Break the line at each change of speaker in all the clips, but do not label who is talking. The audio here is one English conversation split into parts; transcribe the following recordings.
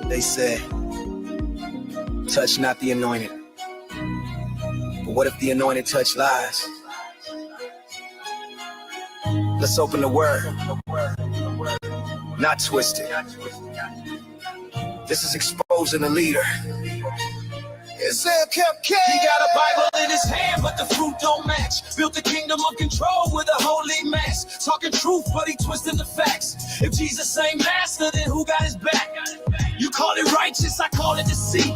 They said, touch not the anointed. But what if the anointed touch lies? Let's open the word, not twist it. This is exposing the leader. It's kept.
He got a Bible in his hand, but the fruit don't match. Built a kingdom of control with a holy mass. Talking truth, but he twisting the facts. If Jesus ain't master, then who got his back? You call it righteous, I call it deceit.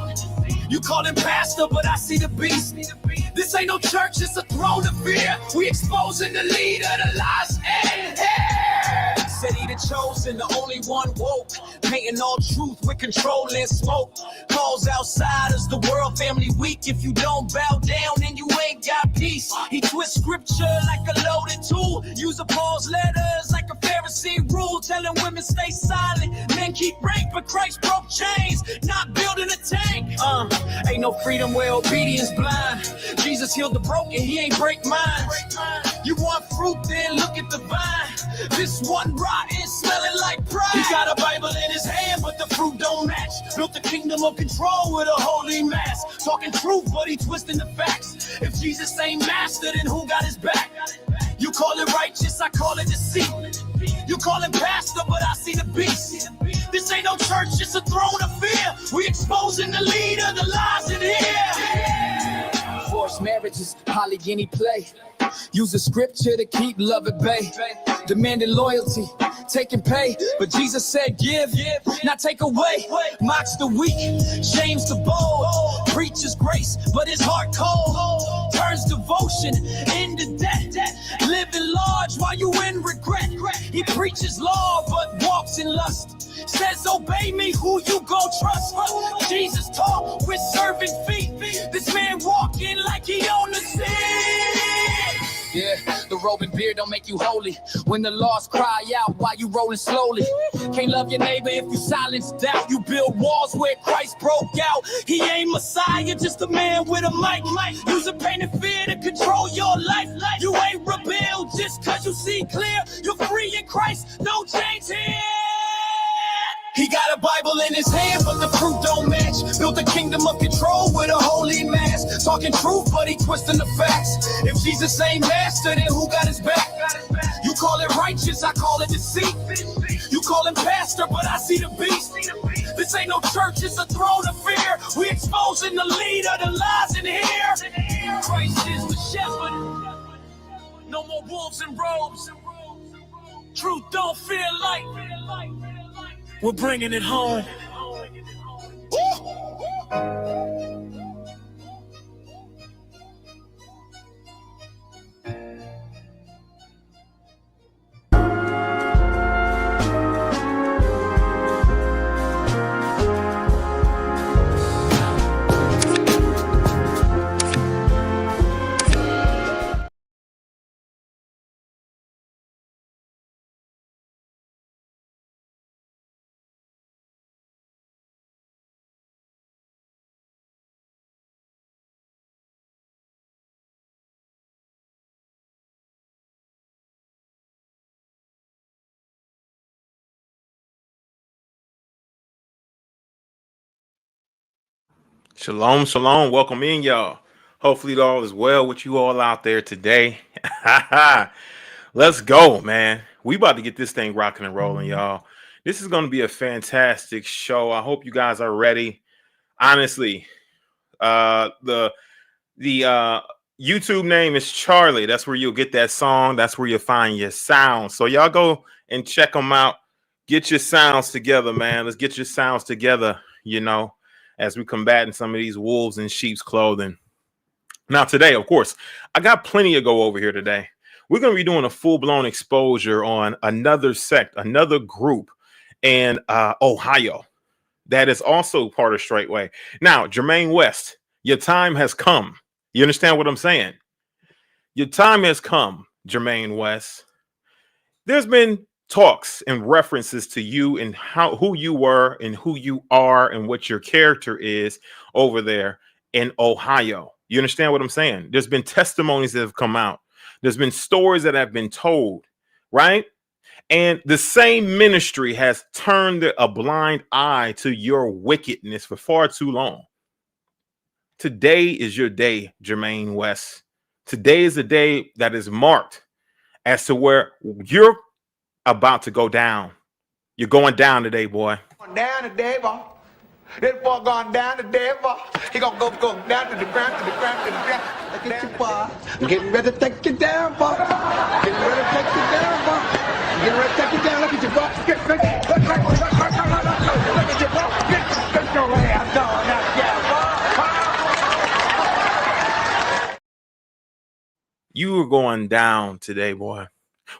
You call him pastor, but I see the beast. This ain't no church, it's a throne of fear. We exposing the leader, the lies and hair. Said he the chosen, the only one woke. Painting all truth with control and smoke. Calls outsiders, the world family weak. If you don't bow down, then you ain't got peace. He twists scripture like a loaded tool. Use Paul's letters like a Pharisee rule. Telling women stay silent, men keep rank, but Christ broke chains. Not building a tank. Ain't no freedom where obedience blind. Jesus healed the broken, he ain't break minds. You want fruit, then look at the vine. This one rotten, smelling like pride. He got a Bible in his hand, but the fruit don't match. Built a kingdom of control with a holy mass. Talking truth, but he twisting the facts. If Jesus ain't master, then who got his back? You call it righteous, I call it deceit. You call him pastor, but I see the beast. This ain't no church, it's a throne of fear. We exposing the leader, the lies in here. Forced marriages, polygyny play. Use the scripture to keep love at bay. Demanding loyalty, taking pay. But Jesus said give, not take away. Mocks the weak, shames the bold. Preaches grace, but his heart cold. Turns devotion into debt. Living large while you in regret. He preaches law, but walks in lust. Says obey me, who you gon' trust? Jesus taught with servant feet. This man walking like he on the scene. Yeah, the robe and beard don't make you holy. When the lost cry out while you rolling slowly. Can't love your neighbor if you silence doubt. You build walls where Christ broke out. He ain't Messiah, just a man with a mic. Using pain and fear to control your life. You ain't rebelled just cause you see clear. You're free in Christ, no change here. He got a Bible in his hand, but the fruit don't match. Built a kingdom of control with a holy mass. Talking truth, but he twisting the facts. If Jesus ain't master, then who got his back? You call it righteous, I call it deceit. You call him pastor, but I see the beast. This ain't no church, it's a throne of fear. We exposing the leader, the lies in here. Christ is the shepherd. No more wolves in robes. Truth don't feel like. We're bringing it home.
Shalom, shalom. Welcome in, y'all. Hopefully all is well with you all out there today. Let's go, man. We about to get this thing rocking and rolling, y'all. This is going to be a fantastic show. I hope you guys are ready. Honestly, the YouTube name is Charlie. That's where you'll get that song. That's where you'll find your sound. So y'all go and check them out. Get your sounds together, man. Let's get your sounds together, you know, as we combating some of these wolves in sheep's clothing. Now today, of course, I got plenty to go over here today. We're going to be doing a full-blown exposure on another sect, another group in Ohio that is also part of Straightway. Now, Germaine West, your time has come. You understand what I'm saying? Your time has come, Germaine West. There's been talks and references to you and who you were and who you are and what your character is over there in Ohio. You understand what I'm saying? There's been testimonies that have come out. There's been stories that have been told, right? And the same ministry has turned a blind eye to your wickedness for far too long. Today is your day, Germaine West. Today is a day that is marked as to where you're about to go down. You're going down today, boy.
Going down today, boy. This boy going down today, boy. He gonna go down to the ground, to the ground, to the ground. Look at you, boy. I'm getting ready to take you down, boy. Getting ready to take you down, boy. I'm getting ready to take you down. Look at you, boy. Look at you, boy. Get your ass on that, boy.
You are going down today, boy.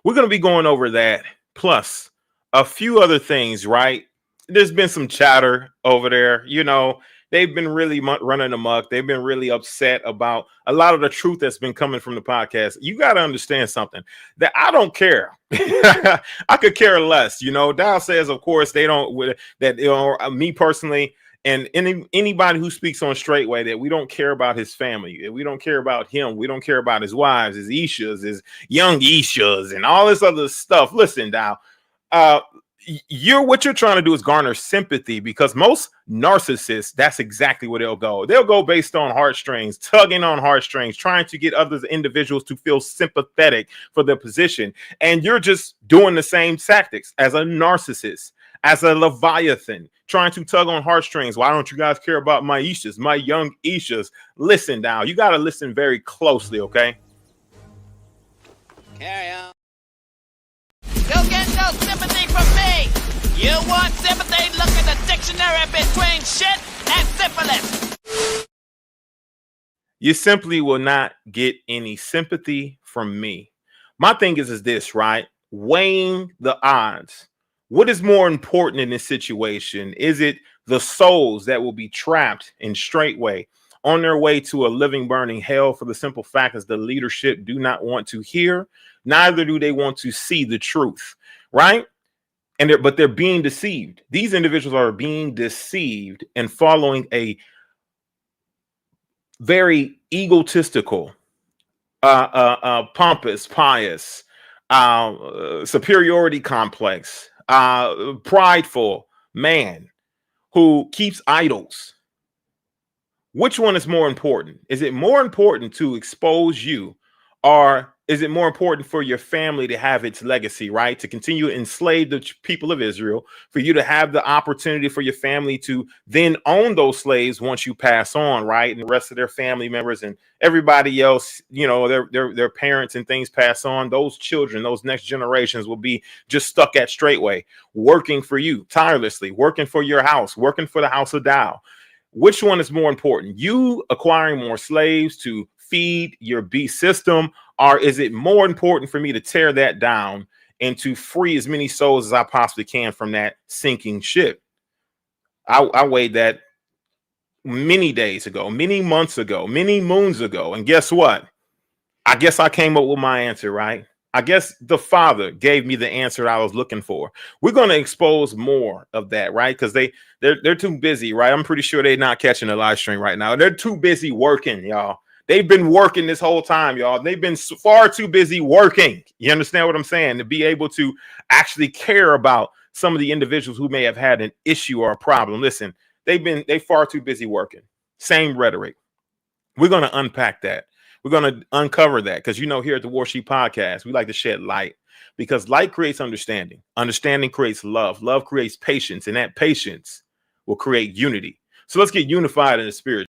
We're going to be going over that, plus a few other things, right? There's been some chatter over there. You know, they've been really running amok. They've been really upset about a lot of the truth that's been coming from the podcast. You got to understand something, that I don't care. I could care less. You know, Dow says, of course, they don't, that, you know, me personally, and anybody who speaks on Straightway, that we don't care about his family, that we don't care about him, we don't care about his wives, his Ishas, his young Ishas, and all this other stuff. Listen, Dow, what you're trying to do is garner sympathy, because most narcissists, that's exactly where they'll go. They'll go based on heartstrings, tugging on heartstrings, trying to get other individuals to feel sympathetic for their position. And you're just doing the same tactics as a narcissist, as a Leviathan, trying to tug on heartstrings. Why don't you guys care about my Ishas, my young Ishas? Listen now, you got to listen very closely, okay?
Carry on. You'll get no sympathy from me. You want sympathy? Look at the dictionary between shit and syphilis.
You simply will not get any sympathy from me. My thing is this, right? Weighing the odds. What is more important in this situation? Is it the souls that will be trapped in Straightway on their way to a living, burning hell, for the simple fact is the leadership do not want to hear, neither do they want to see the truth, right? But they're being deceived. These individuals are being deceived and following a very egotistical, pompous, pious, superiority complex, prideful man who keeps idols. Which one is more important? Is it more important to expose you, or is it more important for your family to have its legacy, right? To continue to enslave the people of Israel, for you to have the opportunity for your family to then own those slaves once you pass on, right? And the rest of their family members and everybody else, you know, their parents and things pass on. Those children, those next generations will be just stuck at Straightway, working for you tirelessly, working for your house, working for the house of Dow. Which one is more important? You acquiring more slaves to feed your beast system, or is it more important for me to tear that down and to free as many souls as I possibly can from that sinking ship? I weighed that many days ago, many months ago, many moons ago. And guess what? I guess I came up with my answer, right? I guess the Father gave me the answer I was looking for. We're going to expose more of that, right? Because they're too busy, right? I'm pretty sure they're not catching the live stream right now. They're too busy working, y'all. They've been working this whole time, y'all. They've been far too busy working. You understand what I'm saying? To be able to actually care about some of the individuals who may have had an issue or a problem. Listen, they far too busy working. Same rhetoric. We're going to unpack that. We're going to uncover that, because, you know, here at the War Sheep Podcast, we like to shed light, because light creates understanding. Understanding creates love. Love creates patience, and that patience will create unity. So let's get unified in the spirit.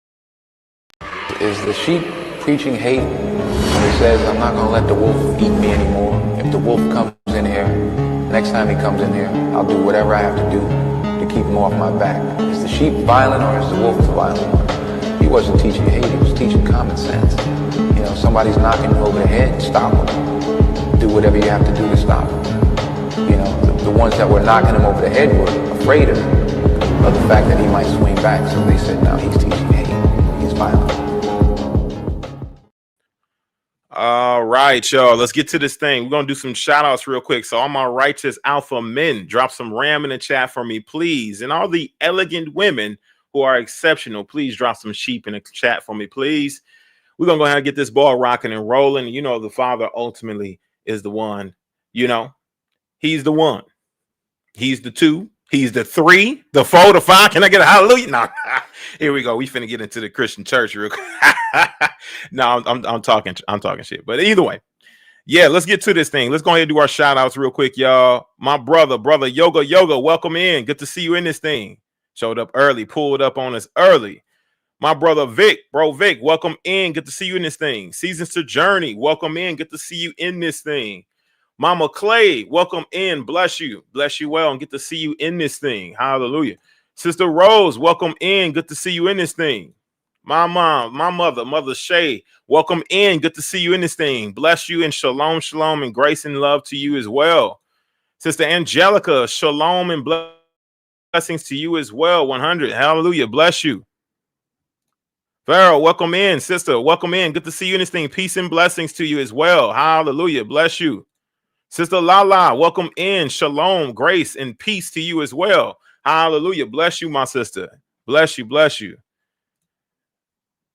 Is the sheep preaching hate when he says, I'm not going to let the wolf eat me anymore? If the wolf comes in here, next time he comes in here, I'll do whatever I have to do to keep him off my back. Is the sheep violent, or is the wolf the violent one? He wasn't teaching hate, he was teaching common sense. You know, somebody's knocking you over the head, stop them. Do whatever you have to do to stop them. You know, the ones that were knocking him over the head were afraid of the fact that he might swing back. So they said, no, he's teaching hate, he's violent.
All right, y'all, let's get to this thing. We're going to do some shout outs real quick. So all my righteous alpha men, drop some RAM in the chat for me, please. And all the elegant women who are exceptional, please drop some sheep in the chat for me, please. We're going to go ahead and get this ball rocking and rolling. You know, the Father ultimately is the one, you know, He's the one. He's the two. He's the three, the four, the five. Can I get a hallelujah? No. Here we go. We finna get into the Christian church real quick. No, I'm talking shit. But either way, yeah, let's get to this thing. Let's go ahead and do our shout outs real quick, y'all. My brother Yoga, welcome in. Good to see you in this thing. Showed up early, pulled up on us early. My brother Vic, welcome in. Good to see you in this thing. Seasons to Journey, welcome in. Good to see you in this thing. Mama Clay, welcome in. Bless you well, and get to see you in this thing. Hallelujah. Sister Rose, welcome in. Good to see you in this thing. My mom, my mother Shay, welcome in. Good to see you in this thing. Bless you and shalom, and grace and love to you as well. Sister Angelica, shalom and blessings to you as well. 100. Hallelujah. Bless you. Farrell, welcome in. Sister, welcome in. Good to see you in this thing. Peace and blessings to you as well. Hallelujah. Bless you. Sister Lala, welcome in. Shalom, grace, and peace to you as well. Hallelujah. Bless you, my sister. Bless you.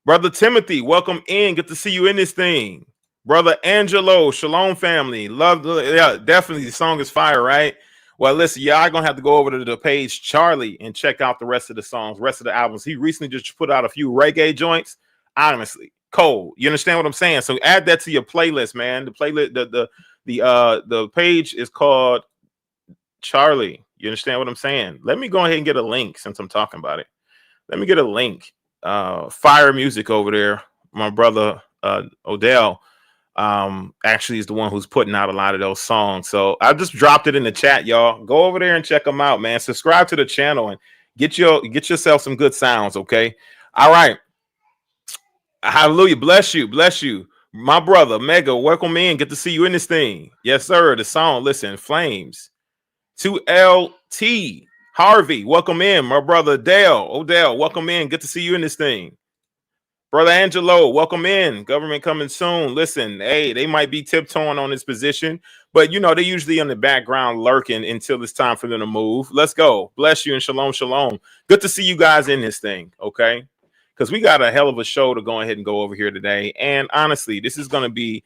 Brother Timothy, welcome in. Good to see you in this thing. Brother Angelo, shalom family. Love, yeah, definitely. The song is fire, right? Well, listen, y'all gonna have to go over to the page Charlie and check out the rest of the songs, rest of the albums. He recently just put out a few reggae joints. Honestly, cold. You understand what I'm saying? So add that to your playlist, man. The playlist, the page is called Charlie. You understand what I'm saying? Let me go ahead and get a link since I'm talking about it. Let me get a link. Fire music over there. My brother Odell actually is the one who's putting out a lot of those songs. So I just dropped it in the chat, y'all. Go over there and check them out, man. Subscribe to the channel and get yourself some good sounds, okay? All right. Hallelujah. Bless you. My brother, Mega, welcome in. Good to see you in this thing. Yes, sir. The song, listen, Flames. 2LT. Harvey, welcome in. My brother, Odell, welcome in. Good to see you in this thing. Brother Angelo, welcome in. Government coming soon. Listen, hey, they might be tiptoeing on this position, but, you know, they usually in the background lurking until it's time for them to move. Let's go. Bless you and shalom. Good to see you guys in this thing, okay? Because we got a hell of a show to go ahead and go over here today. And honestly, this is going to be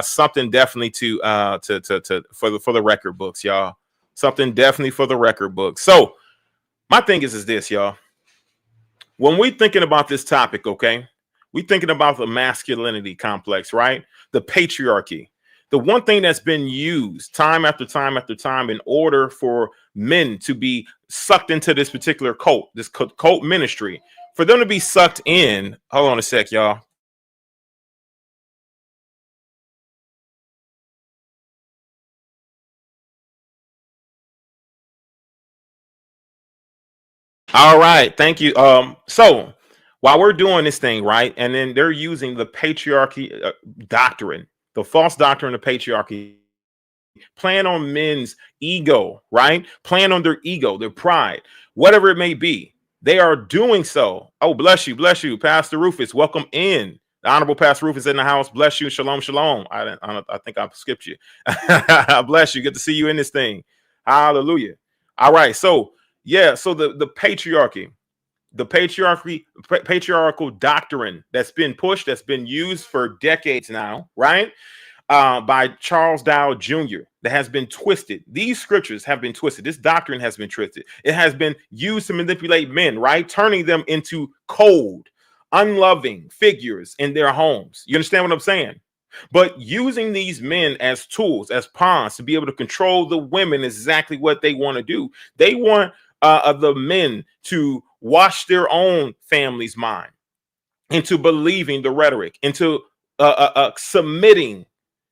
something definitely for the record books, y'all. Something definitely for the record books. So my thing is this, y'all. When we're thinking about this topic, okay, we're thinking about the masculinity complex, right? The patriarchy. The one thing that's been used time after time in order for men to be sucked into this particular cult, this cult ministry. For them to be sucked in, hold on a sec, y'all. All right, thank you. So while we're doing this thing, right, and then they're using the patriarchy doctrine, the false doctrine of patriarchy, playing on men's ego, right? Playing on their ego, their pride, whatever it may be. They are doing so. Oh, bless you, Pastor Rufus. Welcome in. The Honorable Pastor Rufus in the house. Bless you. Shalom. I think I skipped you. Bless you. Good to see you in this thing. Hallelujah. All right. So, yeah. So the patriarchy, patriarchal doctrine that's been pushed, that's been used for decades now, right? By Charles Dow Jr. that has been twisted. These scriptures have been twisted. This doctrine has been twisted. It has been used to manipulate men, right? Turning them into cold, unloving figures in their homes. You understand what I'm saying? But using these men as tools, as pawns to be able to control the women is exactly what they want to do. They want the men to wash their own family's mind into believing the rhetoric, into submitting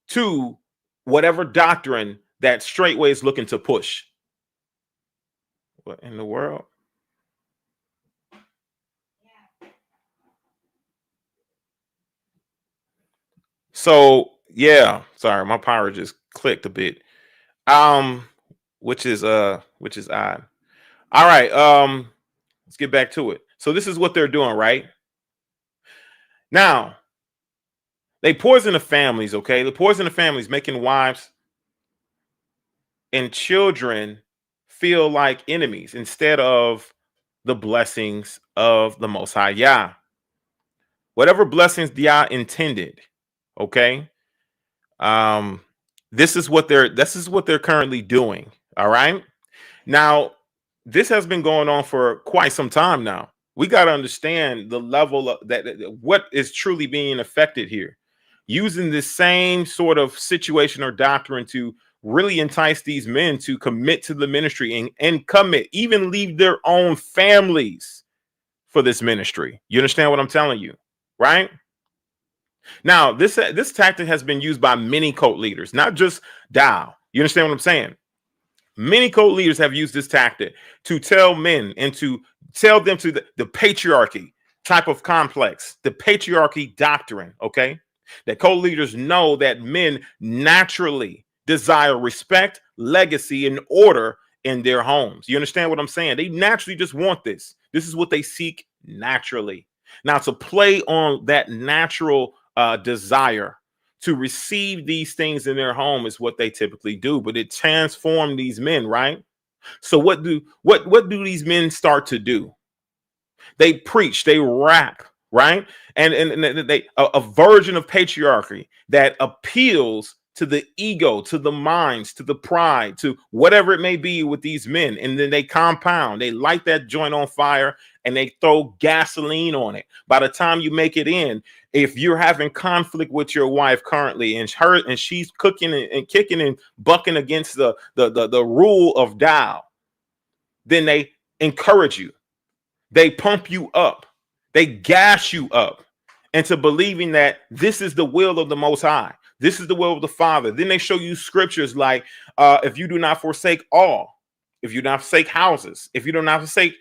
to whatever doctrine that Straightway is looking to push. What in the world? So yeah, sorry, my power just clicked a bit. Which is odd. All right, let's get back to it. So this is what they're doing, right? Now, they poison the families, okay? They poison the families, making wives and children feel like enemies instead of the blessings of the Most High Yah. Whatever blessings Yah intended, okay? This is what they're currently doing. All right. Now, this has been going on for quite some time now. We got to understand the level of that, what is truly being affected here. Using this same sort of situation or doctrine to really entice these men to commit to the ministry and commit, even leave their own families for this ministry. You understand what I'm telling you, right? Now, this tactic has been used by many cult leaders, not just Dow. You understand what I'm saying? Many cult leaders have used this tactic to tell men and to tell them to the patriarchy type of complex, the patriarchy doctrine, okay? That cult leaders know that men naturally desire respect, legacy, and order in their homes. You understand what I'm saying? They naturally just want this. This is what they seek naturally. Now, to play on that natural desire to receive these things in their home is what they typically do, but it transformed these men, right? So what do these men start to do? They preach, they rap, right? And they a version of patriarchy that appeals to the ego, to the minds, to the pride, to whatever it may be with these men. And then they compound, they light that joint on fire and they throw gasoline on it. By the time you make it in, if you're having conflict with your wife currently and she's cooking and kicking and bucking against the rule of Tao, then they encourage you. They pump you up. They gas you up into believing that this is the will of the Most High. This is the will of the Father. Then they show you scriptures like, if you do not forsake all, if you do not forsake houses, if you do not forsake,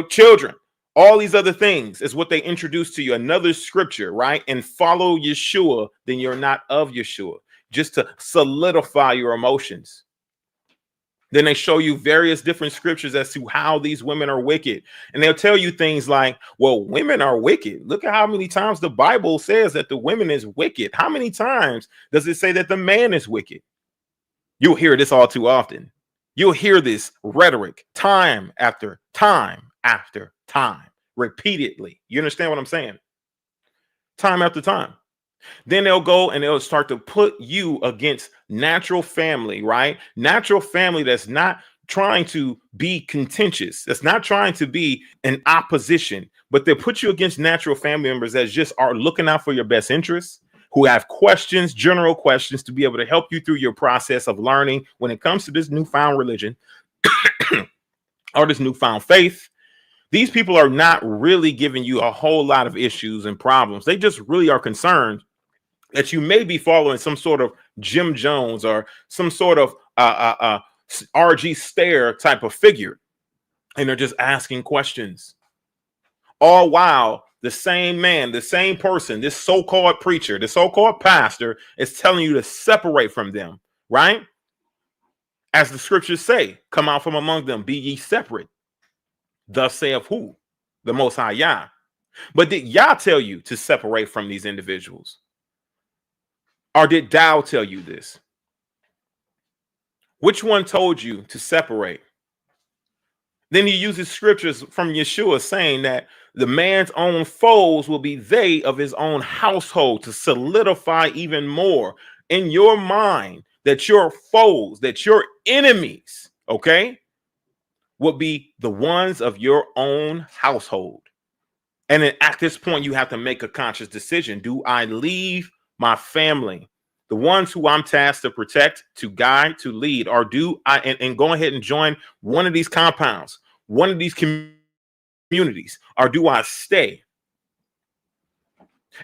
children, all these other things is what they introduce to you. Another scripture, right? And follow Yeshua, then you're not of Yeshua, just to solidify your emotions. Then they show you various different scriptures as to how these women are wicked. And they'll tell you things like, well, women are wicked. Look at how many times the Bible says that the women is wicked. How many times does it say that the man is wicked? You'll hear this all too often. You'll hear this rhetoric time after time after time, repeatedly. You understand what I'm saying? Time after time. Then they'll go and they'll start to put you against natural family, right? Natural family that's not trying to be contentious, that's not trying to be in opposition, but they'll put you against natural family members that just are looking out for your best interests, who have questions, general questions, to be able to help you through your process of learning when it comes to this newfound religion or this newfound faith. These people are not really giving you a whole lot of issues and problems. They just really are concerned that you may be following some sort of Jim Jones or some sort of R.G. Stare type of figure. And they're just asking questions. All while the same man, the same person, this so-called preacher, the so-called pastor is telling you to separate from them, right? As the scriptures say, come out from among them, be ye separate. Thus saith who? The Most High Yah. But did Yah tell you to separate from these individuals? Or did Tao tell you this? Which one told you to separate? Then he uses scriptures from Yeshua saying that the man's own foes will be they of his own household, to solidify even more in your mind that your foes, that your enemies, okay, will be the ones of your own household. And then at this point, you have to make a conscious decision. Do I leave my family, the ones who I'm tasked to protect, to guide, to lead, or do I and go ahead and join one of these compounds, one of these communities, or do I stay?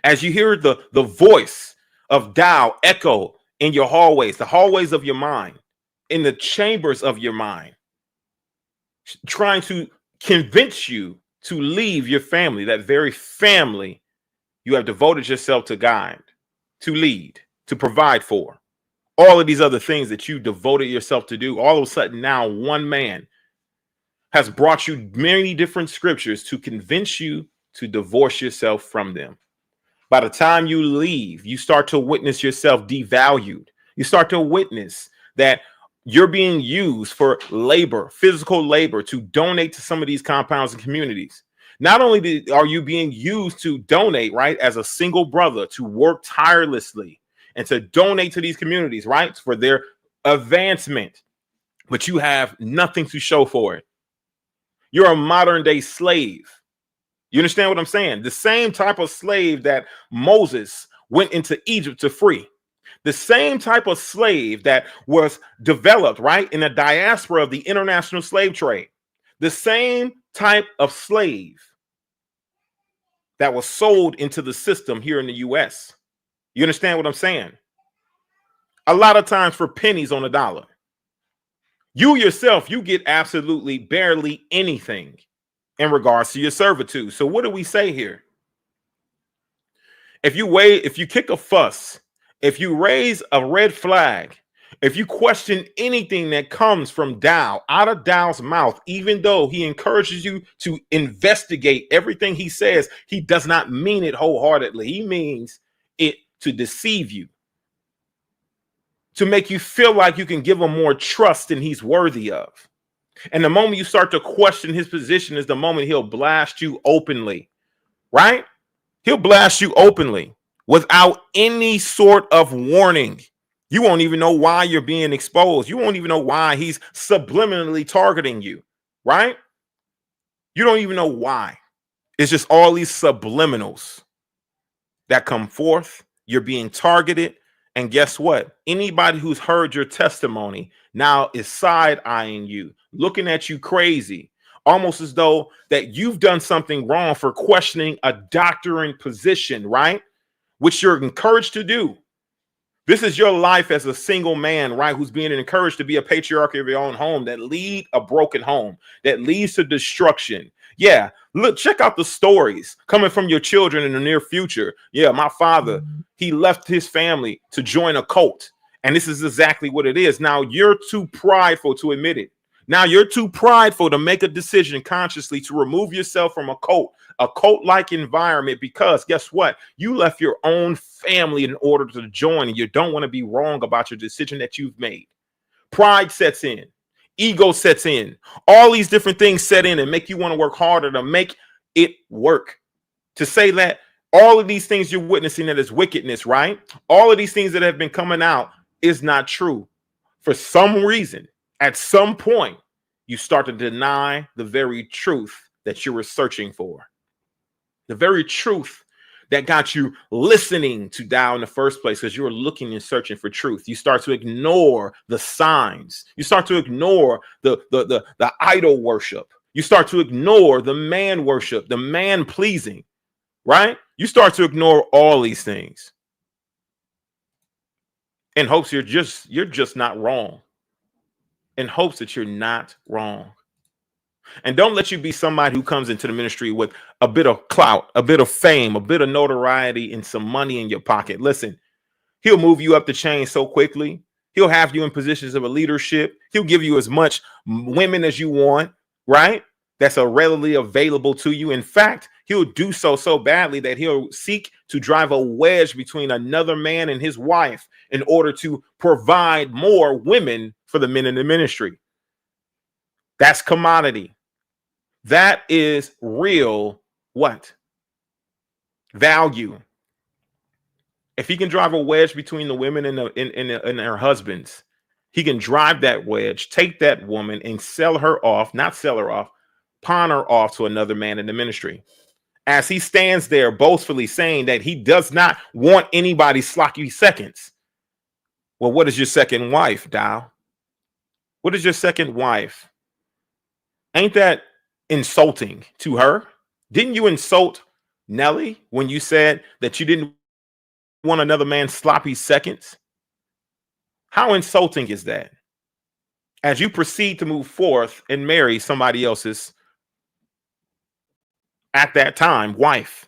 As you hear the voice of Tao echo in your hallways, the hallways of your mind, in the chambers of your mind, trying to convince you to leave your family, that very family you have devoted yourself to guide, to lead, to provide for, all of these other things that you devoted yourself to do. All of a sudden now one man has brought you many different scriptures to convince you to divorce yourself from them. By the time you leave, you start to witness yourself devalued. You start to witness that you're being used for labor, physical labor, to donate to some of these compounds and communities. Not only are you being used to donate, right, as a single brother, to work tirelessly and to donate to these communities, right? For their advancement. But you have nothing to show for it. You're a modern day slave. You understand what I'm saying? The same type of slave that Moses went into Egypt to free. The same type of slave that was developed, right, in the diaspora of the international slave trade. The same type of slave that was sold into the system here in the US. You understand what I'm saying? A lot of times for pennies on a dollar. You yourself, you get absolutely barely anything in regards to your servitude. So what do we say here? If you kick a fuss, if you raise a red flag, if you question anything that comes from Dow, out of Dow's mouth, even though he encourages you to investigate everything he says, he does not mean it wholeheartedly. He means it to deceive you, to make you feel like you can give him more trust than he's worthy of. And the moment you start to question his position is the moment he'll blast you openly, right? He'll blast you openly without any sort of warning. You won't even know why you're being exposed. You won't even know why he's subliminally targeting you, right? You don't even know why. It's just all these subliminals that come forth. You're being targeted. And guess what? Anybody who's heard your testimony now is side-eyeing you, looking at you crazy, almost as though that you've done something wrong for questioning a doctrine position, right? Which you're encouraged to do. This is your life as a single man, right? Who's being encouraged to be a patriarch of your own home that lead a broken home, that leads to destruction. Yeah, look, check out the stories coming from your children in the near future. Yeah, my father, he left his family to join a cult. And this is exactly what it is. Now you're too prideful to admit it. Now you're too prideful to make a decision consciously to remove yourself from a cult-like environment, because guess what? You left your own family in order to join, and you don't want to be wrong about your decision that you've made. Pride sets in. Ego sets in. All these different things set in and make you want to work harder to make it work. To say that all of these things you're witnessing that is wickedness, right? All of these things that have been coming out is not true. For some reason, at some point, you start to deny the very truth that you were searching for. The very truth that got you listening to Tao in the first place, because you were looking and searching for truth. You start to ignore the signs. You start to ignore the idol worship. You start to ignore the man worship, the man pleasing, right? You start to ignore all these things in hopes you're just not wrong. In hopes that you're not wrong. And don't let you be somebody who comes into the ministry with a bit of clout, a bit of fame, a bit of notoriety, and some money in your pocket. Listen, he'll move you up the chain so quickly. He'll have you in positions of a leadership. He'll give you as much women as you want, right? That's readily available to you. In fact, he'll do so badly that he'll seek to drive a wedge between another man and his wife in order to provide more women for the men in the ministry. That's commodity. That is real what? Value. If he can drive a wedge between the women and their husbands, he can drive that wedge, take that woman and sell her off, not sell her off, pawn her off to another man in the ministry. As he stands there boastfully saying that he does not want anybody's sloppy seconds. Well, what is your second wife, Dow? What is your second wife? Ain't that insulting to her? Didn't you insult Nellie when you said that you didn't want another man's sloppy seconds? How insulting is that? As you proceed to move forth and marry somebody else's, at that time, wife.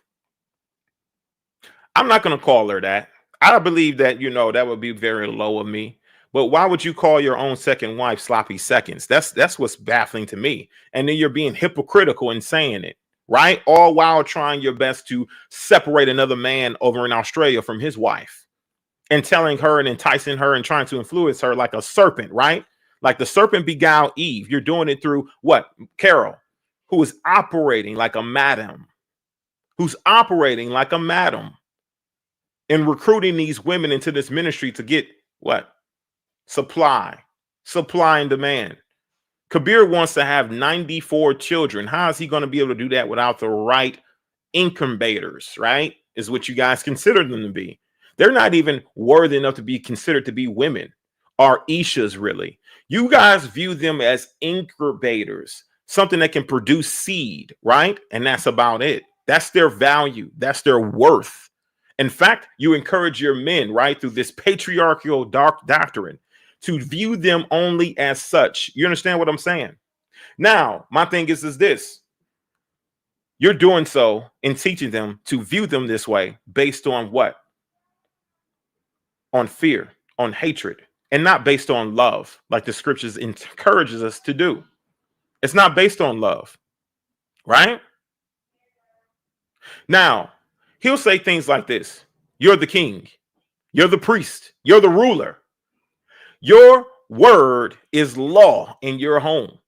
I'm not going to call her that. I believe that, that would be very low of me. But why would you call your own second wife sloppy seconds? That's what's baffling to me. And then you're being hypocritical in saying it, right? All while trying your best to separate another man over in Australia from his wife and telling her and enticing her and trying to influence her like a serpent, right? Like the serpent beguiled Eve. You're doing it through what? Carol, who is operating like a madam, in recruiting these women into this ministry to get what? Supply and demand. Kabir wants to have 94 children. How is he going to be able to do that without the right incubators, right? Is what you guys consider them to be. They're not even worthy enough to be considered to be women or Ishas, really. You guys view them as incubators, something that can produce seed, right? And that's about it. That's their value. That's their worth. In fact, you encourage your men, right, through this patriarchal doctrine to view them only as such. You understand what I'm saying? Now, my thing is this. You're doing so in teaching them to view them this way based on what? On fear, on hatred, and not based on love, like the scriptures encourages us to do. It's not based on love, right? Now, he'll say things like this. You're the king. You're the priest. You're the ruler. Your word is law in your home.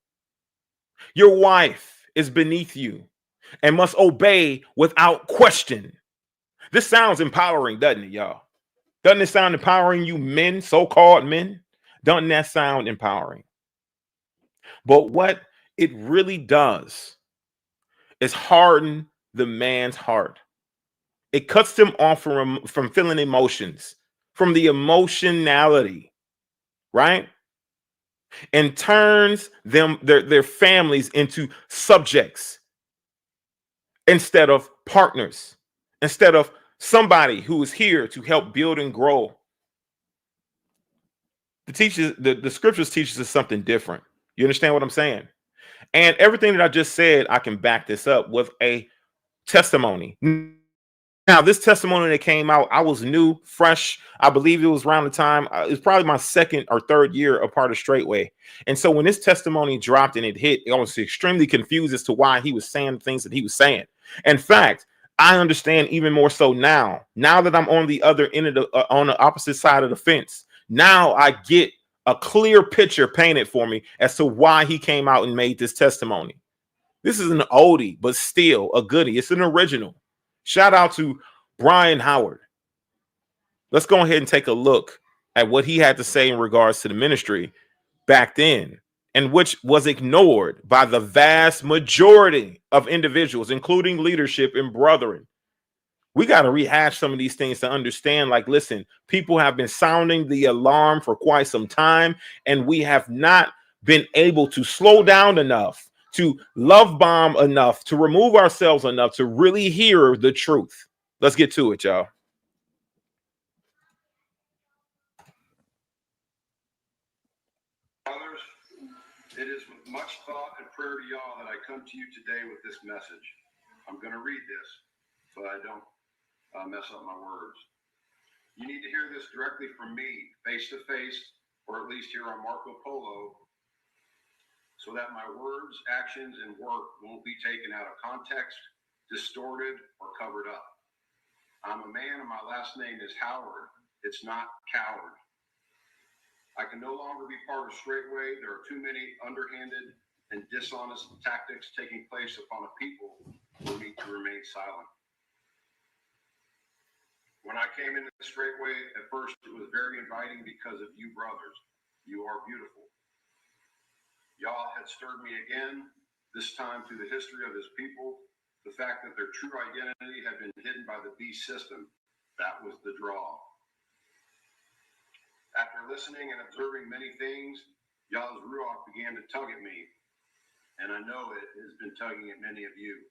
Your wife is beneath you and must obey without question. This sounds empowering, doesn't it, y'all? Doesn't it sound empowering, you men, so-called men? Doesn't that sound empowering? But what it really does is harden the man's heart. It cuts them off from feeling emotions, from the emotionality, right? And turns them, their families into subjects instead of partners, instead of somebody who is here to help build and grow. The scriptures teaches us something different. You understand what I'm saying? And everything that I just said, I can back this up with a testimony. Now, this testimony that came out, I was new, fresh. I believe it was around the time, it was probably my second or third year a part of Straightway. And so when this testimony dropped and it hit, I was extremely confused as to why he was saying the things that he was saying. In fact, I understand even more so now that I'm on the other end of the, on the opposite side of the fence. Now I get a clear picture painted for me as to why he came out and made this testimony. This is an oldie, but still a goodie. It's an original. Shout out to Brian Howard. Let's go ahead and take a look at what he had to say in regards to the ministry back then, and which was ignored by the vast majority of individuals, including leadership and brethren. We got to rehash some of these things to understand, like, listen, people have been sounding the alarm for quite some time, and we have not been able to slow down enough, to love bomb enough, to remove ourselves enough to really hear the truth. Let's get to it, y'all.
Brothers, it is with much thought and prayer to y'all that I come to you today with this message. I'm going to read this so I don't mess up my words. You need to hear this directly from me, face to face, or at least here on Marco Polo, so that my words, actions, and work won't be taken out of context, distorted, or covered up. I'm a man and my last name is Howard. It's not Coward. I can no longer be part of Straightway. There are too many underhanded and dishonest tactics taking place upon a people who need to remain silent. When I came into Straightway, at first it was very inviting because of you brothers. You are beautiful. Y'all had stirred me again, this time through the history of his people, the fact that their true identity had been hidden by the beast system. That was the draw. After listening and observing many things, y'all's ruach began to tug at me, and I know it has been tugging at many of you.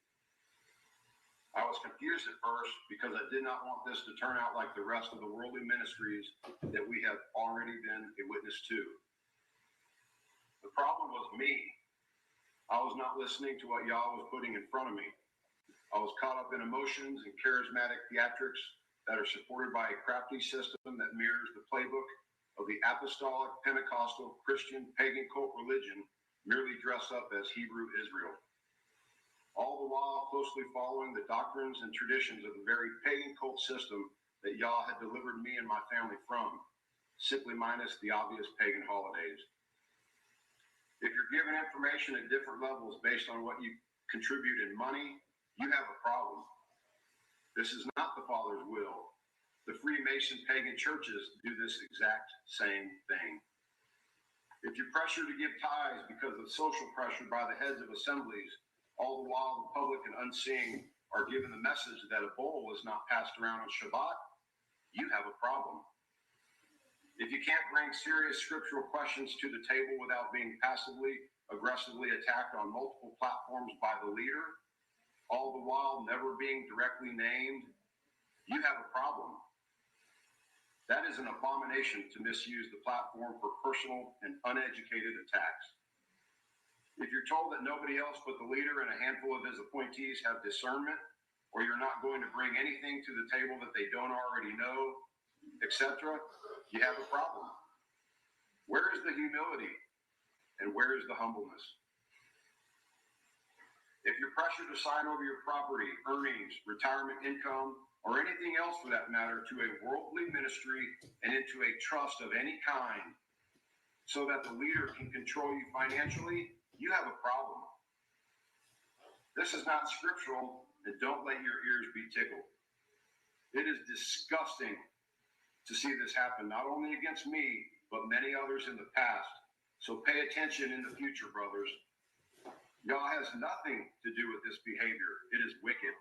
I was confused at first because I did not want this to turn out like the rest of the worldly ministries that we have already been a witness to. The problem was me. I was not listening to what y'all was putting in front of me. I was caught up in emotions and charismatic theatrics that are supported by a crafty system that mirrors the playbook of the apostolic, Pentecostal, Christian, pagan cult religion, merely dressed up as Hebrew Israel. All the while closely following the doctrines and traditions of the very pagan cult system that y'all had delivered me and my family from, simply minus the obvious pagan holidays. If you're given information at different levels based on what you contribute in money, you have a problem. This is not the Father's will. The Freemason pagan churches do this exact same thing. If you're pressured to give tithes because of social pressure by the heads of assemblies, all the while the public and unseen are given the message that a bowl is not passed around on Shabbat, you have a problem. If you can't bring serious scriptural questions to the table without being passively, aggressively attacked on multiple platforms by the leader, all the while never being directly named, you have a problem. That is an abomination to misuse the platform for personal and uneducated attacks. If you're told that nobody else but the leader and a handful of his appointees have discernment, or you're not going to bring anything to the table that they don't already know, etc., you have a problem. Where is the humility and where is the humbleness? If you're pressured to sign over your property, earnings, retirement income, or anything else for that matter to a worldly ministry and into a trust of any kind so that the leader can control you financially, you have a problem. This is not scriptural, and don't let your ears be tickled. It is disgusting to see this happen, not only against me, but many others in the past. So pay attention in the future, brothers. Y'all has nothing to do with this behavior. It is wicked.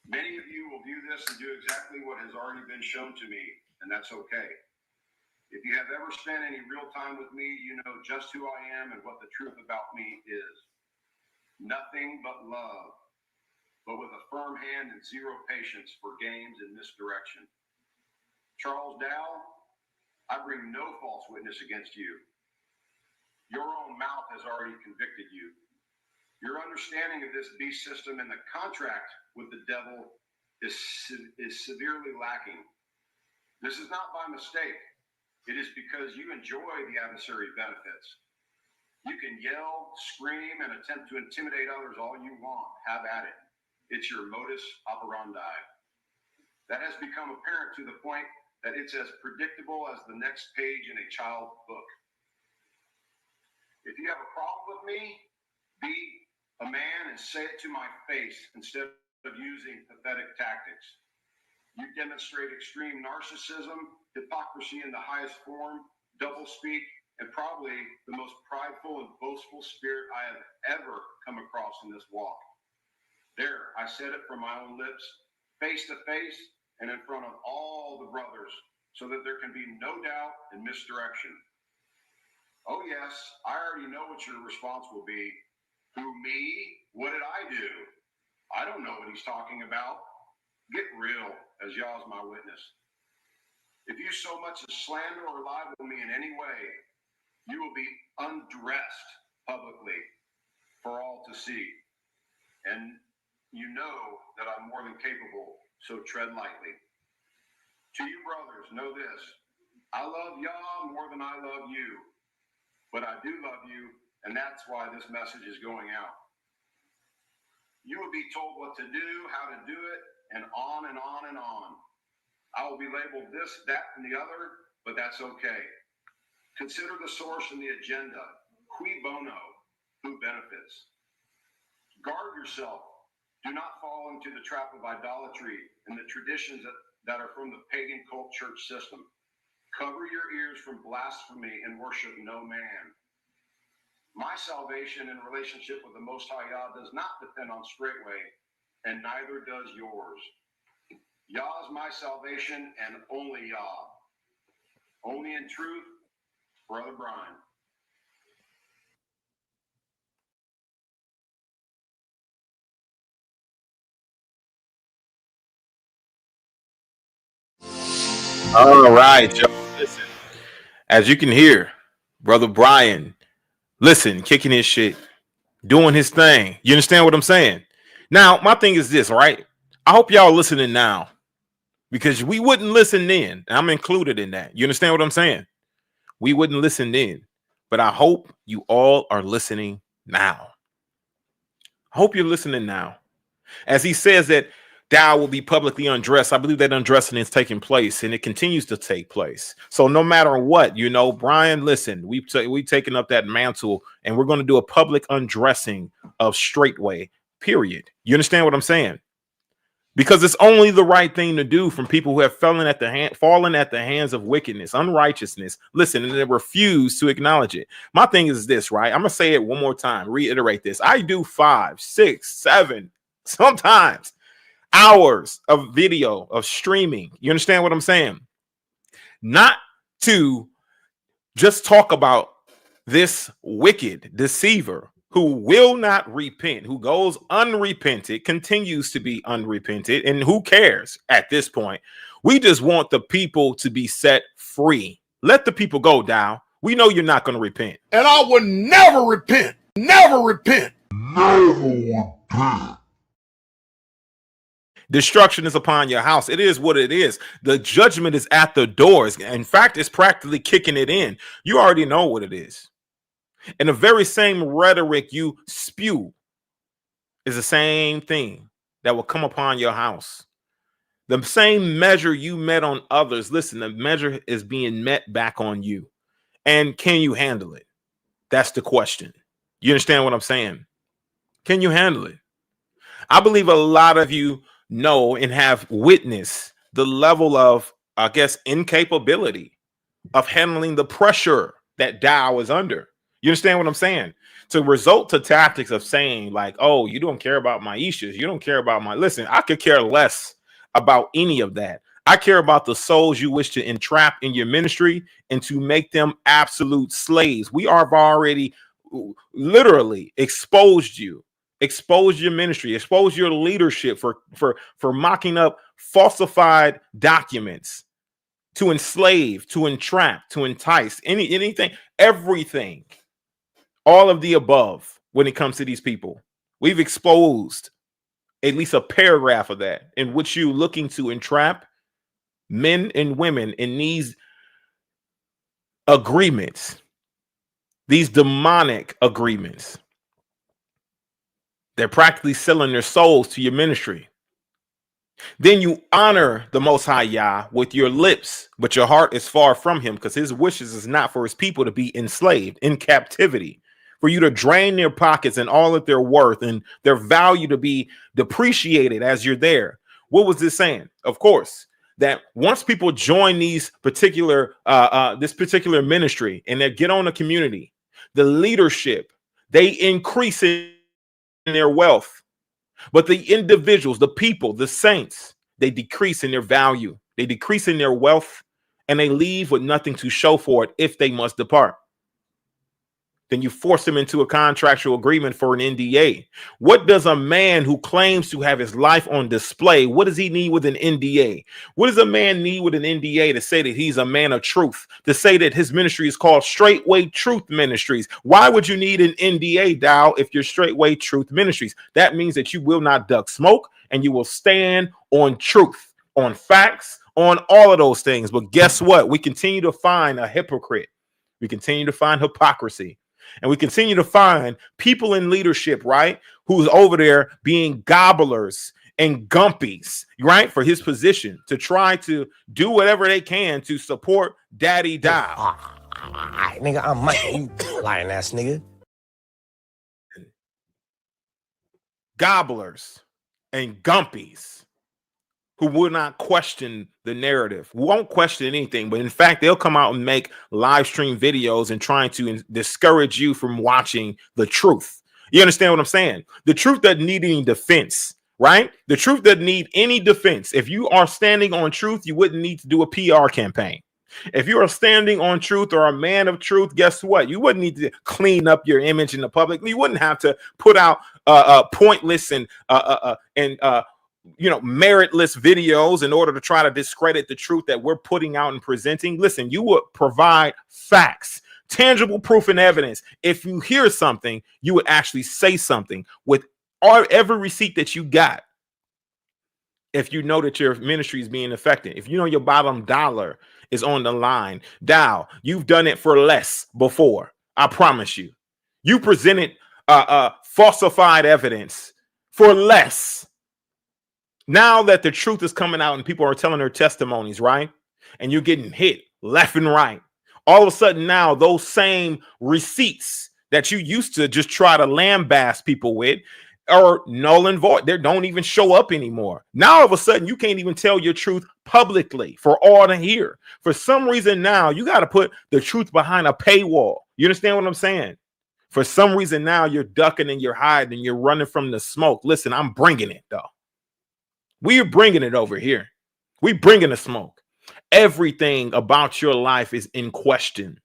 Many of you will view this and do exactly what has already been shown to me, and that's okay. If you have ever spent any real time with me, you know just who I am and what the truth about me is. Nothing but love, but with a firm hand and zero patience for games and misdirection. Charles Dow, I bring no false witness against you. Your own mouth has already convicted you. Your understanding of this beast system and the contract with the devil is severely lacking. This is not by mistake. It is because you enjoy the adversary benefits. You can yell, scream, and attempt to intimidate others all you want. Have at it. It's your modus operandi. That has become apparent to the point that it's as predictable as the next page in a child's book. If you have a problem with me, be a man and say it to my face instead of using pathetic tactics. You demonstrate extreme narcissism, hypocrisy in the highest form, doublespeak, and probably the most prideful and boastful spirit I have ever come across in this walk. There, I said it from my own lips, face to face, and in front of all the brothers, so that there can be no doubt and misdirection. Oh yes, I already know what your response will be. Who, me? What did I do? I don't know what he's talking about. Get real, as y'all is my witness. If you so much as slander or libel me in any way, you will be undressed publicly for all to see. And you know that I'm more than capable, so tread lightly. To you brothers, know this. I love y'all more than I love you, but I do love you, and that's why this message is going out. You will be told what to do, how to do it, and on and on and on. I will be labeled this, that, and the other, but that's okay. Consider the source and the agenda. Cui bono, who benefits? Guard yourself. Do not fall into the trap of idolatry and the traditions that are from the pagan cult church system. Cover your ears from blasphemy and worship no man. My salvation in relationship with the Most High Yah does not depend on Straightway, and neither does yours. Yah is my salvation and only Yah. Only in truth, Brother Brian.
All right, y'all. Listen, as you can hear, Brother Brian, listen, kicking his shit, doing his thing. You understand what I'm saying? Now, my thing is this, right? I hope y'all listening now, because we wouldn't listen then. I'm included in that. You understand what I'm saying? We wouldn't listen then, but I hope you all are listening now. I hope you're listening now. As he says that Dow will be publicly undressed, I believe that undressing is taking place, and it continues to take place. So no matter what, you know, Brian, listen, we've taken up that mantle, and we're going to do a public undressing of Straightway, period. You understand what I'm saying? because it's only the right thing to do from people who have fallen at the hands of wickedness, unrighteousness. Listen, and they refuse to acknowledge it. My thing is this, right? I'm gonna say it one more time, reiterate this. I do 5, 6, 7, sometimes hours of video of streaming. You understand what I'm saying? Not to just talk about this wicked deceiver who will not repent, who goes unrepented, continues to be unrepented, and who cares at this point? We just want the people to be set free. Let the people go, Dow. We know you're not going to repent.
And I would never repent. Never repent. Never repent.
Destruction is upon your house. It is what it is. The judgment is at the doors. In fact, it's practically kicking it in. You already know what it is. And the very same rhetoric you spew is the same thing that will come upon your house. The same measure you met on others. Listen, the measure is being met back on you. And can you handle it? That's the question. You understand what I'm saying? Can you handle it? I believe a lot of you know and have witnessed the level of, I guess, incapability of handling the pressure that Dow is under. You understand what I'm saying? To result to tactics of saying like, oh, you don't care about my issues. You don't care about my, listen, I could care less about any of that. I care about the souls you wish to entrap in your ministry and to make them absolute slaves. We have already literally exposed you. Expose your ministry, expose your leadership for mocking up falsified documents to enslave, to entrap, to entice, anything, everything, all of the above when it comes to these people. We've exposed at least a paragraph of that in which you're looking to entrap men and women in these agreements, these demonic agreements. They're practically selling their souls to your ministry. Then you honor the Most High Yah with your lips, but your heart is far from him, because his wishes is not for his people to be enslaved, in captivity, for you to drain their pockets and all of their worth and their value to be depreciated as you're there. What was this saying? Of course, that once people join these particular this particular ministry and they get on the community, the leadership, they increase in their wealth, but the individuals, the people, the saints, they decrease in their value, they decrease in their wealth, and they leave with nothing to show for it if they must depart. Then you force them into a contractual agreement for an NDA. What does a man who claims to have his life on display, what does he need with an NDA? What does a man need with an NDA to say that he's a man of truth, to say that his ministry is called Straightway Truth Ministries? Why would you need an NDA, Dow, if you're Straightway Truth Ministries? That means that you will not duck smoke and you will stand on truth, on facts, on all of those things. But guess what? We continue to find a hypocrite. We continue to find hypocrisy. And we continue to find people in leadership, right, who's over there being gobblers and gumpies, right, for his position, to try to do whatever they can to support Daddy Dow.
Nigga, I'm Michael, you lying ass nigga.
Gobblers and gumpies who will not question the narrative, won't question anything, but in fact, they'll come out and make live stream videos and trying to discourage you from watching the truth. You understand what I'm saying? The truth doesn't need any defense, right? The truth doesn't need any defense. If you are standing on truth, you wouldn't need to do a PR campaign. If you are standing on truth or a man of truth, guess what? You wouldn't need to clean up your image in the public. You wouldn't have to put out pointless and meritless videos in order to try to discredit the truth that we're putting out and presenting. Listen, you would provide facts, tangible proof and evidence. If you hear something, you would actually say something with every receipt that you got. If you know that your ministry is being affected, if you know your bottom dollar is on the line, Dow, you've done it for less before. I promise you. You presented falsified evidence for less. Now that the truth is coming out and people are telling their testimonies, right? And you're getting hit left and right. All of a sudden now, those same receipts that you used to just try to lambaste people with are null and void. They don't even show up anymore. Now, all of a sudden, you can't even tell your truth publicly for all to hear. For some reason now, you got to put the truth behind a paywall. You understand what I'm saying? For some reason now, you're ducking and you're hiding and you're running from the smoke. Listen, I'm bringing it, though. We're bringing it over here. We're bringing the smoke. Everything about your life is in question.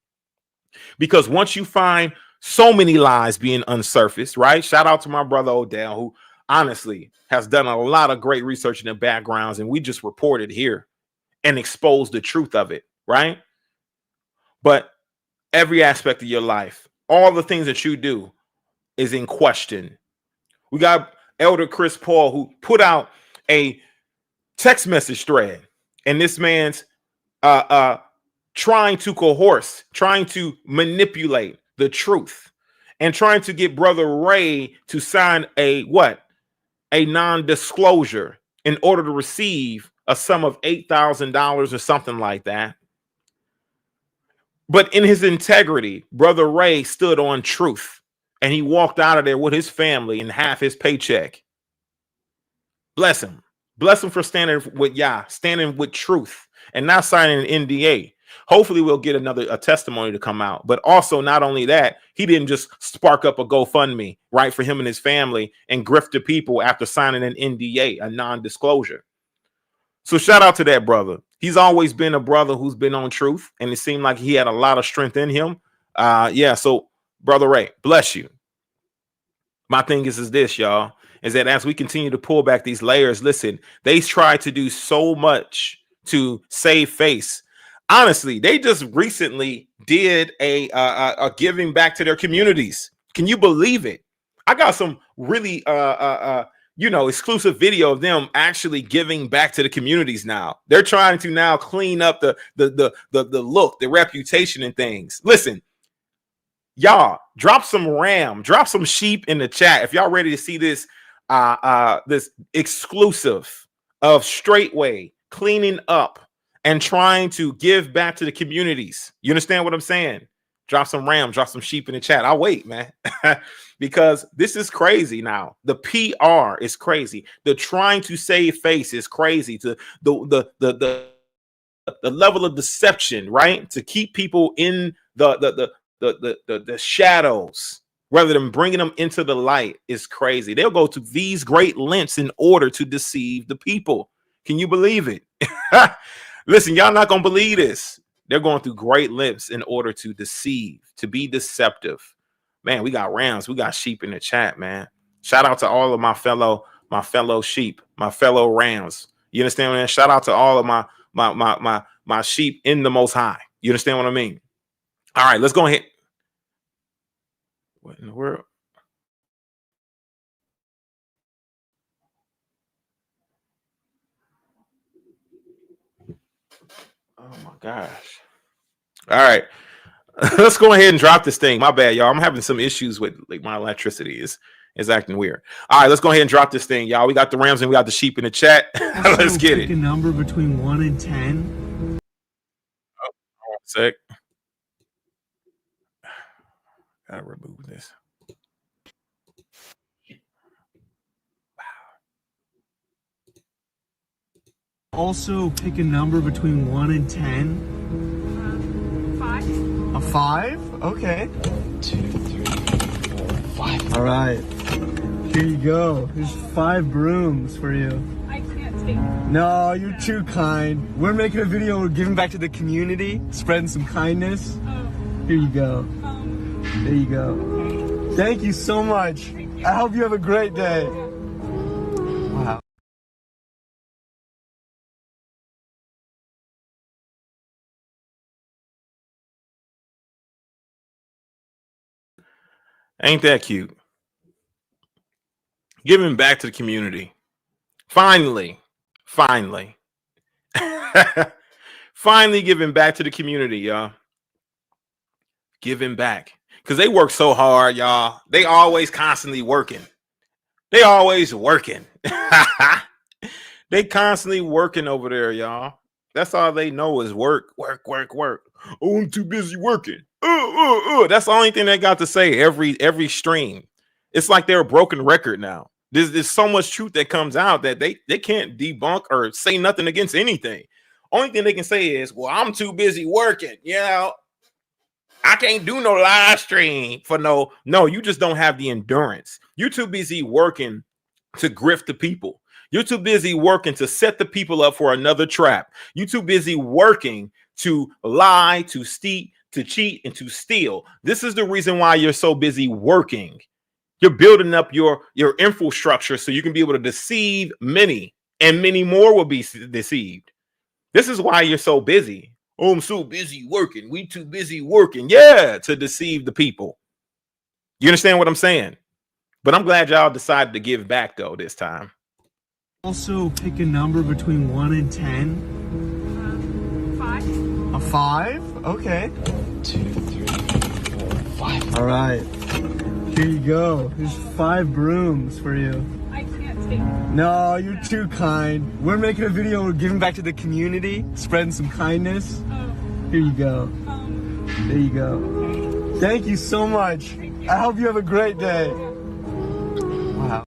Because once you find so many lies being unsurfaced, right? Shout out to my brother Odell, who honestly has done a lot of great research in the backgrounds, and we just reported here and exposed the truth of it, right? But every aspect of your life, all the things that you do is in question. We got Elder Chris Paul, who put out a text message thread, and this man's trying to coerce, trying to manipulate the truth, and trying to get Brother Ray to sign a non-disclosure in order to receive a sum of $8,000 or something like that. But in his integrity, Brother Ray stood on truth, and he walked out of there with his family and half his paycheck. Bless him. Bless him for standing with Yah, standing with truth, and not signing an NDA. Hopefully we'll get a testimony to come out. But also, not only that, he didn't just spark up a GoFundMe, right, for him and his family and grift the people after signing an NDA, a non-disclosure. So shout out to that brother. He's always been a brother who's been on truth, and it seemed like he had a lot of strength in him. So Brother Ray, bless you. My thing is this, y'all, is that as we continue to pull back these layers, listen, they try to do so much to save face. Honestly, they just recently did a giving back to their communities. Can you believe it? I got some really exclusive video of them actually giving back to the communities now. They're trying to now clean up the look, the reputation and things. Listen, y'all, drop some ram, drop some sheep in the chat if y'all ready to see this this exclusive of Straightway cleaning up and trying to give back to the communities. You understand what I'm saying? Drop some ram, drop some sheep in the chat. I'll wait, man. Because this is crazy now. The PR is crazy. The trying to save face is crazy. To the level of deception, right? To keep people in the shadows rather than bringing them into the light is crazy. They'll go to these great lengths in order to deceive the people. Can you believe it? Listen, y'all not gonna believe this. They're going through great lengths in order to deceive, to be deceptive. Man, we got rams, we got sheep in the chat, man. Shout out to all of my fellow sheep, my fellow rams. You understand what I mean? Shout out to all of my sheep in the Most High. You understand what I mean? All right, let's go ahead. What in the world? Oh my gosh. All right. Let's go ahead and drop this thing. My bad, y'all. I'm having some issues with my electricity is acting weird. All right, let's go ahead and drop this thing, y'all. We got the rams and we got the sheep in the chat. Let's get it.
A number between 1 and 10.
Oh, one sec. Gotta remove this.
Also, pick a number between 1 and 10.
5.
A 5? Okay. 1, 2, 3, 4, 5. All right. Here you go. There's 5 brooms for you.
I can't take them.
No, you're too kind. We're making a video. We're giving back to the community, spreading some kindness.
Oh.
Here you go. There you go. Thank you so much. I hope you have a great day. Wow.
Ain't that cute? Giving back to the community. Finally. Finally giving back to the community, y'all. Giving back. Because they work so hard, y'all. They always constantly working. They always working. They constantly working over there, y'all. That's all they know is work, work, work, work. Oh, I'm too busy working. That's the only thing they got to say every stream. It's like they're a broken record now. There's so much truth that comes out that they can't debunk or say nothing against anything. Only thing they can say is, well, I'm too busy working. You know, I can't do no live stream for no, you just don't have the endurance. You're too busy working to grift the people. You're too busy working to set the people up for another trap. You're too busy working to lie, to steal, to cheat, and to steal. This is the reason why you're so busy working. You're building up your infrastructure so you can be able to deceive many, and many more will be deceived. This is why you're so busy. Oh, I'm so busy working. We too busy working. Yeah, to deceive the people. You understand what I'm saying? But I'm glad y'all decided to give back though this time.
Also, pick a number between 1 and 10.
5.
A 5? Okay.
1, 2, 3, 4, 5.
All right. Here you go. There's 5 brooms for you.
I can't take it.
No, you're too kind. We're making a video. We're giving back to the community, spreading some kindness.
Oh,
Here you go. There you go. Thank you so much. I hope you have a great day. Wow.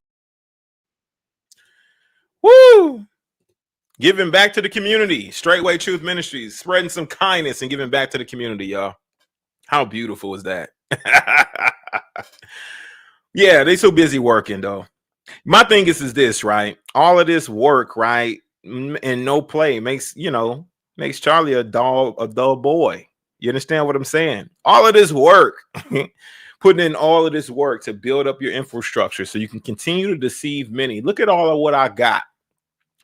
Woo! Giving back to the community. Straightway Truth Ministries, spreading some kindness and giving back to the community, y'all. How beautiful is that? Yeah, they so busy working though. My thing is this, right? All of this work, right, and no play makes Charlie a dull boy. You understand what I'm saying? All of this work, putting in all of this work to build up your infrastructure so you can continue to deceive many. Look at all of what I got,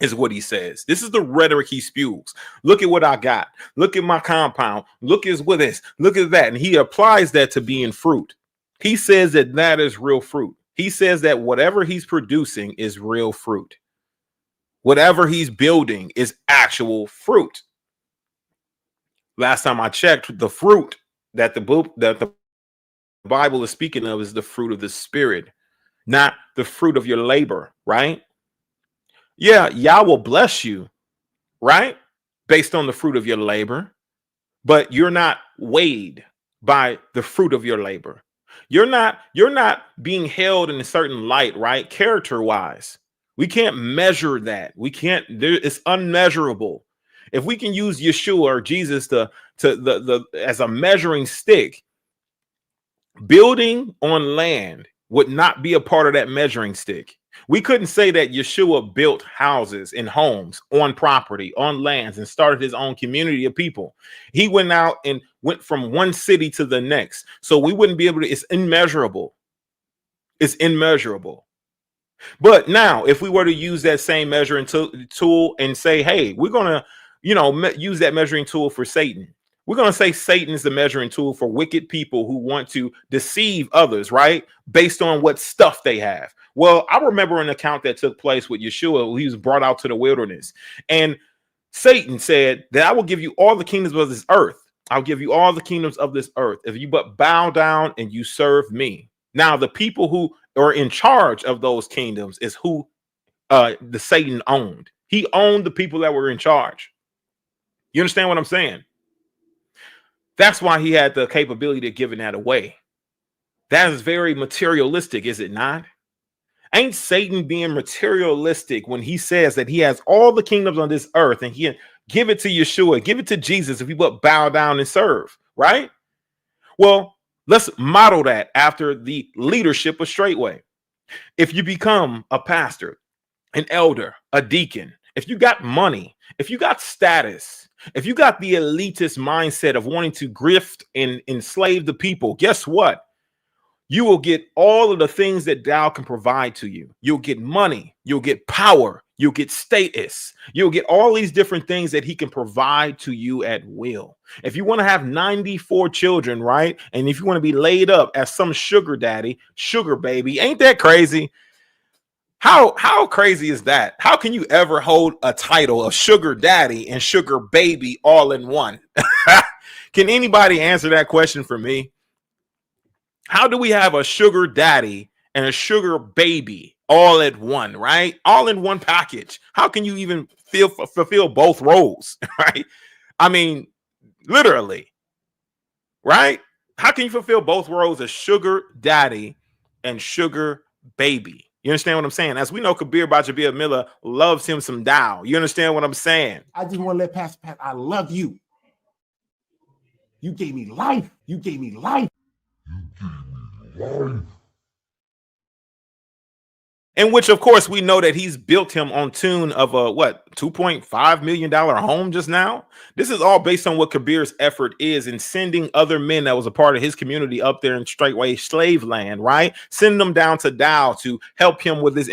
is what he says. This is the rhetoric he spews. Look at what I got. Look at my compound. Look at this. Look at that. And he applies that to being fruit. He says that is real fruit. He says that whatever he's producing is real fruit. Whatever he's building is actual fruit. Last time I checked, the fruit that the Bible is speaking of is the fruit of the Spirit, not the fruit of your labor, right? Yeah, Yah will bless you, right? Based on the fruit of your labor, but you're not weighed by the fruit of your labor. You're not being held in a certain light, right? Character-wise. We can't measure that. It's unmeasurable. If we can use Yeshua or Jesus as a measuring stick, building on land would not be a part of that measuring stick. We couldn't say that Yeshua built houses and homes on property, on lands, and started his own community of people. He went out and went from one city to the next. So we wouldn't be able to, it's immeasurable. It's immeasurable. But now, if we were to use that same measuring tool and say, hey, we're going to, use that measuring tool for Satan. We're going to say Satan is the measuring tool for wicked people who want to deceive others, right? Based on what stuff they have. Well, I remember an account that took place with Yeshua. He was brought out to the wilderness. And Satan said that I will give you all the kingdoms of this earth. I'll give you all the kingdoms of this earth if you but bow down and you serve me. Now, the people who are in charge of those kingdoms is who the Satan owned. He owned the people that were in charge. You understand what I'm saying? That's why he had the capability of giving that away. That is very materialistic, is it not? Ain't Satan being materialistic when he says that he has all the kingdoms on this earth and he can give it to Yeshua, give it to Jesus if we but bow down and serve, right? Well, let's model that after the leadership of Straightway. If you become a pastor, an elder, a deacon, if you got money, if you got status, if you got the elitist mindset of wanting to grift and enslave the people, guess what? You will get all of the things that Thou can provide to you. You'll get money. You'll get power. You'll get status. You'll get all these different things that he can provide to you at will. If you want to have 94 children, right? And if you want to be laid up as some sugar daddy, sugar baby, ain't that crazy? How crazy is that? How can you ever hold a title of sugar daddy and sugar baby all in one? Can anybody answer that question for me? How do we have a sugar daddy and a sugar baby all at one, right? All in one package. How can you even fulfill both roles, right? I mean, literally, right? How can you fulfill both roles as sugar daddy and sugar baby? You understand what I'm saying? As we know, Kabir Bajabir Miller loves him some Dow. You understand what I'm saying?
I just want to let Pastor Pat, I love you. You gave me life. You gave me life.
In which, of course, we know that he's built him on tune of a $2.5 million home just now. This is all based on what Kabir's effort is in sending other men that was a part of his community up there in Straightway slave land, right? Send them down to Dow to help him with his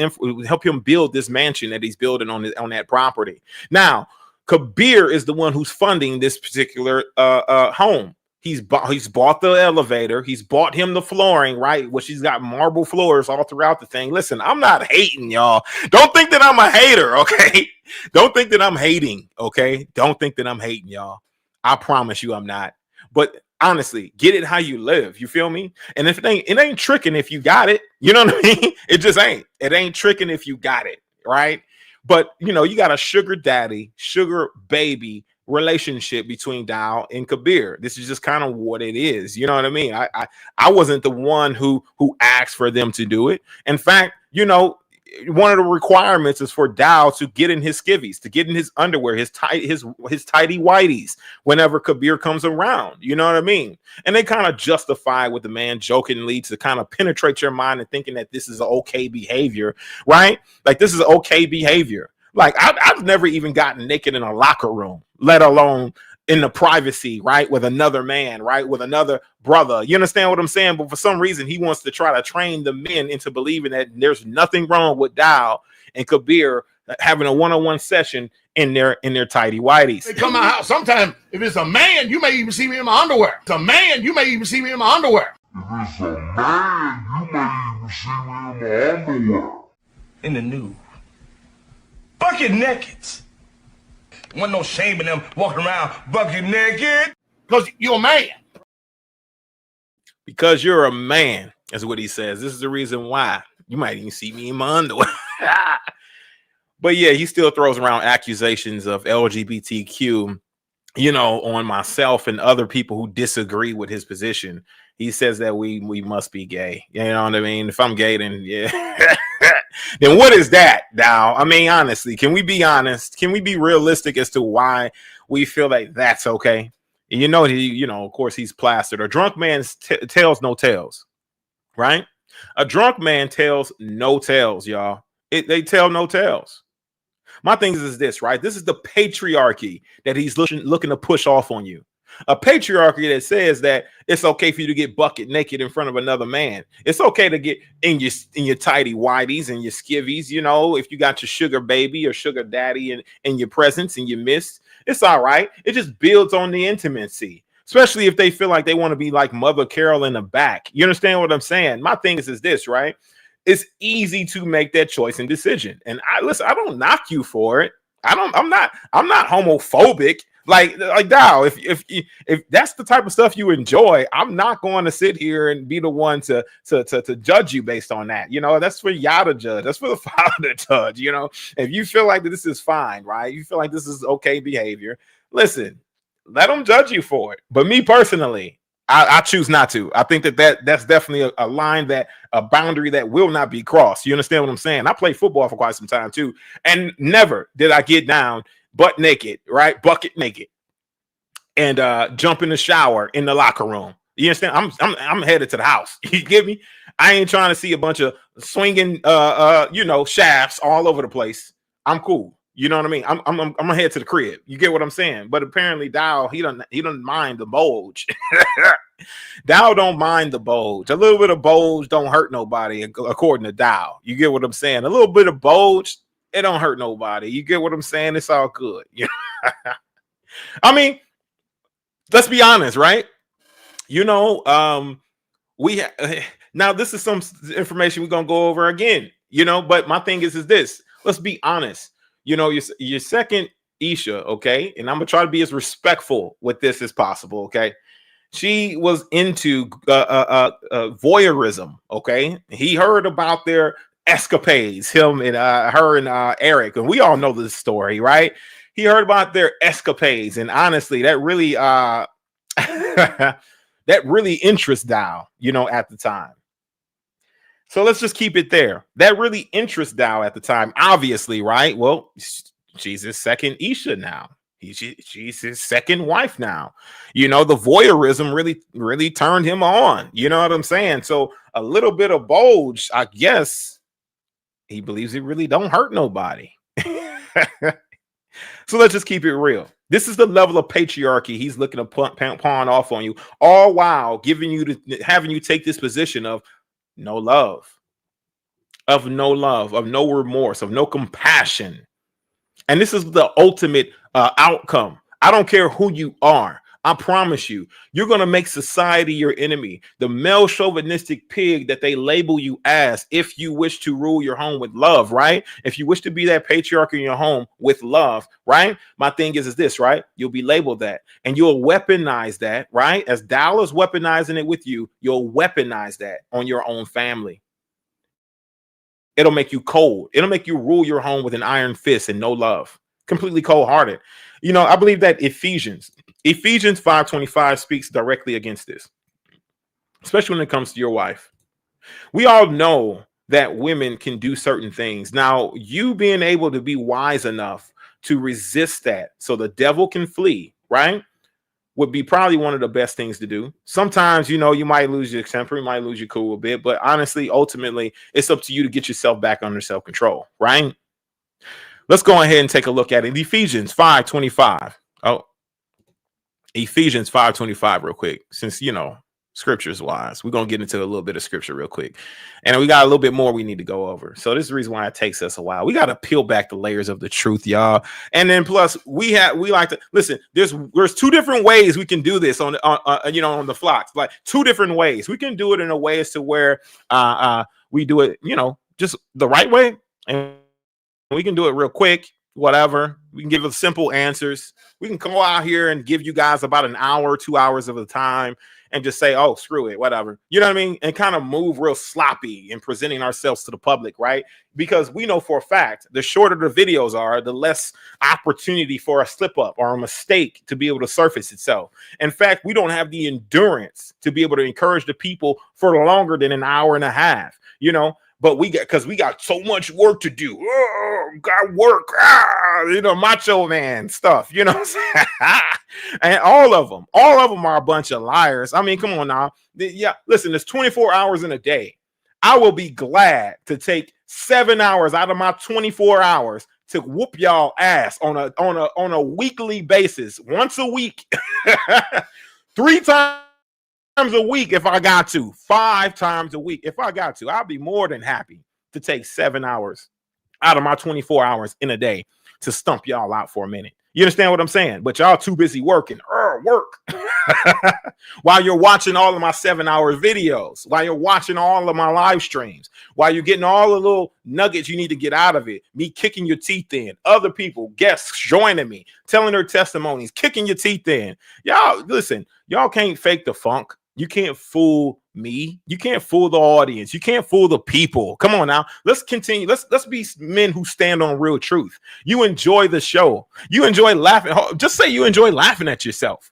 help him build this mansion that he's building on that property. Now, Kabir is the one who's funding this particular home. He's bought the elevator. He's bought him the flooring, right? Which he's got marble floors all throughout the thing. Listen, I'm not hating, y'all. Don't think that I'm a hater, okay? Don't think that I'm hating, okay? Don't think that I'm hating, y'all. I promise you I'm not. But honestly, get it how you live. You feel me? And if it ain't tricking if you got it. You know what I mean? It just ain't. It ain't tricking if you got it, right? But, you know, you got a sugar daddy, sugar baby relationship between Dow and Kabir. This is just kind of what it is. You know what I mean? I wasn't the one who asked for them to do it. In fact, you know, one of the requirements is for Dow to get in his skivvies, to get in his underwear, his tighty whities whenever Kabir comes around. You know what I mean? And they kind of justify with the man jokingly to kind of penetrate your mind and thinking that this is okay behavior, right? Like this is okay behavior. Like I've never even gotten naked in a locker room, let alone in the privacy, right? With another man, right? With another brother. You understand what I'm saying? But for some reason, he wants to try to train the men into believing that there's nothing wrong with Dow and Kabir having a one-on-one session in their tighty whities.
They come out sometimes. If it's a man, you may even see me in my underwear. If it's a man, you may even see me in my underwear. If it's a man, you may even see me in my underwear.
In the nude. Bucket naked. Wasn't no shame in them walking around bucket naked.
Because you're a man.
Because you're a man, that's what he says. This is the reason why. You might even see me in my underwear. But yeah, he still throws around accusations of LGBTQ, you know, on myself and other people who disagree with his position. He says that we must be gay. You know what I mean? If I'm gay, then yeah. Then what is that, Dow? I mean, honestly, can we be honest? Can we be realistic as to why we feel like that's okay? And you know, of course, he's plastered. A drunk man tells no tales, right? A drunk man tells no tales, y'all. They tell no tales. My thing is this, right? This is the patriarchy that he's looking to push off on you. A patriarchy that says that it's okay for you to get bucket naked in front of another man. It's okay to get in your tighty whities and your skivvies, you know, if you got your sugar baby or sugar daddy in your presence and you missed, it's all right. It just builds on the intimacy, especially if they feel like they want to be like Mother Carol in the back. You understand what I'm saying? My thing is this, right? It's easy to make that choice and decision. And I don't knock you for it. I'm not homophobic. Like Dow, if that's the type of stuff you enjoy, I'm not going to sit here and be the one to judge you based on that. You know, that's for y'all to judge. That's for the Father to judge. You know, if you feel like this is fine, right? You feel like this is okay behavior. Listen, let them judge you for it. But me personally, I choose not to. I think that's definitely a line, a boundary that will not be crossed. You understand what I'm saying? I played football for quite some time too, and never did I get down butt naked, right? Bucket naked, and jump in the shower in the locker room. You understand? I'm headed to the house. You get me? I ain't trying to see a bunch of swinging, shafts all over the place. I'm cool. You know what I mean? I'm gonna head to the crib. You get what I'm saying? But apparently Dow, he doesn't mind the bulge. Dow don't mind the bulge. A little bit of bulge don't hurt nobody, according to Dow. You get what I'm saying? A little bit of bulge, it don't hurt nobody. You get what I'm saying? It's all good. You know? I mean, let's be honest, right? You know, now this is some information we're gonna go over again. You know, but my thing is this. Let's be honest. You know, your second Isha, okay, and I'm gonna try to be as respectful with this as possible, okay. She was into voyeurism, okay. He heard about their escapades, him and her and Eric, and we all know this story, right? He heard about their escapades, and honestly, that really that really interests Dow, you know, at the time. So let's just keep it there. That really interests Dow at the time, obviously, right? Well, she's his second Isha now. She's his second wife now. You know, the voyeurism really turned him on. You know what I'm saying? So a little bit of bulge, I guess he believes it really don't hurt nobody. So let's just keep it real. This is the level of patriarchy he's looking to pawn off on you, all while having you take this position of no love, of no remorse, of no compassion. And this is the ultimate outcome. I don't care who you are. I promise you, you're going to make society your enemy. The male chauvinistic pig that they label you as, if you wish to rule your home with love, right? If you wish to be that patriarch in your home with love, right? My thing is this, right? You'll be labeled that, and you'll weaponize that, right? As Dallas weaponizing it with you, you'll weaponize that on your own family. It'll make you cold. It'll make you rule your home with an iron fist and no love, completely cold-hearted. You know, I believe that Ephesians 5:25 speaks directly against this, especially when it comes to your wife. We all know that women can do certain things. Now, you being able to be wise enough to resist that so the devil can flee, right, would be probably one of the best things to do. Sometimes, you know, you might lose your temper, you might lose your cool a bit, but honestly, ultimately, it's up to you to get yourself back under self-control, right? Let's go ahead and take a look at it. Ephesians 5:25. Oh, Ephesians 5:25 real quick, since, you know, scriptures wise, we're going to get into a little bit of scripture real quick. And we got a little bit more we need to go over. So this is the reason why it takes us a while. We got to peel back the layers of the truth, y'all. And then plus we like to listen. There's two different ways we can do this on the flocks, like two different ways. We can do it in a way as to where we do it, you know, just the right way. And we can do it real quick, whatever. We can give us simple answers. We can go out here and give you guys about an hour, 2 hours of the time and just say, oh, screw it, whatever. You know what I mean? And kind of move real sloppy in presenting ourselves to the public, right? Because we know for a fact, the shorter the videos are, the less opportunity for a slip up or a mistake to be able to surface itself. In fact, we don't have the endurance to be able to encourage the people for longer than an hour and a half, you know? But we got so much work to do. Oh, got work. You know, macho man stuff, you know what I'm saying? And all of them are a bunch of liars. I mean, come on now. Yeah, listen, there's 24 hours in a day. I will be glad to take 7 hours out of my 24 hours to whoop y'all ass on a weekly basis, once a week, 3 times a week if I got to, 5 times a week if I got to. I'll be more than happy to take 7 hours out of my 24 hours in a day to stump y'all out for a minute. You understand what I'm saying? But y'all too busy working. Work. While you're watching all of my 7-hour videos, while you're watching all of my live streams, while you're getting all the little nuggets you need to get out of it, me kicking your teeth in, other people, guests joining me, telling their testimonies, kicking your teeth in. Y'all, listen, y'all can't fake the funk. You can't fool me. You can't fool the audience. You can't fool the people. Come on now. Let's continue. Let's be men who stand on real truth. You enjoy the show. You enjoy laughing. Just say you enjoy laughing at yourself.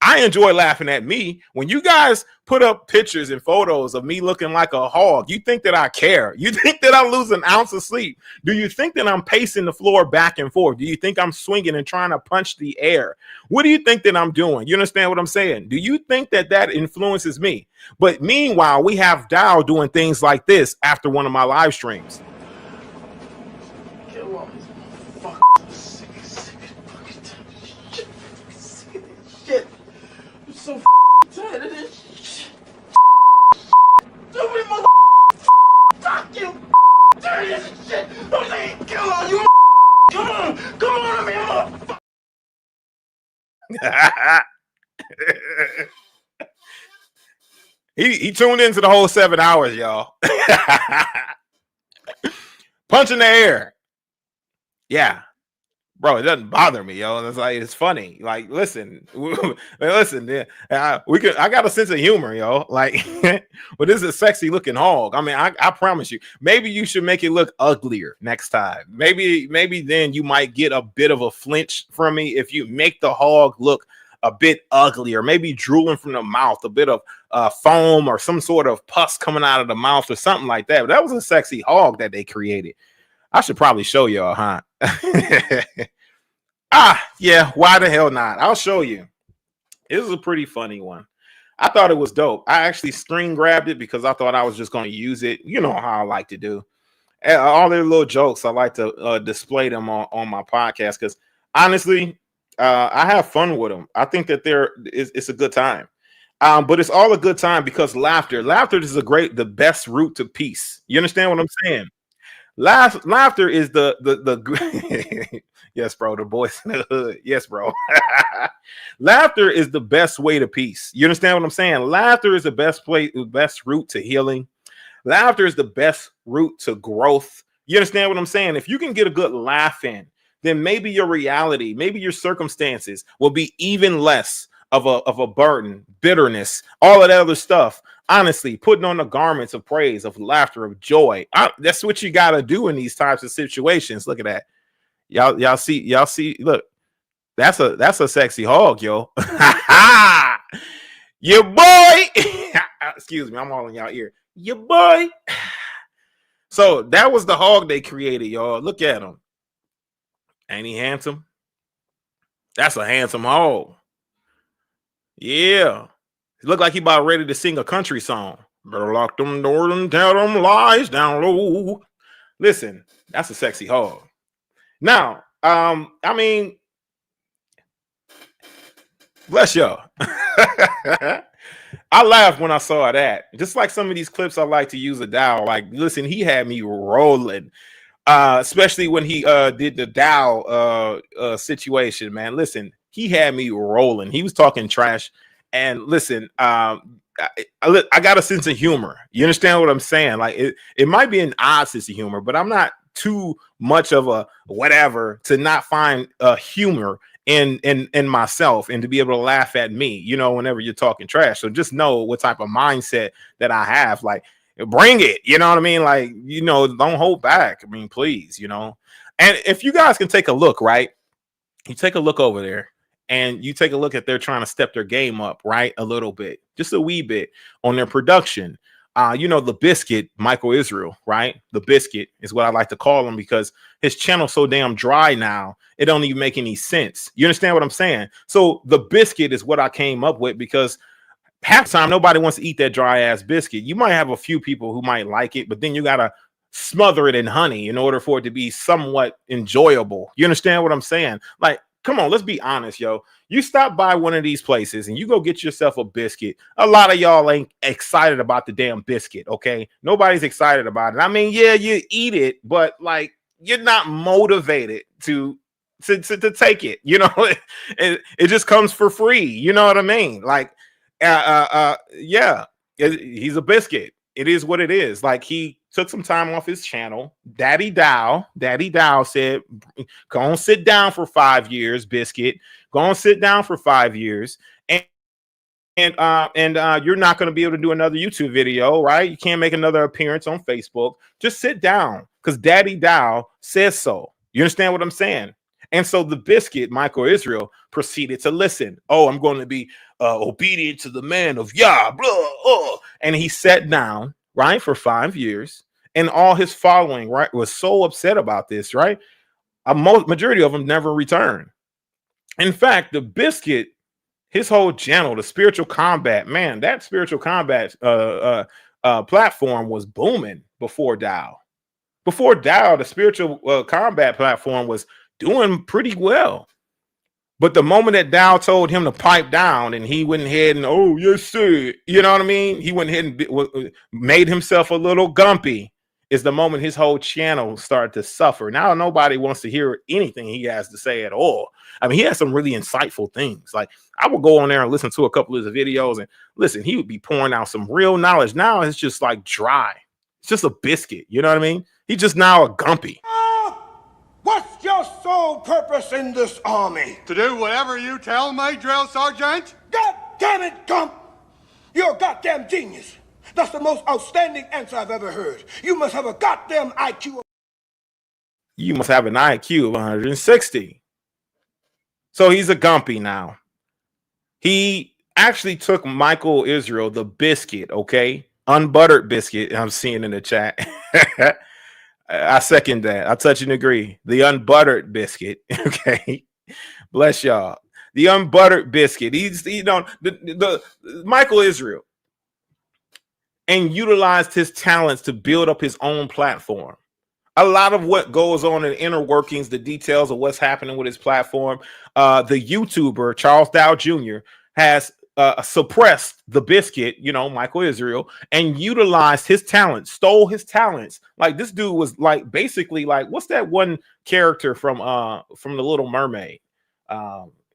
I enjoy laughing at me. When you guys put up pictures and photos of me looking like a hog, you think that I care. You think that I lose an ounce of sleep. Do you think that I'm pacing the floor back and forth? Do you think I'm swinging and trying to punch the air? What do you think that I'm doing? You understand what I'm saying? Do you think that that influences me? But meanwhile, we have Dow doing things like this after one of my live streams.
So tired of this shit. Stupid mother. Fuck you. Dirty as shit. Don't say kill all you. Come on, I
mean, he tuned into the whole 7 hours, y'all. Punch in the air. Yeah. Bro, it doesn't bother me, yo. It's like, it's funny. Like, listen, I got a sense of humor, yo. Like, but this is a sexy looking hog. I mean, I promise you, maybe you should make it look uglier next time. Maybe then you might get a bit of a flinch from me if you make the hog look a bit ugly, or maybe drooling from the mouth, a bit of foam or some sort of pus coming out of the mouth or something like that. But that was a sexy hog that they created. I should probably show y'all, huh? Yeah, why the hell not? I'll show you. It was a pretty funny one. I thought it was dope. I actually screen grabbed it because I thought I was just going to use it. You know how I like to do. All their little jokes, I like to display them on my podcast because honestly, I have fun with them. I think that it's a good time. But it's all a good time because laughter is the best route to peace. You understand what I'm saying? Laughter is the yes, bro. The boys in the hood. Yes, bro. Laughter is the best way to peace. You understand what I'm saying? Laughter is the best route to healing. Laughter is the best route to growth. You understand what I'm saying? If you can get a good laugh in, then maybe your reality, maybe your circumstances will be even less of a burden, bitterness, all of that other stuff. Honestly, putting on the garments of praise, of laughter, of joy. That's what you got to do in these types of situations. Look at that. Y'all see, look, that's a sexy hog, yo. Your boy. Excuse me, I'm all in y'all ear. Your boy. So that was the hog they created, y'all. Look at him. Ain't he handsome? That's a handsome hog. Yeah. He looked like he about ready to sing a country song. Better lock them doors and tell them lies down low. Listen, that's a sexy hog. Now, I mean, bless y'all. I laughed when I saw that. Just like some of these clips I like to use a Dow. Like, listen, he had me rolling. Especially when he did the Dow situation, man. Listen, he had me rolling. He was talking trash. And listen, I got a sense of humor. You understand what I'm saying? Like it might be an odd sense of humor, but I'm not too much of a whatever to not find humor in myself and to be able to laugh at me, you know, whenever you're talking trash. So just know what type of mindset that I have. Like, bring it, you know what I mean? Like, you know, don't hold back. I mean, please, you know. And if you guys can take a look, right? You take a look over there. And you take a look at they're trying to step their game up, right? A little bit, just a wee bit on their production. You know, the Biscuit, Michael Israel, right? The Biscuit is what I like to call him because his channel's so damn dry now. It don't even make any sense. You understand what I'm saying? So the Biscuit is what I came up with because half the time nobody wants to eat that dry ass biscuit. You might have a few people who might like it, but then you got to smother it in honey in order for it to be somewhat enjoyable. You understand what I'm saying? Like, come on, let's be honest, yo. You stop by one of these places and you go get yourself a biscuit. A lot of y'all ain't excited about the damn biscuit, okay? Nobody's excited about it. I mean, yeah, you eat it, but like you're not motivated to take it. You know, it just comes for free. You know what I mean? Like, yeah, he's a biscuit. It is what it is. Like he took some time off his channel. Daddy Dow said, go on, sit down for 5 years, Biscuit. Go on, sit down for 5 years. And you're not going to be able to do another YouTube video, right? You can't make another appearance on Facebook. Just sit down because Daddy Dow says so. You understand what I'm saying? And so the Biscuit, Michael Israel, proceeded to listen. Oh, I'm going to be obedient to the man of Yah, blah, and he sat down, right, for 5 years. And all his following, right, was so upset about this, right? A majority of them never returned. In fact, the Biscuit, his whole channel, the Spiritual Combat, man, that Spiritual Combat platform was booming before Dow. Before Dow, the Spiritual Combat platform was doing pretty well. But the moment that Dow told him to pipe down and he went ahead and, oh, yes, sir, you know what I mean? He went ahead and made himself a little gumpy is the moment his whole channel started to suffer. Now nobody wants to hear anything he has to say at all. I mean, he has some really insightful things. Like I would go on there and listen to a couple of his videos and listen, he would be pouring out some real knowledge. Now it's just like dry. It's just a biscuit. You know what I mean? He's just now a gumpy.
What's your sole purpose in this army?
To do whatever you tell me, drill sergeant.
God damn it, Gump! You're a goddamn genius. That's the most outstanding answer I've ever heard. You must have a goddamn IQ.
You must have an IQ of 160. So he's a gumpy now. He actually took Michael Israel, the biscuit, okay? Unbuttered biscuit, I'm seeing in the chat. I second that. I touch and agree. The unbuttered biscuit, okay? Bless y'all. The unbuttered biscuit. He's, you know, the Michael Israel, and utilized his talents to build up his own platform. A lot of what goes on in the inner workings, the details of what's happening with his platform, the YouTuber Charles Dow Jr. has suppressed the biscuit, you know, Michael Israel, and utilized his talents, stole his talents. Like, this dude was like basically like, what's that one character from The Little Mermaid?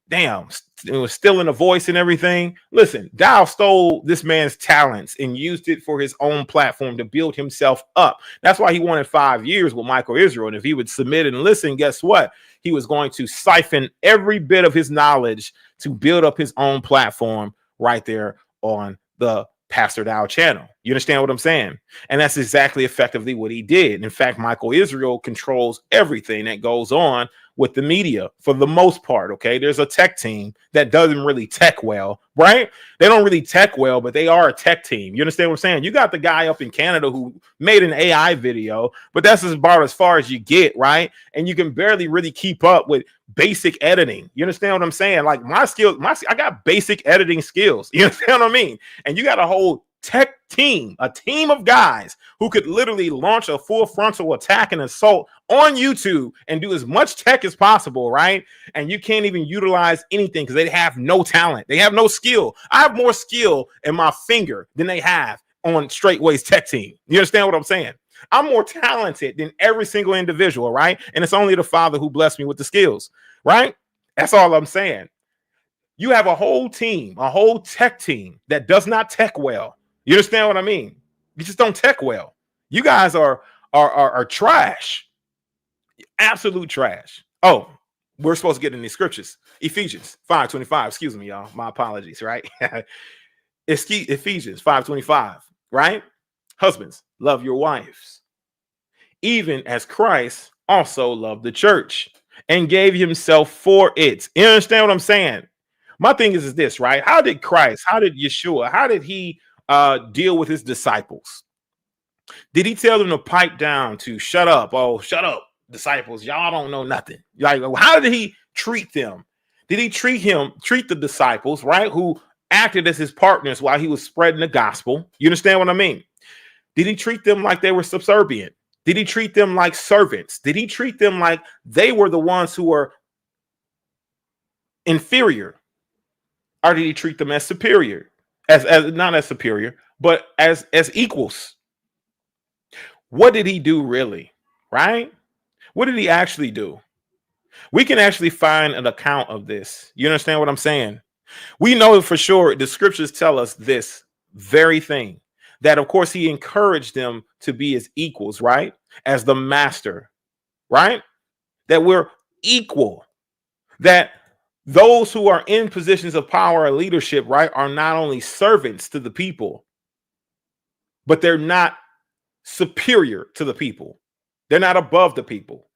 Damn, it was still in the voice and everything. Listen, Dow stole this man's talents and used it for his own platform to build himself up. That's why he wanted 5 years with Michael Israel. And if he would submit and listen, guess what? He was going to siphon every bit of his knowledge to build up his own platform right there on the Pastor Dow channel. You understand what I'm saying? And that's exactly effectively what he did. In fact, Michael Israel controls everything that goes on with the media for the most part. Okay, there's a tech team that doesn't really tech well, right? They don't really tech well, but they are a tech team. You understand what I'm saying? You got the guy up in Canada who made an AI video, but that's about as far as you get, right? And you can barely really keep up with basic editing. You understand what I'm saying? Like, my skills, I got basic editing skills. You understand what I mean? And you got a whole tech team, a team of guys who could literally launch a full frontal attack and assault on YouTube and do as much tech as possible, right? And you can't even utilize anything because they have no talent. They have no skill. I have more skill in my finger than they have on Straightway's tech team. You understand what I'm saying? I'm more talented than every single individual, right? And it's only the Father who blessed me with the skills, right? That's all I'm saying. You have a whole team, a whole tech team that does not tech well. You understand what I mean? You just don't tech well. You guys are trash. Absolute trash. Oh, we're supposed to get in these scriptures. Ephesians 5:25. Excuse me, y'all. My apologies, right? Ephesians 5:25, right? Husbands, love your wives, even as Christ also loved the church and gave himself for it. You understand what I'm saying? My thing is this, right? How did Christ, how did Yeshua, how did he deal with his disciples? Did he tell them to pipe down, to shut up? Oh, shut up, disciples. Y'all don't know nothing. Like, how did he treat them? Did he treat the disciples, right, who acted as his partners while he was spreading the gospel? You understand what I mean? Did he treat them like they were subservient? Did he treat them like servants? Did he treat them like they were the ones who were inferior? Or did he treat them as superior? As not as superior, but as equals? What did he do really, right? What did he actually do? We can actually find an account of this. You understand what I'm saying? We know for sure the scriptures tell us this very thing, that of course he encouraged them to be as equals, right? As the master, right? That we're equal, that those who are in positions of power and leadership, right, are not only servants to the people, but they're not superior to the people. They're not above the people.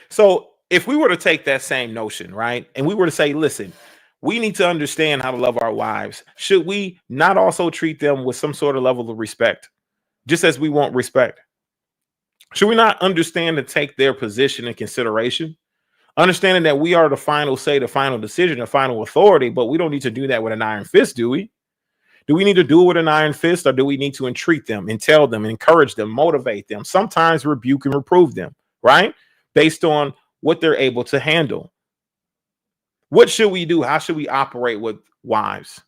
So if we were to take that same notion, right, and we were to say, listen, we need to understand how to love our wives, should we not also treat them with some sort of level of respect, just as we want respect? Should we not understand and take their position in consideration? Understanding that we are the final say, the final decision, the final authority, but we don't need to do that with an iron fist, do we? Do we need to do it with an iron fist, or do we need to entreat them and tell them, encourage them, motivate them, sometimes rebuke and reprove them, right? Based on what they're able to handle. What should we do? How should we operate with wives,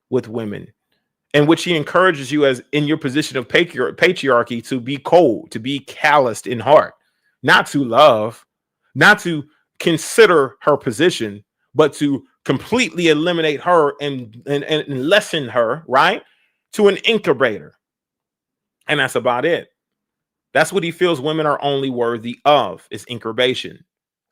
with women? In which he encourages you, as in your position of patriarchy, to be cold, to be calloused in heart, not to love, not to consider her position, but to completely eliminate her and lessen her, right, to an incubator. And that's about it. That's what he feels women are only worthy of, is incubation.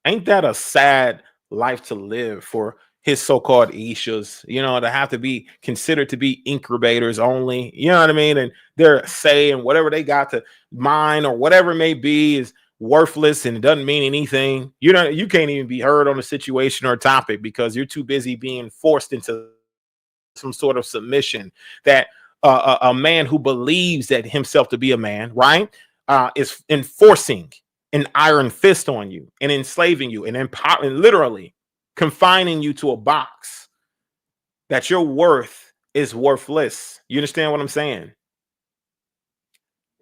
Ain't that a sad life to live for his so-called Ishas, you know, to have to be considered to be incubators only, you know what I mean? And their say and whatever they got to mine or whatever it may be is worthless and it doesn't mean anything. You know, you can't even be heard on a situation or a topic because you're too busy being forced into some sort of submission that a man who believes that himself to be a man, right, is enforcing an iron fist on you and enslaving you and empowering, literally confining you to a box that your worth is worthless. You understand what I'm saying?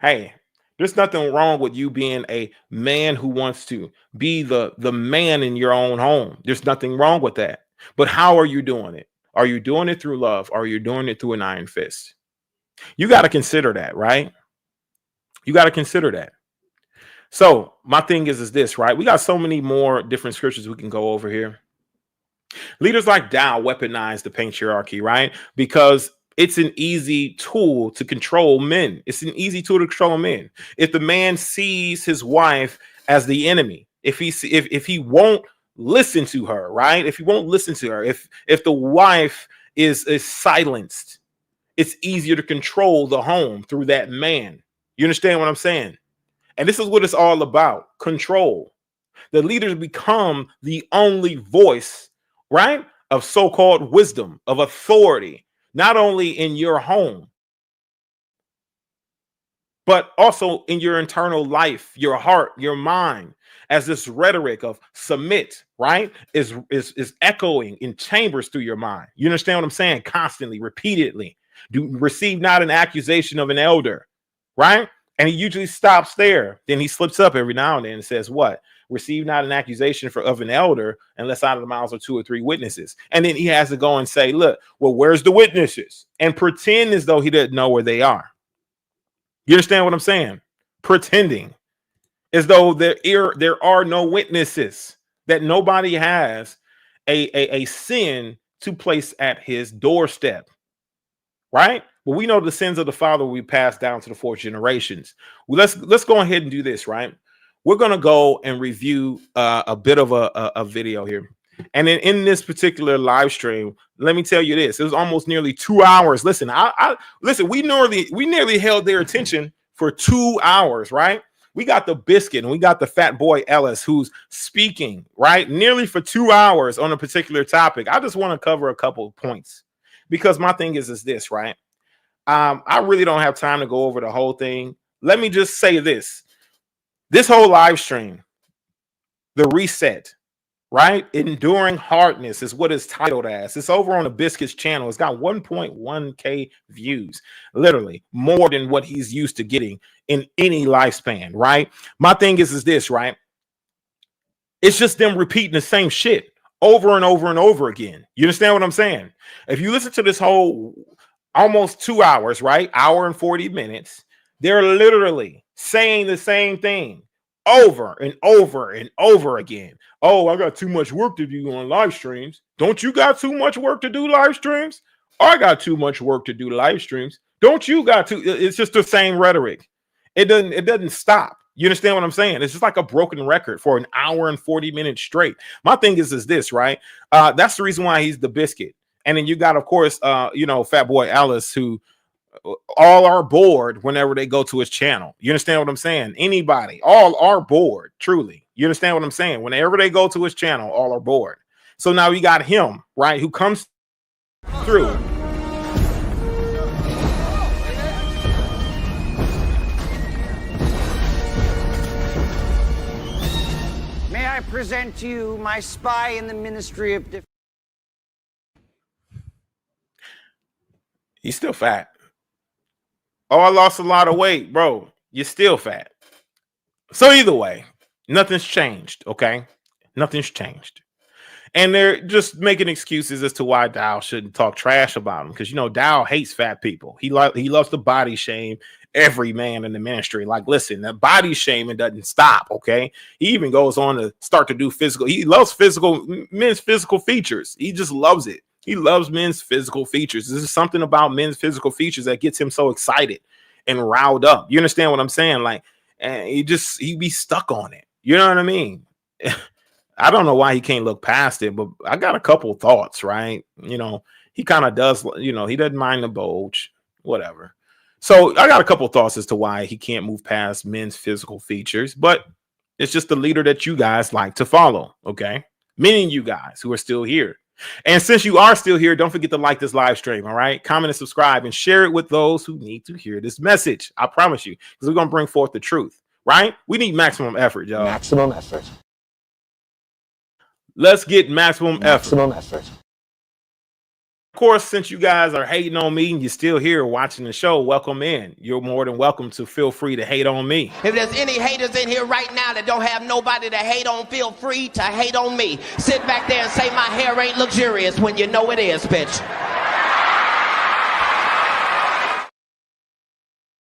Hey, there's nothing wrong with you being a man who wants to be the man in your own home. There's nothing wrong with that. But how are you doing it? Are you doing it through love? Or are you doing it through an iron fist? You got to consider that, right? You got to consider that. So my thing is this, right? We got so many more different scriptures we can go over here. Leaders like Dow weaponize the patriarchy, right? Because it's an easy tool to control men. It's an easy tool to control men. If the man sees his wife as the enemy, if he won't listen to her, right? If he won't listen to her, if the wife is silenced, it's easier to control the home through that man. You understand what I'm saying? And this is what it's all about: control. The leaders become the only voice, right, of so-called wisdom, of authority, not only in your home, but also in your internal life, your heart, your mind, as this rhetoric of submit, right, is echoing in chambers through your mind. You understand what I'm saying? Constantly, repeatedly. Do receive not an accusation of an elder, right? And he usually stops there. Then he slips up every now and then and says, what? Receive not an accusation of an elder unless out of the mouths of 2 or 3 witnesses. And then he has to go and say, look, well, where's the witnesses? And pretend as though he doesn't know where they are. You understand what I'm saying? Pretending as though there are no witnesses, that nobody has a sin to place at his doorstep, right? Well, we know the sins of the father will be passed down to the 4th generations. Well, let's go ahead and do this, right? We're going to go and review a bit of a video here. And then in this particular live stream, let me tell you this: it was almost nearly 2 hours. Listen, listen, we nearly held their attention for 2 hours, right? We got the biscuit and we got the fat boy Ellis, who's speaking, right, nearly for 2 hours on a particular topic. I just want to cover a couple of points, because my thing is this, right? I really don't have time to go over the whole thing. Let me just say this. This whole live stream, the reset, right? Enduring hardness is what it's titled as. It's over on the Biscuits channel. It's got 1.1K views, literally more than what he's used to getting in any lifespan, right? My thing is this, right? It's just them repeating the same shit over and over and over again. You understand what I'm saying? If you listen to this whole almost 2 hours, right? Hour and 40 minutes, they're literally saying the same thing over and over and over again. Oh, I got too much work to do on live streams. Don't you got too much work to do live streams? I got too much work to do live streams. Don't you got to? It's just the same rhetoric. It doesn't stop. You understand what I'm saying? It's just like a broken record for an hour and 40 minutes straight. My thing is this, right? That's the reason why he's the biscuit. And then you got, of course, Fat Boy Alice, who all are bored whenever they go to his channel. You understand what I'm saying? Anybody, all are bored, truly. You understand what I'm saying? Whenever they go to his channel, all are bored. So now you got him, right, who comes through.
May I present to you my spy in the Ministry of Defense?
He's still fat. Oh, I lost a lot of weight, bro. You're still fat. So either way, nothing's changed, okay? Nothing's changed. And they're just making excuses as to why Dow shouldn't talk trash about him. Because, Dow hates fat people. He loves to body shame every man in the ministry. Like, listen, that body shaming doesn't stop, okay? He even goes on to start to do physical. He loves men's physical features. He just loves it. He loves men's physical features. This is something about men's physical features that gets him so excited and riled up. You understand what I'm saying? Like, and he be stuck on it. You know what I mean? I don't know why he can't look past it, but I got a couple thoughts, right? He kind of does, he doesn't mind the bulge, whatever. So I got a couple thoughts as to why he can't move past men's physical features, but it's just the leader that you guys like to follow, okay? Meaning you guys who are still here. And since you are still here, don't forget to like this live stream. All right, comment and subscribe and share it with those who need to hear this message. I promise you, because we're going to bring forth the truth. Right? We need maximum effort, y'all.
Maximum effort.
Let's get maximum effort.
Maximum effort.
Of course, since you guys are hating on me and you're still here watching the show, welcome in. You're more than welcome to feel free to hate on me.
If there's any haters in here right now that don't have nobody to hate on, feel free to hate on me. Sit back there and say my hair ain't luxurious when you know it is, bitch.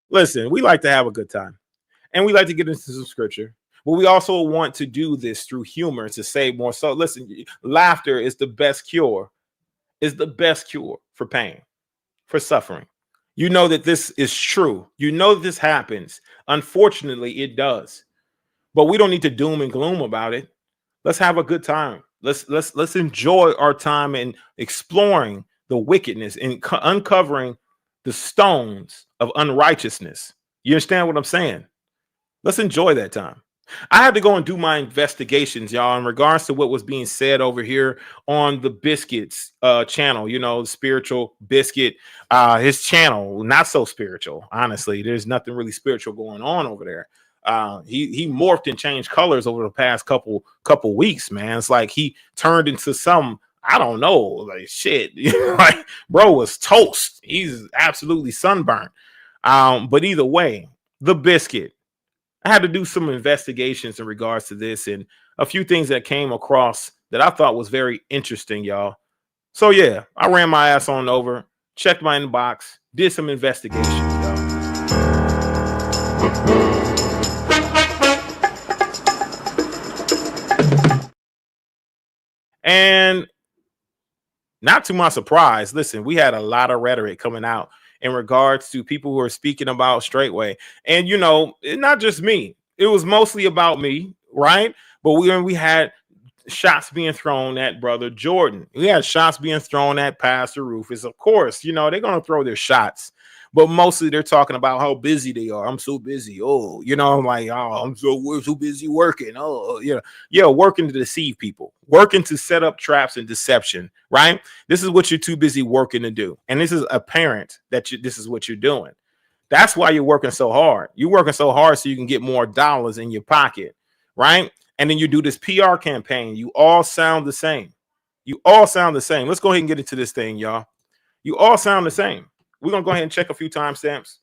Listen, we like to have a good time and we like to get into some scripture, but we also want to do this through humor to save more. So listen, laughter is the best cure. Is the best cure for pain, for suffering. You know that this is true. You know that this happens. Unfortunately, it does. But we don't need to doom and gloom about it. Let's have a good time. Let's enjoy our time in exploring the wickedness and uncovering the stones of unrighteousness. You understand what I'm saying? Let's enjoy that time. I had to go and do my investigations, y'all, in regards to what was being said over here on the Biscuits channel, you know, the spiritual Biscuit, his channel, not so spiritual. Honestly, there's nothing really spiritual going on over there. He morphed and changed colors over the past couple weeks, man. It's like he turned into some, I don't know, like shit. Like, bro was toast. He's absolutely sunburned. But either way, the Biscuit. I had to do some investigations in regards to this and a few things that came across that I thought was very interesting, y'all. So yeah, I ran my ass on over, checked my inbox, did some investigations, y'all. And not to my surprise, listen, we had a lot of rhetoric coming out in regards to people who are speaking about Straightway. And, you know, not just me. It was mostly about me, right? But we had shots being thrown at Brother Jordan. We had shots being thrown at Pastor Rufus. Of course, you know, they're going to throw their shots. But mostly they're talking about how busy they are. I'm so busy. Oh, you know, I'm like, oh, we're so busy working. Oh, yeah, working to deceive people, working to set up traps and deception, right? This is what you're too busy working to do. And this is apparent that this is what you're doing. That's why you're working so hard. You're working so hard so you can get more dollars in your pocket, right? And then you do this PR campaign. You all sound the same. You all sound the same. Let's go ahead and get into this thing, y'all. You all sound the same. We're going to go ahead and check a few timestamps.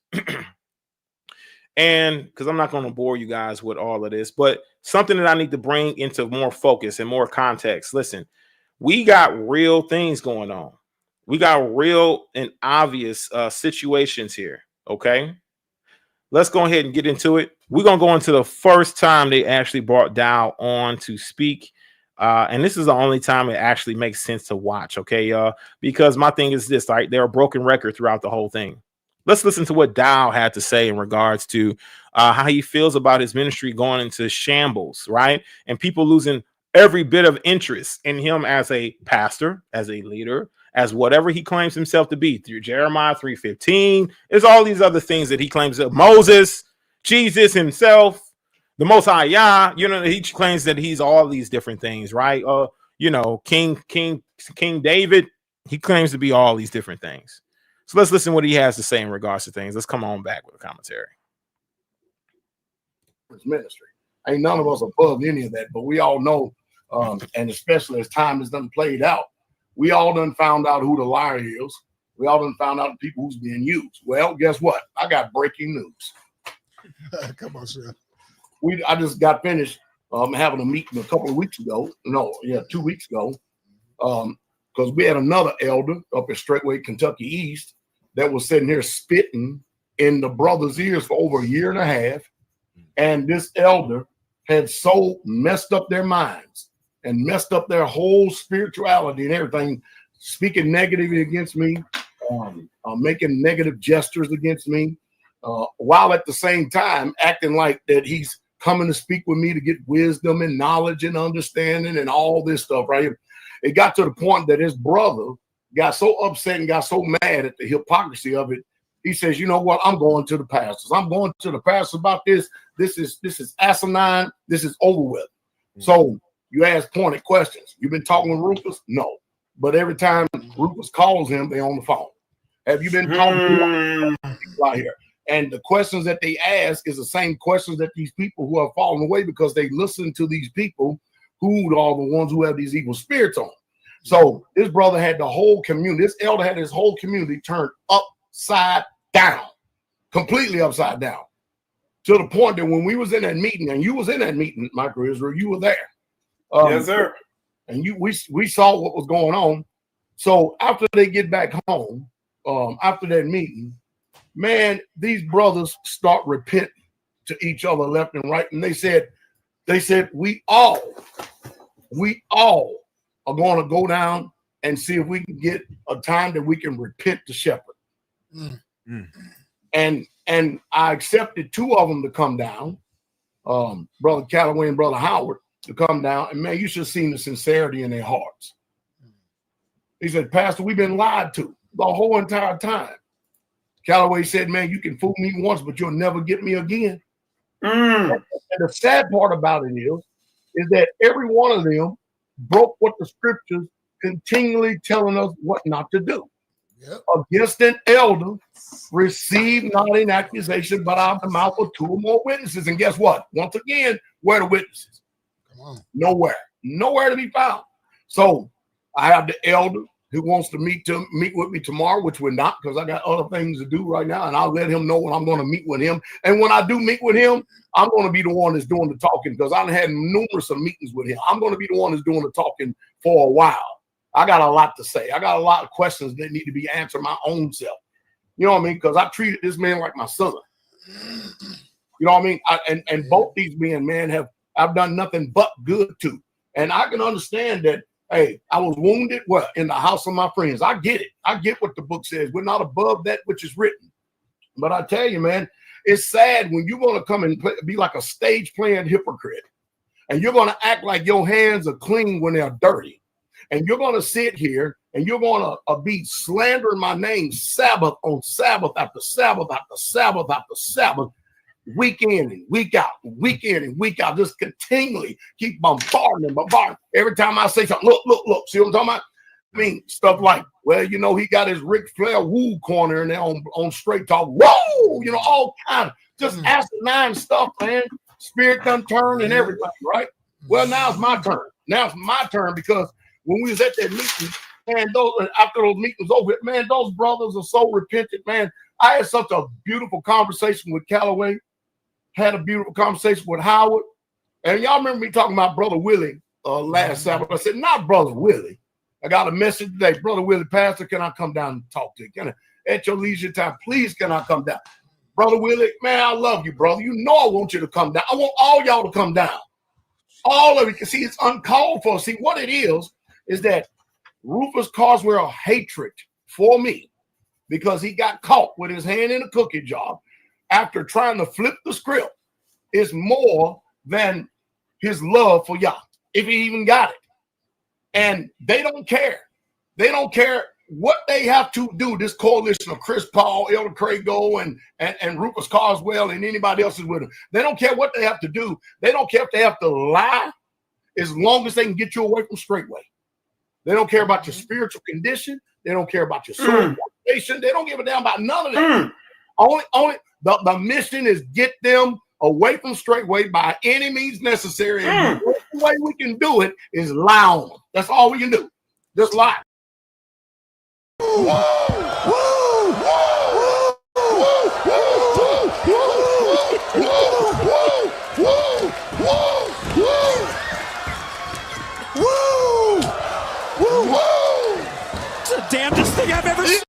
And because I'm not going to bore you guys with all of this, but something that I need to bring into more focus and more context. Listen, we got real things going on. We got real and obvious situations here. Okay. Let's go ahead and get into it. We're going to go into the first time they actually brought Dow on to speak. And this is the only time it actually makes sense to watch, okay, y'all? Because my thing is this, right? They're a broken record throughout the whole thing. Let's listen to what Dow had to say in regards to how he feels about his ministry going into shambles, right? And people losing every bit of interest in him as a pastor, as a leader, as whatever he claims himself to be through Jeremiah 3:15. There's all these other things that he claims that Moses, Jesus himself, the Most High Yah, you know, he claims that he's all these different things, right? You know, King David, he claims to be all these different things. So let's listen to what he has to say in regards to things. Let's come on back with a commentary.
His ministry. Ain't none of us above any of that, but we all know, and especially as time has done played out, we all done found out who the liar is. We all done found out the people who's being used. Well, guess what? I got breaking news.
Come on, sir.
I just got finished having a meeting a couple of weeks ago. 2 weeks ago. Because we had another elder up at Straightway, Kentucky East, that was sitting here spitting in the brother's ears for over a year and a half. And this elder had so messed up their minds and messed up their whole spirituality and everything, speaking negatively against me, making negative gestures against me, while at the same time acting like that he's coming to speak with me to get wisdom and knowledge and understanding and all this stuff, right? It got to the point that his brother got so upset and got so mad at the hypocrisy of it. He says, you know what? I'm going to the pastors. I'm going to the pastors about this. This is asinine. This is over with. So you ask pointed questions. You've been talking with Rufus? No. but every time Rufus calls him, they on the phone. Have you been talking to people out here? And the questions that they ask is the same questions that these people who are falling away because they listen to these people who are the ones who have these evil spirits on. So this brother had the whole community, this elder had his whole community turned upside down, completely upside down, to the point that when we was in that meeting, and you was in that meeting, Michael Israel, you were there.
Yes, sir.
And we saw what was going on. So after they get back home, after that meeting, man, these brothers start repenting to each other left and right. And they said, we all are going to go down and see if we can get a time that we can repent to Shepherd. And I accepted two of them to come down, Brother Calloway and Brother Howard, to come down. And man, you should have seen the sincerity in their hearts. He said, Pastor, we've been lied to the whole entire time. Calloway said, man, you can fool me once, but you'll never get me again. And the sad part about it is that every one of them broke what the scriptures continually telling us what not to do. Against an elder, receive not an accusation, but out of the mouth of two or more witnesses. And guess what? Once again, where are the witnesses? Nowhere to be found. So I have the elder who wants to meet with me tomorrow, which we're not, because I got other things to do right now, and I'll let him know when I'm going to meet with him. And when I do meet with him, I'm going to be the one that's doing the talking, because I've had numerous of meetings with him. I'm going to be the one that's doing the talking for a while. I got a lot to say. I got a lot of questions that need to be answered my own self. You know what I mean? Because I treated this man like my son. You know what I mean? And both these men, man, I've done nothing but good to. And I can understand that, hey, I was wounded, in the house of my friends. I get it. I get what the book says. We're not above that which is written. But I tell you, man, it's sad when you're going to come and be like a stage playing hypocrite. And you're going to act like your hands are clean when they're dirty. And you're going to sit here and you're going to be slandering my name Sabbath on Sabbath after Sabbath after Sabbath after Sabbath, week in and week out, week in and week out, just continually keep bombarding and bombarding. Every time I say something, look, see what I'm talking about? I mean, stuff like, well, you know, he got his Ric Flair woo corner in there on Straight Talk. Whoa, you know, all kind of just asinine stuff, man. Spirit done turned and everything, right? Well, now it's my turn. Now it's my turn, because when we was at that meeting, man, after those meetings over, man, those brothers are so repentant, man. I had such a beautiful conversation with Calloway, had a beautiful conversation with Howard, and y'all remember me talking about Brother Willie last Sabbath. I said, not Brother Willie. I got a message today, Brother Willie, Pastor, can I come down and talk to you? Can I, at your leisure time, please, can I come down? Brother Willie, man, I love you, brother. You know I want you to come down. I want all y'all to come down. All of you. See, it's uncalled for. See, what it is that Rufus Carswell hatred for me, because he got caught with his hand in a cookie jar after trying to flip the script, is more than his love for y'all, if he even got it. And they don't care. They don't care what they have to do. This coalition of Chris Paul, Elder Crago, and Rufus Carswell, and anybody else is with them. They don't care what they have to do. They don't care if they have to lie, as long as they can get you away from Straightway. They don't care about your spiritual condition. They don't care about your soul formation. They don't give a damn about none of that. Only the mission is get them away from Straightway by any means necessary. And the only way we can do it is lie on them. That's all we can do. Just lie.
It's the damnedest thing I've ever seen.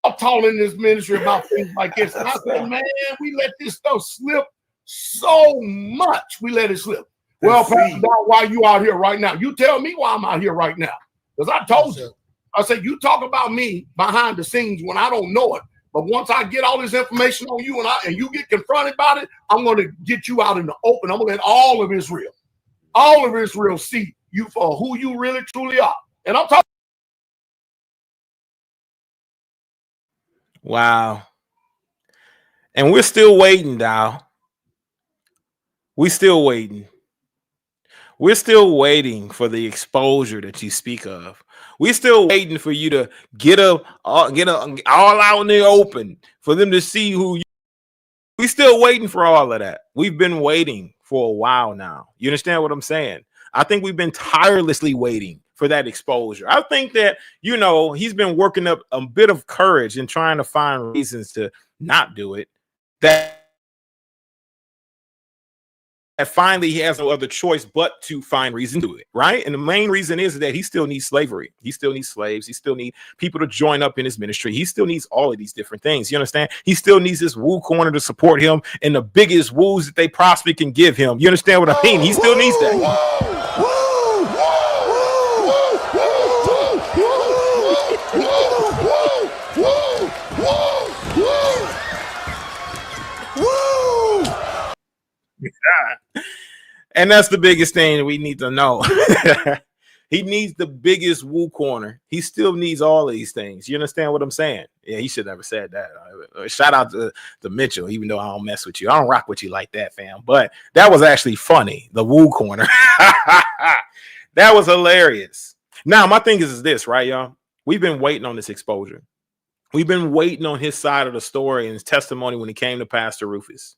I'm talking in this ministry about things like this. And I said, man, we let this stuff slip so much. We let it slip. Well, Pastor, why you out here right now? You tell me why I'm out here right now. Because I told you. I said, you talk about me behind the scenes when I don't know it. But once I get all this information on you and you get confronted about it, I'm going to get you out in the open. I'm going to let all of Israel see you for who you really, truly are. And I'm talking.
Wow. And we're still waiting, Dow. We still waiting. We're still waiting for the exposure that you speak of. We're still waiting for you to get all out in the open for them to see who you. We're still waiting for all of that. We've been waiting for a while now. You understand what I'm saying? I think we've been tirelessly waiting for that exposure. I think that, he's been working up a bit of courage and trying to find reasons to not do it. That finally he has no other choice but to find reason to do it, right? And the main reason is that he still needs slavery. He still needs slaves. He still needs people to join up in his ministry. He still needs all of these different things. You understand? He still needs this woo corner to support him in the biggest woos that they possibly can give him. You understand what I mean? He still needs that. And that's the biggest thing that we need to know. He needs the biggest woo corner. He still needs all of these things. You understand what I'm saying? Yeah, he should never said that. Shout out to Mitchell, even though I don't mess with you. I don't rock with you like that, fam. But that was actually funny. The woo corner. That was hilarious. Now, my thing is this, right, y'all? We've been waiting on this exposure. We've been waiting on his side of the story and his testimony when he came to Pastor Rufus.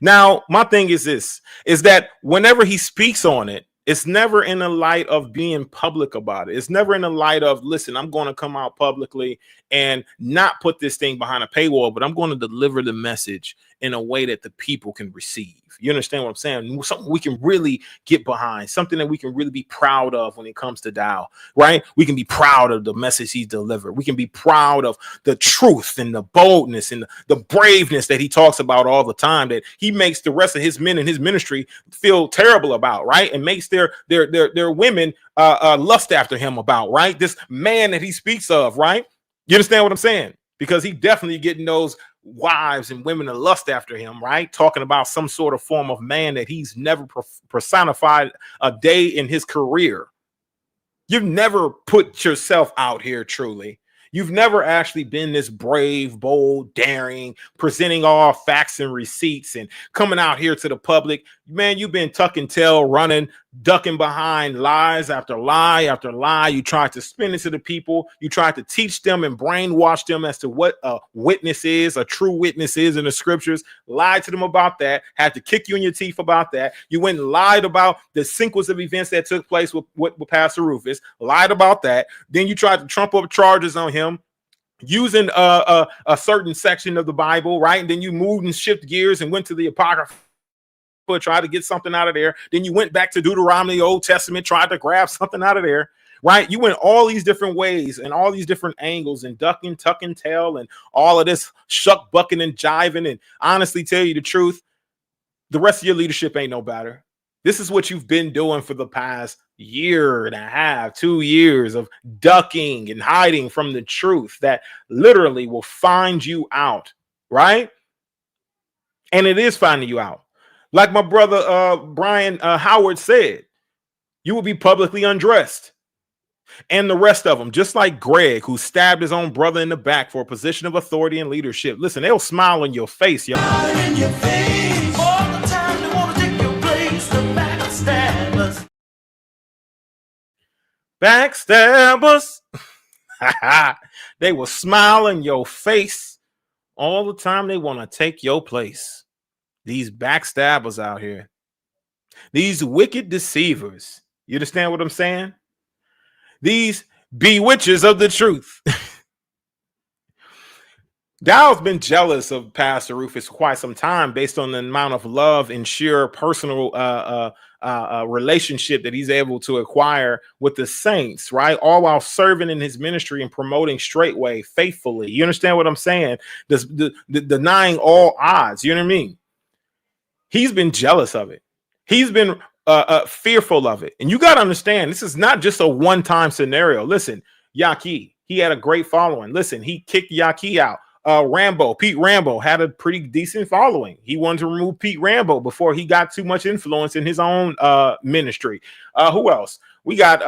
Now, my thing is this, is that whenever he speaks on it, it's never in the light of being public about it. It's never in the light of, listen, I'm going to come out publicly and not put this thing behind a paywall, but I'm going to deliver the message in a way that the people can receive. You understand what I'm saying? Something we can really get behind, something that we can really be proud of when it comes to Dow, right? We can be proud of the message he delivered. We can be proud of the truth and the boldness and the braveness that he talks about all the time, that he makes the rest of his men in his ministry feel terrible about, right? And makes their women lust after him about, right? This man that he speaks of, right? You understand what I'm saying? Because he definitely getting those wives and women to lust after him, right? Talking about some sort of form of man that he's never personified a day in his career. You've never put yourself out here truly. You've never actually been this brave, bold, daring, presenting all facts and receipts and coming out here to the public. Man, you've been tuck and tail, running, ducking behind lies after lie after lie. You tried to spin it to the people. You tried to teach them and brainwash them as to what a witness is, a true witness is in the scriptures. Lied to them about that. Had to kick you in your teeth about that. You went and lied about the sequence of events that took place with Pastor Rufus. Lied about that. Then you tried to trump up charges on him using a certain section of the Bible, right? And then you moved and shifted gears and went to the Apocrypha, tried to get something out of there. Then you went back to Deuteronomy, Old Testament, tried to grab something out of there, right? You went all these different ways and all these different angles and ducking, tucking, tail, and all of this shuck, bucking, and jiving. And honestly, tell you the truth, the rest of your leadership ain't no better. This is what you've been doing for the past year and a half, 2 years of ducking and hiding from the truth that literally will find you out, right? And it is finding you out. Like my brother Brian Howard said, you will be publicly undressed. And the rest of them, just like Greg, who stabbed his own brother in the back for a position of authority and leadership. Listen, they'll smile in your face, y'all. In your face. All the time they want to take your place, the backstabbers. Backstabbers. They will smile in your face all the time. They want to take your place. These backstabbers out here, these wicked deceivers. You understand what I'm saying? These bewitchers of the truth. Dow's been jealous of Pastor Rufus for quite some time based on the amount of love and sheer personal relationship that he's able to acquire with the saints, right? All while serving in his ministry and promoting Straightway faithfully. You understand what I'm saying? Denying all odds. You know what I mean? He's been jealous of it. He's been fearful of it. And you got to understand, this is not just a one-time scenario. Listen, Yaki, he had a great following. Listen, he kicked Yaki out. Pete Rambo had a pretty decent following. He wanted to remove Pete Rambo before he got too much influence in his own ministry. Who else? We got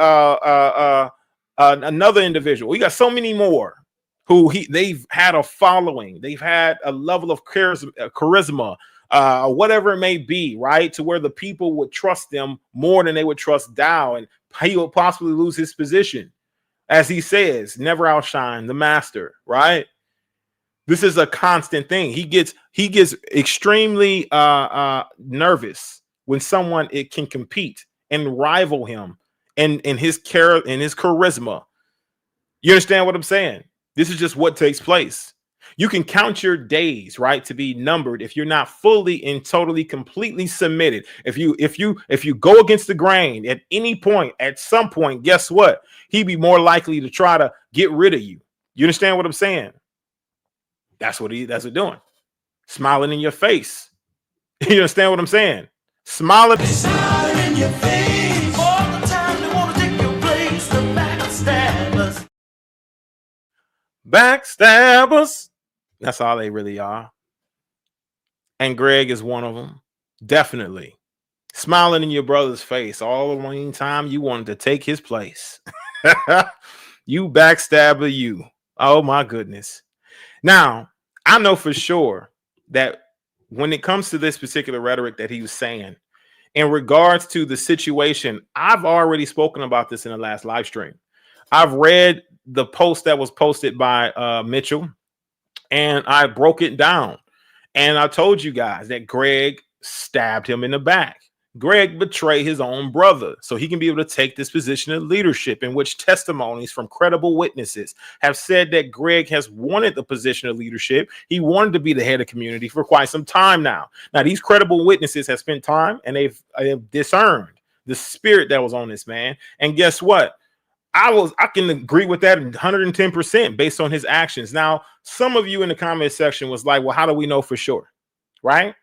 another individual. We got so many more who they've had a following. They've had a level of charisma, whatever it may be, right? To where the people would trust them more than they would trust Dow, and he will possibly lose his position. As he says, never outshine the master, right? This is a constant thing. He gets extremely nervous when someone it can compete and rival him in his charisma. You understand what I'm saying? This is just what takes place. You can count your days, right, to be numbered if you're not fully and totally, completely submitted. If you go against the grain at any point, at some point, guess what? He'd be more likely to try to get rid of you. You understand what I'm saying? That's what doing. Smiling in your face. You understand what I'm saying? Smiling
in your face. All the time they want to take your place. The backstabbers.
Backstabbers. That's all they really are. And Greg is one of them. Definitely. Smiling in your brother's face all the meantime you wanted to take his place. You backstabber, you. Oh my goodness. Now, I know for sure that when it comes to this particular rhetoric that he was saying, in regards to the situation, I've already spoken about this in the last live stream. I've read the post that was posted by Mitchell, and I broke it down. And I told you guys that Greg stabbed him in the back. Greg betrayed his own brother so he can be able to take this position of leadership, in which testimonies from credible witnesses have said that Greg has wanted the position of leadership. He wanted to be the head of community for quite some time now. Now, these credible witnesses have spent time and they've discerned the spirit that was on this man. And guess what? I can agree with that 110% based on his actions. Now, some of you in the comment section was like, well, how do we know for sure? Right?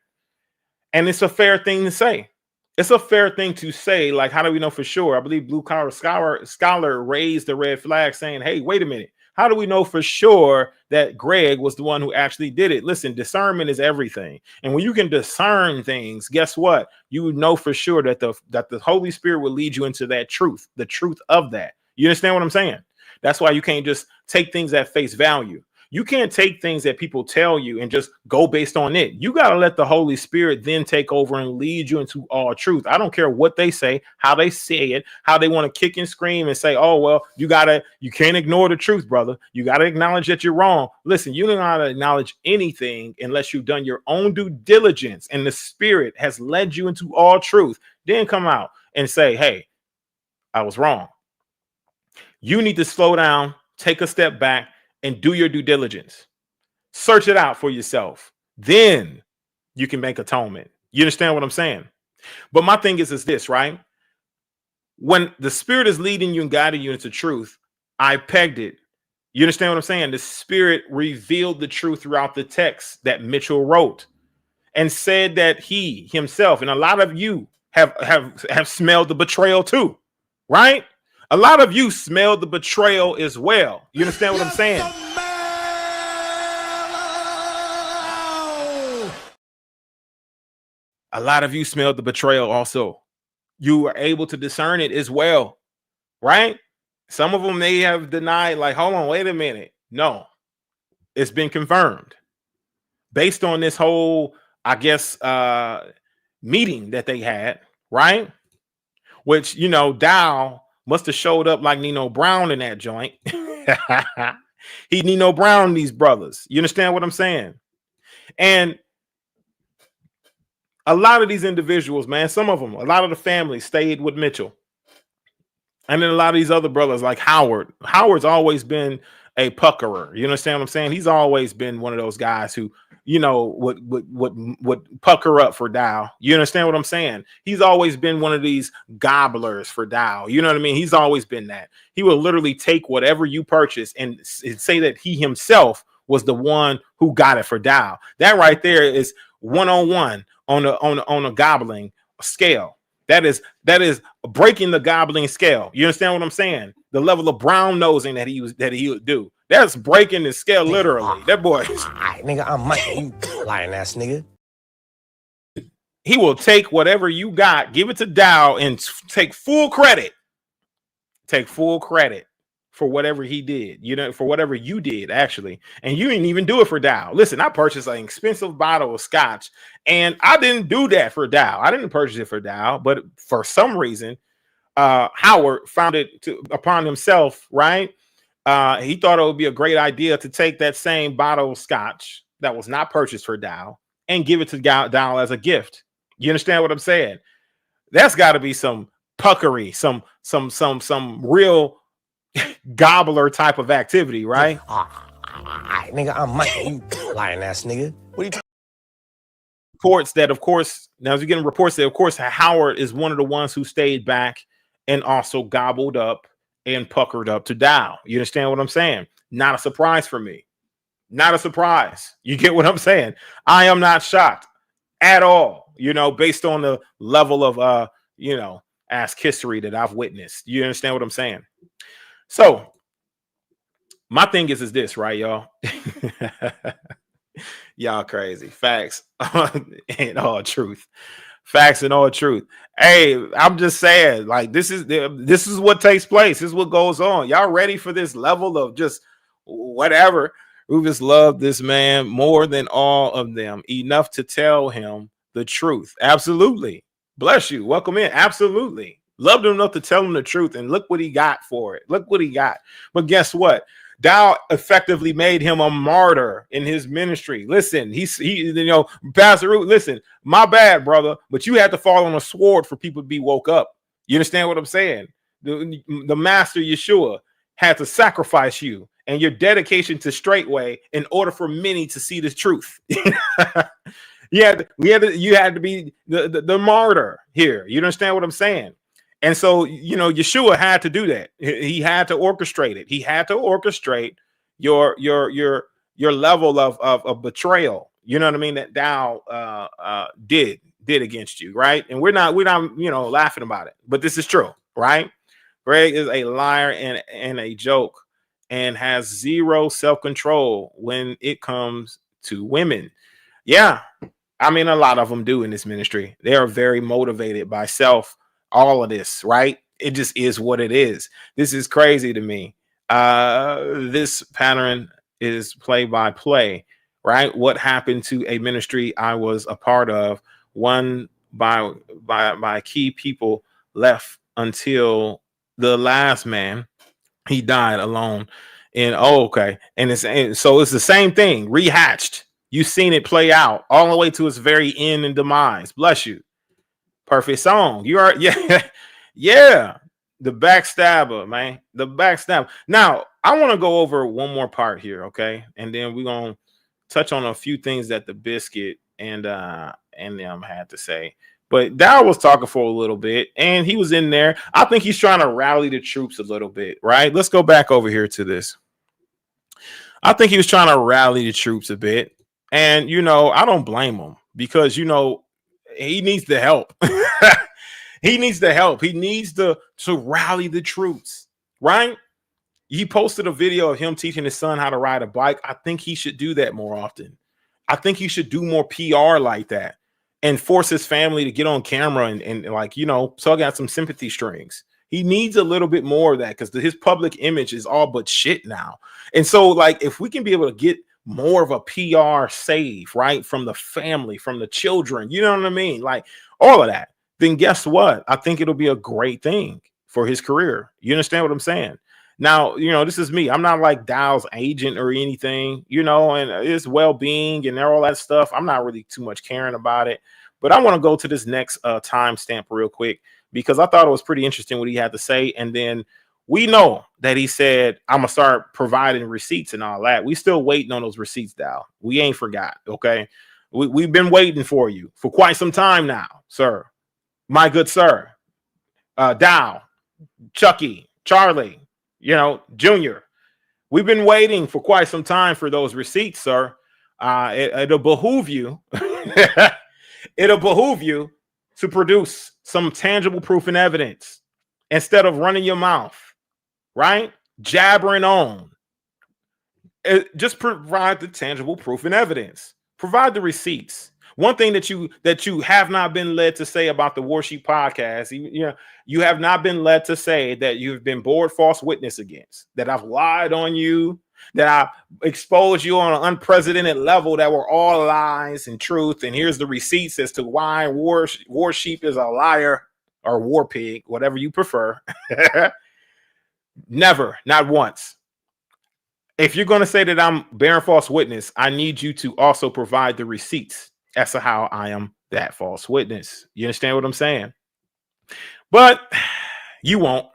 And it's a fair thing to say. It's a fair thing to say, like, how do we know for sure? I believe Blue Collar Scholar raised the red flag saying, hey, wait a minute. How do we know for sure that Greg was the one who actually did it? Listen, discernment is everything. And when you can discern things, guess what? You know for sure that the Holy Spirit will lead you into that truth, the truth of that. You understand what I'm saying? That's why you can't just take things at face value. You can't take things that people tell you and just go based on it. You got to let the Holy Spirit then take over and lead you into all truth. I don't care what they say, how they say it, how they want to kick and scream and say, oh, well, you can't ignore the truth, brother. You got to acknowledge that you're wrong. Listen, you don't got to acknowledge anything unless you've done your own due diligence and the Spirit has led you into all truth. Then come out and say, hey, I was wrong. You need to slow down, take a step back, and do your due diligence. Search it out for yourself. Then you can make atonement. You understand what I'm saying? But my thing is this, right? When the Spirit is leading you and guiding you into truth, I pegged it. You understand what I'm saying? The Spirit revealed the truth throughout the text that Mitchell wrote and said that he himself, and a lot of you have smelled the betrayal too, right? A lot of you smelled the betrayal as well. You understand what I'm saying? A lot of you smelled the betrayal also. You were able to discern it as well, right? Some of them may have denied, like, hold on, wait a minute. No, it's been confirmed based on this whole, I guess, meeting that they had, right? Which, Dow must have showed up like Nino Brown in that joint. He Nino Brown these brothers. You understand what I'm saying? And a lot of these individuals, man, some of them, a lot of the family stayed with Mitchell. And then a lot of these other brothers like Howard. Howard's always been a puckerer. You understand what I'm saying? He's always been one of those guys who, would pucker up for Dow. You understand what I'm saying? He's always been one of these gobblers for Dow. You know what I mean? He's always been that. He will literally take whatever you purchase and say that he himself was the one who got it for Dow. That right there is 101 on a gobbling scale. That is breaking the gobbling scale. You understand what I'm saying? The level of brown nosing that he would do. That's breaking the scale literally. That boy,
nigga, I'm Mike. You lying ass nigga.
He will take whatever you got, give it to Dow, and take full credit. Take full credit for whatever he did, you know, for whatever you did, actually. And you didn't even do it for Dow. Listen, I purchased an expensive bottle of scotch, and I didn't do that for Dow. I didn't purchase it for Dow, but for some reason, Howard found it upon himself, right? He thought it would be a great idea to take that same bottle of scotch that was not purchased for Dow and give it to Dow as a gift. You understand what I'm saying? That's got to be some puckery, some real gobbler type of activity, right?
Nigga, I'm Michael, you lying ass nigga. What are you talking?
Reports that, of course, now as you're getting reports that, of course, Howard is one of the ones who stayed back and also gobbled up and puckered up to Dow. You understand what I'm saying? Not a surprise for me. Not a surprise. You get what I'm saying? I am not shocked at all, you know, based on the level of, you know, ass history that I've witnessed. You understand what I'm saying? So my thing is this, right, y'all? Y'all crazy. Facts and all truth. Facts and all truth. Hey, I'm just saying, like, this is what takes place. This is what goes on. Y'all ready for this level of just whatever? We just love this man more than all of them, enough to tell him the truth. Absolutely. Bless you. Welcome in. Absolutely. Loved him enough to tell him the truth, and look what he got for it. Look what he got. But guess what? Dow effectively made him a martyr in his ministry. Listen, he you know, Pastor Root, listen, my bad, brother, but you had to fall on a sword for people to be woke up. You understand what I'm saying? The master Yeshua had to sacrifice you and your dedication to Straightway in order for many to see the truth. You had to be the martyr here. You understand what I'm saying? And so, you know, Yeshua had to do that. He had to orchestrate it. He had to orchestrate your level of betrayal. You know what I mean? That Dow did against you, right? And we're not, you know, laughing about it, but this is true, right? Greg is a liar and a joke and has zero self-control when it comes to women. Yeah, I mean, a lot of them do in this ministry. They are very motivated by self. All of this, right? It just is what it is. This is crazy to me. This pattern is play by play, right? What happened to a ministry I was a part of, one by key people left until the last man, he died alone. And okay. And so it's the same thing, rehatched. You've seen it play out all the way to its very end and demise. Bless you. Perfect song. You are, yeah. The backstabber, man. The backstabber. Now, I want to go over one more part here, okay? And then we're gonna touch on a few things that the Biscuit and them had to say. But Dow was talking for a little bit, and he was in there. I think he's trying to rally the troops a little bit, right? Let's go back over here to this. I think he was trying to rally the troops a bit, and you know, I don't blame him because you know. He needs the help. He needs the help. He needs to rally the troops, right? He posted a video of him teaching his son how to ride a bike. I think he should do that more often. I think he should do more PR like that and force his family to get on camera and like, you know, tug out some sympathy strings. He needs a little bit more of that because his public image is all but shit now. And so, like, if we can be able to get more of a PR save, right? From the family, from the children, you know what I mean? Like all of that, then guess what? I think it'll be a great thing for his career. You understand what I'm saying? Now, you know, this is me. I'm not like Dow's agent or anything, you know, and his well-being and all that stuff. I'm not really too much caring about it, but I want to go to this next timestamp real quick because I thought it was pretty interesting what he had to say. And then we know that he said, I'm going to start providing receipts and all that. We still waiting on those receipts, Dow. We ain't forgot, okay? We've been waiting for you for quite some time now, sir. My good sir. Dow, Chucky, Charlie, you know, Junior. We've been waiting for quite some time for those receipts, sir. It'll behoove you. It'll behoove you to produce some tangible proof and evidence instead of running your mouth. Right? Jabbering on. Just provide the tangible proof and evidence. Provide the receipts. One thing that you have not been led to say about the Warsheep podcast, you have not been led to say that you've been bore false witness against, that I've lied on you, that I exposed you on an unprecedented level that were all lies and truth. And here's the receipts as to why Warsheep is a liar or war pig, whatever you prefer. Never, not once. If you're going to say that I'm bearing false witness, I need you to also provide the receipts as to how I am that false witness. You understand what I'm saying? But you won't.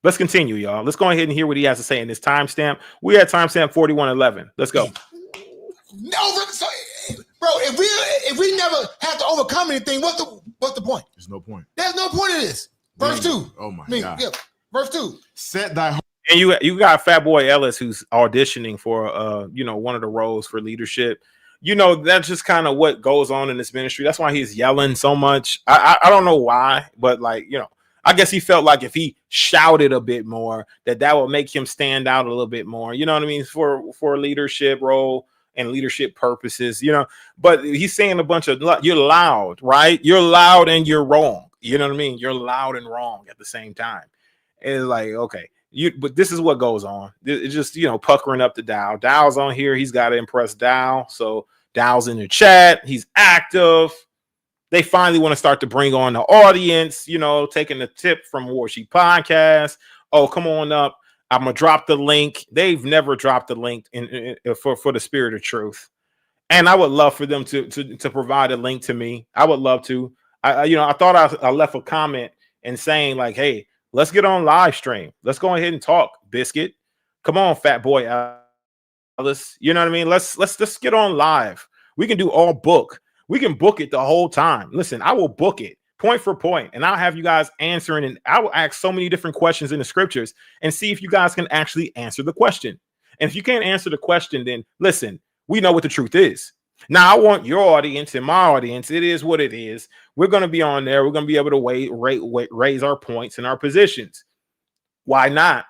Let's continue, y'all. Let's go ahead and hear what he has to say in this timestamp. We at timestamp 4111. Let's go.
No, so, bro, if we never have to overcome anything, what's the point?
There's no point.
There's no point in this. Verse 2.
Oh my God.
Yeah, verse 2.
Set thy heart.
And you got Fat Boy Ellis who's auditioning for one of the roles for leadership. That's just kind of what goes on in this ministry. That's why he's yelling so much. I don't know why, but I guess he felt like if he shouted a bit more, that would make him stand out a little bit more. You know what I mean? For a leadership role and leadership purposes, but he's saying a bunch of, you're loud, right? You're loud and you're wrong. You know what I mean? You're loud and wrong at the same time. And it's like, okay. But this is what goes on. It's just, puckering up the Dow. Dow's on here. He's got to impress Dow. So Dow's in the chat. He's active. They finally want to start to bring on the audience, taking the tip from Warsheep Podcast. Oh, come on up. I'm going to drop the link. They've never dropped the link for the Spirit of Truth. And I would love for them to provide a link to me. I would love to. I thought I left a comment and saying like, hey, let's get on live stream. Let's go ahead and talk, Biscuit. Come on, Fat Boy Ellis. You know what I mean? Let's get on live. We can do all book. We can book it the whole time. Listen, I will book it point for point, and I'll have you guys answering. And I will ask so many different questions in the scriptures and see if you guys can actually answer the question. And if you can't answer the question, then listen, we know what the truth is. Now, I want your audience and my audience. It is what it is. We're going to be on there. We're going to be able to raise our points and our positions. Why not?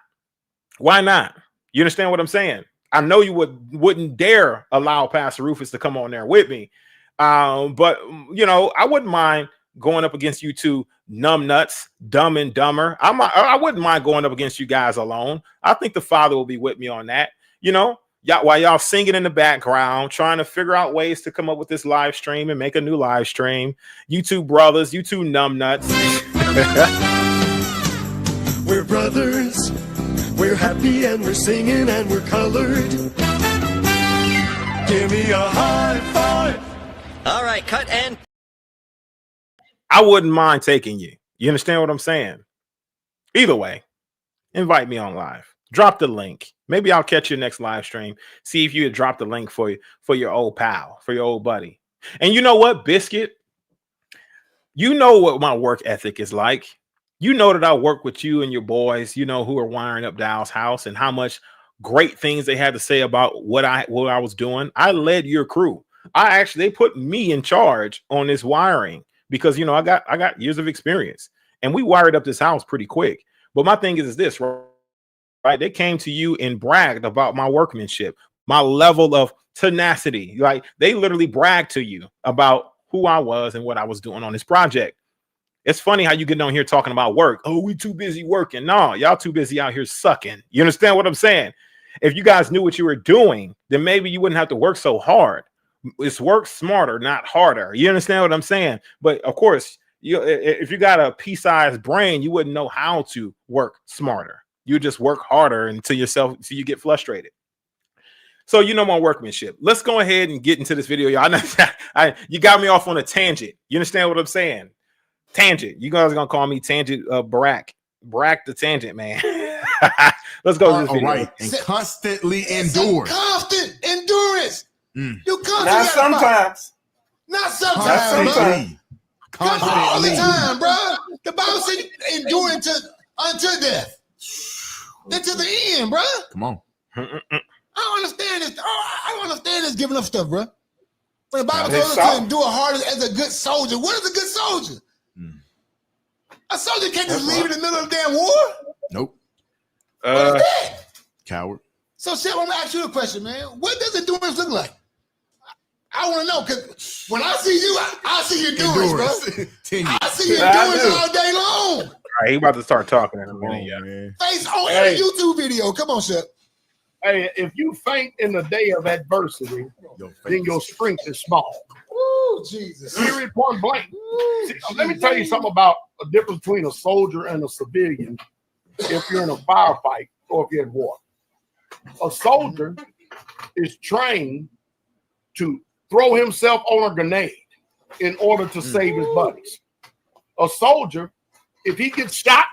Why not? You understand what I'm saying? I know you wouldn't dare allow Pastor Rufus to come on there with me. But, I wouldn't mind going up against you two numb nuts, dumb and dumber. I wouldn't mind going up against you guys alone. I think the Father will be with me on that. While y'all singing in the background, trying to figure out ways to come up with this live stream and make a new live stream. You two brothers, you two numb nuts.
We're brothers. We're happy and we're singing and we're colored. Give me a high five.
All right, cut and.
I wouldn't mind taking you. You understand what I'm saying? Either way, invite me on live. Drop the link. Maybe I'll catch your next live stream. See if you had dropped the link for your old pal, for your old buddy. And you know what, Biscuit? You know what my work ethic is like. You know that I work with you and your boys, who are wiring up Dow's house and how much great things they had to say about what I was doing. I led your crew. They put me in charge on this wiring because, I got years of experience and we wired up this house pretty quick. But my thing is this, right? They came to you and bragged about my workmanship, my level of tenacity. Like they literally bragged to you about who I was and what I was doing on this project. It's funny how you get on here talking about work. Oh, we too busy working. No, y'all too busy out here sucking. You understand what I'm saying? If you guys knew what you were doing, then maybe you wouldn't have to work so hard. It's work smarter, not harder. You understand what I'm saying? But of course, if you got a pea-sized brain, you wouldn't know how to work smarter. You just work harder until you get frustrated. So my workmanship. Let's go ahead and get into this video, y'all. You got me off on a tangent. You understand what I'm saying? Tangent. You guys are gonna call me Tangent Barack the Tangent Man. Let's go to this video.
Right. And constantly endure.
Constant endurance. You constantly
Not sometimes.
Not sometimes.
Constantly.
All the time, bro. The Bible said endure unto death. Until the end, bro.
Come on.
I don't understand this. I don't understand this giving up stuff, bro. When the Bible tells us to endure hard as a good soldier. What is a good soldier? A soldier can't just leave in the middle of the damn war.
Nope.
What is that?
Coward.
So, Chef, I'm gonna ask you a question, man. What does endurance look like? I I want to know because when I see you, I see your doings, bro. I see your
Yeah,
doings all day long.
All right, he about to start talking in a minute,
man.
Face on every YouTube video. Come on, Shep.
Hey, if you faint in the day of adversity, then your strength is small.
Woo, Jesus.
Period, point blank. See, let me tell you something about a difference between a soldier and a civilian if you're in a firefight or if you're at war. A soldier is trained to throw himself on a grenade in order to save his buddies. A soldier, if he gets shot,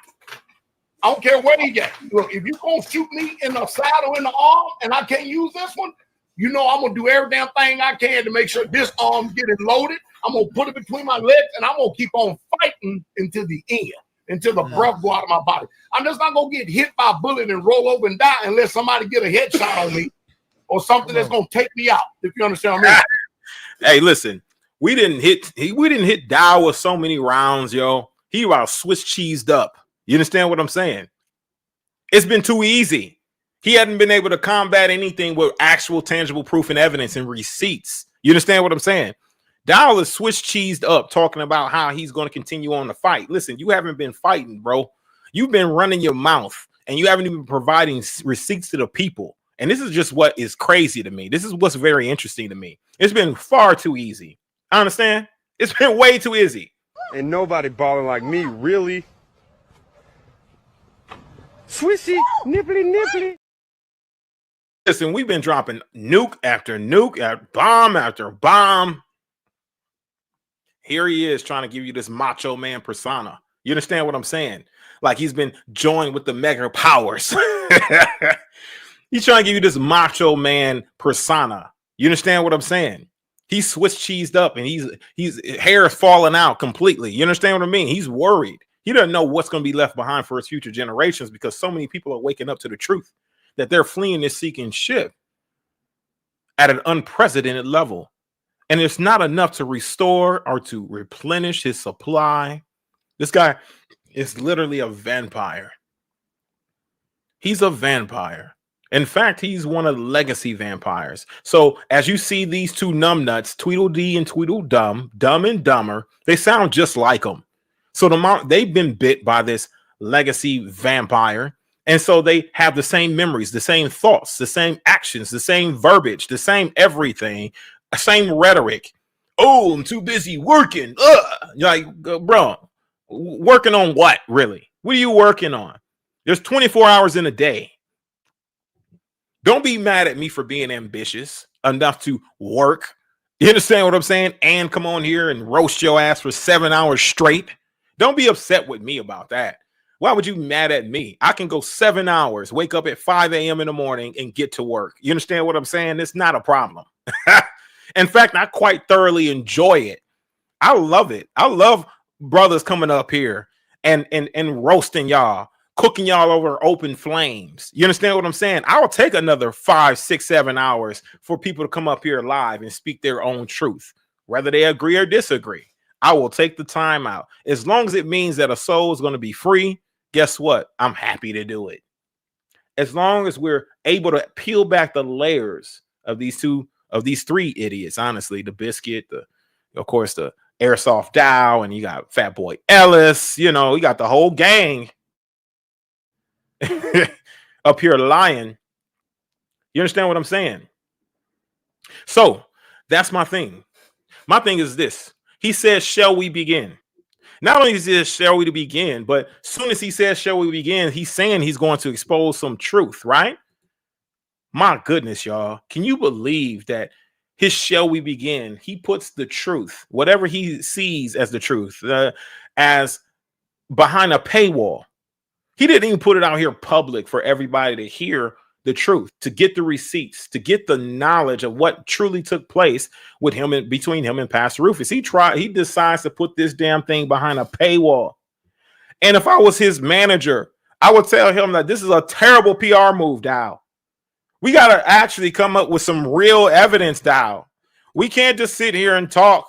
I don't care where he gets. Look, if you're going to shoot me in the side or in the arm and I can't use this one, you know I'm going to do every damn thing I can to make sure this arm getting loaded. I'm going to put it between my legs and I'm going to keep on fighting until the end, until the breath go out of my body. I'm just not going to get hit by a bullet and roll over and die unless somebody get a headshot on me or something that's going to take me out, if you understand what I mean.
Hey, listen, we didn't hit Dow with so many rounds, yo. He about Swiss cheesed up. You understand what I'm saying? It's been too easy. He hadn't been able to combat anything with actual tangible proof and evidence and receipts. You understand what I'm saying? Dow is Swiss cheesed up talking about how he's going to continue on the fight. Listen, you haven't been fighting, bro. You've been running your mouth and you haven't even providing receipts to the people. And this is just what is crazy to me. This is what's very interesting to me. It's been far too easy. I understand. It's been way too easy.
And nobody balling like me, really. Swissy, nipply.
Listen, we've been dropping nuke after bomb after bomb. Here he is trying to give you this macho man persona. You understand what I'm saying? Like he's been joined with the mega powers. He's trying to give you this macho man persona. You understand what I'm saying? He's Swiss cheesed up and he's hair is falling out completely. You understand what I mean? He's worried. He doesn't know what's going to be left behind for his future generations because so many people are waking up to the truth that they're fleeing this sinking ship at an unprecedented level. And it's not enough to restore or to replenish his supply. This guy is literally a vampire. He's a vampire. In fact, he's one of the legacy vampires. So as you see these two numbnuts, Tweedledee and Tweedledum, Dumb and Dumber, they sound just like them. So they've been bit by this legacy vampire. And so they have the same memories, the same thoughts, the same actions, the same verbiage, the same everything, same rhetoric. Oh, I'm too busy working. Like, bro, working on what, really? What are you working on? There's 24 hours in a day. Don't be mad at me for being ambitious enough to work. You understand what I'm saying? And come on here and roast your ass for 7 hours straight. Don't be upset with me about that. Why would you be mad at me? I can go 7 hours, wake up at 5 a.m. in the morning and get to work. You understand what I'm saying? It's not a problem. In fact, I quite thoroughly enjoy it. I love it. I love brothers coming up here and roasting y'all, cooking y'all over open flames. You understand what I'm saying? I will take another 5, 6, 7 hours for people to come up here live and speak their own truth, whether they agree or disagree. I will take the time out. As long as it means that a soul is going to be free, guess what? I'm happy to do it. As long as we're able to peel back the layers of these three idiots, honestly, the biscuit, of course, the airsoft Dow, and you got Fat Boy Ellis, you got the whole gang up here lying. You understand what I'm saying? So that's my thing. My thing is this. He says, shall we begin? Not only is this shall we begin, but as soon as he says, shall we begin, he's saying he's going to expose some truth, right? My goodness, y'all. Can you believe that his shall we begin? He puts the truth, whatever he sees as the truth, as behind a paywall. He didn't even put it out here public for everybody to hear the truth, to get the receipts, to get the knowledge of what truly took place with him and between him and Pastor Rufus. He decides to put this damn thing behind a paywall. And if I was his manager, I would tell him that this is a terrible PR move, Dow. We got to actually come up with some real evidence, Dow. We can't just sit here and talk,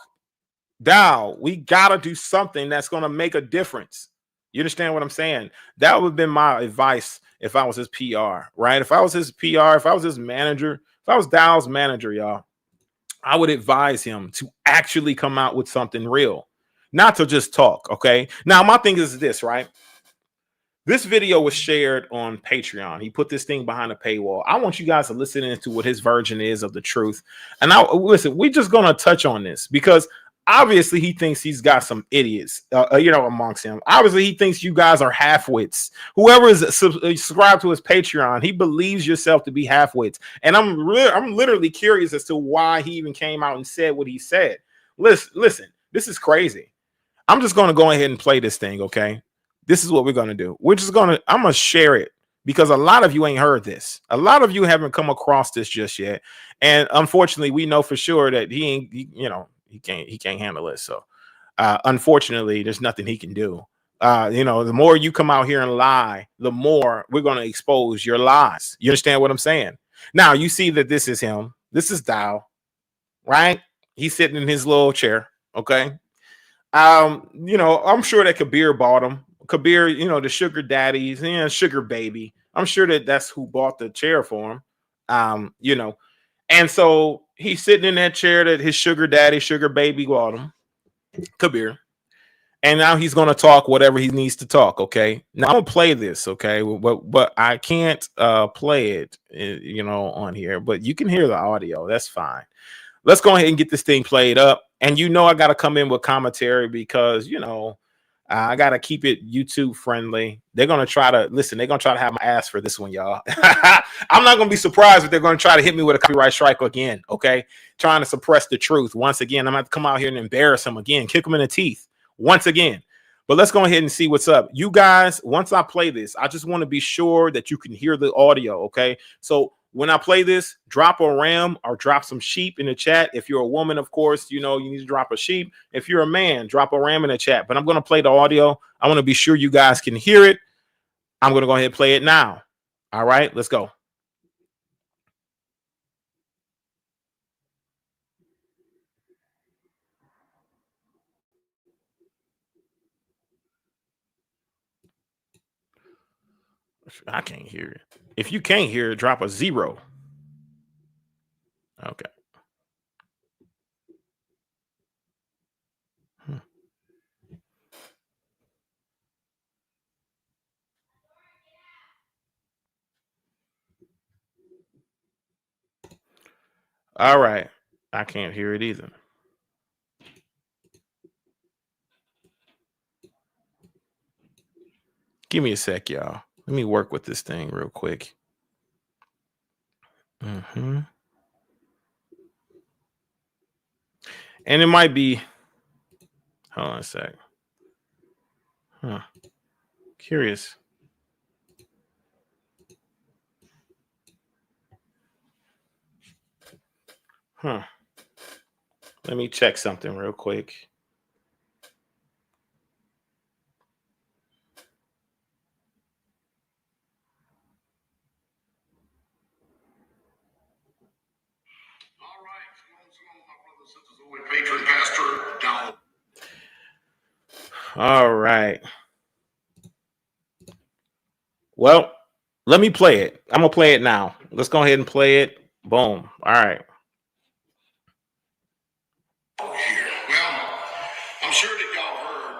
Dow. We got to do something that's going to make a difference. You understand what I'm saying? That would have been my advice if I was his PR, right? If I was his PR, if I was his manager, if I was Dow's manager, y'all, I would advise him to actually come out with something real, not to just talk. Okay. Now, my thing is this, right? This video was shared on Patreon. He put this thing behind a paywall. I want you guys to listen into what his version is of the truth. And now, listen, we're just going to touch on this because obviously he thinks he's got some idiots, amongst him. Obviously, he thinks you guys are half-wits. Whoever is subscribed to his Patreon, he believes yourself to be half-wits. And I'm literally curious as to why he even came out and said what he said. Listen, this is crazy. I'm just going to go ahead and play this thing, okay? This is what we're going to do. I'm going to share it because a lot of you ain't heard this. A lot of you haven't come across this just yet. And unfortunately, we know for sure that he can't handle it. So unfortunately, there's nothing he can do. The more you come out here and lie, the more we're going to expose your lies. You understand what I'm saying? Now you see that this is him. This is Dow, right? He's sitting in his little chair. Okay. I'm sure that Kabir bought him. Kabir, the sugar daddies, sugar baby. I'm sure that's who bought the chair for him. And so he's sitting in that chair that his sugar daddy, sugar baby bought him, Kabir. And now he's going to talk whatever he needs to talk. Okay. Now I'm going to play this. Okay. But I can't play it, on here, but you can hear the audio. That's fine. Let's go ahead and get this thing played up. And I got to come in with commentary because, I got to keep it YouTube friendly. They're going to try to listen. They're going to try to have my ass for this one, y'all. I'm not going to be surprised if they're going to try to hit me with a copyright strike again. Okay. Trying to suppress the truth. Once again, I'm going to come out here and embarrass him again, kick him in the teeth once again. But let's go ahead and see what's up. You guys, once I play this, I just want to be sure that you can hear the audio. Okay. So when I play this, drop a ram or drop some sheep in the chat. If you're a woman, of course, you need to drop a sheep. If you're a man, drop a ram in the chat. But I'm going to play the audio. I want to be sure you guys can hear it. I'm going to go ahead and play it now. All right, let's go. I can't hear it. If you can't hear it, drop a 0. Okay. All right. I can't hear it either. Give me a sec, y'all. Let me work with this thing real quick. And it might be. Hold on a sec. Curious. Let me check something real quick. All right. Well, let me play it. I'm going to play it now. Let's go ahead and play it. Boom. All right.
Well, I'm sure that y'all heard.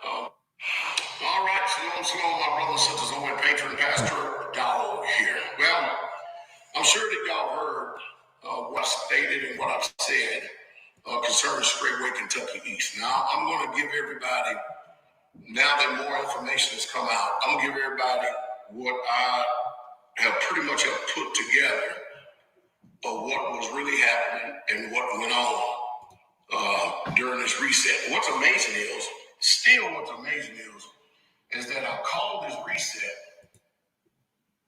All right, shalom, my brothers and sisters over at Patron Pastor Dow here. Well, I'm sure that y'all heard what I stated and what I've said concerning Straightway Kentucky East. Now, I'm going to give everybody, now that more information has come out, I'm going to give everybody what I have pretty much put together of what was really happening and what went on during this reset. What's amazing is that I called this reset,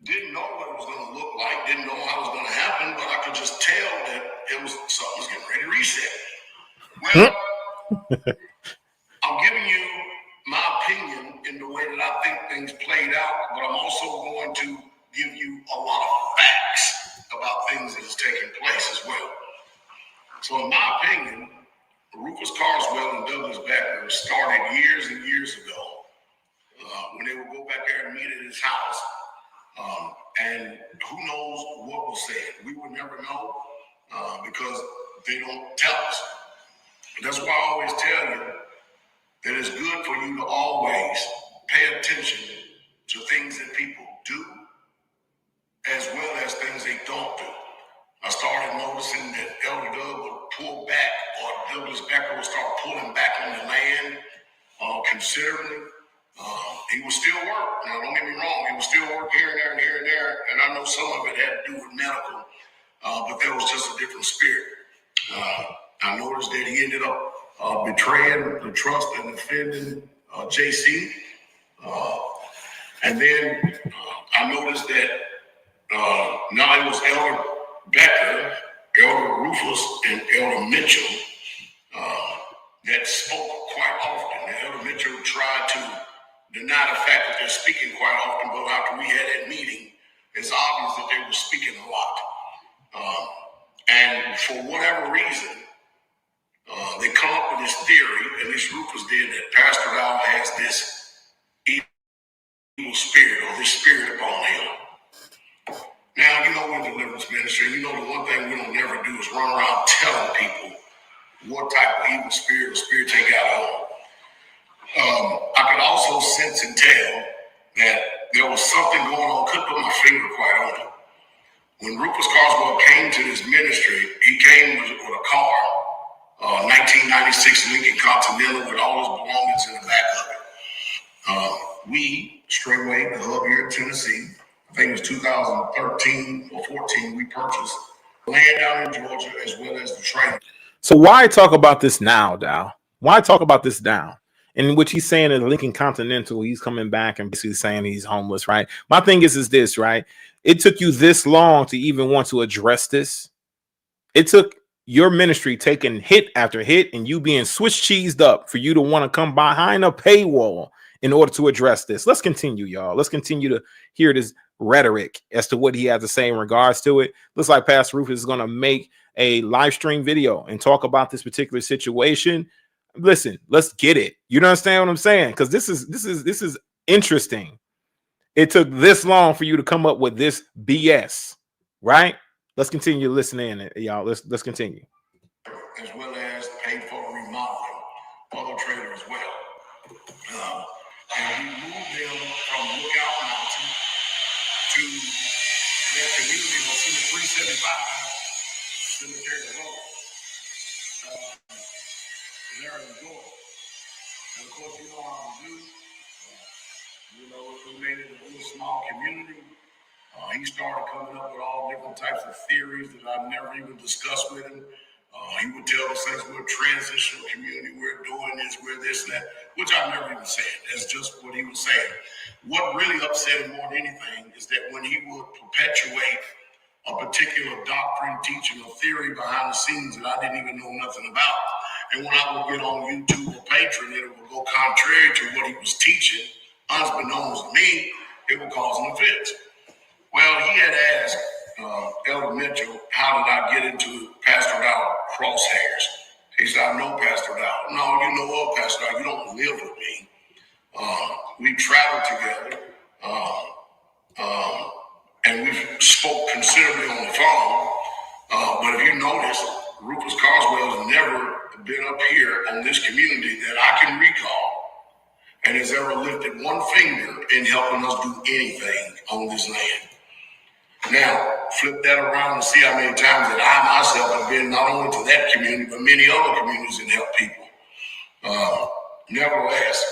didn't know what it was going to look like, didn't know how it was going to happen, but I could just tell that something was getting ready to reset. Well, I'm giving you my opinion in the way that I think things played out, but I'm also going to give you a lot of facts about things that has taken place as well. So in my opinion, Rufus Carswell and Douglas Becker started years and years ago when they would go back there and meet at his house. And who knows what was said. We would never know because
they don't tell us. That's why I always tell you that it's good for you to always pay attention to things that people do as well as things they don't do. I started noticing that Elder Doug would pull back, or Douglas Becker would start pulling back on the land considerably. He would still work. Now, don't get me wrong, he would still work here and there and here and there. And I know some of it had to do with medical, but there was just a different spirit. I noticed that he ended up betraying the trust and offending JC. And then I noticed that now it was Elder Becker, Elder Rufus, and Elder Mitchell that spoke quite often. Now, Elder Mitchell tried to deny the fact that they're speaking quite often, but after we had that meeting, it's obvious that they were speaking a lot. And for whatever reason, they come up with this theory, and this Rufus did, that Pastor Dow has this evil spirit, or this spirit upon him. Now, you know, we're in deliverance ministry. You know, the one thing we don't never do is run around telling people what type of evil spirit or spirit they got on. I could also sense and tell that there was something going on. Couldn't put my finger quite on it. When Rufus Carswell came to this ministry, he came with a car, 1996 Lincoln Continental, with all his belongings in the back of it. We, Straightway, the hub here in Tennessee, I think it was 2013 or 14, we purchased land down in Georgia as well as the train.
So why talk about this now, Dow? Why talk about this now? In which he's saying in Lincoln Continental, he's coming back and basically saying he's homeless, right? My thing is this, right? It took you this long to even want to address this. It took your ministry taking hit after hit and you being Swiss cheesed up for you to want to come behind a paywall in order to address this. Let's continue, y'all. Let's continue to hear this rhetoric as to what he has to say in regards to it. Looks like Pastor Rufus is going to make a live stream video and talk about this particular situation. Listen, let's get it. You understand what I'm saying? Because this is interesting. It took this long for you to come up with this BS, right? Let's continue listening, y'all. Let's continue.
As well as paid for remodeling, other traders as well. And we moved them from Lookout Mountain to their community on 375 Cemetery Road. There in Georgia. And of course, you know how we do. You know, we made it a little small community. He started coming up with all different types of theories that I've never even discussed with him. He would tell us things, we're a transitional community, we're doing this, we're this and that, which I've never even said. That's just what he was saying. What really upset him more than anything is that when he would perpetuate a particular doctrine, teaching, or theory behind the scenes that I didn't even know nothing about, and when I would get on YouTube or Patreon, it would go contrary to what he was teaching, unbeknownst to me, it would cause an offense. Well, he had asked Elder Mitchell, how did I get into Pastor Dow crosshairs? He said, I know Pastor Dow. No, you know of Pastor Dow. You don't live with me. We traveled together, and we spoke considerably on the phone. But if you notice, Rufus Carswell has never been up here on this community that I can recall and has ever lifted one finger in helping us do anything on this land. Now, flip that around and see how many times that I myself have been not only to that community, but many other communities and help people. Nevertheless,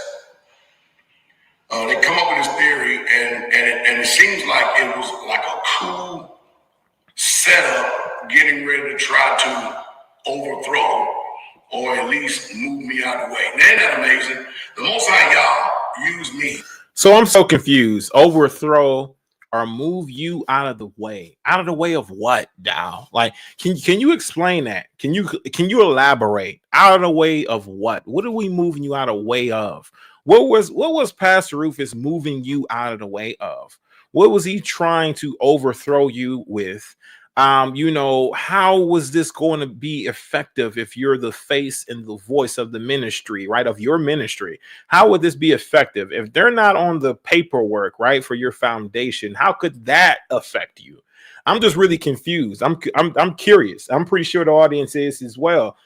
they come up with this theory, and it seems like it was like a cool setup getting ready to try to overthrow or at least move me out of the way. Now, isn't that amazing? The Most High y'all use me.
So I'm so confused. Overthrow or move you out of the way. Out of the way of what, Dow? Like, can you explain that? Can you elaborate? Out of the way of what? What are we moving you out of the way of? What was Pastor Rufus moving you out of the way of? What was he trying to overthrow you with? How was this going to be effective if you're the face and the voice of the ministry, right? Of your ministry? How would this be effective if they're not on the paperwork, right? For your foundation, how could that affect you? I'm just really confused. I'm curious. I'm pretty sure the audience is as well.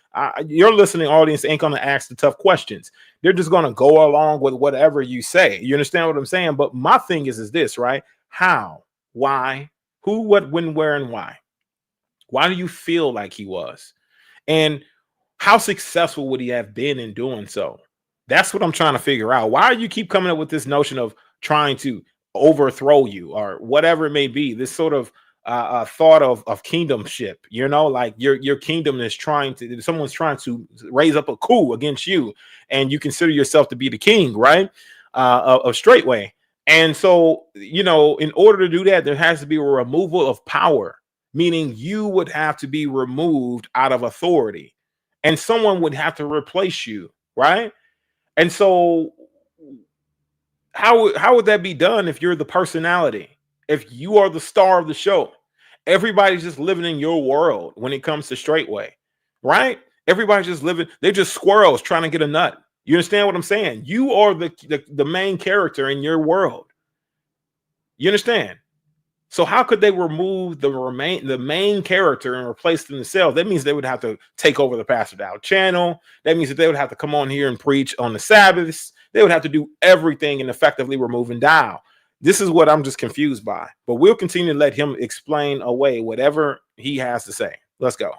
Your listening audience ain't gonna ask the tough questions. They're just gonna go along with whatever you say. You understand what I'm saying? But my thing is this, right? How, why, who, what, when, where, and why? Why do you feel like he was? And how successful would he have been in doing so? That's what I'm trying to figure out. Why do you keep coming up with this notion of trying to overthrow you or whatever it may be? This sort of thought of kingdomship, you know, like your kingdom is someone's trying to raise up a coup against you, and you consider yourself to be the king, right? Of Straightway. And so, you know, in order to do that, there has to be a removal of power, meaning you would have to be removed out of authority, and someone would have to replace you, right? And so how would that be done if you're the personality? If you are the star of the show, everybody's just living in your world when it comes to Straightway, right? Everybody's just living, they're just squirrels trying to get a nut. You understand what I'm saying? You are the main character in your world. You understand? So how could they remove the main character and replace themselves? That means they would have to take over the Pastor Dow channel. That means that they would have to come on here and preach on the Sabbaths. They would have to do everything and effectively removing Dow. This is what I'm just confused by. But we'll continue to let him explain away whatever he has to say. Let's go.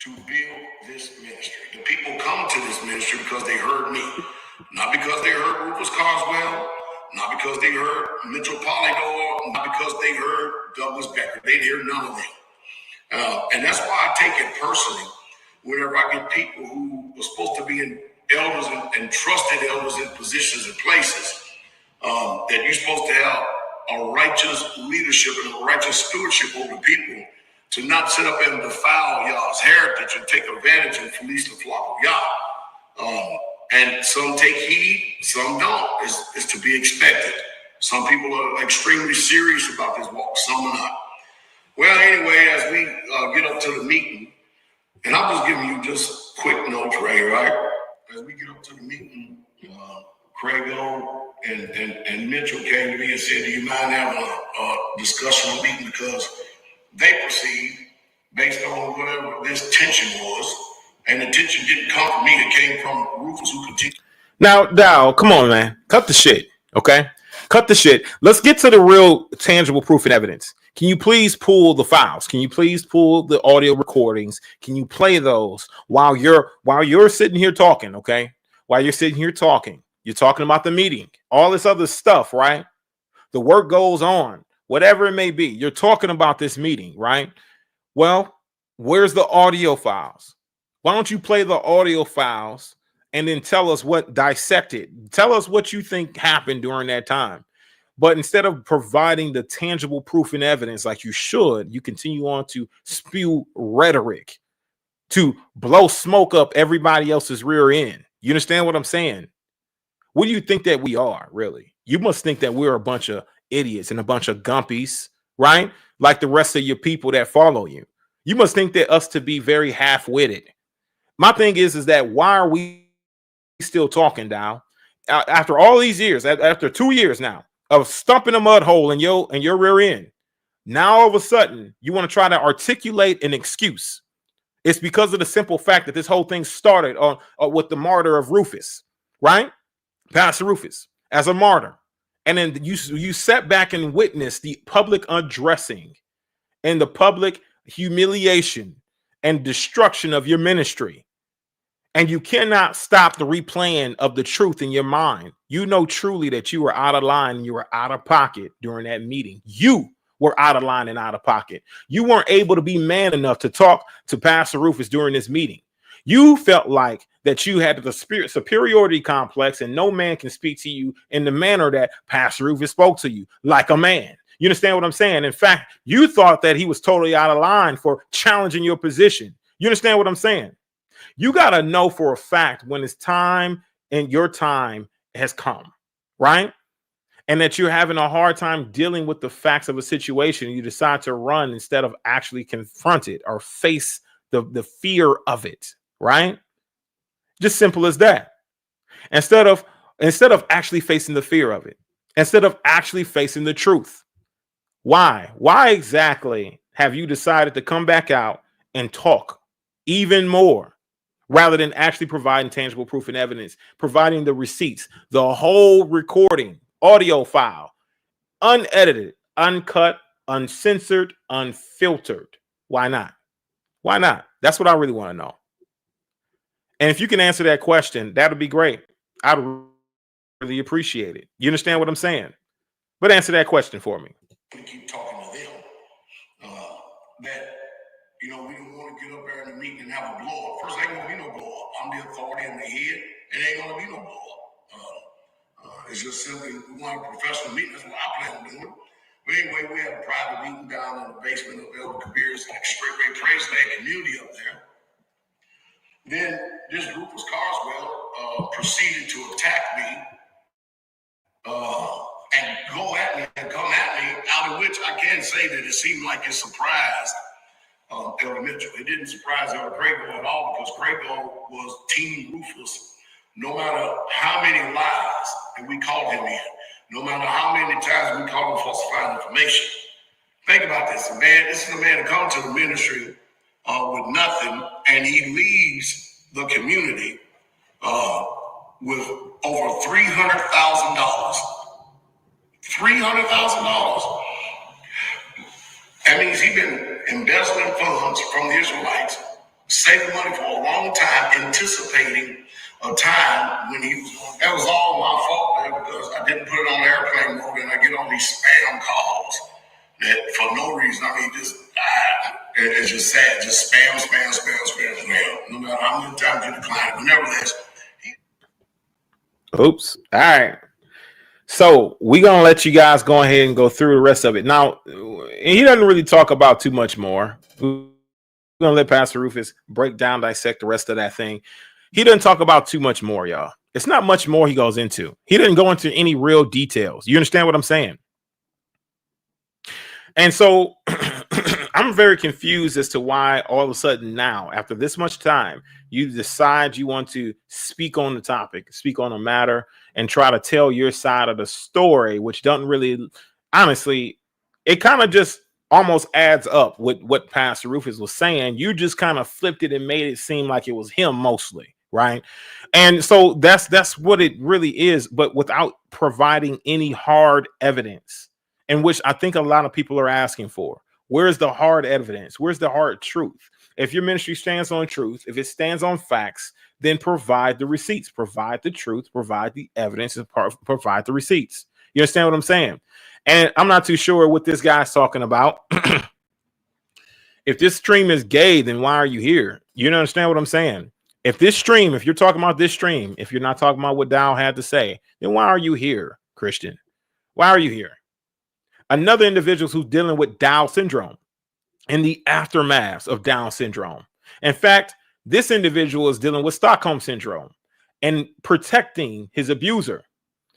To build this ministry. The people come to this ministry because they heard me. Not because they heard Rufus Carswell, not because they heard Mitchell Polydor, not because they heard Douglas Becker. They hear none of them. And that's why I take it personally whenever I get people who are supposed to be in elders and trusted elders in positions and places, that you're supposed to have a righteous leadership and a righteous stewardship over people, to not sit up and defile y'all's heritage and take advantage and fleece the flock of y'all. And some take heed, some don't. It's to be expected. Some people are extremely serious about this walk, some are not. Well, anyway, as we get up to the meeting, and I'm just giving you just quick notes right here, right? As we get up to the meeting, Craig and Mitchell came to me and said, do you mind having a discussion on meeting? Because they perceived, based on whatever this tension was, and the tension didn't come from me, it came from Rufus, who continued.
Now, Dow, come on, man. Cut the shit, okay? Cut the shit. Let's get to the real tangible proof and evidence. Can you please pull the files? Can you please pull the audio recordings? Can you play those while you're sitting here talking, okay? While you're sitting here talking, you're talking about the meeting, all this other stuff, right? The work goes on, whatever it may be. You're talking about this meeting, right? Well, where's the audio files? Why don't you play the audio files and then tell us what dissected? Tell us what you think happened during that time. But instead of providing the tangible proof and evidence like you should, you continue on to spew rhetoric, to blow smoke up everybody else's rear end. You understand what I'm saying? What do you think that we are, really? You must think that we're a bunch of idiots and a bunch of gumpies, right? Like the rest of your people that follow you. You must think that us to be very half-witted. My thing is that why are we still talking, Dow? After all these years, after 2 years now of stumping a mud hole in your rear end, now all of a sudden you want to try to articulate an excuse. It's because of the simple fact that this whole thing started on with the martyr of Rufus, right? Pastor Rufus as a martyr. And then you sat back and witnessed the public undressing and the public humiliation and destruction of your ministry. And you cannot stop the replaying of the truth in your mind. You know truly that you were out of line and you were out of pocket during that meeting. You were out of line and out of pocket. You weren't able to be man enough to talk to Pastor Rufus during this meeting. You felt like that you had the superiority complex and no man can speak to you in the manner that Pastor Rufus spoke to you, like a man. You understand what I'm saying? In fact, you thought that he was totally out of line for challenging your position. You understand what I'm saying? You got to know for a fact when it's time and your time has come, right? And that you're having a hard time dealing with the facts of a situation. You decide to run instead of actually confront it or face the fear of it, right? Just simple as that. Instead of actually facing the fear of it, instead of actually facing the truth. Why? Why exactly have you decided to come back out and talk even more rather than actually providing tangible proof and evidence, providing the receipts, the whole recording, audio file, unedited, uncut, uncensored, unfiltered? Why not? Why not? That's what I really want to know. And if you can answer that question, that would be great. I would really appreciate it. You understand what I'm saying? But answer that question for me.
We keep talking to them. That, you know, we don't want to get up there in the meeting and have a blow up. First, ain't gonna be no blow up. I'm the authority in the head. It ain't gonna be no blow up. It's just simply we want a professional meeting. That's what I plan on doing. But anyway, we had a private meeting down in the basement of Elder Kabir's Straightway Praise Day community up there. Then this group was Carswell proceeded to attack me and go at me and come at me, out of which I can say that it seemed like it surprised Elder Mitchell. It didn't surprise Elder Craigo at all because Craigo was team ruthless. No matter how many lies that we called him in, no matter how many times we called him falsifying information. Think about this, man. This is a man that comes to the ministry with nothing, and he leaves the community with over $300,000. $300,000. That means he's been embezzling funds from the Israelites, saving money for a long time, anticipating a time when he was. That was all my fault, man, because I didn't put it on airplane mode, and I get all these spam calls that for no reason. I mean, just it's just sad, just spam. No matter how many times you decline it, but nevertheless.
Oops. All right. So we're going to let you guys go ahead and go through the rest of it. Now, he doesn't really talk about too much more. We're going to let Pastor Rufus break down, dissect the rest of that thing. He doesn't talk about too much more, y'all. It's not much more he goes into. He didn't go into any real details. You understand what I'm saying? And so I'm very confused as to why all of a sudden now, after this much time, you decide you want to speak on the topic, speak on a matter, and try to tell your side of the story, which doesn't really, honestly, it kind of just almost adds up with what Pastor Rufus was saying. You just kind of flipped it and made it seem like it was him mostly, right? And so that's what it really is, but without providing any hard evidence, in which I think a lot of people are asking for. Where's the hard evidence? Where's the hard truth? If your ministry stands on truth, if it stands on facts, then provide the receipts, provide the truth, provide the evidence, and provide the receipts. You understand what I'm saying? And I'm not too sure what this guy's talking about. If this stream is gay, then why are you here? You understand what I'm saying? If this stream, if you're talking about this stream, if you're not talking about what Dow had to say, then why are you here, Christian? Why are you here? Another individual who's dealing with Down syndrome and the aftermath of Down syndrome. In fact, this individual is dealing with Stockholm syndrome and protecting his abuser.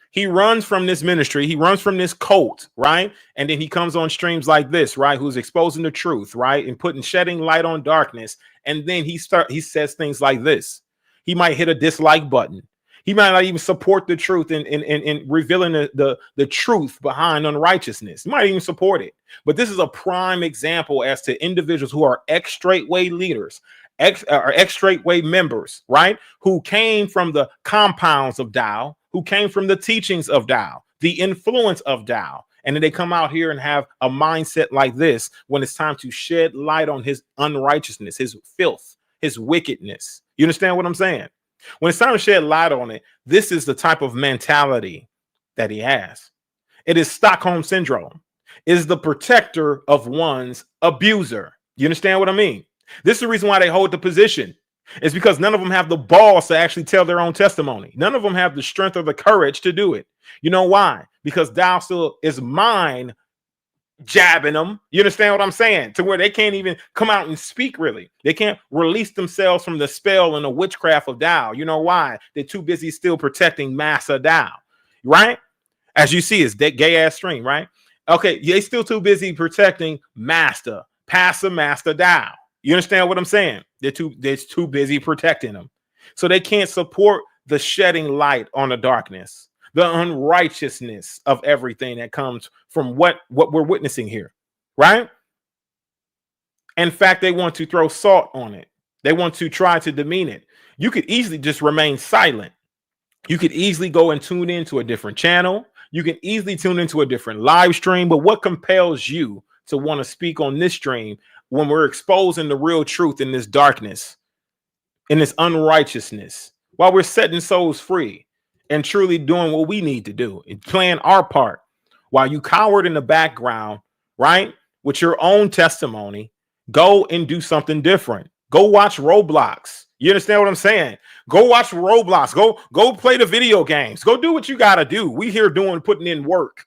He runs from this ministry. He runs from this cult, right? And then he comes on streams like this, right? Who's exposing the truth, right? And shedding light on darkness. And then he says things like this. He might hit a dislike button. He might not even support the truth in revealing the truth behind unrighteousness. He might even support it. But this is a prime example as to individuals who are ex-Straightway leaders, ex-Straightway members, right? Who came from the compounds of Dow, who came from the teachings of Dow, the influence of Dow. And then they come out here and have a mindset like this when it's time to shed light on his unrighteousness, his filth, his wickedness. You understand what I'm saying? When it's time to shed light on it, this is the type of mentality that he has. It is Stockholm syndrome. It is the protector of one's abuser. You understand what I mean? This is the reason why they hold the position. It's because none of them have the balls to actually tell their own testimony. None of them have the strength or the courage to do it. You know why? Because Dow still is mine jabbing them. You understand what I'm saying? To where they can't even come out and speak, really. They can't release themselves from the spell and the witchcraft of Dow. You know why? They're too busy still protecting Massa Dow, right? As you see, it's that gay ass stream, right? Okay, they still too busy protecting Pastor Master Dow. You understand what I'm saying? They're too busy protecting them. So they can't support the shedding light on the darkness. the unrighteousness of everything that comes from what we're witnessing here, right? In fact, they want to throw salt on it. They want to try to demean it. You could easily just remain silent. You could easily go and tune into a different channel. You can easily tune into a different live stream. But what compels you to want to speak on this stream when we're exposing the real truth in this darkness, in this unrighteousness, while we're setting souls free and truly doing what we need to do and playing our part, while you cowered in the background, right, with your own testimony? Go and do something different. Go watch Roblox. You understand what I'm saying? Go watch Roblox. Go play the video games. Go do what you got to do. We here putting in work.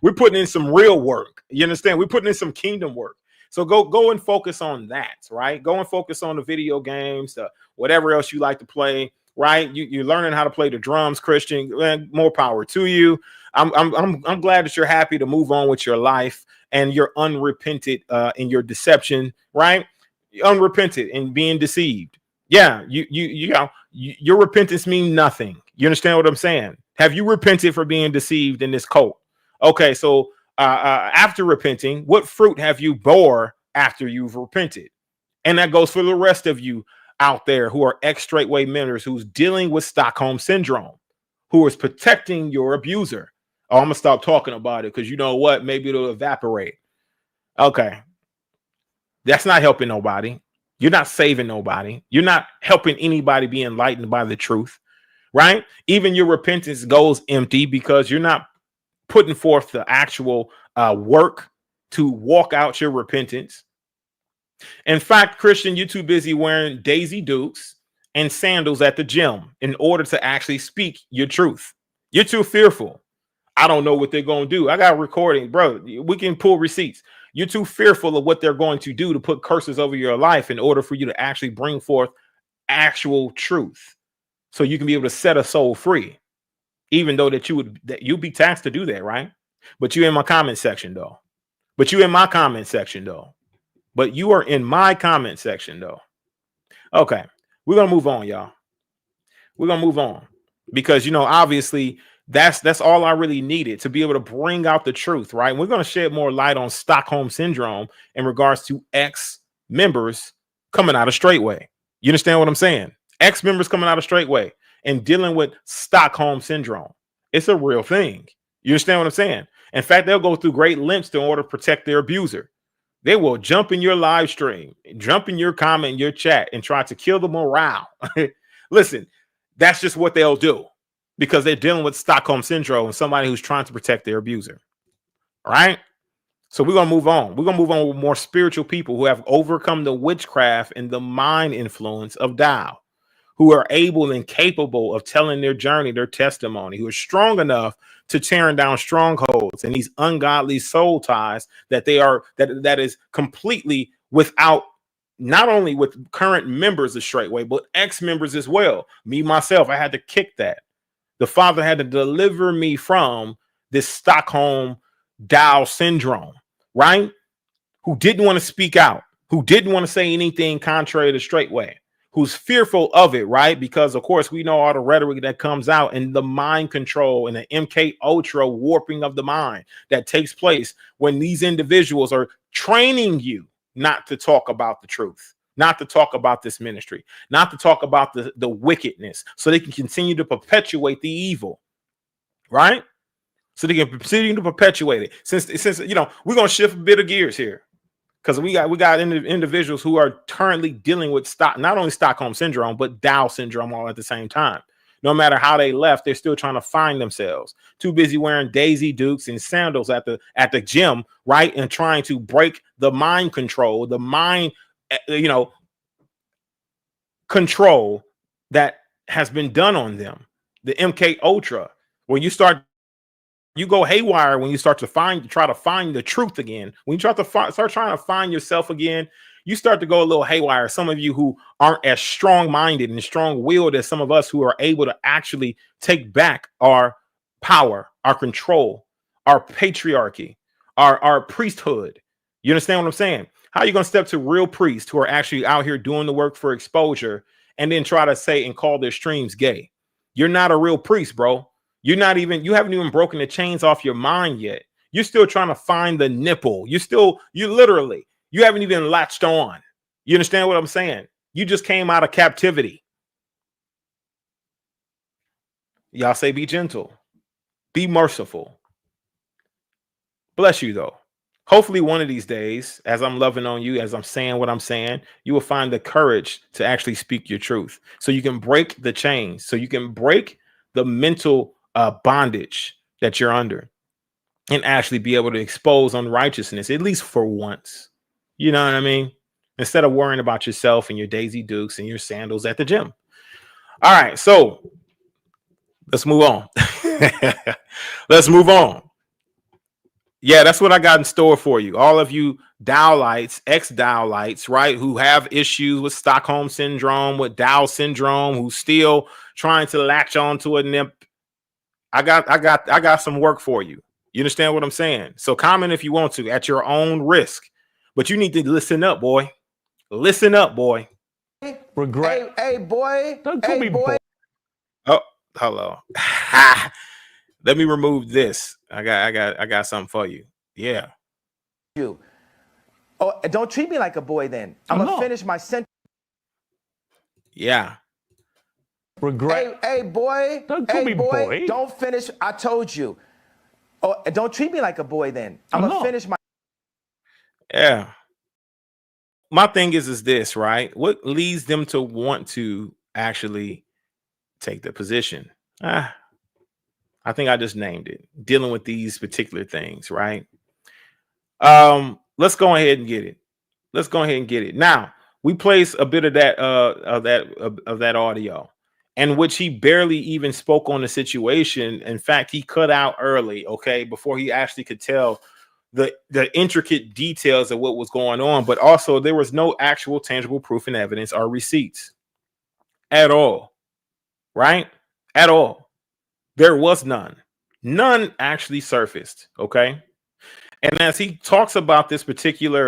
We're putting in some real work. You understand? We're putting in some kingdom work. So go and focus on that, right? Go and focus on the video games, whatever else you like to play, right? You're learning how to play the drums, Christian. Man, more power to you. I'm glad that you're happy to move on with your life and you're unrepented in your deception, right? You're unrepented in being deceived. Yeah, you know, your repentance means nothing. You understand what I'm saying? Have you repented for being deceived in this cult? Okay, so after repenting, what fruit have you bore after you've repented? And that goes for the rest of you out there who are ex-Straightway members who's dealing with Stockholm syndrome, who is protecting your abuser. Oh, I'm gonna stop talking about it because you know what? Maybe it'll evaporate. Okay, that's not helping nobody. You're not saving nobody. You're not helping anybody be enlightened by the truth, right? Even your repentance goes empty because you're not putting forth the actual work to walk out your repentance. In fact, Christian, you're too busy wearing Daisy Dukes and sandals at the gym in order to actually speak your truth. You're too fearful. I don't know what they're going to do. I got a recording, bro. We can pull receipts. You're too fearful of what they're going to do to put curses over your life in order for you to actually bring forth actual truth so you can be able to set a soul free, even though that you'd be taxed to do that, right? But you're in my comment section, though. But you are in my comment section, though. Okay, we're going to move on, y'all. We're going to move on because, you know, obviously that's all I really needed to be able to bring out the truth, right? And we're going to shed more light on Stockholm syndrome in regards to ex-members coming out of Straightway. You understand what I'm saying? Ex-members coming out of Straightway and dealing with Stockholm syndrome. It's a real thing. You understand what I'm saying? In fact, they'll go through great lengths in order to protect their abuser. They will jump in your live stream, jump in your comment, your chat, and try to kill the morale. Listen, that's just what they'll do because they're dealing with Stockholm syndrome and somebody who's trying to protect their abuser. All right. So we're going to move on. We're going to move on with more spiritual people who have overcome the witchcraft and the mind influence of Tao, who are able and capable of telling their journey, their testimony, who are strong enough to tearing down strongholds and these ungodly soul ties that they are, that is completely without, not only with current members of Straightway, but ex-members as well. Me, myself, I had to kick that. The Father had to deliver me from this Stockholm Tao syndrome, right? Who didn't want to speak out, who didn't want to say anything contrary to Straightway, who's fearful of it, right? Because, of course, we know all the rhetoric that comes out and the mind control and the MK Ultra warping of the mind that takes place when these individuals are training you not to talk about the truth, not to talk about this ministry, not to talk about the wickedness, so they can continue to perpetuate the evil, right? So they can continue to perpetuate it. Since you know, we're gonna shift a bit of gears here because we got individuals who are currently dealing with not only Stockholm syndrome but Tao syndrome all at the same time. No matter how they left, they're still trying to find themselves. Too busy wearing Daisy Dukes and sandals at the gym, right? And trying to break the mind control, the mind, you know, control that has been done on them. The MK Ultra, where you go haywire when you start to try to find the truth again. When you start trying to find yourself again, you start to go a little haywire. Some of you who aren't as strong-minded and strong-willed as some of us who are able to actually take back our power, our control, our patriarchy, our priesthood. You understand what I'm saying? How are you going to step to real priests who are actually out here doing the work for exposure and then try to say and call their streams gay? You're not a real priest, bro. You haven't even broken the chains off your mind yet. You're still trying to find the nipple. You haven't even latched on. You understand what I'm saying? You just came out of captivity. Y'all say be gentle, be merciful. Bless you though. Hopefully one of these days, as I'm loving on you, as I'm saying what I'm saying, you will find the courage to actually speak your truth so you can break the chains, so you can break the mental bondage that you're under and actually be able to expose unrighteousness, at least for once. You know what I mean? Instead of worrying about yourself and your Daisy Dukes and your sandals at the gym. All right, so let's move on. Let's move on. Yeah, that's what I got in store for you. All of you Dowlites, ex-Dowlites, right, who have issues with Stockholm syndrome, with Dow syndrome, who's still trying to latch on to a nip. I got some work for you. You understand what I'm saying? So comment if you want to at your own risk. But you need to listen up, boy. Listen up, boy.
Regret. Hey, boy.
Don't call me boy. Oh, hello. Let me remove this. I got something for you. Yeah.
You. Oh, don't treat me like a boy then. I'm gonna finish my sentence.
Yeah.
Regret. Hey, boy. Don't call me boy. Don't finish. I told you. Oh, don't treat me like a boy then. I'm gonna finish my.
Yeah. My thing is this, right? What leads them to want to actually take the position? I think I just named it. Dealing with these particular things, right? Let's go ahead and get it. Let's go ahead and get it. Now, we place a bit of that audio in which he barely even spoke on the situation. In fact, he cut out early, okay, before he actually could tell the intricate details of what was going on. But also, there was no actual tangible proof and evidence or receipts at all, right? At all. There was none. None actually surfaced, okay? And as he talks about this particular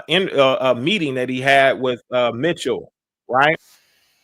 meeting that he had with Mitchell, right?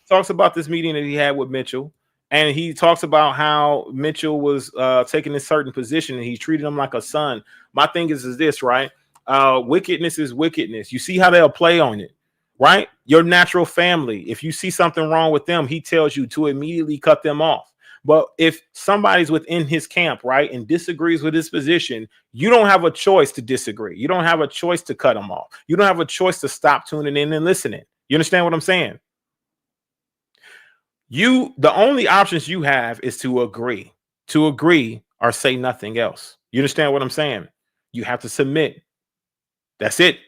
Talks about this meeting that he had with Mitchell, and he talks about how Mitchell was taking a certain position and he treated him like a son. My thing is this, right? Wickedness is wickedness. You see how they'll play on it, right? Your natural family, if you see something wrong with them, he tells you to immediately cut them off. But if somebody's within his camp, right, and disagrees with his position, you don't have a choice to disagree. You don't have a choice to cut them off. You don't have a choice to stop tuning in and listening. You understand what I'm saying? The only options you have is to agree or say nothing else. You understand what I'm saying? You have to submit. That's it.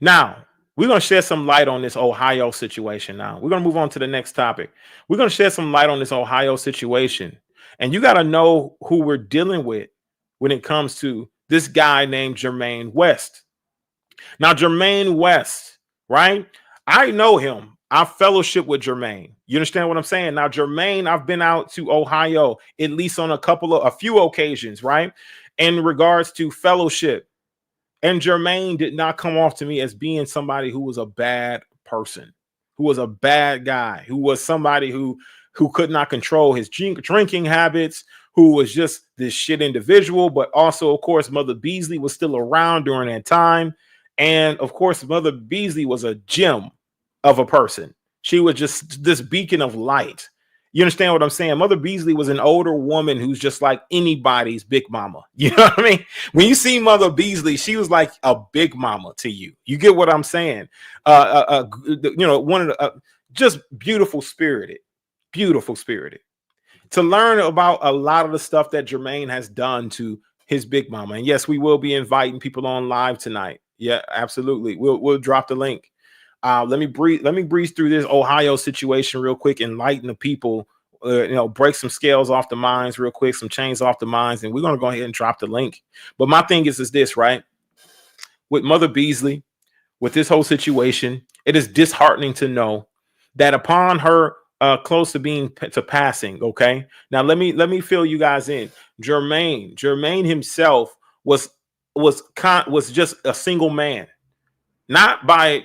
Now, we're going to shed some light on this Ohio situation now. We're going to move on to the next topic. We're going to shed some light on this Ohio situation. And you got to know who we're dealing with when it comes to this guy named Germaine West. Now, Germaine West, right? I know him. I fellowship with Germaine. You understand what I'm saying? Now, Germaine, I've been out to Ohio at least on a few occasions, right? In regards to fellowship. And Germaine did not come off to me as being somebody who was a bad person, who was a bad guy, who was somebody who could not control his drinking habits, who was just this shit individual. But also, of course, Mother Beasley was still around during that time. And of course, Mother Beasley was a gem of a person. She was just this beacon of light. You understand what I'm saying? Mother Beasley was an older woman who's just like anybody's big mama. You know what I mean? When you see Mother Beasley, she was like a big mama to you. You get what I'm saying? One of the just beautiful spirited. To learn about a lot of the stuff that Germaine has done to his big mama. And yes, we will be inviting people on live tonight. Yeah, absolutely. We'll drop the link. Let me breeze through this Ohio situation real quick, enlighten the people, break some scales off the minds real quick, some chains off the minds, and we're going to go ahead and drop the link. But my thing is this, right? With Mother Beasley, with this whole situation, it is disheartening to know that upon her close to passing, okay? Now let me fill you guys in. Germaine himself was just a single man. Not by,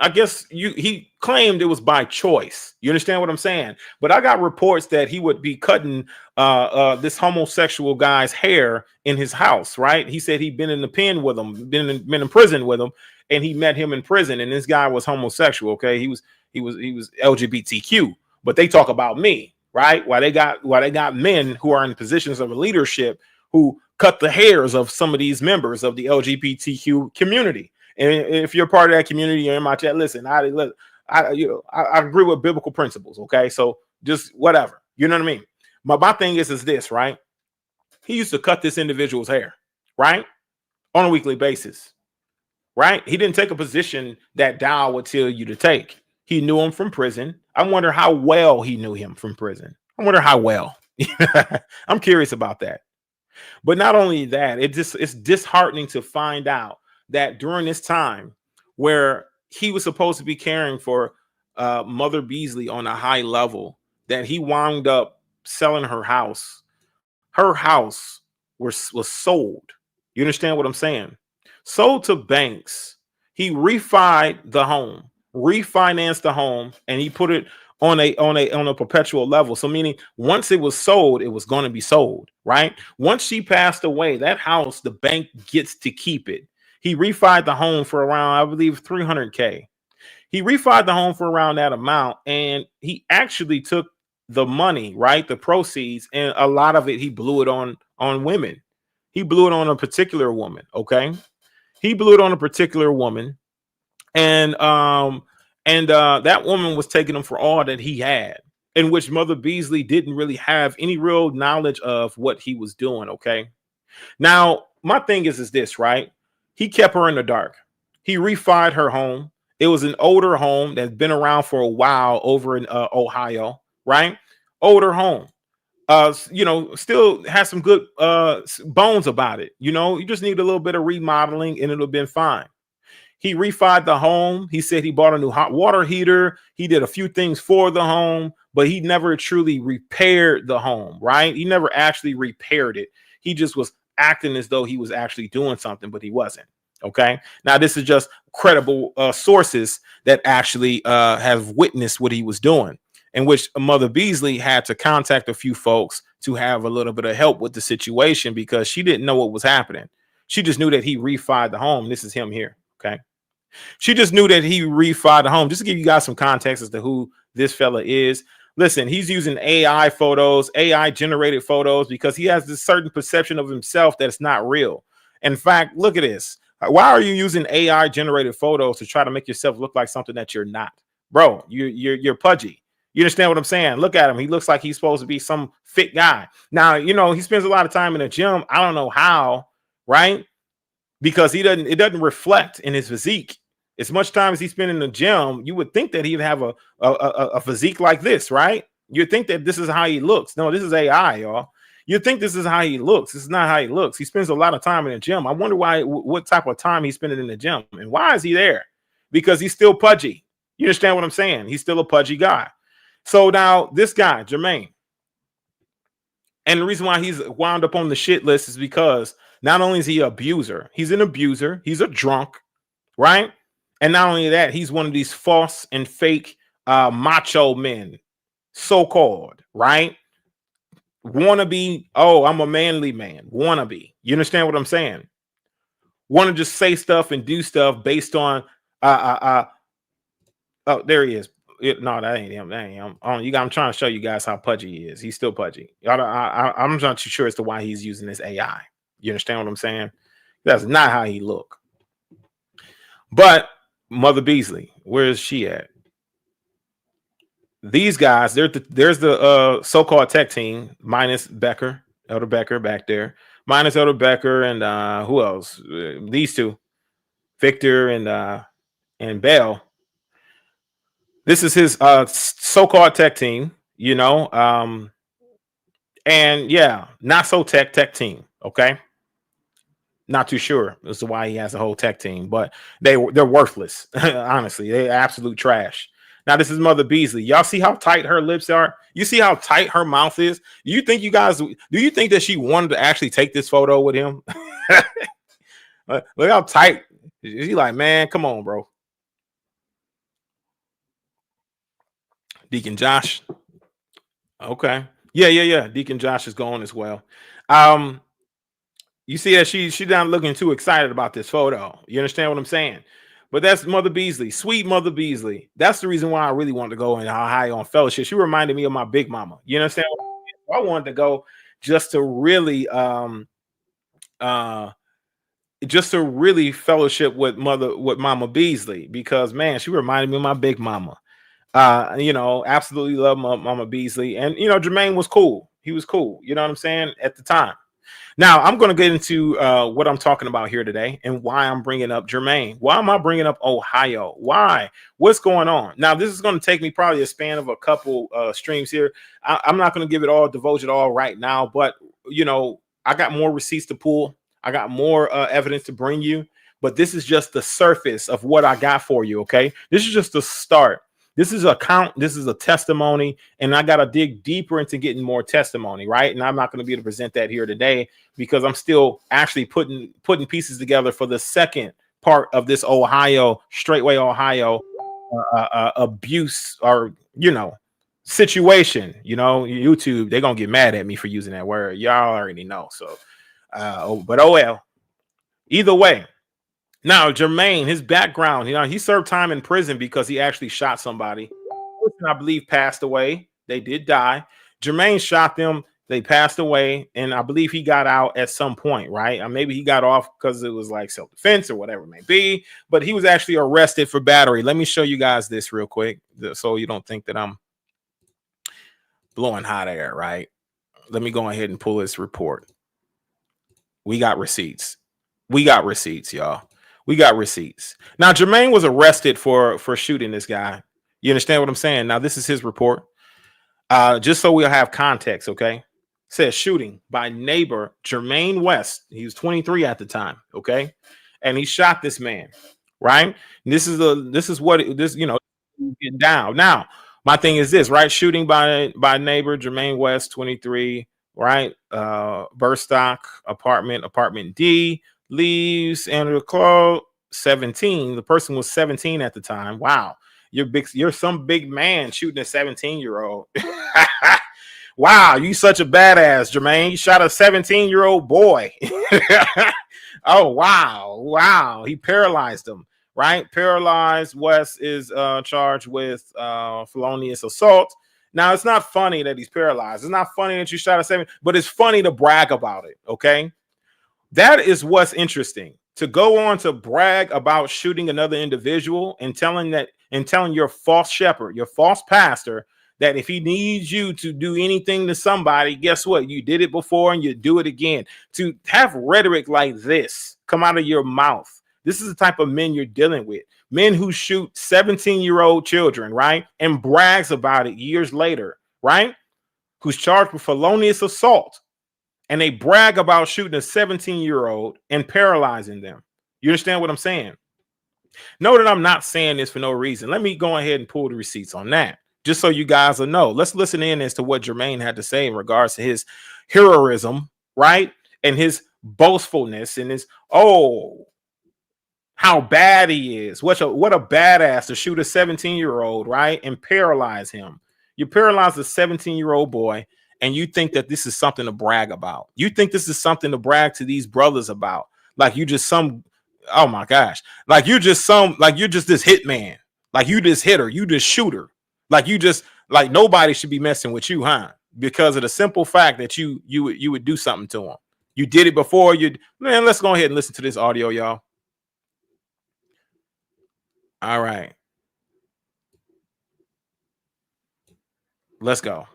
I guess he claimed it was by choice. You understand what I'm saying? But I got reports that he would be cutting this homosexual guy's hair in his house, right? He said he'd been in the pen with him, been in prison with him, and he met him in prison, and this guy was homosexual, okay? He was LGBTQ, but they talk about me, right? Why they got men who are in positions of leadership who cut the hairs of some of these members of the LGBTQ community. And if you're part of that community, you're in my chat. Listen, I agree with biblical principles. Okay, so just whatever, you know what I mean. My thing is this, right? He used to cut this individual's hair, right, on a weekly basis, right? He didn't take a position that Dow would tell you to take. He knew him from prison. I wonder how well he knew him from prison. I wonder how well. I'm curious about that. But not only that, it's disheartening to find out that during this time where he was supposed to be caring for Mother Beasley on a high level, that he wound up selling her house. Her house was sold. You understand what I'm saying? Sold to banks. He refinanced the home, and he put it on a perpetual level. So meaning once it was sold, it was going to be sold, right? Once she passed away, that house, the bank gets to keep it. He refied the home for around, I believe, $300K. He refied the home for around that amount, and he actually took the money, right, the proceeds, and a lot of it he blew it on women. He blew it on a particular woman. Okay, he blew it on a particular woman, and that woman was taking him for all that he had, in which Mother Beasley didn't really have any real knowledge of what he was doing. Okay, now my thing is this, right? He kept her in the dark. He refied her home. It was an older home that's been around for a while over in Ohio, right? Older home. Still has some good bones about it. You just need a little bit of remodeling and it'll been fine. He refied the home. He said he bought a new hot water heater. He did a few things for the home, but he never truly repaired the home, right? He never actually repaired it. He just was acting as though he was actually doing something, but he wasn't. Okay. Now, this is just credible sources that actually have witnessed what he was doing, in which Mother Beasley had to contact a few folks to have a little bit of help with the situation because she didn't know what was happening. She just knew that he refied the home. This is him here. Okay. She just knew that he refied the home. Just to give you guys some context as to who this fella is. Listen, he's using AI photos, AI generated photos, because he has this certain perception of himself that's not real. In fact, look at this. Why are you using AI generated photos to try to make yourself look like something that you're not? Bro, you're pudgy. You understand what I'm saying? Look at him. He looks like he's supposed to be some fit guy. Now, he spends a lot of time in the gym. I don't know how, right? Because it doesn't reflect in his physique. As much time as he spent in the gym, you would think that he'd have a physique like this, right? You'd think that this is how he looks. No, this is AI, y'all. You'd think this is how he looks. This is not how he looks. He spends a lot of time in the gym. I wonder what type of time he's spending in the gym. And why is he there? Because he's still pudgy. You understand what I'm saying? He's still a pudgy guy. So now this guy, Germaine, and the reason why he's wound up on the shit list is because not only is he an abuser, he's a drunk, right? And not only that, he's one of these false and fake macho men, so-called, right? Wannabe, I'm a manly man. Wannabe. You understand what I'm saying? Want to just say stuff and do stuff based on oh, there he is. No, that ain't him. That ain't him. I'm trying to show you guys how pudgy he is. He's still pudgy. I'm not too sure as to why he's using this AI. You understand what I'm saying? That's not how he look. But Mother Beasley, where is she at? These guys, there's the so-called tech team minus Elder Becker back there, minus Elder Becker and who else? These two, Victor and Bell. This is his so-called tech team, and yeah, not so tech team. Okay. Not too sure as to why he has a whole tech team, but they're worthless. Honestly, they're absolute trash. Now, this is Mother Beasley. Y'all see how tight her lips are? You see how tight her mouth is? Do you think that she wanted to actually take this photo with him? Look how tight. She's like, man, come on, bro. Deacon Josh. Okay. Yeah. Deacon Josh is going as well. You see that she's not looking too excited about this photo. You understand what I'm saying? But that's Mother Beasley, sweet Mother Beasley. That's the reason why I really wanted to go in Ohio on fellowship. She reminded me of my big mama. You understand? I wanted to go just to really fellowship with Mama Beasley, because man, she reminded me of my big mama. Absolutely love Mama Beasley. And Germaine was cool. He was cool, you know what I'm saying, at the time. Now I'm going to get into what I'm talking about here today and why I'm bringing up Germaine. Why am I bringing up Ohio? Why? What's going on? Now, this is going to take me probably a span of a couple streams here. I'm not going to divulge it all right now, but I got more receipts to pull. I got more evidence to bring you, but this is just the surface of what I got for you. Okay. This is just the start. This is a testimony, and I got to dig deeper into getting more testimony, right? And I'm not going to be able to present that here today because I'm still actually putting pieces together for the second part of this Straightway Ohio abuse or situation. YouTube, they're gonna get mad at me for using that word. Y'all already know. So, but oh well. Either way. Now, Germaine, his background, he served time in prison because he actually shot somebody. I believe passed away. They did die. Germaine shot them. They passed away. And I believe he got out at some point, right? Or maybe he got off because it was like self-defense or whatever it may be. But he was actually arrested for battery. Let me show you guys this real quick so you don't think that I'm blowing hot air, right? Let me go ahead and pull this report. We got receipts. Y'all. We got receipts. Now, Germaine was arrested for shooting this guy. You understand what I'm saying? Now, this is his report. Just so we'll have context, okay? It says shooting by neighbor Germaine West. He was 23 at the time, okay? And he shot this man, right? And this is getting down. Now, my thing is this, right? Shooting by neighbor Germaine West, 23, right? Burstock apartment D. Leaves Andrew Claude 17. The person was 17 at the time. Wow, you're some big man shooting a 17-year-old. Wow, you such a badass, Germaine. You shot a 17-year-old boy. Oh wow. He paralyzed him, right? Paralyzed. West is charged with felonious assault. Now, it's not funny that he's paralyzed. It's not funny that you shot a 7, but it's funny to brag about it. Okay. That is what's interesting, to go on to brag about shooting another individual and telling your false shepherd, your false pastor, that if he needs you to do anything to somebody, guess what? You did it before and you do it again. To have rhetoric like this come out of your mouth. This is the type of men you're dealing with. Men who shoot 17-year-old children, right? And brags about it years later, right? Who's charged with felonious assault. And they brag about shooting a 17-year-old and paralyzing them. You understand what I'm saying? Know that I'm not saying this for no reason. Let me go ahead and pull the receipts on that, just so you guys will know. Let's listen in as to what Germaine had to say in regards to his heroism, right? And his boastfulness and his, how bad he is. What a badass to shoot a 17-year-old, right? And paralyze him. You paralyze a 17-year-old boy. And you think that this is something to brag about. You think this is something to brag to these brothers about. Like you just oh my gosh. Like you're just this hitman. Like you just hitter. You just shooter. Like nobody should be messing with you, huh? Because of the simple fact that you would do something to them. You did it before. Man, let's go ahead and listen to this audio, y'all. All right. Let's go.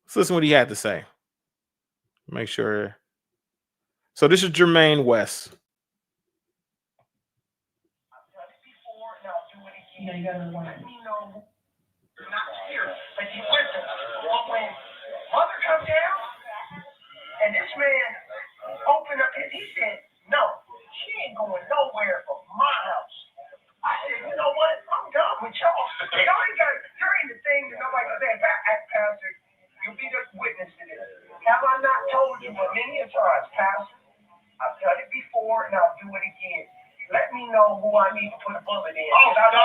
Let's listen to what he had to say. Make sure. So this is Germaine West.
You gotta let me know. Not here, but you listen. When mother comes down, and this man opened up he said, no, she ain't going nowhere from my house. I said, you know what? I'm done with y'all. Y'all ain't got during the thing that nobody can say, Pastor, you'll be the witness to this. Have I not told you many a times, Pastor? I've done it before and I'll do it again. Let me know who I need to put a bullet in. Oh, no.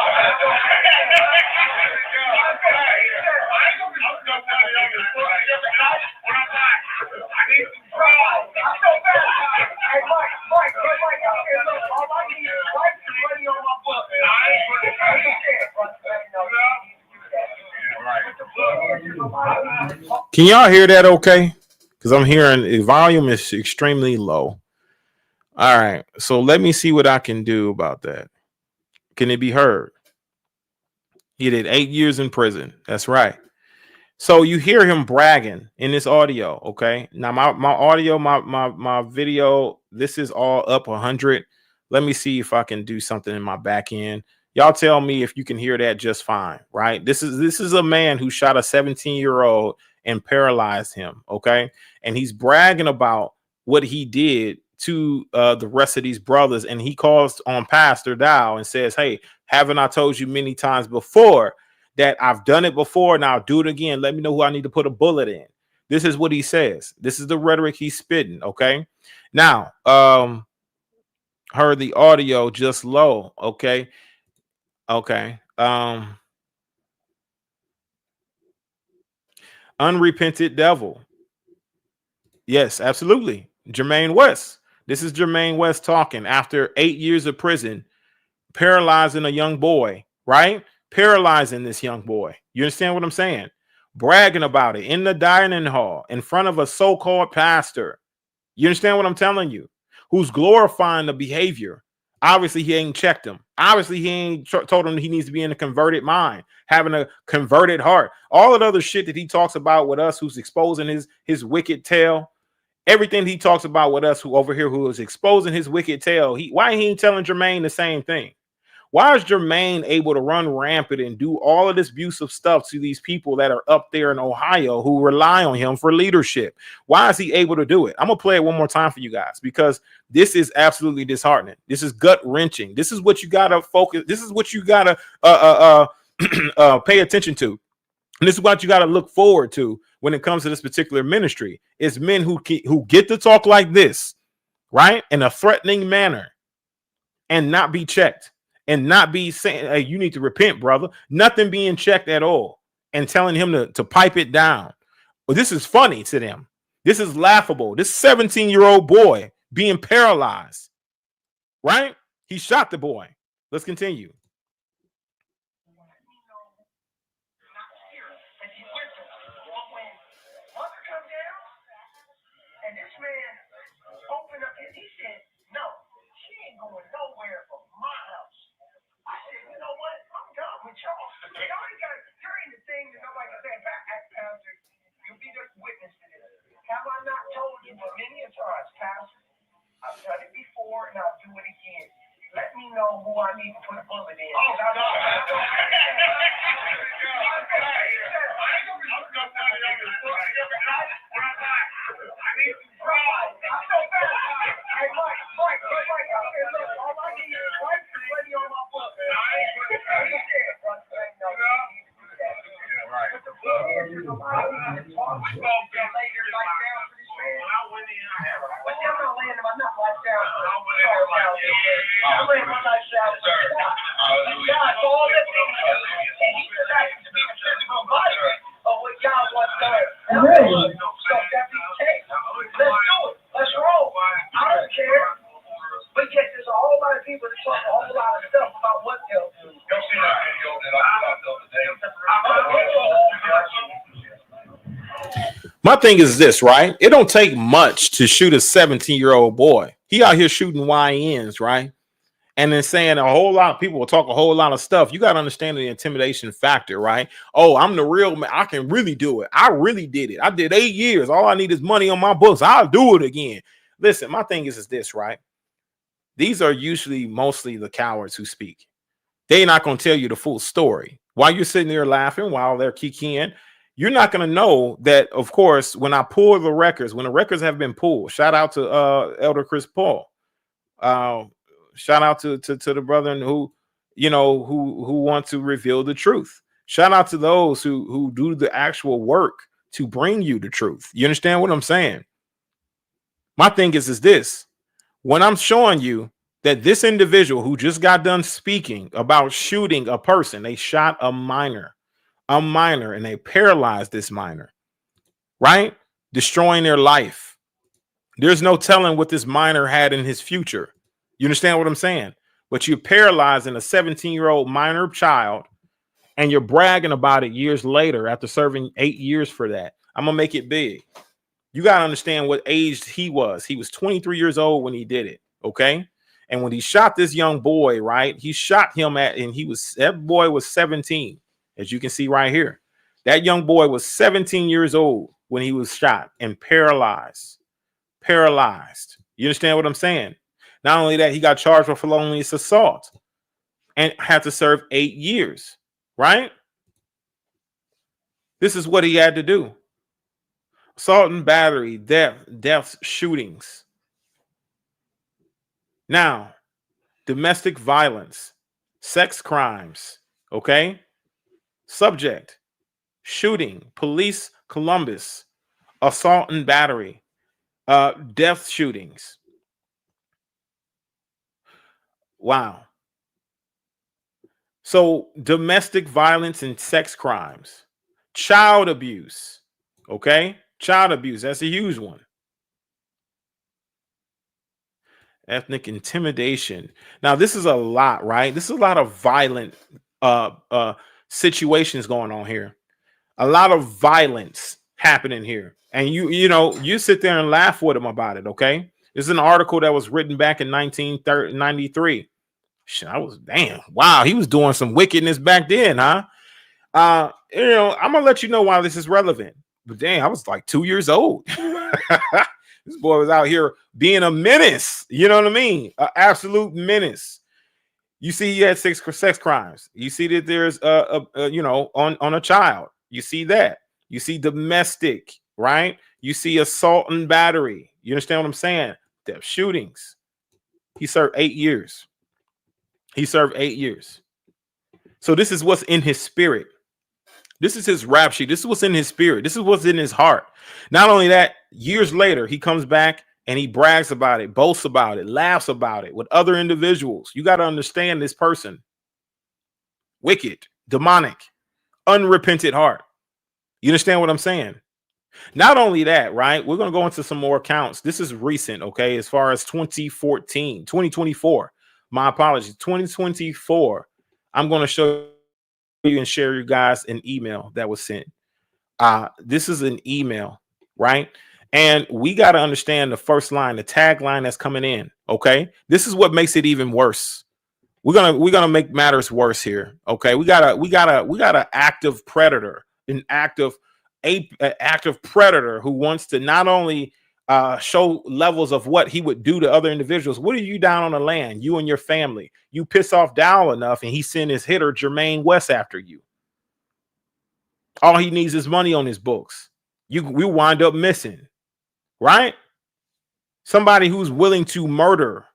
Can y'all hear that okay? Because I'm hearing the volume is extremely low. All right, so let me see what I can do about that. Can it be heard? He did 8 years in prison. That's right. So you hear him bragging in this audio, okay? Now my audio, my video, this is all up 100. Let me see if I can do something in my back end. Y'all tell me if you can hear that just fine, right? This is a man who shot a 17-year-old and paralyzed him, okay? And he's bragging about what he did to the rest of these brothers, and he calls on Pastor Dow and says, "Hey, haven't I told you many times before that I've done it before, and I'll do it again? Let me know who I need to put a bullet in." This is what he says. This is the rhetoric he's spitting, okay? Now, heard the audio just low, okay? Okay. Unrepented devil. Yes, absolutely. Germaine West. This is Germaine West talking after 8 years of prison, paralyzing a young boy, right? Paralyzing this young boy. You understand what I'm saying? Bragging about it in the dining hall in front of a so-called pastor. You understand what I'm telling you? Who's glorifying the behavior. Obviously, he ain't checked him. Obviously, he ain't told him he needs to be in a converted mind, having a converted heart. All of the other shit that he talks about with us, who's exposing his wicked tail. Everything he talks about with us, who over here, who is exposing his wicked tail. Why he ain't telling Germaine the same thing? Why is Germaine able to run rampant and do all of this abusive stuff to these people that are up there in Ohio who rely on him for leadership? Why is he able to do it? I'm going to play it one more time for you guys, because this is absolutely disheartening. This is gut wrenching. This is what you got to focus. This is what you got to pay attention to. And this is what you got to look forward to when it comes to this particular ministry. It's men who get to talk like this, right? In a threatening manner and not be checked. And not be saying, "Hey, you need to repent, brother." Nothing being checked at all, and telling him to pipe it down. Well, this is funny to them. This is laughable. This 17-year-old boy being paralyzed, right? He shot the boy. Let's continue.
And this man opened up he said, "No, she ain't going nowhere from my house." I said, "You know what? I'm done with y'all. Y'all ain't got during the thing that nobody can say, Pastor, you'll be the witness to this. Have I not told you many a times, Pastor? I've done it before and I'll do it again. Let me know who I need to put a bullet in." Oh, God. Let's roll. I don't care. But yet there's a whole lot of people that talk a whole lot of stuff about what they'll do.
My thing is this, right? It don't take much to shoot a 17-year-old boy. He out here shooting YNs, right? And then saying a whole lot of people will talk a whole lot of stuff. You got to understand the intimidation factor, right? Oh, I'm the real man. I can really do it. I really did it. I did 8 years. All I need is money on my books. I'll do it again. Listen, my thing is this, right? These are usually mostly the cowards who speak. They're not going to tell you the full story. While you're sitting there laughing, while they're kikiing, you're not going to know that, of course, when I pull the records, when the records have been pulled, shout out to Elder Chris Paul. Shout out to the brethren who want to reveal the truth. Shout out to those who do the actual work to bring you the truth. You understand what I'm saying? My thing is this. When I'm showing you that this individual who just got done speaking about shooting a person, they shot a minor, and they paralyzed this minor, right? Destroying their life. There's no telling what this minor had in his future. You understand what I'm saying? But you're paralyzing a 17-year-old minor child, and you're bragging about it years later after serving 8 years for that. I'm gonna make it big. You got to understand what age he was. He was 23 years old when he did it. Okay. And when he shot this young boy, right, he shot him that boy was 17, as you can see right here. That young boy was 17 years old when he was shot and paralyzed. You understand what I'm saying? Not only that, he got charged with felonious assault and had to serve 8 years, right? This is what he had to do. Assault and battery, deaths, shootings. Now, domestic violence, sex crimes, okay? Subject, shooting, police, Columbus, assault and battery, death shootings. Wow. So domestic violence and sex crimes, child abuse, okay? Child abuse, that's a huge one. Ethnic intimidation. Now, this is a lot, right? This is a lot of violent situations going on here. A lot of violence happening here. And you sit there and laugh with them about it, okay? This is an article that was written back in 1993. I was, damn, wow, he was doing some wickedness back then, huh? I'm gonna let you know why this is relevant. But damn, I was like 2 years old. This boy was out here being a menace. You know what I mean? An absolute menace. You see, he had 6 sex crimes. You see that there's on a child. You see that. You see domestic, right? You see assault and battery. You understand what I'm saying? Death shootings. He served 8 years. He served 8 years. So this is what's in his spirit. This is his rap sheet. This is what's in his spirit. This is what's in his heart. Not only that, years later, he comes back and he brags about it, boasts about it, laughs about it with other individuals. You got to understand this person. Wicked, demonic, unrepentant heart. You understand what I'm saying? Not only that, right? We're going to go into some more accounts. This is recent, okay? As far as 2024. My apologies. 2024. I'm going to show you and share you guys an email that was sent. This is an email, right? And we got to understand the first line, the tagline that's coming in. Okay, this is what makes it even worse. We're gonna make matters worse here. Okay, we got an active predator, an active predator who wants to not only show levels of what he would do to other individuals. What are you down on the land? You and your family. You piss off Dow enough, and he sent his hitter Germaine West after you. All he needs is money on his books. We wind up missing, right? Somebody who's willing to murder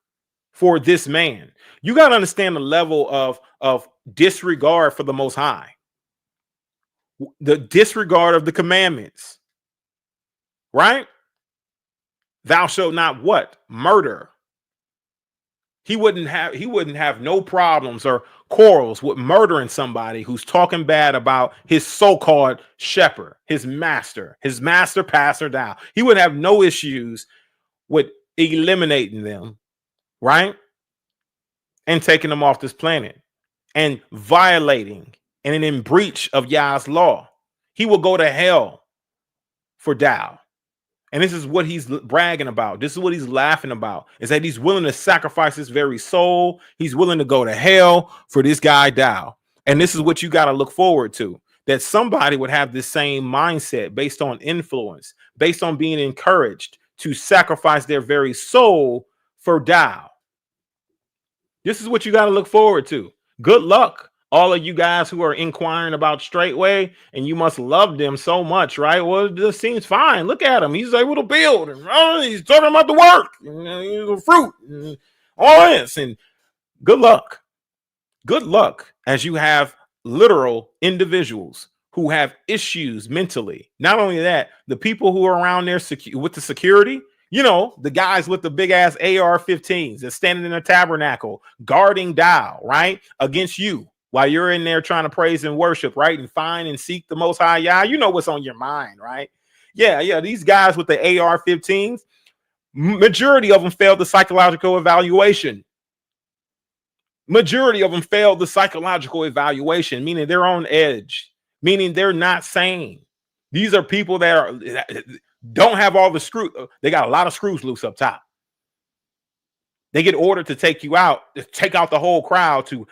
for this man. You got to understand the level of disregard for the Most High. The disregard of the commandments, right? Thou shalt not what? Murder. He wouldn't have no problems or quarrels with murdering somebody who's talking bad about his so-called shepherd, his master pastor down. He would have no issues with eliminating them, right? And taking them off this planet and violating and in breach of Yah's law. He will go to hell for Dow. And this is what he's bragging about. This is what he's laughing about, is that he's willing to sacrifice his very soul. He's willing to go to hell for this guy Dow. And this is what you got to look forward to, that somebody would have this same mindset based on influence, based on being encouraged to sacrifice their very soul for Dow. This is what you got to look forward to. Good luck, all of you guys who are inquiring about Straightway, and you must love them so much, right? Well, it just seems fine. Look at him. He's able to build, and he's talking about the work, and the fruit, and all this. And good luck. Good luck as you have literal individuals who have issues mentally. Not only that, the people who are around there with the security, the guys with the big ass AR-15s that's standing in a tabernacle guarding Dow, right, against you while you're in there trying to praise and worship, right, and find and seek the Most High Yah. You know what's on your mind, right? Yeah. These guys with the AR-15s, majority of them failed the psychological evaluation. Majority of them failed the psychological evaluation, meaning they're on edge, meaning they're not sane. These are people that don't have all the screws. They got a lot of screws loose up top. They get ordered to take you out, to take out the whole crowd, to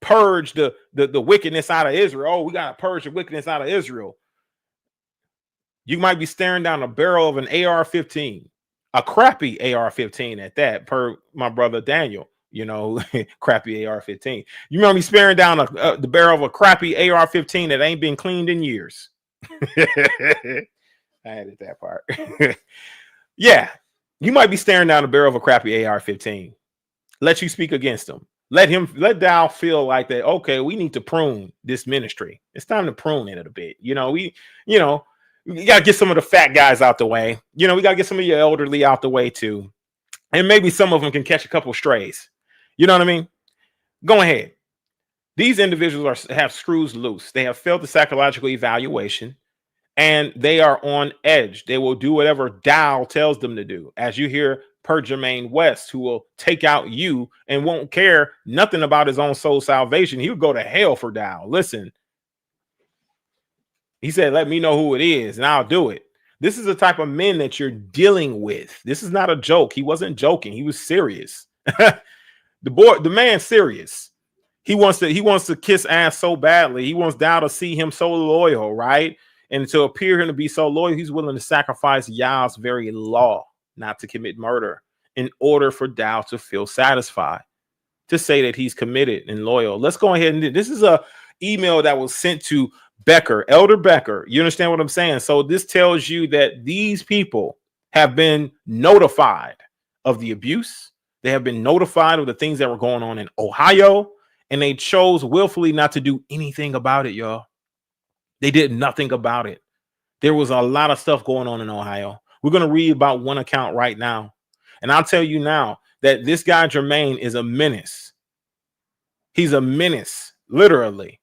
purge the wickedness out of Israel. Oh, we got to purge the wickedness out of Israel. You might be staring down the barrel of an AR-15, a crappy AR-15 at that, per my brother Daniel. You know, crappy AR-15. You might be staring down the barrel of a crappy AR-15 that ain't been cleaned in years. I added that part. Yeah, you might be staring down the barrel of a crappy AR-15. Let you speak against them. Let Dow feel like that. Okay, we need to prune this ministry. It's time to prune it a bit. You know, we got to get some of the fat guys out the way. You know, we got to get some of your elderly out the way too. And maybe some of them can catch a couple strays. You know what I mean? Go ahead. These individuals have screws loose. They have failed the psychological evaluation, and they are on edge. They will do whatever Dow tells them to do. As you hear per Germaine West, who will take out you and won't care nothing about his own soul salvation. He would go to hell for Dow. Listen, he said, let me know who it is and I'll do it. This is the type of men that you're dealing with. This is not a joke. He wasn't joking. He was serious. The man's serious. He wants to kiss ass so badly. He wants Dow to see him so loyal, right? And to appear him to be so loyal, he's willing to sacrifice Yah's very law, not to commit murder, in order for Dow to feel satisfied, to say that he's committed and loyal. Let's go ahead and this is a email that was sent to Becker, Elder Becker. You understand what I'm saying? So this tells you that these people have been notified of the abuse. They have been notified of the things that were going on in Ohio, and they chose willfully not to do anything about it, y'all. They did nothing about it. There was a lot of stuff going on in Ohio. We're going to read about one account right now. And I'll tell you now that this guy, Germaine, is a menace. He's a menace, literally.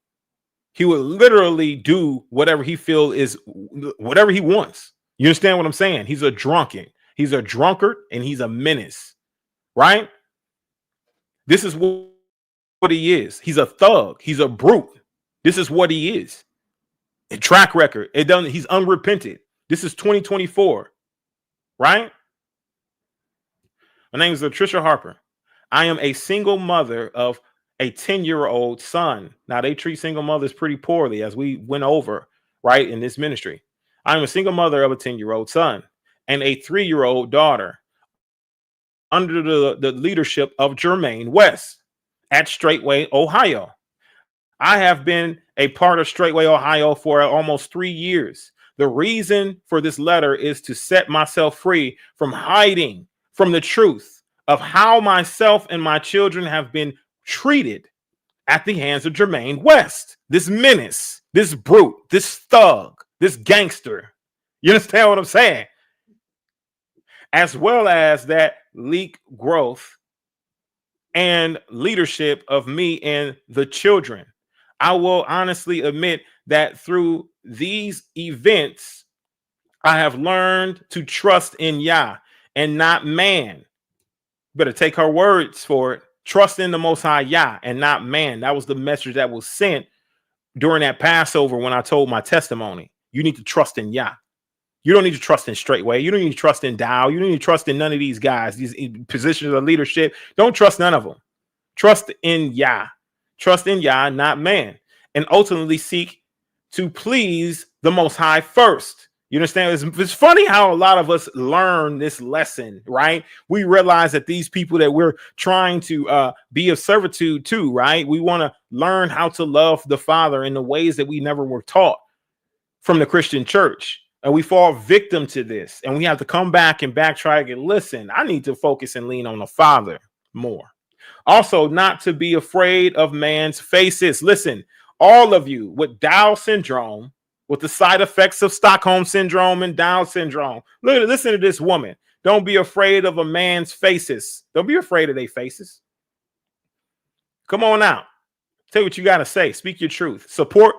He would literally do whatever he feels is whatever he wants. You understand what I'm saying? He's a drunken. He's a drunkard, and he's a menace. Right? This is what he is. He's a thug. He's a brute. This is what he is. A track record. He's unrepentant. This is 2024. Right? My name is Latricia Harper. I am a single mother of a 10-year-old son. Now, they treat single mothers pretty poorly, as we went over, right, in this ministry. I'm a single mother of a 10-year-old son and a 3-year-old daughter, under the leadership of Germaine West at Straitway, Ohio. I have been a part of Straitway, Ohio for almost 3 years. The reason for this letter is to set myself free from hiding from the truth of how myself and my children have been treated at the hands of Germaine West, this menace, this brute, this thug, this gangster. You understand what I'm saying? As well as that leak growth and leadership of me and the children. I will honestly admit that through these events, I have learned to trust in Yah and not man. Better take her words for it. Trust in the Most High Yah and not man. That was the message that was sent during that Passover when I told my testimony. You need to trust in Yah. You don't need to trust in Straightway. You don't need to trust in Dow. You don't need to trust in none of these guys, these positions of leadership. Don't trust none of them. Trust in Yah. Trust in Yah, not man. And ultimately seek to please the Most High first. You understand? It's funny how a lot of us learn this lesson, right? We realize that these people that we're trying to be of servitude to, right? We want to learn how to love the Father in the ways that we never were taught from the Christian church. And we fall victim to this. And we have to come back and backtrack and listen. I need to focus and lean on the Father more. Also, not to be afraid of man's faces. Listen, all of you with Down syndrome, with the side effects of Stockholm syndrome and Down syndrome. Listen to this woman. Don't be afraid of a man's faces. Don't be afraid of their faces. Come on out. Say what you got to say. Speak your truth. Support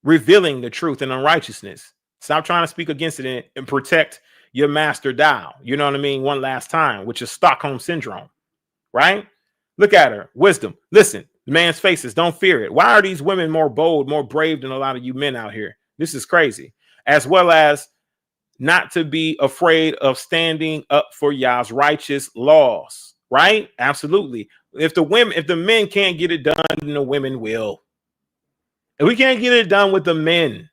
revealing the truth and unrighteousness. Stop trying to speak against it and protect your master Dow. You know what I mean? One last time, which is Stockholm syndrome, right? Look at her. Wisdom. Listen, the man's faces. Don't fear it. Why are these women more bold, more brave than a lot of you men out here? This is crazy. As well as not to be afraid of standing up for Yah's righteous laws, right? Absolutely. If the men can't get it done, then the women will. If we can't get it done with the men,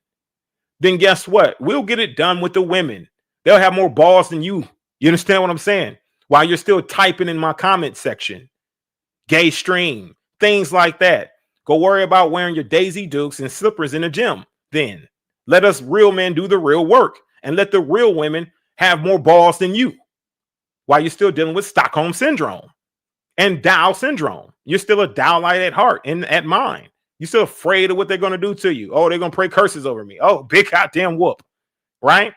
then guess what? We'll get it done with the women. They'll have more balls than you. You understand what I'm saying? While you're still typing in my comment section, gay stream, things like that. Go worry about wearing your Daisy Dukes and slippers in the gym. Then let us real men do the real work and let the real women have more balls than you while you're still dealing with Stockholm syndrome and Dow syndrome. You're still a Dowlite at heart and at mind. You're still afraid of what they're going to do to you. Oh, they're going to pray curses over me. Oh, big goddamn whoop. Right?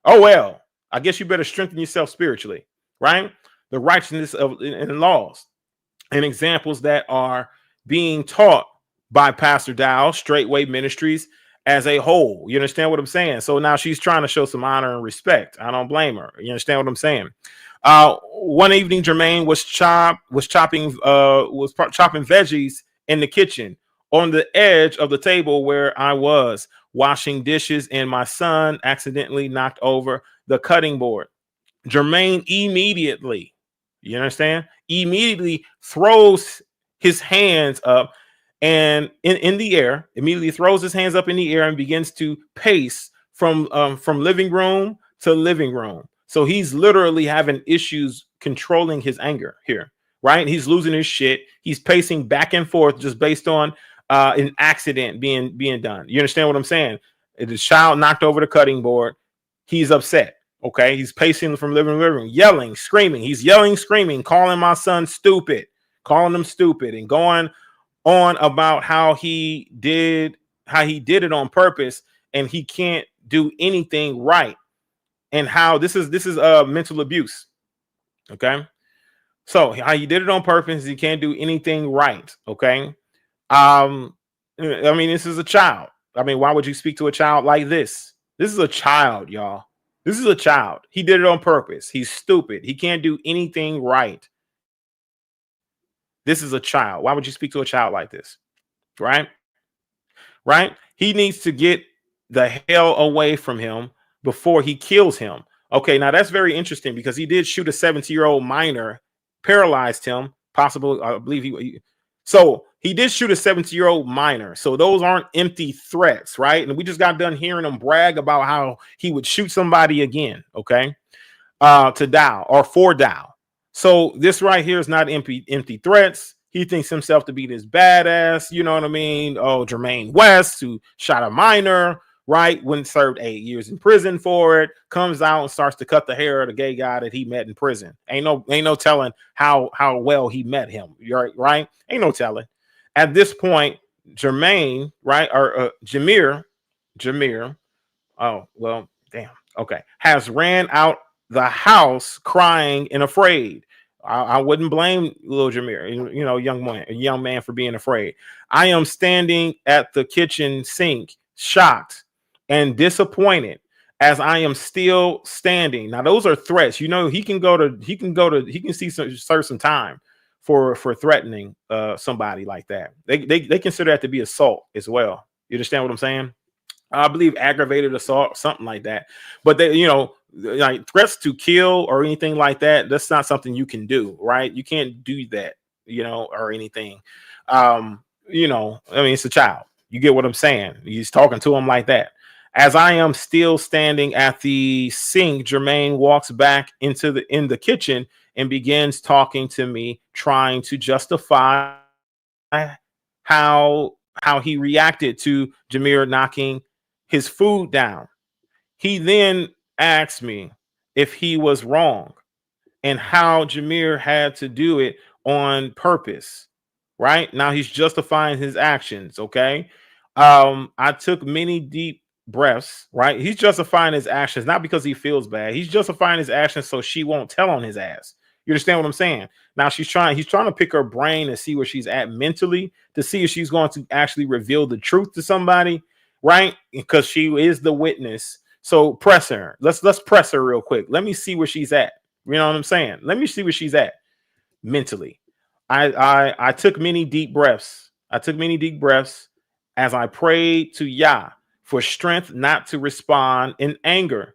Oh, well, I guess you better strengthen yourself spiritually. Right? The righteousness of in laws and examples that are being taught by Pastor Dow, Straightway Ministries as a whole. You understand what I'm saying? So now she's trying to show some honor and respect. I don't blame her. You understand what I'm saying? One evening, Germaine was chopping veggies in the kitchen on the edge of the table where I was washing dishes, and my son accidentally knocked over the cutting board. Germaine immediately, you understand? Immediately throws his hands up and in the air, immediately throws his hands up in the air and begins to pace from living room to living room. So he's literally having issues controlling his anger here, right? He's losing his shit. He's pacing back and forth just based on an accident being done. You understand what I'm saying? The child knocked over the cutting board. He's upset. Okay, he's pacing from living room, yelling, screaming. He's yelling, screaming, calling my son stupid, calling him stupid, and going on about how he did it on purpose, and he can't do anything right, and how this is mental abuse. Okay, so how he did it on purpose, he can't do anything right. Okay, I mean, this is a child. I mean, why would you speak to a child like this? This is a child, y'all. This is a child. He did it on purpose. He's stupid. He can't do anything right. This is a child. Why would you speak to a child like this? Right? Right? He needs to get the hell away from him before he kills him. Okay, now that's very interesting because he did shoot a 17-year-old minor, paralyzed him, possibly, I believe so he did shoot a 17-year-old minor. So those aren't empty threats, right? And we just got done hearing him brag about how he would shoot somebody again, okay, to Dow or for Dow. So this right here is not empty threats. He thinks himself to be this badass, you know what I mean? Oh, Germaine West, who shot a minor, right? When served 8 years in prison for it, comes out and starts to cut the hair of the gay guy that he met in prison. Ain't no telling how well he met him, right? Ain't no telling. At this point, Germaine, right, or Jameer, oh, well, damn, okay, has ran out the house crying and afraid. I wouldn't blame little Jameer, you know, young man for being afraid. I am standing at the kitchen sink, shocked and disappointed as I am still standing. Now, those are threats. You know, he can serve some time for threatening somebody like that. They consider that to be assault as well. You understand what I'm saying? I believe aggravated assault, something like that. But they, you know, like threats to kill or anything like that, that's not something you can do, right? You can't do that, you know, or anything. You know, I mean, it's a child. You get what I'm saying? He's talking to him like that. As I am still standing at the sink, Germaine walks back in the kitchen and begins talking to me, trying to justify how he reacted to Jameer knocking his food down. He then asked me if he was wrong and how Jameer had to do it on purpose. Right now, he's justifying his actions. Okay, I took many deep breaths. Right, he's justifying his actions not because he feels bad. He's justifying his actions so she won't tell on his ass. You understand what I'm saying? Now he's trying to pick her brain and see where she's at mentally to see if she's going to actually reveal the truth to somebody, right? Because she is the witness. So press her. Let's press her real quick. Let me see where she's at. You know what I'm saying? Let me see where she's at mentally. I took many deep breaths. I took many deep breaths as I prayed to Yah for strength not to respond in anger.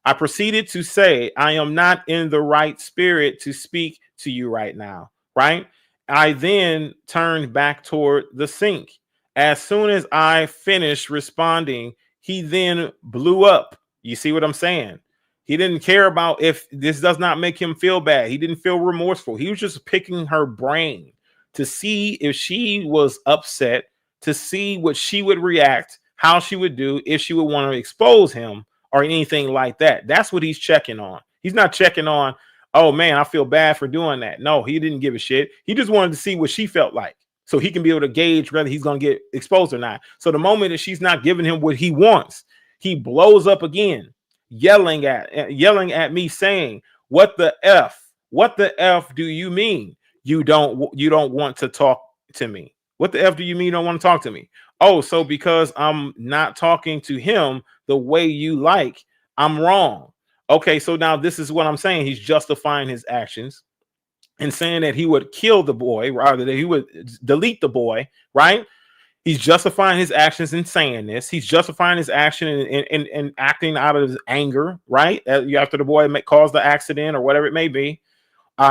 I proceeded to say, I am not in the right spirit to speak to you right now, right? I then turned back toward the sink. As soon as I finished responding, he then blew up. You see what I'm saying? He didn't care about if this does not make him feel bad. He didn't feel remorseful. He was just picking her brain to see if she was upset, to see what she would react, how she would do, if she would want to expose him or anything like that. That's what he's checking on. He's not checking on, oh man, I feel bad for doing that. No, he didn't give a shit. He just wanted to see what she felt like so he can be able to gauge whether he's going to get exposed or not. So the moment that she's not giving him what he wants, he blows up again, yelling at me, saying, what the f do you mean you don't want to talk to me? What the f do you mean you don't want to talk to me? Oh, so because I'm not talking to him the way you like, I'm wrong. Okay, so now this is what I'm saying. He's justifying his actions and saying that he would kill the boy, rather that he would delete the boy, right? He's justifying his actions in saying this. He's justifying his action and acting out of his anger, right? After the boy caused the accident or whatever it may be,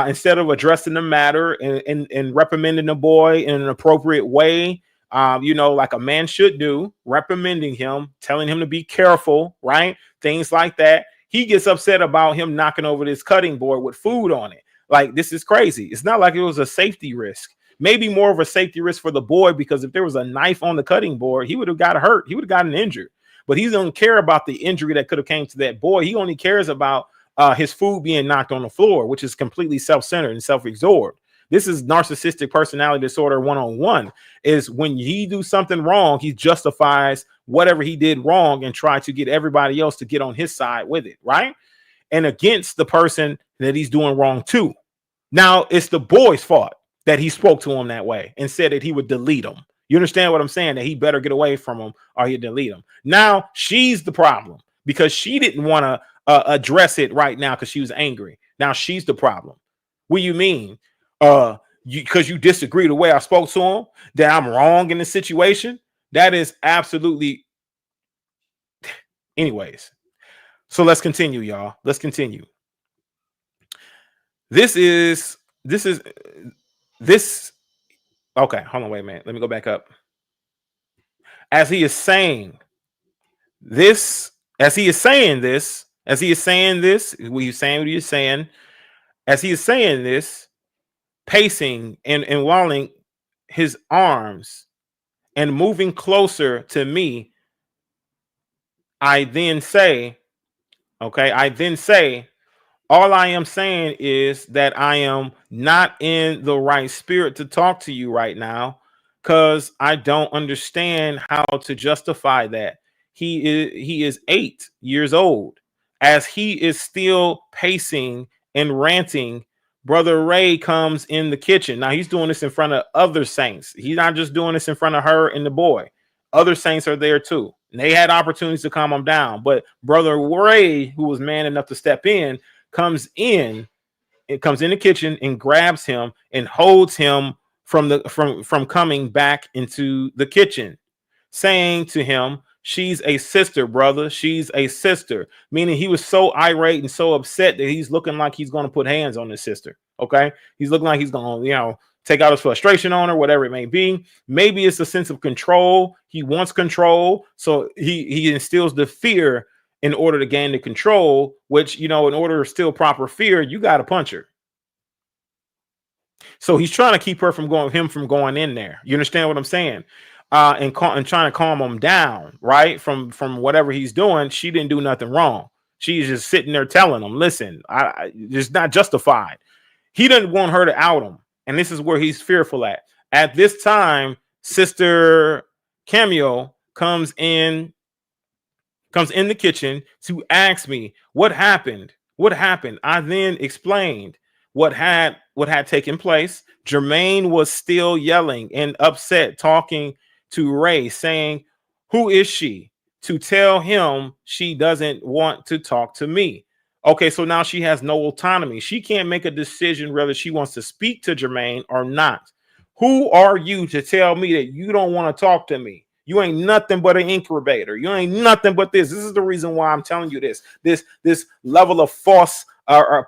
instead of addressing the matter and reprimanding the boy in an appropriate way, like a man should do, reprimanding him, telling him to be careful, right? Things like that. He gets upset about him knocking over this cutting board with food on it. Like, this is crazy. It's not like it was a safety risk. Maybe more of a safety risk for the boy, because if there was a knife on the cutting board, he would have got hurt. He would have gotten injured. But he doesn't care about the injury that could have came to that boy. He only cares about his food being knocked on the floor, which is completely self-centered and self-absorbed. This is narcissistic personality disorder 101. Is when he do something wrong, he justifies whatever he did wrong and try to get everybody else to get on his side with it, right? And against the person that he's doing wrong to. Now, it's the boy's fault that he spoke to him that way and said that he would delete him. You understand what I'm saying? That he better get away from him or he'd delete him. Now, she's the problem because she didn't want to address it right now because she was angry. Now she's the problem. What do you mean? Because you disagree the way I spoke to him, that I'm wrong in the situation? That is absolutely... Anyways, so let's continue, y'all. Let's continue. This. Okay, hold on, wait a minute. Let me go back up. As he is saying this, what he's saying this, pacing and walling his arms and moving closer to me, I then say, all I am saying is that I am not in the right spirit to talk to you right now because I don't understand how to justify that. He is 8 years old. As he is still pacing and ranting, Brother Ray comes in the kitchen. Now he's doing this in front of other saints. He's not just doing this in front of her and the boy. Other saints are there too. And they had opportunities to calm him down. But Brother Ray, who was man enough to step in, comes in the kitchen and grabs him and holds him from coming back into the kitchen, saying to him, she's a sister, brother. She's a sister. Meaning he was so irate and so upset that he's looking like he's going to put hands on his sister. Okay. He's looking like he's going to, take out his frustration on her, whatever it may be. Maybe it's a sense of control. He wants control. So he instills the fear in order to gain the control, which, in order to still proper fear, you got to punch her. So he's trying to keep him from going in there. You understand what I'm saying? And trying to calm him down, right? From whatever he's doing. She didn't do nothing wrong. She's just sitting there telling him, listen, it's not justified. He doesn't want her to out him. And this is where he's fearful at. At this time, Sister Cameo comes in the kitchen to ask me what happened. I then explained what had taken place. Germaine was still yelling and upset, talking to Ray, saying, who is she to tell him she doesn't want to talk to me? Okay, so now she has no autonomy. She can't make a decision whether she wants to speak to Germaine or not. Who are you to tell me that you don't want to talk to me? You ain't nothing but an incubator. You ain't nothing but this. This is the reason why I'm telling you this. This level of false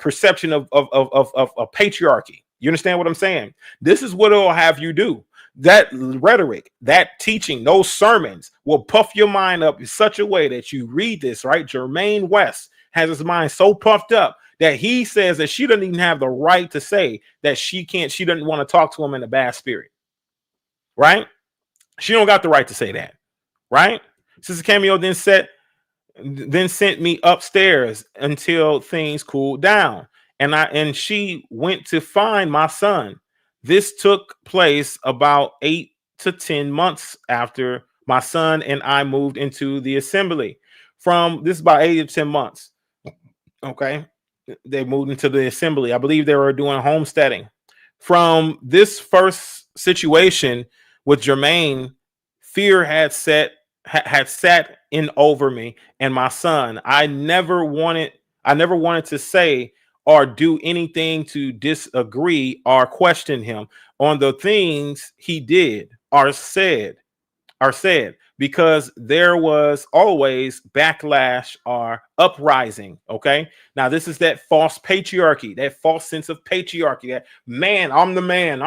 perception of patriarchy. You understand what I'm saying? This is what it'll have you do. That rhetoric, that teaching, those sermons will puff your mind up in such a way that you read this, right? Germaine West has his mind so puffed up that he says that she doesn't even have the right to say that she doesn't want to talk to him in a bad spirit, right? She don't got the right to say that, right? Sister Cameo then sent me upstairs until things cooled down, and she went to find my son. This took place about 8 to 10 months after my son and I moved into the assembly. From this is about 8 to 10 months. Okay, they moved into the assembly. I believe they were doing homesteading. From this first situation with Germaine, fear had sat in over me and my son. I never wanted to say or do anything to disagree or question him on the things he did or said, because there was always backlash or uprising. Okay, now this is that false patriarchy, that false sense of patriarchy, that man, I'm the man,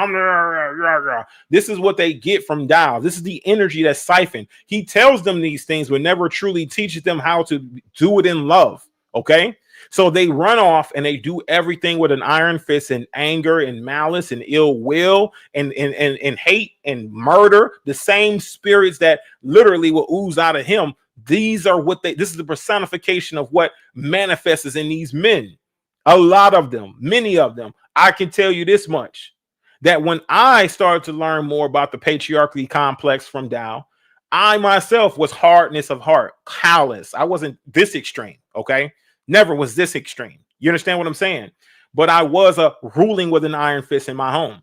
this is what they get from Dow. This is the energy that's siphoned. He tells them these things but never truly teaches them how to do it in love. Okay, so they run off and they do everything with an iron fist and anger and malice and ill will and hate and murder. The same spirits that literally will ooze out of him. This is the personification of what manifests in these men. A lot of them, many of them. I can tell you this much, that when I started to learn more about the patriarchy complex from Dow, I myself was hardness of heart, callous. I wasn't this extreme, okay? Never was this extreme. You understand what I'm saying? But I was ruling with an iron fist in my home.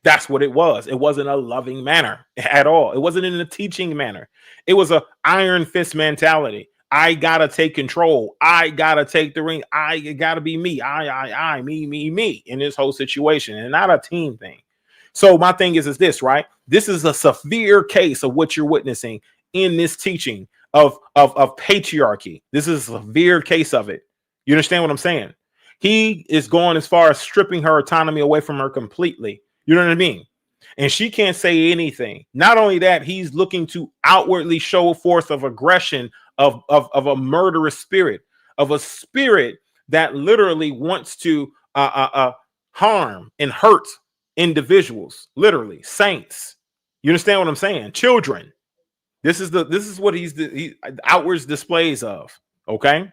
That's what it was. It wasn't a loving manner at all. It wasn't in a teaching manner. It was a iron fist mentality. I gotta take control. I gotta take the ring. I gotta be me. I, me in this whole situation, and not a team thing. So my thing is this, right? This is a severe case of what you're witnessing in this teaching of patriarchy. This is a severe case of it. You understand what I'm saying? He is going as far as stripping her autonomy away from her completely. You know what I mean? And she can't say anything. Not only that, he's looking to outwardly show a force of aggression of a murderous spirit, of a spirit that literally wants to harm and hurt individuals, literally saints. You understand what I'm saying? Children. This is what he outwards displays of. Okay,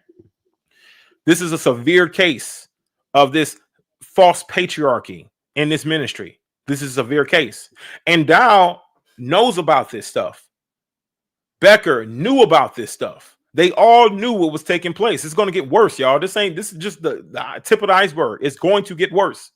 this is a severe case of this false patriarchy in this ministry. This is a severe case, and Dow knows about this stuff. Becker knew about this stuff. They all knew what was taking place. It's going to get worse, y'all. This is just the tip of the iceberg. It's going to get worse.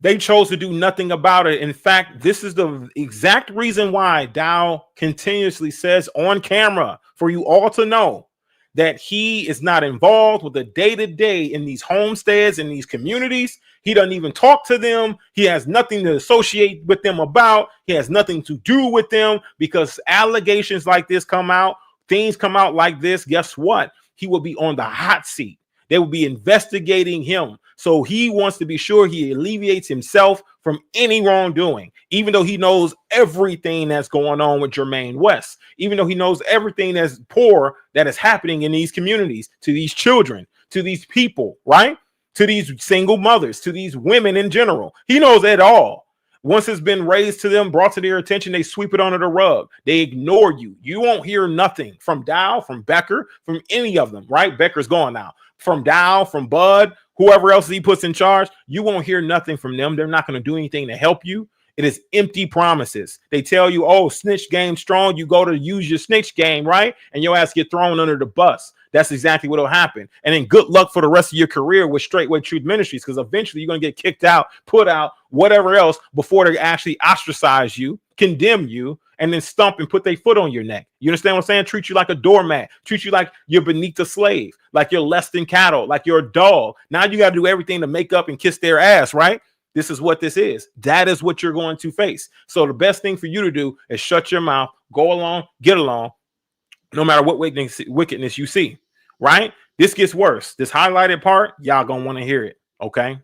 They chose to do nothing about it. In fact, this is the exact reason why Dow continuously says on camera for you all to know that he is not involved with the day-to-day in these homesteads, in these communities. He doesn't even talk to them. He has nothing to associate with them about. He has nothing to do with them, because allegations like this come out, things come out like this. Guess what? He will be on the hot seat. They will be investigating him. So he wants to be sure he alleviates himself from any wrongdoing, even though he knows everything that's going on with Germaine West, even though he knows everything that's poor that is happening in these communities, to these children, to these people, right? To these single mothers, to these women in general. He knows it all. Once it's been raised to them, brought to their attention, they sweep it under the rug. They ignore you. You won't hear nothing from Dow, from Becker, from any of them, right? Becker's gone now. From Dow, from Bud, whoever else he puts in charge, you won't hear nothing from them. They're not going to do anything to help you. It is empty promises. They tell you, oh, snitch game strong. You go to use your snitch game, right? And your ass get thrown under the bus. That's exactly what will happen. And then good luck for the rest of your career with Straightway Truth Ministries, because eventually you're going to get kicked out, put out, whatever else, before they actually ostracize you, condemn you, and then stomp and put their foot on your neck. You understand what I'm saying? Treat you like a doormat, treat you like you're beneath a slave, like you're less than cattle, like you're a dog. Now you got to do everything to make up and kiss their ass, right? This is what this is. That is what you're going to face. So the best thing for you to do is shut your mouth, go along, get along, no matter what wickedness you see, right? This gets worse. This highlighted part, y'all gonna want to hear it, okay?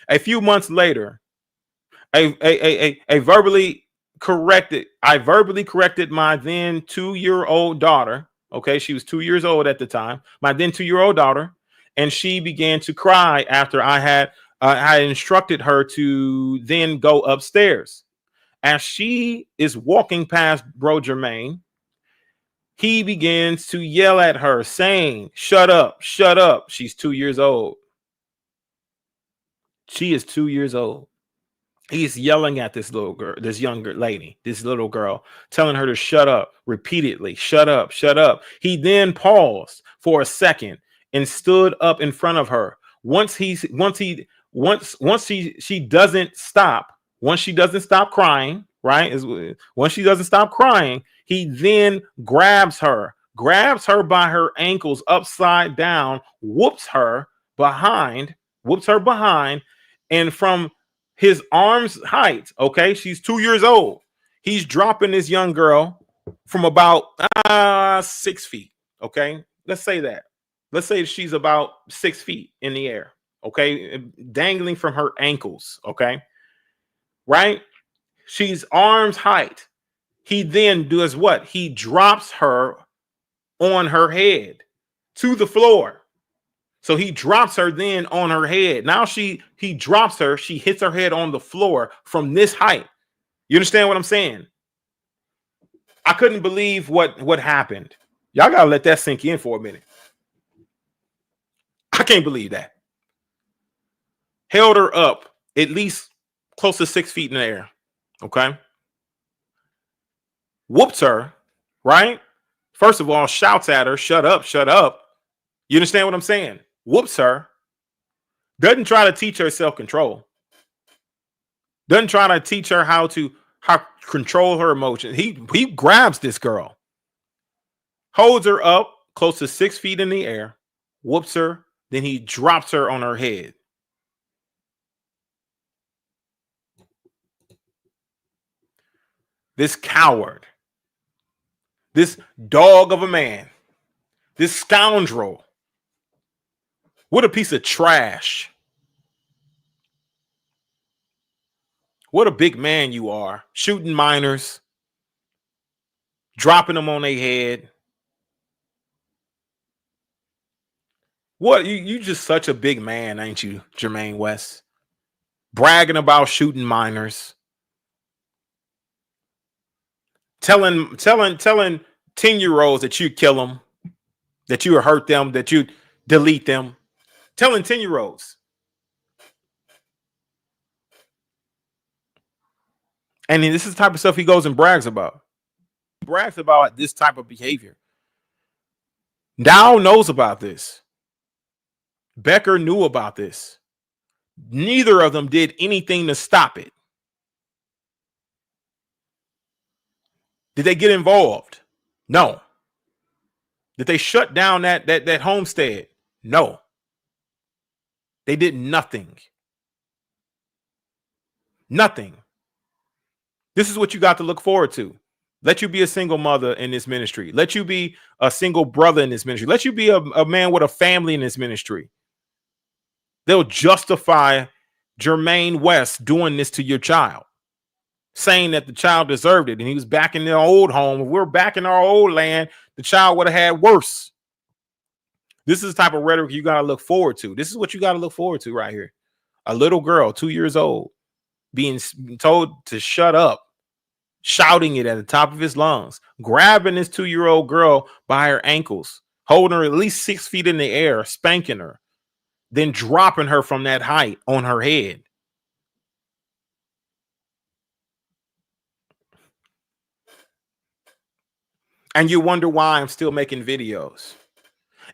A few months later, I verbally corrected my then 2-year-old daughter. Okay, she was 2 years old at the time. My then 2-year-old daughter, and she began to cry after I had instructed her to then go upstairs. As she is walking past Bro Germaine, he begins to yell at her, saying, "Shut up, shut up." She's 2 years old. She is 2 years old. He's yelling at this little girl, this younger lady, this little girl, telling her to shut up repeatedly. Shut up, shut up. He then paused for a second and stood up in front of her. Once she doesn't stop crying, right? Once she doesn't stop crying, he then grabs her by her ankles upside down, whoops her behind, and from his arm's height, okay, she's 2 years old, he's dropping this young girl from about 6 feet, okay? Let's say that. Let's say she's about 6 feet in the air, okay? Dangling from her ankles, okay? Right? She's arm's height. He then does what? He drops her on her head to the floor. So he drops her then on her head. Now he drops her. She hits her head on the floor from this height. You understand what I'm saying? I couldn't believe what happened. Y'all got to let that sink in for a minute. I can't believe that. Held her up at least close to 6 feet in the air. Okay. Whoops her, right? First of all, shouts at her, "Shut up, shut up." You understand what I'm saying? Whoops her. Doesn't try to teach her self-control. Doesn't try to teach her how to control her emotions. He grabs this girl, holds her up close to 6 feet in the air, whoops her, then he drops her on her head. This coward, this dog of a man, this scoundrel, what a piece of trash. What a big man you are, shooting minors, dropping them on their head. What, you just such a big man, ain't you, Germaine West? Bragging about shooting minors. Telling 10-year-olds that you kill them, that you hurt them, that you delete them. Telling 10-year-olds. And then this is the type of stuff he goes and brags about. He brags about this type of behavior. Dow knows about this. Becker knew about this. Neither of them did anything to stop it. Did they get involved? No. Did they shut down that homestead? No. They did nothing. Nothing. This is what you got to look forward to. Let you be a single mother in this ministry. Let you be a single brother in this ministry. Let you be a man with a family in this ministry. They'll justify Germaine West doing this to your child, saying that the child deserved it and he was back in their old home. If we're back in our old land, the child would have had worse. This is the type of rhetoric you got to look forward to. This is what you got to look forward to right here. A little girl, 2 years old, being told to shut up, shouting it at the top of his lungs, grabbing this 2-year-old girl by her ankles, holding her at least 6 feet in the air, spanking her, then dropping her from that height on her head. And you wonder why I'm still making videos.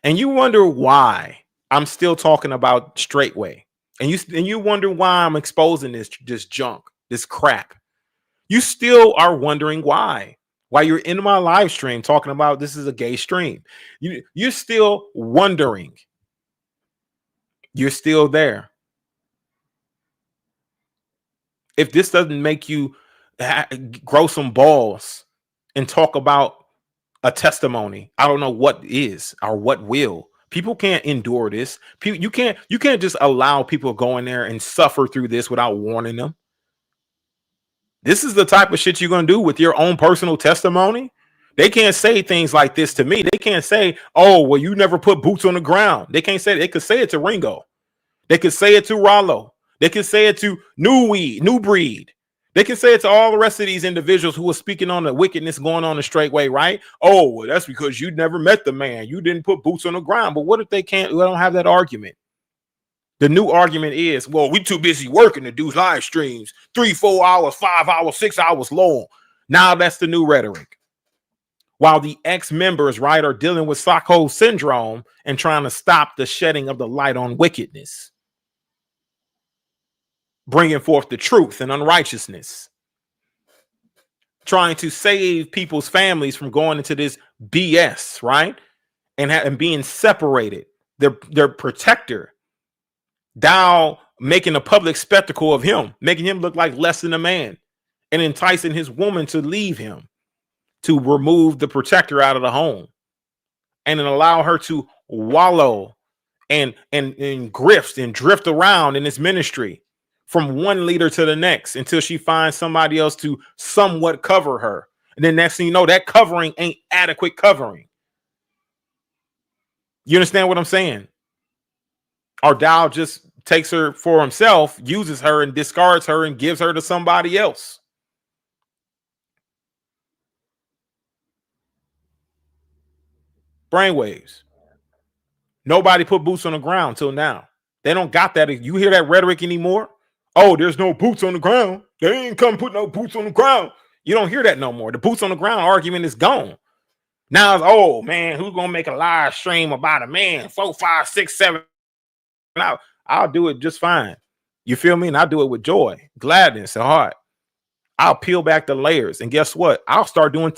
And you wonder why I'm still talking about Straightway. And you wonder why I'm exposing this junk, this crap. You still are wondering why. While you're in my live stream talking about this is a gay stream, you're still wondering. You're still there. If this doesn't make you grow some balls and talk about a testimony, I don't know what is or what will. People can't endure this. You can't just allow people to go in there and suffer through this without warning them. This is the type of shit you're going to do with your own personal testimony. They can't say things like this to me. They can't say, oh, well, you never put boots on the ground. They can't say it. They could say it to Ringo. They could say it to Rollo. They could say it to New Breed. They can say it to all the rest of these individuals who are speaking on the wickedness going on the Straightway, right? Oh, well, that's because you never met the man. You didn't put boots on the ground. But what if they can't? They don't have that argument. The new argument is, well, we too busy working to do live streams 3, 4 hours, 5 hours, 6 hours long. Now that's the new rhetoric. While the ex-members, right, are dealing with Stockholm syndrome and trying to stop the shedding of the light on wickedness, bringing forth the truth and unrighteousness, trying to save people's families from going into this BS, right, and being separated. Their protector, Dow, making a public spectacle of him, making him look like less than a man, and enticing his woman to leave him, to remove the protector out of the home, and then allow her to wallow and grift and drift around in this ministry from one leader to the next until she finds somebody else to somewhat cover her. And then next thing you know, that covering ain't adequate covering. You understand what I'm saying? Or Dow just takes her for himself, uses her and discards her and gives her to somebody else. Brainwaves. Nobody put boots on the ground till now. They don't got that. You hear that rhetoric anymore? Oh, there's no boots on the ground. They ain't come put no boots on the ground. You don't hear that no more. The boots on the ground argument is gone. Now it's, oh man, who's gonna make a live stream about a man? 4, 5, 6, 7. I'll do it just fine. You feel me? And I'll do it with joy, gladness, and heart. I'll peel back the layers. And guess what? I'll start doing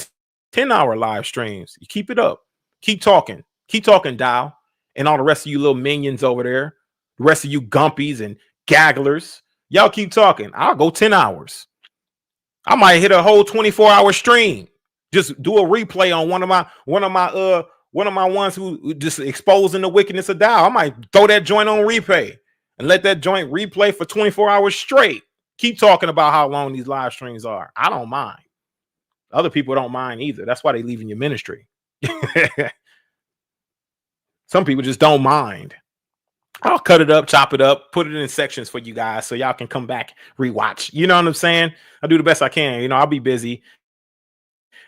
10-hour live streams. You keep it up. Keep talking, Dow, and all the rest of you little minions over there, the rest of you gumpies and gagglers. Y'all keep talking. I'll go 10 hours. I might hit a whole 24-hour stream. Just do a replay on one of my ones who just exposing the wickedness of Dow. I might throw that joint on replay and let that joint replay for 24 hours straight. Keep talking about how long these live streams are. I don't mind. Other people don't mind either. That's why they leave in your ministry. Some people just don't mind. I'll cut it up, chop it up, put it in sections for you guys so y'all can come back, rewatch. You know what I'm saying? I do the best I can. You know, I'll be busy,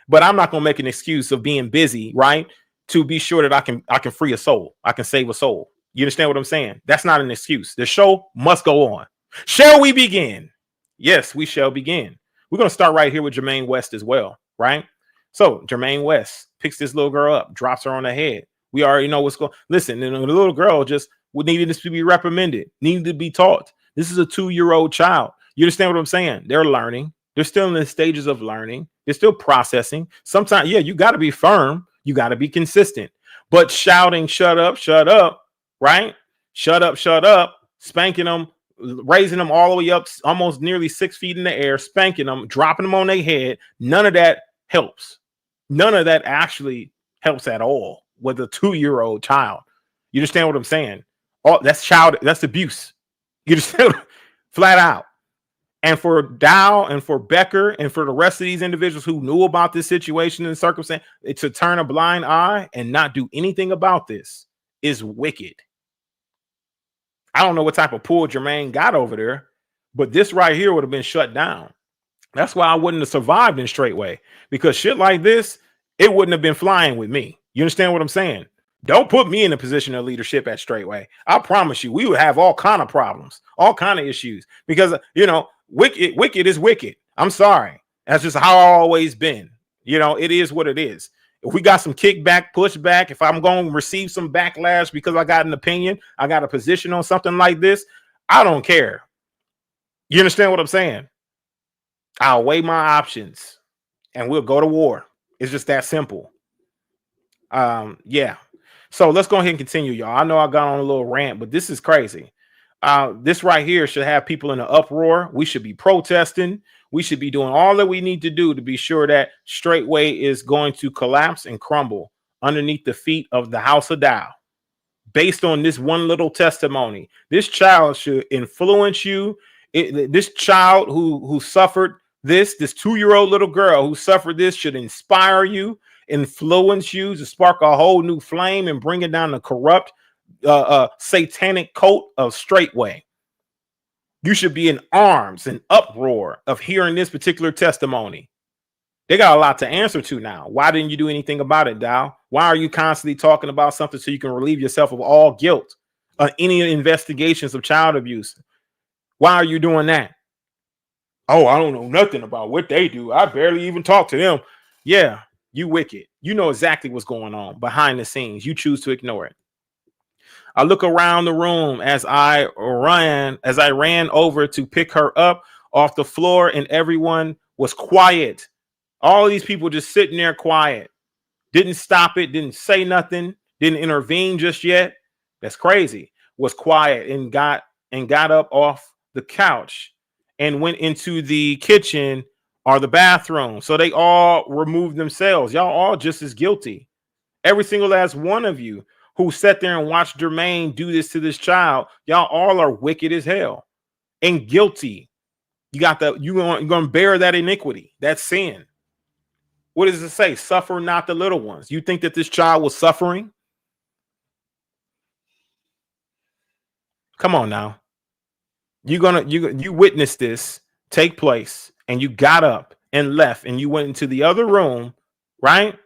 but I'm not going to make an excuse of being busy, right? To be sure that I can free a soul. I can save a soul. You understand what I'm saying? That's not an excuse. The show must go on. Shall we begin? Yes, we shall begin. We're going to start right here with Germaine West as well, right? So Germaine West picks this little girl up, drops her on the head. We already know what's going. Listen, the little girl just needed this to be reprimanded, needed to be taught. This is a 2-year-old child. You understand what I'm saying? They're learning. They're still in the stages of learning. They're still processing. Sometimes, yeah, you got to be firm. You got to be consistent. But shouting, shut up, right? Shut up, spanking them, raising them all the way up, almost nearly 6 feet in the air, spanking them, dropping them on their head. None of that helps. None of that actually helps at all with a 2-year-old child. You understand what I'm saying? Oh, that's abuse. You understand? Flat out. And for Dow and for Becker and for the rest of these individuals who knew about this situation and circumstance, to turn a blind eye and not do anything about this is wicked. I don't know what type of pull Germaine got over there, but this right here would have been shut down. That's why I wouldn't have survived in Straightway, because shit like this, it wouldn't have been flying with me. You understand what I'm saying? Don't put me in a position of leadership at Straightway. I promise you, we would have all kind of problems, all kind of issues, because, you know, wicked is wicked. I'm sorry. That's just how I've always been. You know, it is what it is. If we got some kickback, pushback, if I'm going to receive some backlash because I got an opinion, I got a position on something like this, I don't care. You understand what I'm saying? I'll weigh my options and we'll go to war. It's just that simple. Yeah. So let's go ahead and continue, y'all. I know I got on a little rant, but this is crazy. This right here should have people in an uproar. We should be protesting. We should be doing all that we need to do to be sure that Straightway is going to collapse and crumble underneath the feet of the House of Dow. Based on this one little testimony, this child should influence you. This child who suffered this 2-year-old little girl who suffered this should inspire you, influence you to spark a whole new flame and bring it down the corrupt, satanic cult of Straightway. You should be in arms and uproar of hearing this particular testimony. They got a lot to answer to now. Why didn't you do anything about it, Dow? Why are you constantly talking about something so you can relieve yourself of all guilt of any investigations of child abuse? Why are you doing that? Oh, I don't know nothing about what they do. I barely even talk to them. Yeah, you wicked. You know exactly what's going on behind the scenes. You choose to ignore it. I look around the room as I ran over to pick her up off the floor, and everyone was quiet. All these people just sitting there quiet. Didn't stop it, didn't say nothing, didn't intervene just yet. That's crazy. Was quiet and got up off the couch and went into the kitchen or the bathroom. So they all removed themselves. Y'all all just as guilty. Every single last one of you who sat there and watched Germaine do this to this child, y'all all are wicked as hell and guilty. You're going to bear that iniquity, that sin. What does it say? Suffer not the little ones. You think that this child was suffering? Come on now. You witnessed this take place and you got up and left and you went into the other room, right?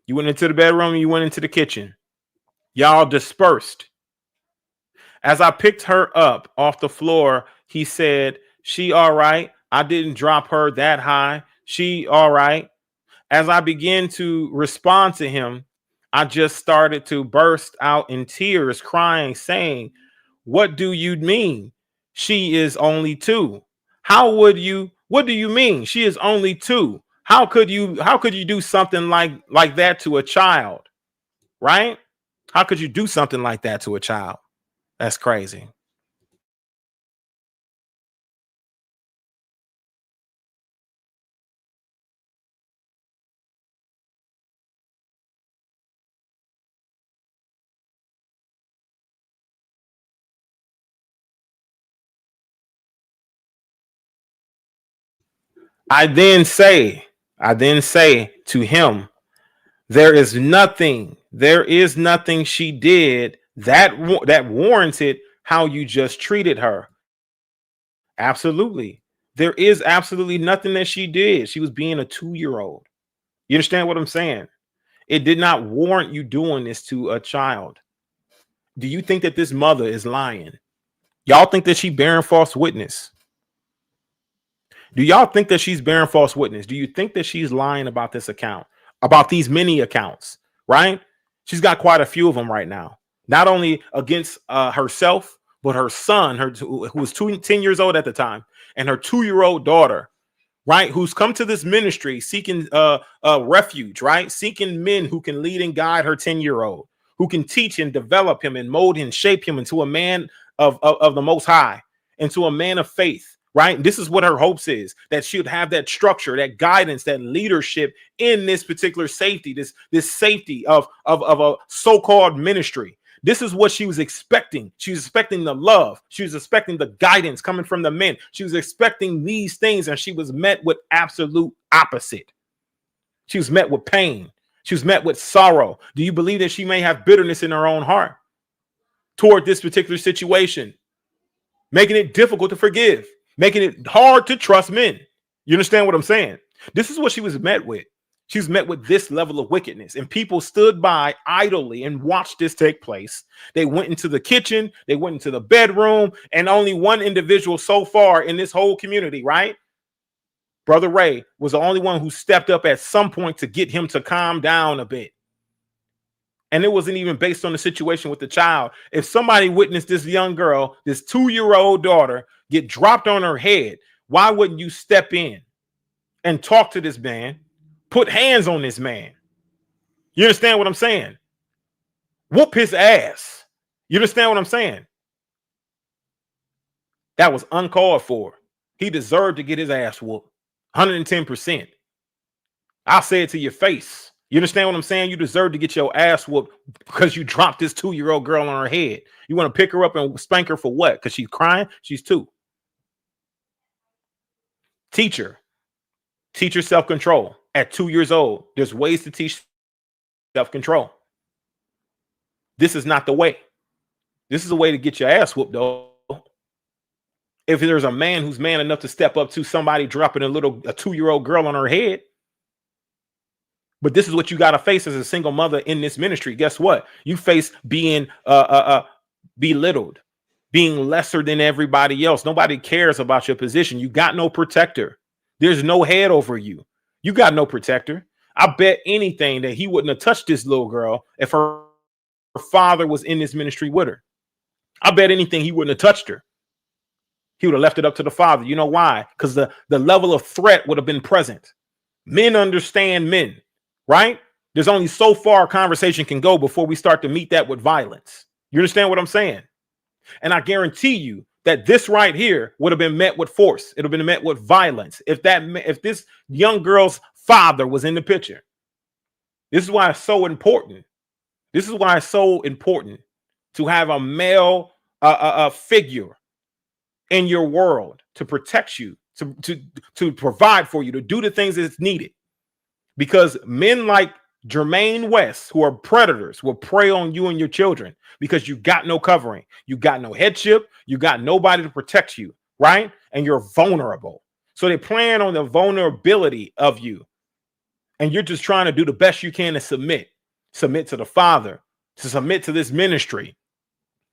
You went into the bedroom and you went into the kitchen. Y'all dispersed. As I picked her up off the floor, he said, "She all right. I didn't drop her that high. She all right." As I began to respond to him, I just started to burst out in tears, crying, saying, "What do you mean? She is only 2. What do you mean? She is only 2. How could you do something like that to a child? Right? How could you do something like that to a child? That's crazy." I then say to him, there is nothing she did that warranted how you just treated her. Absolutely. There is absolutely nothing that she did. She was being a 2-year-old. You understand what I'm saying? It did not warrant you doing this to a child. Do you think that this mother is lying? Y'all think that she bearing false witness? Do y'all think that she's bearing false witness? Do you think that she's lying about this account, about these many accounts, right? She's got quite a few of them right now, not only against herself, but her son, who was 10 years old at the time, and her 2-year-old daughter, right? Who's come to this ministry seeking refuge, right? Seeking men who can lead and guide her 10-year-old, who can teach and develop him and mold and shape him into a man of the Most High, into a man of faith. Right. This is what her hopes is, that she would have that structure, that guidance, that leadership in this particular safety, this safety of a so-called ministry. This is what she was expecting. She was expecting the love. She was expecting the guidance coming from the men. She was expecting these things, and she was met with absolute opposite. She was met with pain. She was met with sorrow. Do you believe that she may have bitterness in her own heart toward this particular situation, making it difficult to forgive? Making it hard to trust men. You understand what I'm saying? This is what she was met with. She was met with this level of wickedness, and people stood by idly and watched this take place. They went into the kitchen, they went into the bedroom, and only one individual so far in this whole community, right? Brother Ray was the only one who stepped up at some point to get him to calm down a bit. And it wasn't even based on the situation with the child. If somebody witnessed this young girl, this 2-year-old daughter, get dropped on her head, why wouldn't you step in? and talk to this man, put hands on this man. You understand what I'm saying? Whoop his ass. You understand what I'm saying? That was uncalled for. He deserved to get his ass whooped. 110%. I'll say it to your face. You understand what I'm saying? You deserve to get your ass whooped because you dropped this 2-year-old girl on her head. You want to pick her up and spank her for what? Because she's crying? She's 2. Teach her. Teach her self-control. At 2 years old, there's ways to teach self-control. This is not the way. This is a way to get your ass whooped, though. If there's a man who's man enough to step up to somebody dropping a 2-year-old girl on her head. But this is what you got to face as a single mother in this ministry. Guess what? You face being belittled, being lesser than everybody else. Nobody cares about your position. You got no protector. There's no head over you. You got no protector. I bet anything that he wouldn't have touched this little girl if her father was in this ministry with her. I bet anything he wouldn't have touched her. He would have left it up to the father. You know why? Because the level of threat would have been present. Men understand men, right? There's only so far a conversation can go before we start to meet that with violence. You understand what I'm saying? And I guarantee you that this right here would have been met with force. It would have been met with violence if this young girl's father was in the picture. This is why it's so important. This is why it's so important to have a male figure in your world to protect you, to provide for you, to do the things that's needed. Because men like Germaine West, who are predators, will prey on you and your children because you got no covering. You got no headship. You got nobody to protect you, right? And you're vulnerable. So they plan on the vulnerability of you. And you're just trying to do the best you can to submit to the Father, to submit to this ministry,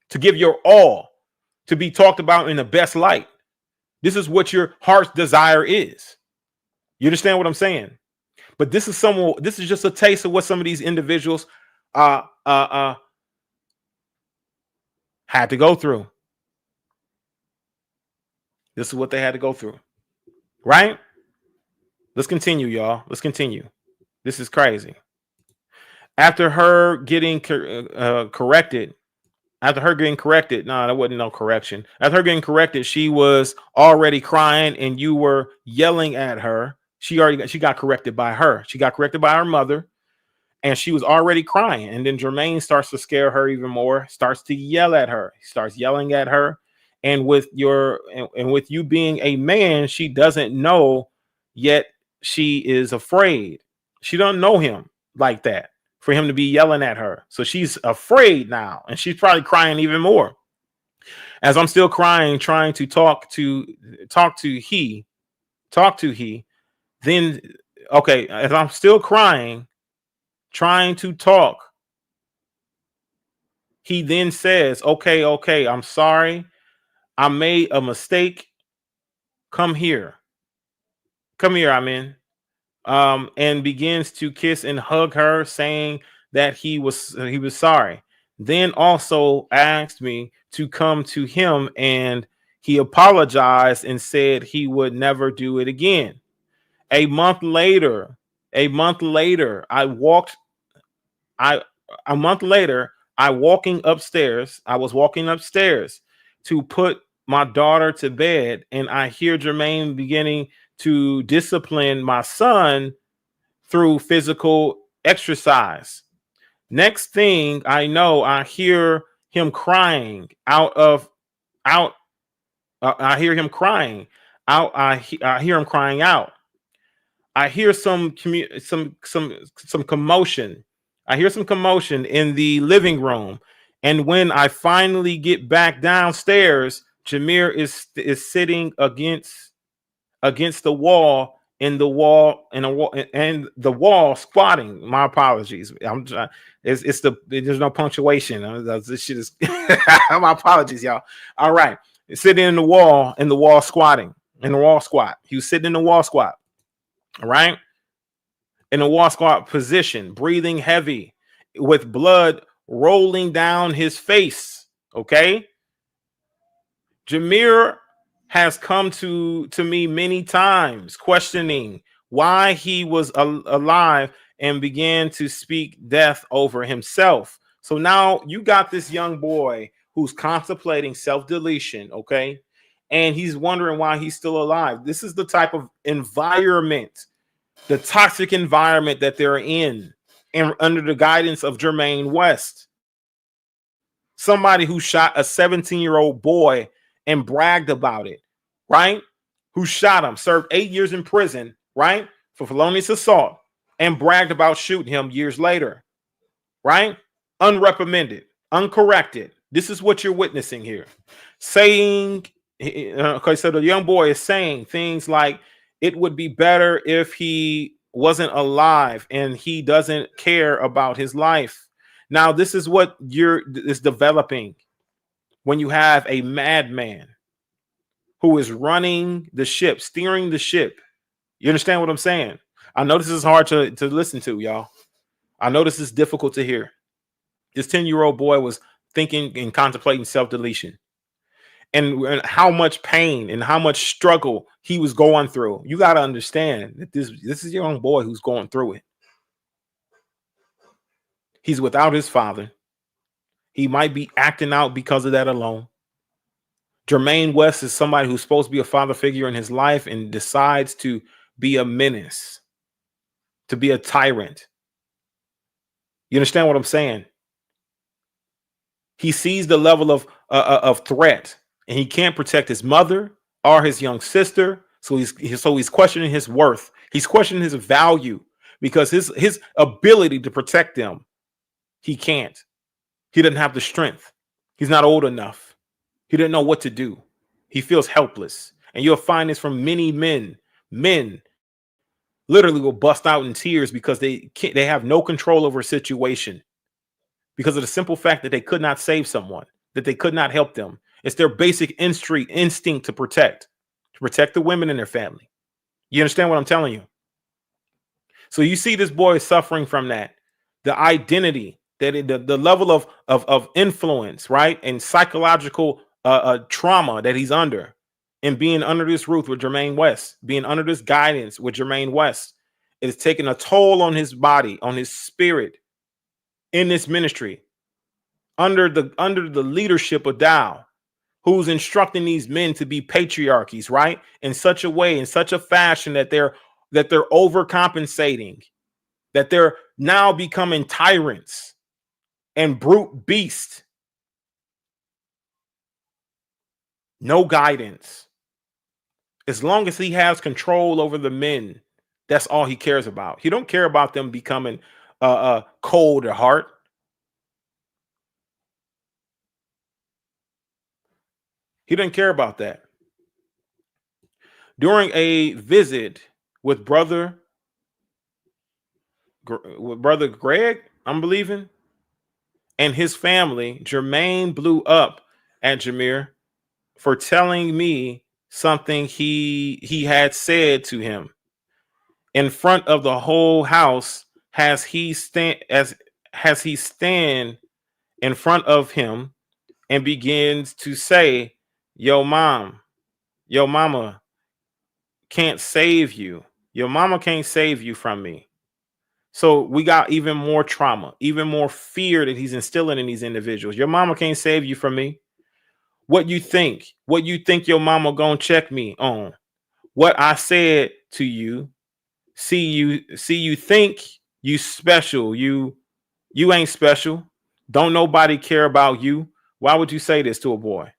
to give your all, to be talked about in the best light. This is what your heart's desire is. You understand what I'm saying? But this is just a taste of what some of these individuals had to go through. This is what they had to go through. Right? Let's continue, y'all. Let's continue. This is crazy. After her getting corrected, no, that wasn't no correction. After her getting corrected, she was already crying and you were yelling at her. She got corrected by her. She got corrected by her mother and she was already crying. And then Germaine starts to scare her even more, starts to yell at her. He starts yelling at her. And with you being a man, she doesn't know yet she is afraid. She don't know him like that for him to be yelling at her. So she's afraid now. And she's probably crying even more. As I'm still crying, trying to talk to he, then, okay, as I'm still crying, trying to talk, he then says, okay, I'm sorry. I made a mistake. Come here, I'm in. And begins to kiss and hug her, saying that he was sorry. Then also asked me to come to him, and he apologized and said he would never do it again. A month later, I was walking upstairs to put my daughter to bed, and I hear Germaine beginning to discipline my son through physical exercise. Next thing I know, I hear him crying out. I hear him crying out. I hear some commotion. I hear some commotion in the living room. And when I finally get back downstairs, Jameer is sitting against the wall, there's squatting. My apologies. There's no punctuation. This shit is my apologies, y'all. All right. Sitting in the wall squatting, in the wall squat. He was sitting in the wall squat. All right. In a wall squat position, breathing heavy with blood rolling down his face. Okay. Jameer has come to me many times questioning why he was alive and began to speak death over himself. So now you got this young boy who's contemplating self-deletion, okay? And he's wondering why he's still alive. This is the type of environment, the toxic environment that they're in, and under the guidance of Germaine West, somebody who shot a 17-year-old boy and bragged about it, right? Who shot him, served 8 years in prison, right? For felonious assault, and bragged about shooting him years later, right? Unreprimanded, uncorrected. This is what you're witnessing here. Saying, okay, so the young boy is saying things like, it would be better if he wasn't alive and he doesn't care about his life. Now, this is what is developing when you have a madman who is running the ship, steering the ship. You understand what I'm saying? I know this is hard to listen to, y'all. I know this is difficult to hear. This 10-year-old boy was thinking and contemplating self-deletion, and how much pain and how much struggle he was going through. You got to understand that this is a young boy who's going through it. He's without his father. He might be acting out because of that alone. Germaine West is somebody who's supposed to be a father figure in his life and decides to be a menace, to be a tyrant. You understand what I'm saying? He sees the level of threat, and he can't protect his mother or his young sister. So he's questioning his worth. He's questioning his value because his ability to protect them, he can't. He doesn't have the strength. He's not old enough. He didn't know what to do. He feels helpless. And you'll find this from many men. Men literally will bust out in tears because they have no control over a situation, because of the simple fact that they could not save someone, that they could not help them. It's their basic instinct to protect the women in their family. You understand what I'm telling you? So you see this boy suffering from that, the identity, that the level of influence, right, and psychological trauma that he's under, and being under this roof with Germaine West, being under this guidance with Germaine West, it is taking a toll on his body, on his spirit, in this ministry, under the leadership of Dow, who's instructing these men to be patriarchies, right, in such a way, in such a fashion that they're overcompensating, that they're now becoming tyrants and brute beasts. No guidance. As long as he has control over the men, that's all he cares about. He don't care about them becoming cold at heart. He didn't care about that. During a visit with brother Greg, I'm believing, and his family, Germaine blew up at Jameer for telling me something he had said to him in front of the whole house. Has he stand in front of him and begins to say, your mama can't save you. Your mama can't save you from me. So we got even more trauma, even more fear that he's instilling in these individuals. Your mama can't save you from me. What you think your mama gonna check me on? What I said to you. See you think you special. You ain't special. Don't nobody care about you. Why would you say this to a boy?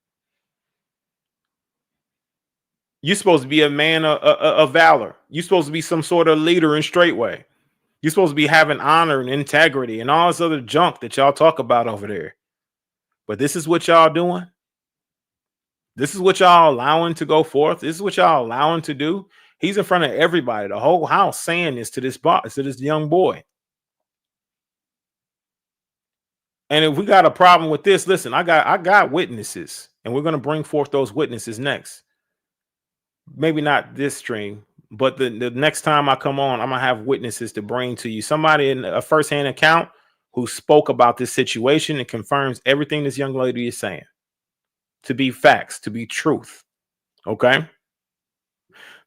You're supposed to be a man of valor. You're supposed to be some sort of leader in Straightway. You're supposed to be having honor and integrity and all this other junk that y'all talk about over there. But this is what y'all doing. This is what y'all allowing to go forth. This is what y'all allowing to do. He's in front of everybody, the whole house, saying this to this young boy. And if we got a problem with this, listen, I got witnesses, and we're going to bring forth those witnesses next. Maybe not this stream, but the next time I come on, I'm going to have witnesses to bring to you. Somebody in a firsthand account who spoke about this situation and confirms everything this young lady is saying to be facts, to be truth. Okay?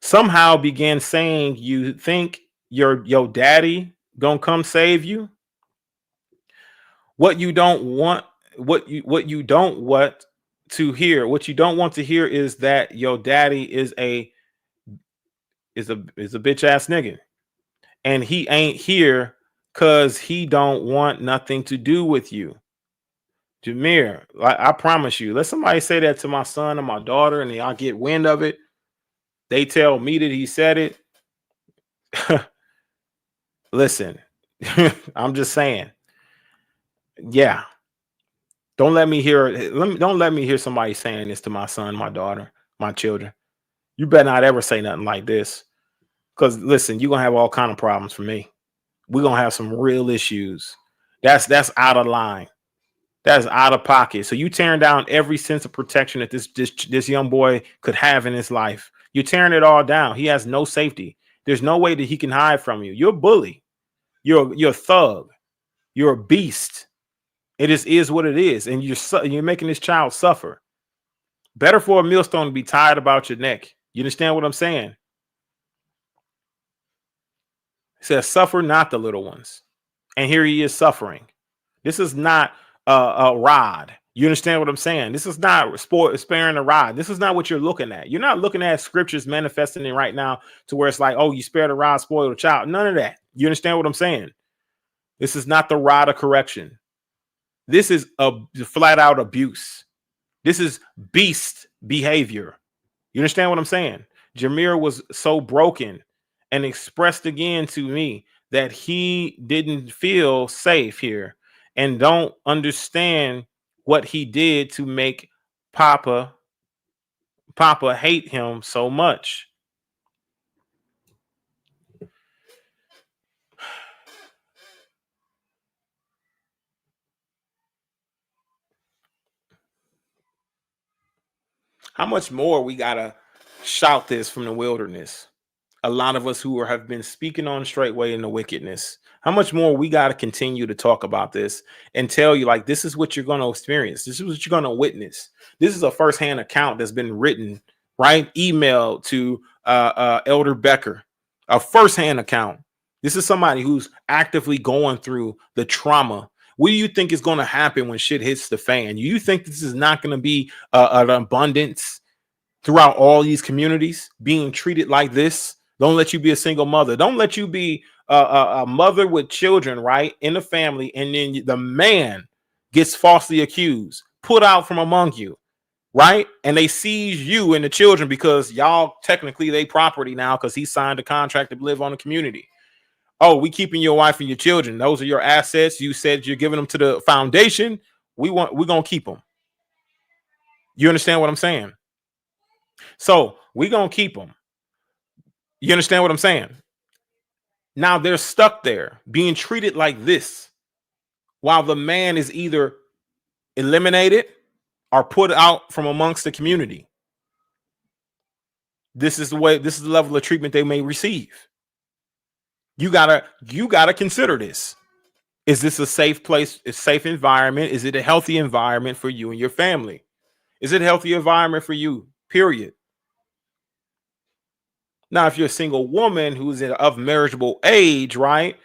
somehow began saying you think your daddy gonna come save you. What you don't want, what you don't want to hear, what you don't want to hear is that your daddy is a bitch ass nigga, and he ain't here because he don't want nothing to do with you. Jameer, I promise you, let somebody say that to my son and my daughter, and y'all get wind of it. They tell me that he said it. Listen, I'm just saying. Yeah. Don't let me hear somebody saying this to my son, my daughter, my children. You better not ever say nothing like this. Because listen, you're gonna have all kind of problems for me. We're gonna have some real issues. That's out of line. That's out of pocket. So you tearing down every sense of protection that this young boy could have in his life. You're tearing it all down. He has no safety. There's no way that he can hide from you. You're a bully. You're a thug. You're a beast. It is what it is, and you're making this child suffer. Better for a millstone to be tied about your neck. You understand what I'm saying? It says, "Suffer not the little ones," and here he is suffering. This is not a rod. You understand what I'm saying? This is not sparing a rod. This is not what you're looking at. You're not looking at scriptures manifesting it right now to where it's like, oh, you spare the rod, spoil the child. None of that. You understand what I'm saying? This is not the rod of correction. This is a flat out abuse. This is beast behavior. You understand what I'm saying? Jameer was so broken and expressed again to me that he didn't feel safe here and don't understand what he did to make Papa hate him so much. How much more we gotta shout this from the wilderness? A lot of us who have been speaking on Straightway in the wickedness. How much more we got to continue to talk about this and tell you, like, this is what you're going to experience. This is what you're going to witness. This is a firsthand account that's been written, right? Emailed to Elder Becker, a firsthand account. This is somebody who's actively going through the trauma. What do you think is going to happen when shit hits the fan? You think this is not going to be an abundance throughout all these communities being treated like this? Don't let you be a single mother. Don't let you be a mother with children, right, in the family, and then the man gets falsely accused, put out from among you, right? And they seize you and the children because y'all technically they property now because he signed a contract to live on the community. Oh, we keeping your wife and your children. Those are your assets. You said you're giving them to the foundation. We're gonna keep them. You understand what I'm saying? So we're gonna keep them. You understand what I'm saying? Now they're stuck there being treated like this while the man is either eliminated or put out from amongst the community. This is the level of treatment they may receive. You gotta consider this. Is this a safe place, a safe environment? Is it a healthy environment for you and your family? Is it a healthy environment for you? Period. Now, if you're a single woman who's of marriageable age, right?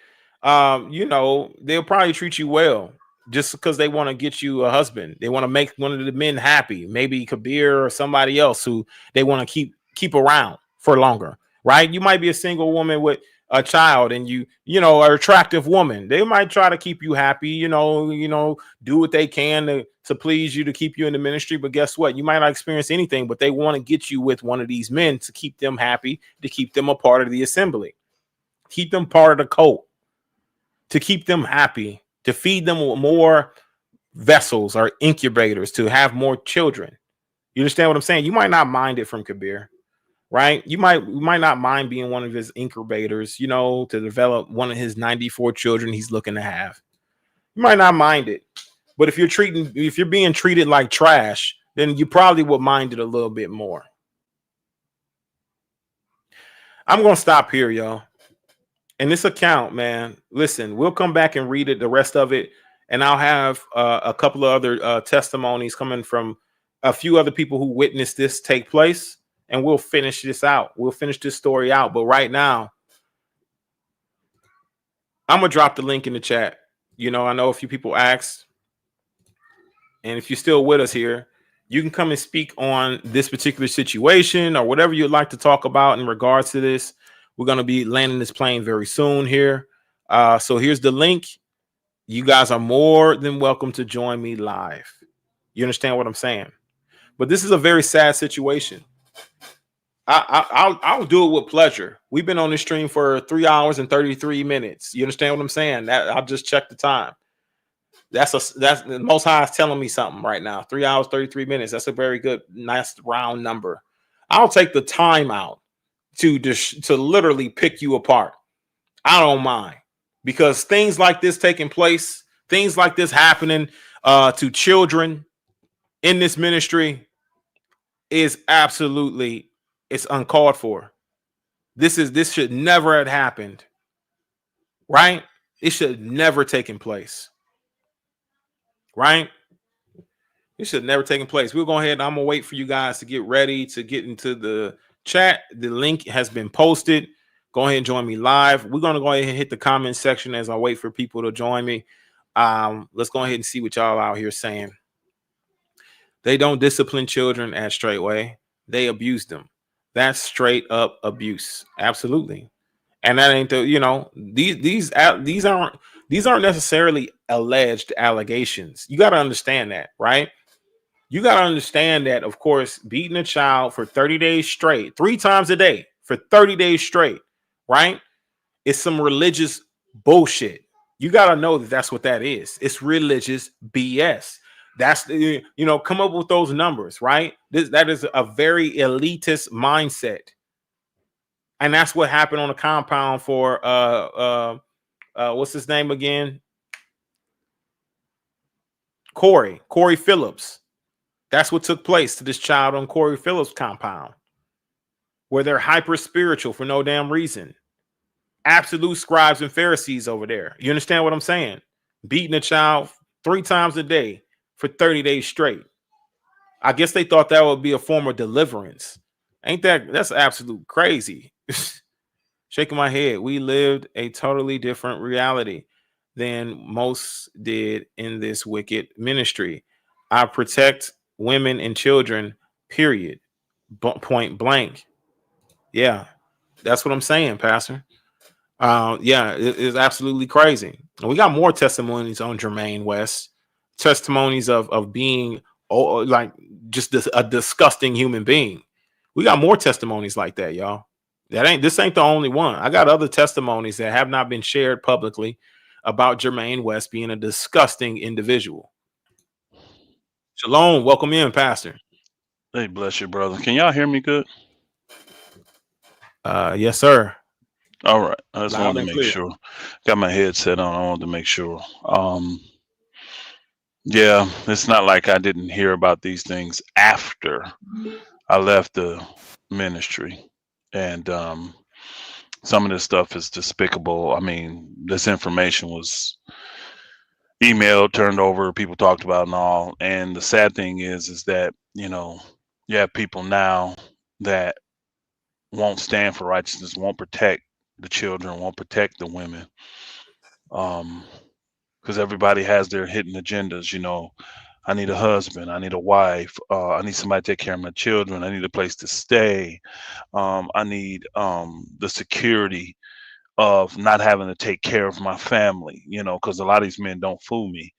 They'll probably treat you well just because they want to get you a husband. They want to make one of the men happy, maybe Kabir or somebody else who they want to keep around for longer, right? You might be a single woman with a child and you are an attractive woman. They might try to keep you happy, do what they can to please you, to keep you in the ministry. But guess what? You might not experience anything, but they want to get you with one of these men to keep them happy, to keep them a part of the assembly, keep them part of the cult, to keep them happy, to feed them more vessels or incubators, to have more children. You understand what I'm saying? You might not mind it from Kabir. Right? You might not mind being one of his incubators, to develop one of his 94 children he's looking to have. You might not mind it. But if you're being treated like trash, then you probably would mind it a little bit more. I'm going to stop here, y'all. And this account, man, listen, we'll come back and read it, the rest of it. And I'll have a couple of other testimonies coming from a few other people who witnessed this take place. and we'll finish this out. We'll finish this story out. But right now, I'm gonna drop the link in the chat. You know, I know a few people asked, and if you're still with us here, you can come and speak on this particular situation or whatever you'd like to talk about in regards to this. We're gonna be landing this plane very soon here. So here's the link. You guys are more than welcome to join me live. You understand what I'm saying? But this is a very sad situation. I'll do it with pleasure. We've been on this stream for 3 hours and 33 minutes. You understand what I'm saying? That I'll just check the time. That's the Most High is telling me something right now. 3 hours, 33 minutes. That's a very good, nice round number. I'll take the time out to literally pick you apart. I don't mind, because things like this taking place, things like this happening to children in this ministry is absolutely, it's uncalled for. This should never have happened, right? It should never taken place, right? It should never taken place. We'll go ahead and I'm gonna wait for you guys to get ready to get into the chat. The link has been posted. Go ahead and join me live. We're gonna go ahead and hit the comment section as I wait for people to join me. Let's go ahead and see what y'all out here saying. They don't discipline children at Straightway. They abuse them. That's straight up abuse. Absolutely. And that ain't the, you know, these aren't necessarily alleged allegations. You got to understand that, right? You got to understand that, of course, beating a child for 30 days straight, 3 times a day for 30 days straight, right? It's some religious bullshit. You got to know that that's what that is. It's religious BS. That's, you know, come up with those numbers, right? That is a very elitist mindset. And that's what happened on the compound for what's his name again? Corey Phillips. That's what took place to this child on Corey Phillips' compound, where they're hyper spiritual for no damn reason. Absolute scribes and Pharisees over there. You understand what I'm saying? Beating a child 3 times a day for 30 days straight. I guess they thought that would be a form of deliverance. That's absolute crazy. Shaking my head. We lived a totally different reality than most did in this wicked ministry. I protect women and children, period. Point blank. Yeah, that's what I'm saying, Pastor. Yeah, it is absolutely crazy. And we got more testimonies on Germaine West. Testimonies of being like just a disgusting human being. We got more testimonies like that, y'all. This ain't the only one. I got other testimonies that have not been shared publicly about Germaine West being a disgusting individual. Shalom, welcome in, Pastor.
Hey, bless you, brother. Can y'all hear me good?
Yes, sir.
All right. I just
Loud
wanted
and
to make
clear.
sure. Got my headset on. I wanted to make sure. Yeah, it's not like I didn't hear about these things after I left the ministry. And some of this stuff is despicable. I mean, this information was emailed, turned over, people talked about and all. And the sad thing is that, you know, you have people now that won't stand for righteousness, won't protect the children, won't protect the women. Because everybody has their hidden agendas, you know. I need a husband, I need a wife, I need somebody to take care of my children, I need a place to stay, I need the security of not having to take care of my family, you know, because a lot of these men don't fool me.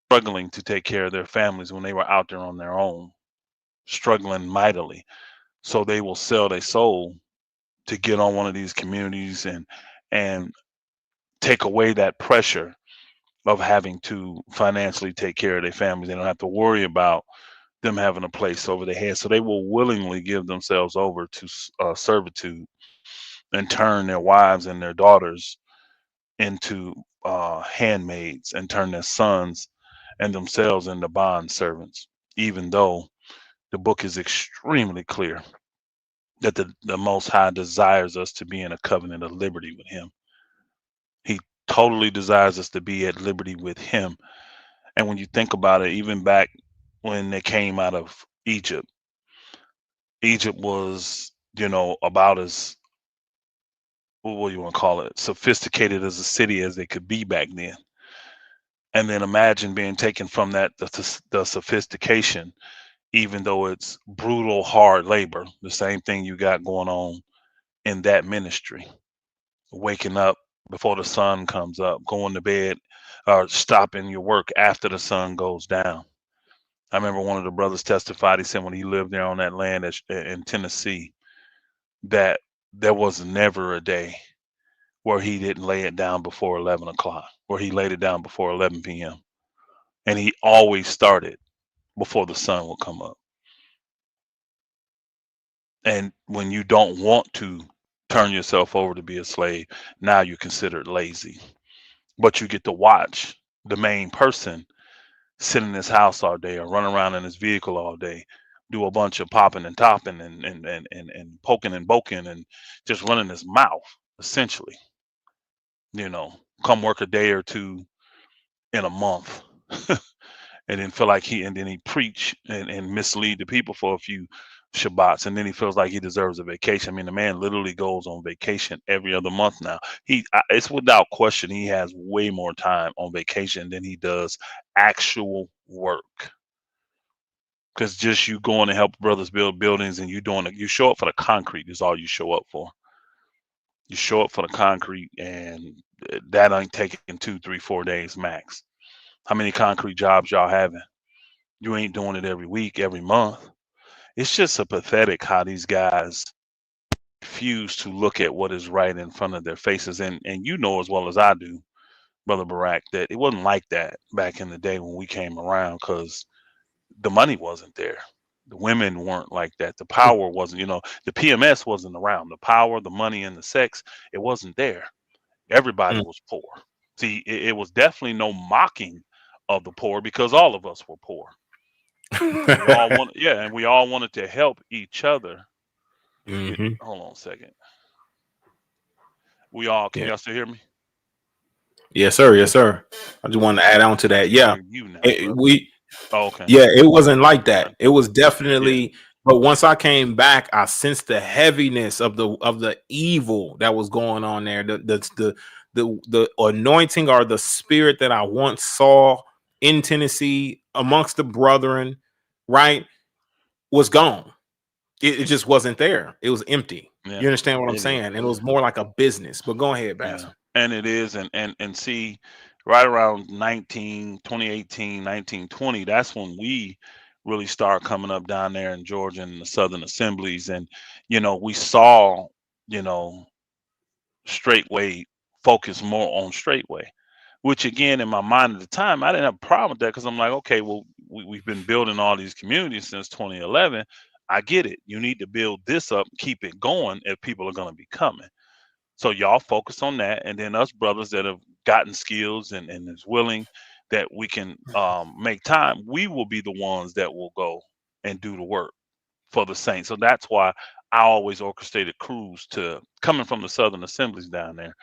Struggling to take care of their families when they were out there on their own, struggling mightily. So they will sell their soul to get on one of these communities and take away that pressure of having to financially take care of their families. They don't have to worry about them having a place over their head. So they will willingly give themselves over to servitude and turn their wives and their daughters into handmaids and turn their sons and themselves into bond servants, even though the book is extremely clear that the Most High desires us to be in a covenant of liberty with him. He totally desires us to be at liberty with him. And when you think about it, even back when they came out of Egypt, Egypt was, you know, about as, what do you want to call it, sophisticated as a city as they could be back then. And then imagine being taken from that, the sophistication, even though it's brutal, hard labor, the same thing you got going on in that ministry. Waking up before the sun comes up, going to bed, or stopping your work after the sun goes down. I remember one of the brothers testified. He said when he lived there on that land in Tennessee, that there was never a day where he didn't lay it down before 11 o'clock, where he laid it down before 11 p.m. And he always started before the sun would come up. And when you don't want to turn yourself over to be a slave, now you're considered lazy. But you get to watch the main person sit in his house all day or run around in his vehicle all day, do a bunch of popping and topping and poking and boking and just running his mouth, essentially. You know, come work a day or two in a month and then feel like and then he preach and mislead the people for a few Shabbats, and then he feels like he deserves a vacation. I mean, the man literally goes on vacation every other month now. It's without question, he has way more time on vacation than he does actual work. Because just you going to help brothers build buildings and you show up for the concrete is all you show up for. You show up for the concrete, and that ain't taking 2, 3, 4 days max. How many concrete jobs y'all having? You ain't doing it every week, every month. It's just a pathetic how these guys refuse to look at what is right in front of their faces. And you know as well as I do, Brother Barack, that it wasn't like that back in the day when we came around, because the money wasn't there. The women weren't like that. The power wasn't, the PMS wasn't around. The power, the money, and the sex, it wasn't there. Everybody was poor. See, it was definitely no mocking of the poor, because all of us were poor. And we all wanted to help each other. Hold on a second. Can y'all still hear me?
Yes, sir. Yes, sir. I just wanted to add on to that. Yeah.
Okay.
Yeah, it wasn't like that. It was definitely, but once I came back, I sensed the heaviness of the evil that was going on there. The anointing or the spirit that I once saw in Tennessee amongst the brethren, right, was gone. It just wasn't there. It was empty.
Yeah,
you understand what I'm saying? And it was more like a business. But go ahead, Pastor.
And it is, and see, right around 2018, 1920, that's when we really start coming up down there in Georgia in the Southern Assemblies. And, we saw, Straightway focus more on Straightway, which again, in my mind at the time, I didn't have a problem with that, because I'm like, okay, well, we've been building all these communities since 2011. I get it. You need to build this up, keep it going if people are going to be coming. So y'all focus on that, and then us brothers that have gotten skills and is willing that we can make time, we will be the ones that will go and do the work for the saints. So that's why I always orchestrated crews coming from the Southern Assemblies down there,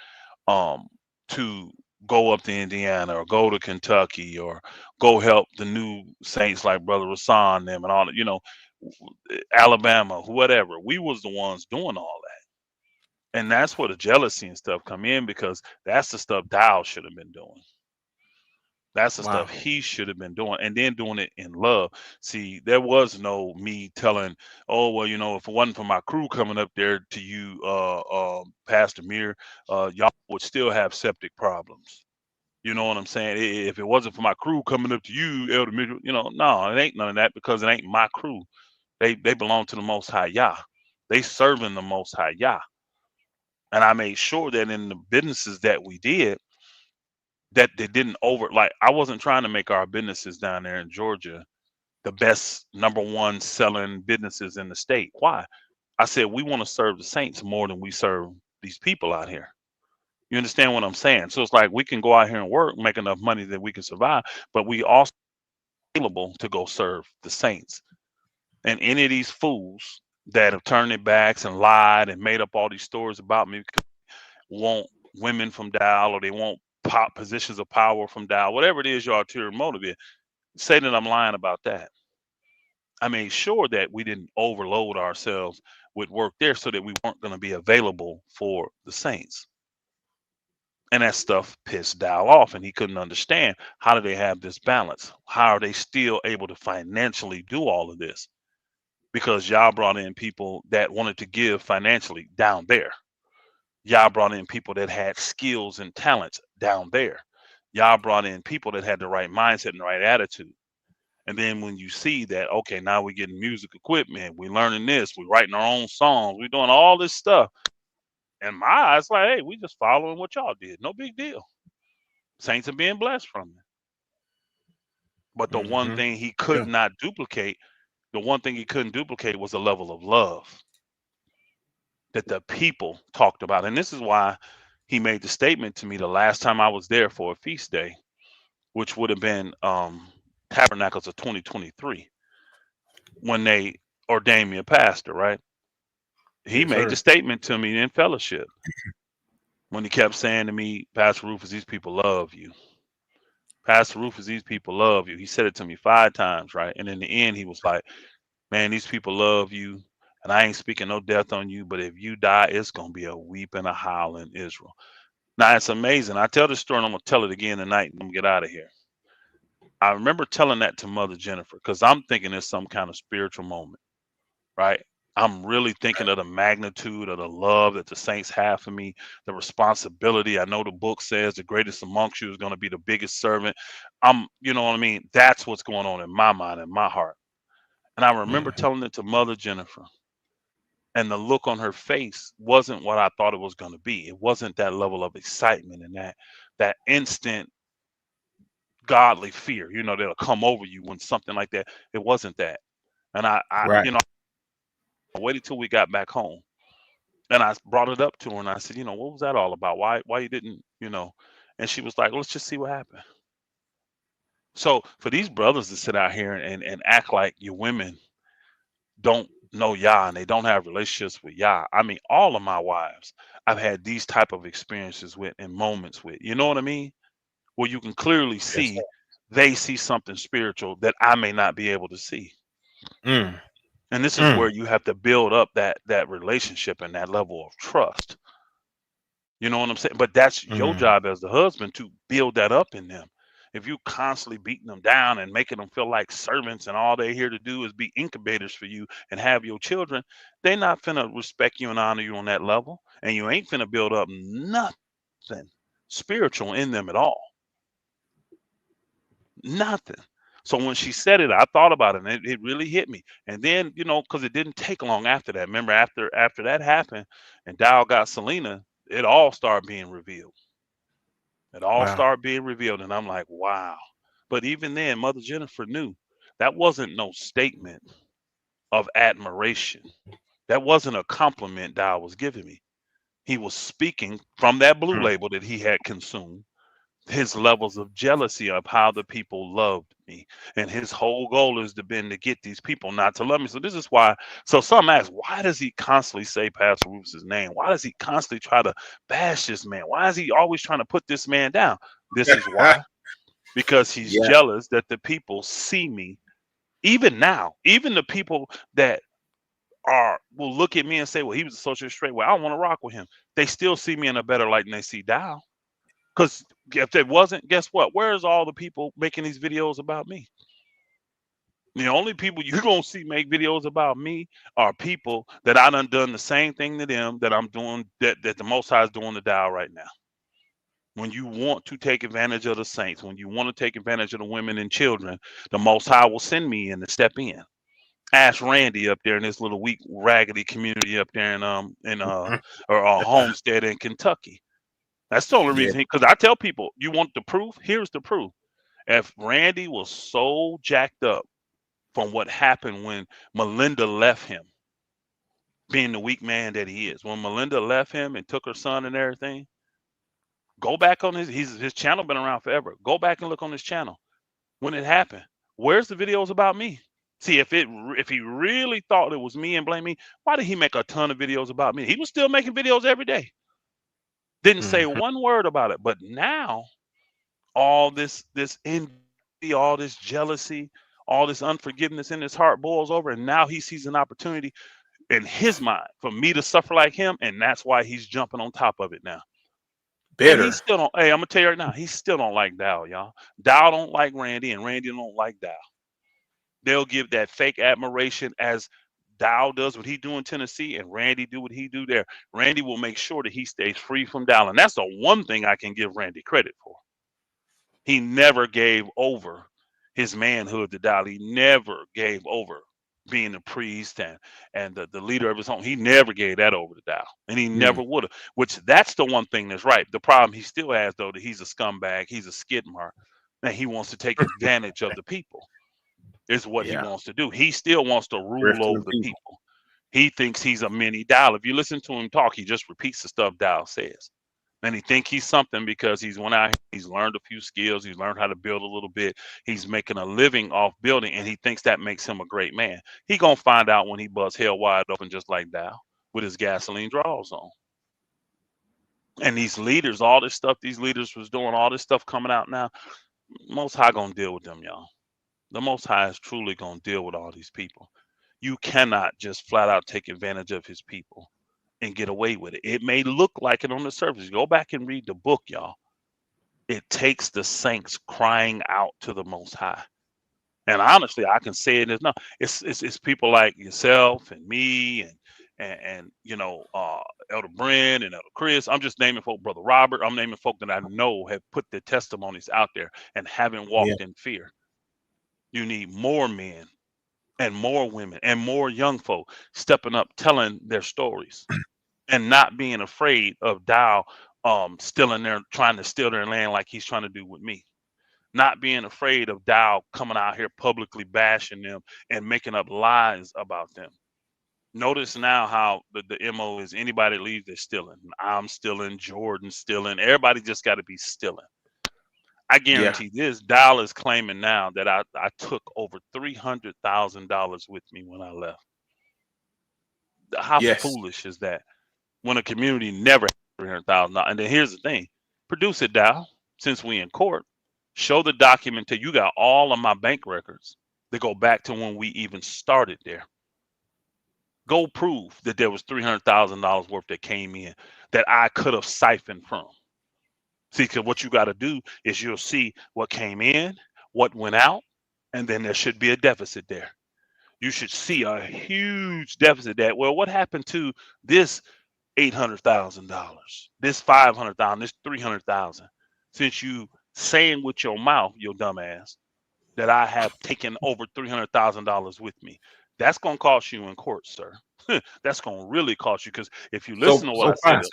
to go up to Indiana or go to Kentucky or go help the new saints like Brother Rasan them and all that, Alabama, whatever. We was the ones doing all that. And that's where the jealousy and stuff come in, because that's the stuff Dow should have been doing. That's the stuff he should have been doing, and then doing it in love. See, there was no me telling, oh, well, if it wasn't for my crew coming up there to you, Pastor Mir, y'all would still have septic problems. You know what I'm saying? If it wasn't for my crew coming up to you, Elder Mitchell, no, it ain't none of that, because it ain't my crew. They belong to the Most High Yah. They serving the Most High Yah. And I made sure that in the businesses that we did, that they didn't I wasn't trying to make our businesses down there in Georgia the best #1 selling businesses in the state. Why? I said, we want to serve the saints more than we serve these people out here. You understand what I'm saying? So it's like, we can go out here and work, make enough money that we can survive, but we also available to go serve the saints. And any of these fools that have turned their backs and lied and made up all these stories about me, want women from Dow, or they want positions of power from Dow, whatever it is your ulterior motive is, say that I'm lying about that. I made sure that we didn't overload ourselves with work there so that we weren't going to be available for the saints. And that stuff pissed Dow off, and he couldn't understand, how do they have this balance? How are they still able to financially do all of this? Because y'all brought in people that wanted to give financially down there. Y'all brought in people that had skills and talents down there. Y'all brought in people that had the right mindset and the right attitude. And then when you see that, okay, now we're getting music equipment, we're learning this, we're writing our own songs, we're doing all this stuff. And my eyes, like, hey, we just following what y'all did. No big deal. Saints are being blessed from it. But the one thing he could not duplicate, the one thing he couldn't duplicate was the level of love that the people talked about. And this is why he made the statement to me the last time I was there for a feast day, which would have been Tabernacles of 2023, when they ordained me a pastor, right? He made the statement to me in fellowship when he kept saying to me, Pastor Rufus, these people love you. Pastor Rufus, these people love you. He said it to me 5 times, right? And in the end, he was like, man, these people love you. And I ain't speaking no death on you, but if you die, it's going to be a weep and a howl in Israel. Now, it's amazing. I tell this story, and I'm going to tell it again tonight, and I'm going to get out of here. I remember telling that to Mother Jennifer, because I'm thinking it's some kind of spiritual moment, right? I'm really thinking of the magnitude of the love that the saints have for me, the responsibility. I know the book says the greatest amongst you is going to be the biggest servant. You know what I mean? That's what's going on in my mind and my heart. And I remember telling it to Mother Jennifer, and the look on her face wasn't what I thought it was going to be. It wasn't that level of excitement and that instant godly fear, you know, that'll come over you when something like that. It wasn't that. And I you know, I waited till we got back home, and I brought it up to her, and I said, you know, what was that all about? Why you didn't, you know? And she was like, let's just see what happened. So for these brothers to sit out here and act like your women don't know Yah and they don't have relationships with Yah. I mean, all of my wives, I've had these type of experiences with and moments with, you know what I mean? Where you can clearly see they see something spiritual that I may not be able to see. And this is where you have to build up that relationship and that level of trust. You know what I'm saying? But that's your job as the husband, to build that up in them. If you constantly beating them down and making them feel like servants and all they're here to do is be incubators for you and have your children, they're not finna respect you and honor you on that level. And you ain't finna build up nothing spiritual in them at all. Nothing. So when she said it, I thought about it, and it really hit me. And then, you know, because it didn't take long after that. Remember, after that happened and Dow got Selena, it all started being revealed. It all started being revealed. And I'm like, wow. But even then, Mother Jennifer knew that wasn't no statement of admiration. That wasn't a compliment Dow was giving me. He was speaking from that blue label that he had consumed, his levels of jealousy of how the people loved me. And his whole goal is to get these people not to love me. So this is why, so some ask, why does he constantly say Pastor Rufus's name? Why does he constantly try to bash this man? Why is he always trying to put this man down? This is why. Because he's jealous that the people see me, even now, even the people that will look at me and say, well, he was a social Straightway, I don't want to rock with him. They still see me in a better light than they see Dow. Because if it wasn't, guess what? Where's all the people making these videos about me? The only people you're going to see make videos about me are people that I done the same thing to them that I'm doing, that the Most High is doing to Dow right now. When you want to take advantage of the saints, when you want to take advantage of the women and children, the Most High will send me in to step in. Ask Randy up there in this little weak, raggedy community up there in Homestead in Kentucky. That's the only reason, because I tell people, you want the proof? Here's the proof. If Randy was so jacked up from what happened when Melinda left him, being the weak man that he is, when Melinda left him and took her son and everything, go back on his channel, been around forever. Go back and look on his channel when it happened. Where's the videos about me? See, if he really thought it was me and blame me, why did he make a ton of videos about me? He was still making videos every day. Didn't say one word about it. But now, all this envy, all this jealousy, all this unforgiveness in his heart boils over, and now he sees an opportunity in his mind for me to suffer like him, and that's why he's jumping on top of it now. And he still don't. Hey, I'm gonna tell you right now, he still don't like Dow, y'all. Dow don't like Randy, and Randy don't like Dow. They'll give that fake admiration as Dow does what he do in Tennessee, and Randy do what he do there. Randy will make sure that he stays free from Dow, and that's the one thing I can give Randy credit for. He never gave over his manhood to Dow. He never gave over being a priest and the leader of his home. He never gave that over to Dow, and he never would have. Which that's the one thing that's right. The problem he still has, though, that he's a scumbag, he's a skidmark, and he wants to take advantage of the people. Is what he wants to do. He still wants to rule over the people. He thinks he's a mini Dow. If you listen to him talk, he just repeats the stuff Dow says. And he think he's something because he's went out, he's learned a few skills, he's learned how to build a little bit, he's making a living off building, and he thinks that makes him a great man. He gonna find out when he busts hell wide open just like Dow with his gasoline draws on. And these leaders, all this stuff these leaders was doing, all this stuff coming out now, Most High gonna deal with them, y'all. The Most High is truly gonna deal with all these people. You cannot just flat out take advantage of his people and get away with it. It may look like it on the surface. Go back and read the book, y'all. It takes the saints crying out to the Most High. And honestly, I can say it is not. It's people like yourself and me and you know, Elder Brent and Elder Chris. I'm just naming folk, Brother Robert. I'm naming folk that I know have put their testimonies out there and haven't walked in fear. You need more men and more women and more young folk stepping up, telling their stories and not being afraid of Dow stealing their, trying to steal their land like he's trying to do with me. Not being afraid of Dow coming out here publicly bashing them and making up lies about them. Notice now how the MO is anybody that leaves, they're stealing. I'm stealing, Jordan's stealing. Everybody just got to be stealing. I guarantee this, Dow is claiming now that I took over $300,000 with me when I left. How foolish is that? When a community never had $300,000. And then here's the thing. Produce it, Dow, since we in court. Show the document till you got all of my bank records that go back to when we even started there. Go prove that there was $300,000 worth that came in that I could have siphoned from. See, because what you got to do is you'll see what came in, what went out, and then there should be a deficit there. You should see a huge deficit that, well, what happened to this $800,000, this $500,000, this $300,000? Since you saying with your mouth, your dumb ass, that I have taken over $300,000 with me. That's going to cost you in court, sir. That's going to really cost you, because if you listen to what I said.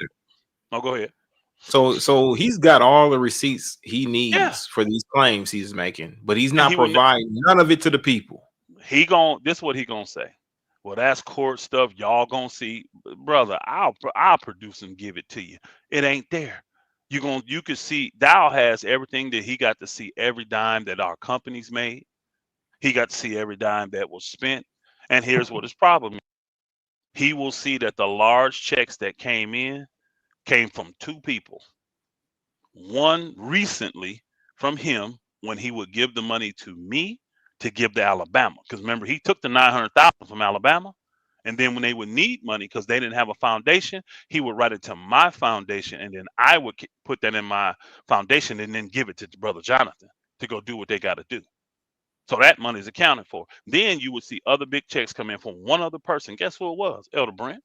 Oh, go ahead.
So he's got all the receipts he needs for these claims he's making, but he's not providing none of it to the people.
This is what he gonna say. Well, that's court stuff. Y'all gonna see, brother. I'll produce and give it to you. It ain't there. You can see Dow has everything that he got to see, every dime that our companies made. He got to see every dime that was spent. And here's what his problem is. He will see that the large checks that came in came from two people. One recently from him when he would give the money to me to give to Alabama. Because remember, he took the $900,000 from Alabama. And then when they would need money because they didn't have a foundation, he would write it to my foundation. And then I would put that in my foundation and then give it to Brother Jonathan to go do what they got to do. So that money is accounted for. Then you would see other big checks come in from one other person. Guess who it was? Elder Brent.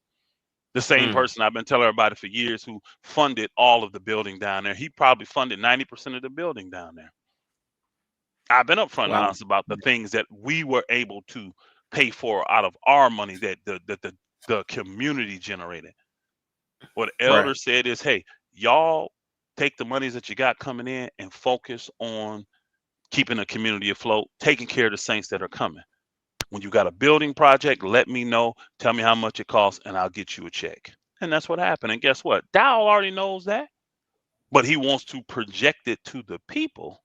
The same person I've been telling everybody for years who funded all of the building down there. He probably funded 90% of the building down there. I've been upfront and honest about the things that we were able to pay for out of our money that the community generated. What Elder said is, hey, y'all take the monies that you got coming in and focus on keeping the community afloat, taking care of the saints that are coming. When you got a building project, let me know. Tell me how much it costs, and I'll get you a check. And that's what happened. And guess what? Dow already knows that, but he wants to project it to the people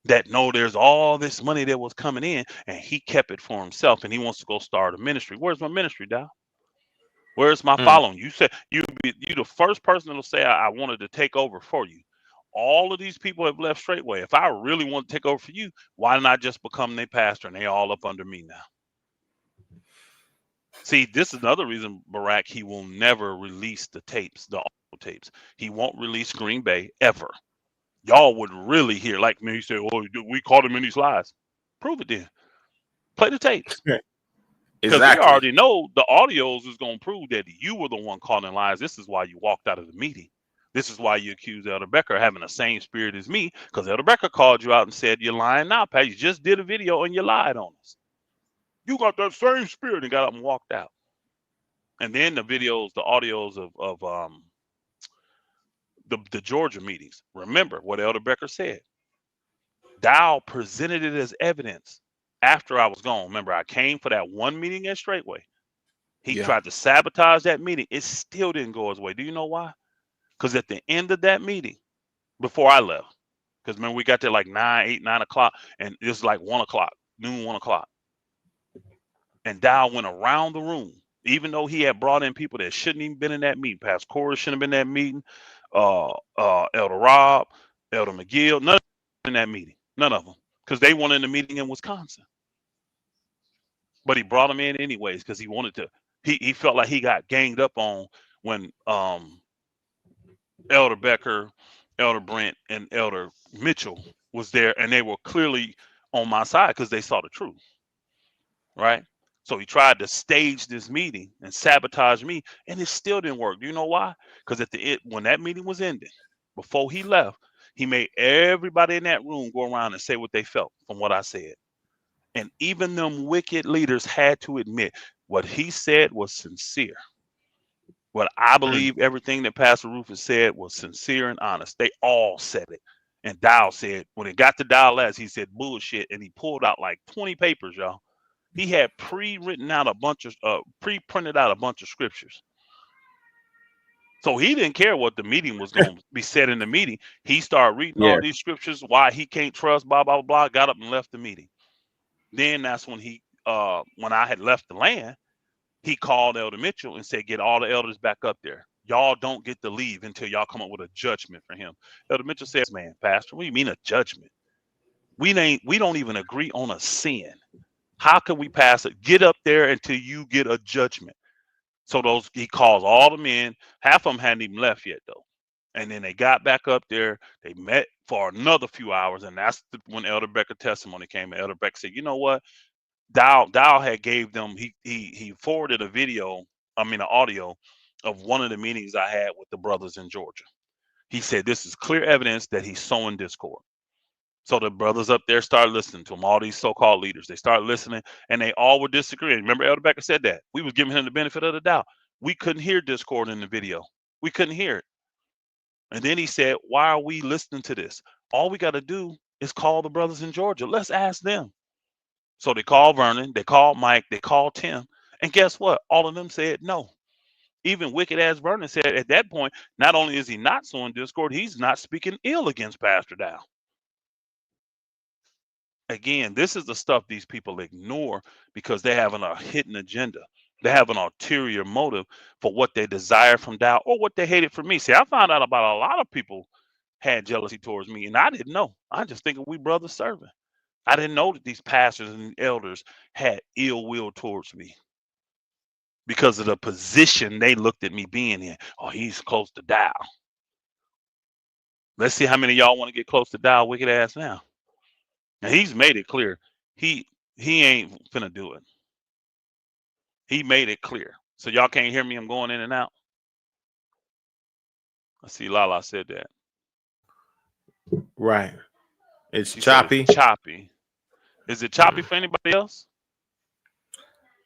that know there's all this money that was coming in, and he kept it for himself, and he wants to go start a ministry. Where's my ministry, Dow? Where's my following? You said you the first person that'll say I wanted to take over for you. all of these people have left Straightway. If I really want to take over for you, why not just become their pastor and they all up under me now? See, this is another reason, Barack, he will never release the tapes, the audio tapes. He won't release Green Bay ever. Y'all would really hear, like me, he said, oh, we caught him in these lies. Prove it then. Play the tapes. Because we already know the audios is going to prove that you were the one calling lies. This is why you walked out of the meeting. This is why you accused Elder Becker of having the same spirit as me, because Elder Becker called you out and said, you're lying now, Pat. You just did a video and you lied on us. You got that same spirit, and got up and walked out. And then the videos, the audios of the Georgia meetings. Remember what Elder Becker said. Dow presented it as evidence after I was gone. Remember, I came for that one meeting at Straightway. He tried to sabotage that meeting. It still didn't go his way. Do you know why? Because at the end of that meeting, before I left, because remember we got there like 9 o'clock, and it was like 1 o'clock, noon, 1 o'clock. And Dow went around the room, even though he had brought in people that shouldn't even been in that meeting. Pastor Corey shouldn't have been in that meeting. Elder Rob, Elder McGill, none of them in that meeting. None of them. Because they weren't in the meeting in Wisconsin. But he brought them in anyways because he wanted to. He felt like he got ganged up on when Elder Becker, Elder Brent, and Elder Mitchell was there, and they were clearly on my side because they saw the truth. Right? So he tried to stage this meeting and sabotage me, and it still didn't work. Do you know why? Because at the end, when that meeting was ending, before he left, he made everybody in that room go around and say what they felt from what I said. And even them wicked leaders had to admit what he said was sincere. What I believe everything that Pastor Rufus said was sincere and honest. They all said it. And Dow said, when it got to Dow last, he said bullshit, and he pulled out like 20 papers, y'all. He had pre-printed out a bunch of scriptures. So he didn't care what the meeting was going to be said in the meeting. He started reading all these scriptures, why he can't trust, blah, blah, blah, got up and left the meeting. Then that's when when I had left the land, he called Elder Mitchell and said, get all the elders back up there. Y'all don't get to leave until y'all come up with a judgment for him. Elder Mitchell says, man, Pastor, what do you mean a judgment? We don't even agree on a sin. How can we pass it? Get up there until you get a judgment. So he calls all the men. Half of them hadn't even left yet, though. And then they got back up there. They met for another few hours, and that's when Elder Becker testimony came. And Elder Becker said, you know what? Dow had gave them, he forwarded an audio of one of the meetings I had with the brothers in Georgia. He said, this is clear evidence that he's sowing discord. So the brothers up there started listening to him, all these so-called leaders. They started listening, and they all were disagreeing. Remember, Elder Becker said that. We was giving him the benefit of the doubt. We couldn't hear discord in the video. We couldn't hear it. And then he said, why are we listening to this? All we got to do is call the brothers in Georgia. Let's ask them. So they called Vernon, they called Mike, they called Tim. And guess what? All of them said no. Even wicked ass Vernon said at that point, not only is he not sowing discord, he's not speaking ill against Pastor Dow. Again, this is the stuff these people ignore because they have a hidden agenda. They have an ulterior motive for what they desire from Dow or what they hated from me. See, I found out about a lot of people had jealousy towards me, and I didn't know. I just think we brothers serving. I didn't know that these pastors and elders had ill will towards me because of the position they looked at me being in. Oh, he's close to Dow. Let's see how many of y'all want to get close to Dow, wicked ass now. And he's made it clear. He ain't finna do it. He made it clear. So y'all can't hear me. I'm going in and out. I see Lala said that.
Right. It's
She
choppy.
It's choppy. Is it choppy for anybody else?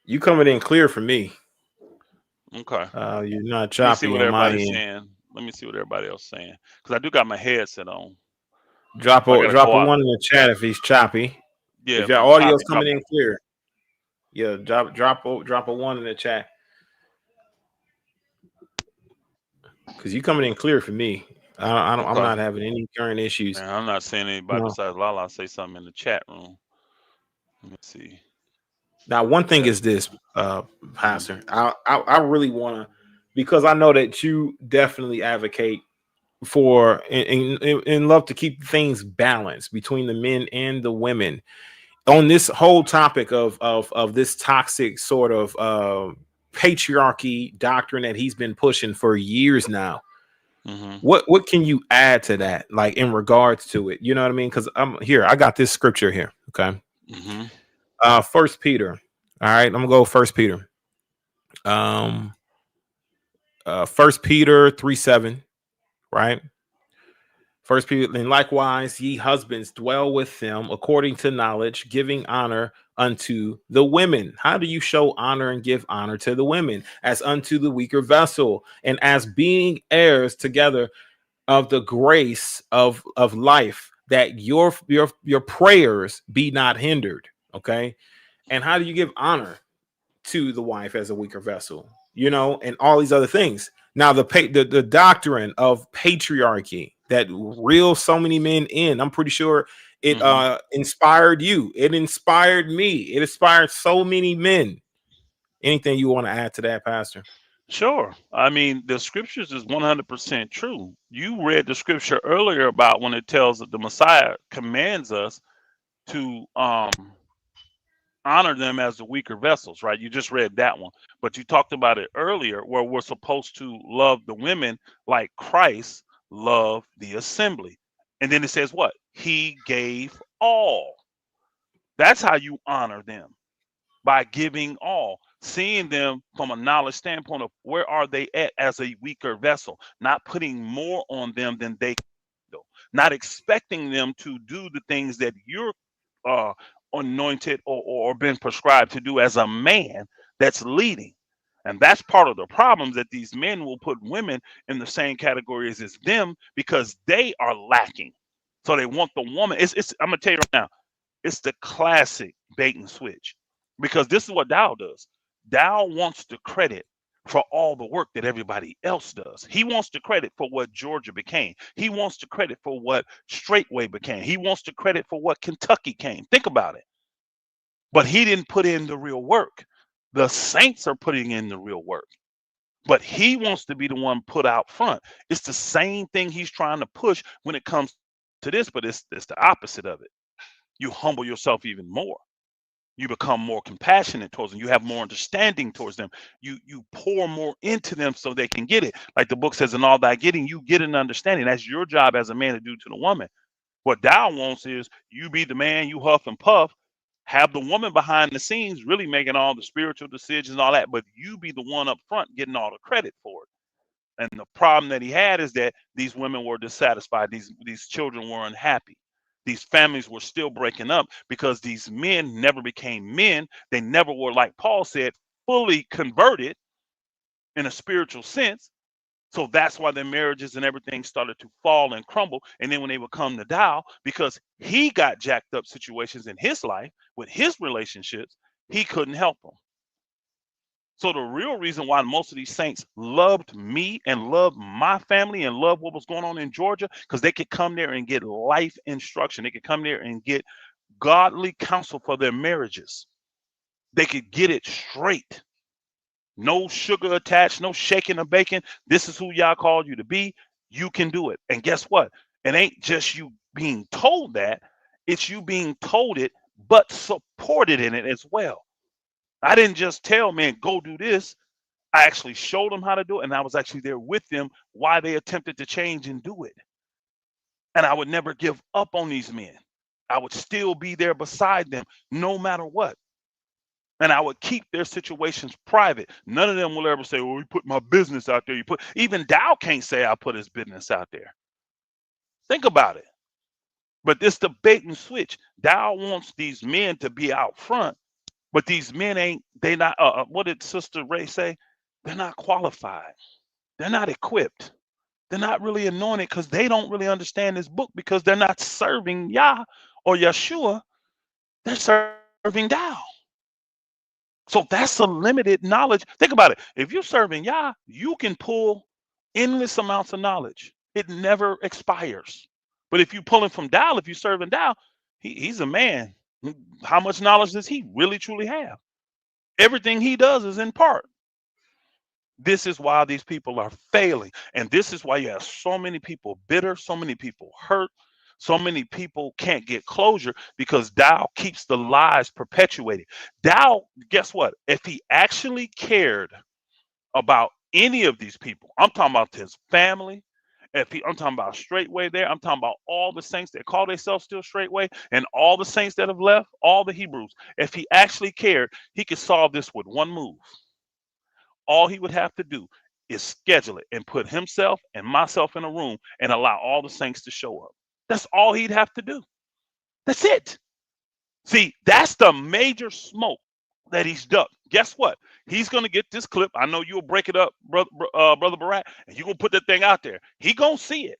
You coming in clear for me.
Okay.
You're not
Let me
choppy
see what
on my
everybody's
end.
saying. Let me see what everybody else saying. Because I do got my headset on.
Drop
I gotta
a
go out.
one in the chat if he's choppy.
Yeah,
if your
it's
audio's
choppy,
coming
drop
in clear. Yeah, drop a one in the chat. Because you coming in clear for me. I'm
Okay.
not having any current issues.
Man, I'm not seeing anybody
No.
besides Lala say something in the chat room. Let me see.
Now, one thing is this, Pastor. I really want to, because I know that you definitely advocate and love to keep things balanced between the men and the women on this whole topic of this toxic sort of patriarchy doctrine that he's been pushing for years now. What can you add to that, like in regards to it? You know what I mean? Because I got this scripture here. Okay. First Peter. All right, I'm gonna go First Peter. First Peter 3:7, right? First Peter, and likewise, ye husbands, dwell with them according to knowledge, giving honor unto the women. How do you show honor and give honor to the women? As unto the weaker vessel, and as being heirs together of the grace of life, that your prayers be not hindered. Okay. And how do you give honor to the wife as a weaker vessel? You know, and all these other things. Now, the doctrine of patriarchy that reels so many men in, I'm pretty sure it inspired you. It inspired me. It inspired so many men. Anything you want to add to that, Pastor?
Sure. I mean, the scriptures is 100% true. You read the scripture earlier about when it tells that the Messiah commands us to honor them as the weaker vessels, right? You just read that one, but you talked about it earlier where we're supposed to love the women like Christ loved the assembly. And then it says what? He gave all. That's how you honor them, by giving all, seeing them from a knowledge standpoint of where are they at as a weaker vessel, not putting more on them than they can do, not expecting them to do the things that you're anointed or been prescribed to do as a man that's leading. And that's part of the problems, that these men will put women in the same categories as them because they are lacking. So they want the woman. I'm gonna tell you right now, it's the classic bait and switch, because this is what Dow does. Dow wants the credit for all the work that everybody else does. He wants the credit for what Georgia became. He wants the credit for what Straightway became. He wants the credit for what Kentucky came. Think about it. But he didn't put in the real work. The saints are putting in the real work. But he wants to be the one put out front. It's the same thing he's trying to push when it comes to this, but it's the opposite of it. You humble yourself even more. You become more compassionate towards them. You have more understanding towards them. You pour more into them so they can get it. Like the book says, in all thy getting, you get an understanding. That's your job as a man to do to the woman. What Dow wants is you be the man, you huff and puff, have the woman behind the scenes really making all the spiritual decisions and all that, but you be the one up front getting all the credit for it. And the problem that he had is that these women were dissatisfied. These children were unhappy. These families were still breaking up because these men never became men. They never were, like Paul said, fully converted in a spiritual sense. So that's why their marriages and everything started to fall and crumble. And then when they would come to Dow, because he got jacked up situations in his life with his relationships, he couldn't help them. So the real reason why most of these saints loved me and loved my family and loved what was going on in Georgia, because they could come there and get life instruction. They could come there and get godly counsel for their marriages. They could get it straight. No sugar attached, no shaking or baking. This is who y'all called you to be. You can do it. And guess what? It ain't just you being told that. It's you being told it, but supported in it as well. I didn't just tell men, go do this. I actually showed them how to do it. And I was actually there with them while they attempted to change and do it. And I would never give up on these men. I would still be there beside them no matter what. And I would keep their situations private. None of them will ever say, well, you put my business out there. Even Dow can't say I put his business out there. Think about it. But this the bait and switch. Dow wants these men to be out front. But these men they're not, what did Sister Ray say? They're not qualified. They're not equipped. They're not really anointed because they don't really understand this book, because they're not serving Yah or Yeshua. They're serving Dow. So that's a limited knowledge. Think about it. If you're serving Yah, you can pull endless amounts of knowledge. It never expires. But if you're pulling from Dow, if you're serving Dow, he's a man. How much knowledge does he really truly have? Everything he does is in part. This is why these people are failing. And this is why you have so many people bitter, so many people hurt, so many people can't get closure because Dow keeps the lies perpetuated. Dow, guess what? If he actually cared about any of these people, I'm talking about his family, I'm talking about Straightway there, I'm talking about all the saints that call themselves still Straightway and all the saints that have left, all the Hebrews. If he actually cared, he could solve this with one move. All he would have to do is schedule it and put himself and myself in a room and allow all the saints to show up. That's all he'd have to do. That's it. See, that's the major smoke that he's ducked. Guess what? He's going to get this clip. I know you'll break it up, Brother Barat, and you're going to put that thing out there. He's going to see it.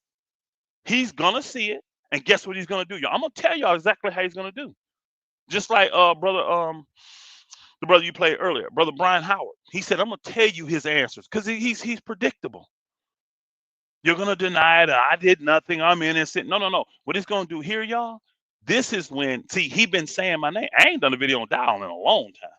He's going to see it. And guess what he's going to do? I'm going to tell y'all exactly how he's going to do. Just like the brother you played earlier, Brother Brian Howard. He said, I'm going to tell you his answers because he's predictable. You're going to deny that I did nothing. I'm innocent. No. What he's going to do here, y'all, this is when, see, he been saying my name. I ain't done a video on Dial in a long time.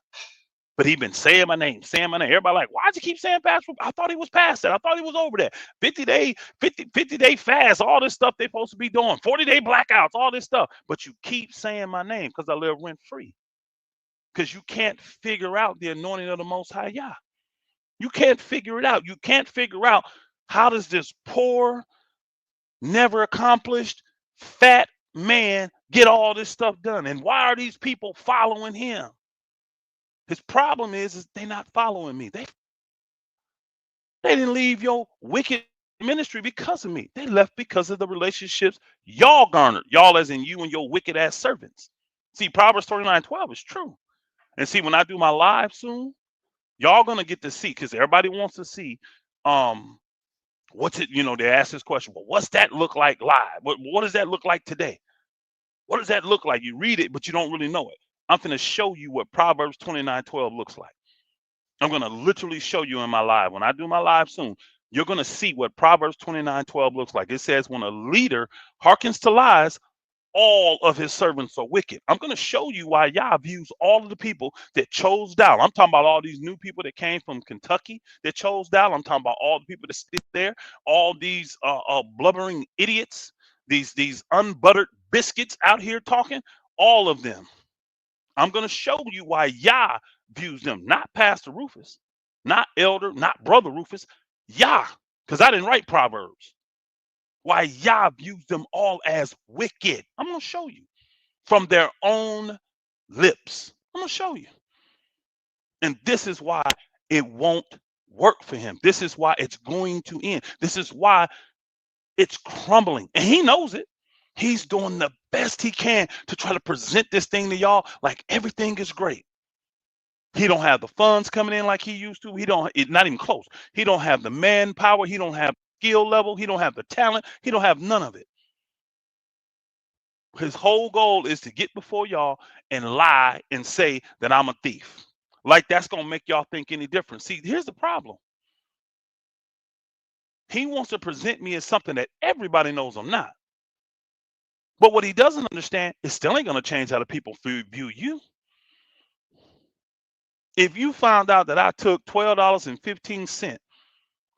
But he been saying my name. Everybody like, why'd you keep saying Pastor? I thought he was past that. I thought he was over that. 50-day fast, all this stuff they supposed to be doing. 40-day blackouts, all this stuff. But you keep saying my name because I live rent-free. Because you can't figure out the anointing of the Most High Yah. You can't figure it out. You can't figure out how does this poor, never accomplished, fat man get all this stuff done? And why are these people following him? His problem is they're not following me. They didn't leave your wicked ministry because of me. They left because of the relationships y'all garnered. Y'all as in you and your wicked ass servants. See, Proverbs 39:12 is true. And see, when I do my live soon, y'all gonna get to see, because everybody wants to see what's it, they ask this question, well, what's that look like live? What does that look like today? What does that look like? You read it, but you don't really know it. I'm gonna show you what Proverbs 29:12 looks like. I'm gonna literally show you in my live. When I do my live soon, you're gonna see what Proverbs 29:12 looks like. It says, when a leader hearkens to lies, all of his servants are wicked. I'm going to show you why Yah views all of the people that chose Dow. I'm talking about all these new people that came from Kentucky that chose Dow. I'm talking about all the people that sit there, all these blubbering idiots, these unbuttered biscuits out here talking, all of them. I'm going to show you why Yah views them, not Pastor Rufus, not Elder, not Brother Rufus, Yah, because I didn't write Proverbs. Why Yah views them all as wicked. I'm going to show you from their own lips. I'm going to show you. And this is why it won't work for him. This is why it's going to end. This is why it's crumbling. And he knows it. He's doing the best he can to try to present this thing to y'all like everything is great. He don't have the funds coming in like he used to. It's not even close. He don't have the manpower. He don't have skill level. He don't have the talent. He don't have none of it. His whole goal is to get before y'all and lie and say that I'm a thief. Like that's going to make y'all think any different. See, here's the problem. He wants to present me as something that everybody knows I'm not. But what he doesn't understand is still ain't going to change how the people view you. If you found out that I took $12.15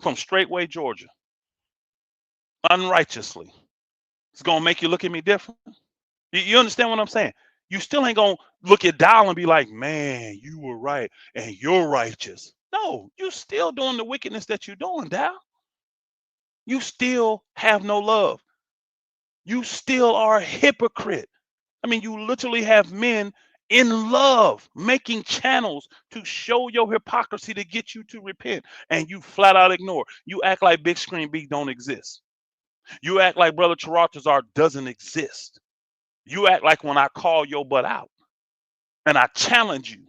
from Straightway, Georgia, unrighteously, it's going to make you look at me different. You understand what I'm saying? You still ain't going to look at Dial and be like, man, you were right and you're righteous. No, you still doing the wickedness that you're doing, Dial. You still have no love. You still are a hypocrite. I mean, you literally have men in love making channels to show your hypocrisy to get you to repent, and you flat out ignore. You act like Big Screen B don't exist. You act like Brother Taratazar doesn't exist. You act like when I call your butt out and I challenge you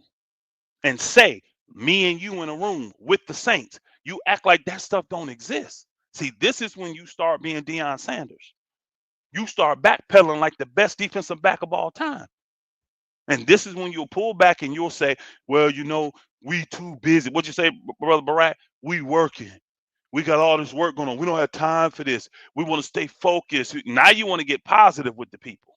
and say, me and you in a room with the saints, you act like that stuff don't exist. See, this is when you start being Deion Sanders. You start backpedaling like the best defensive back of all time. And this is when you'll pull back and you'll say, well, we too busy. What you say, Brother Barat? We working. We got all this work going on. We don't have time for this. We want to stay focused. Now you want to get positive with the people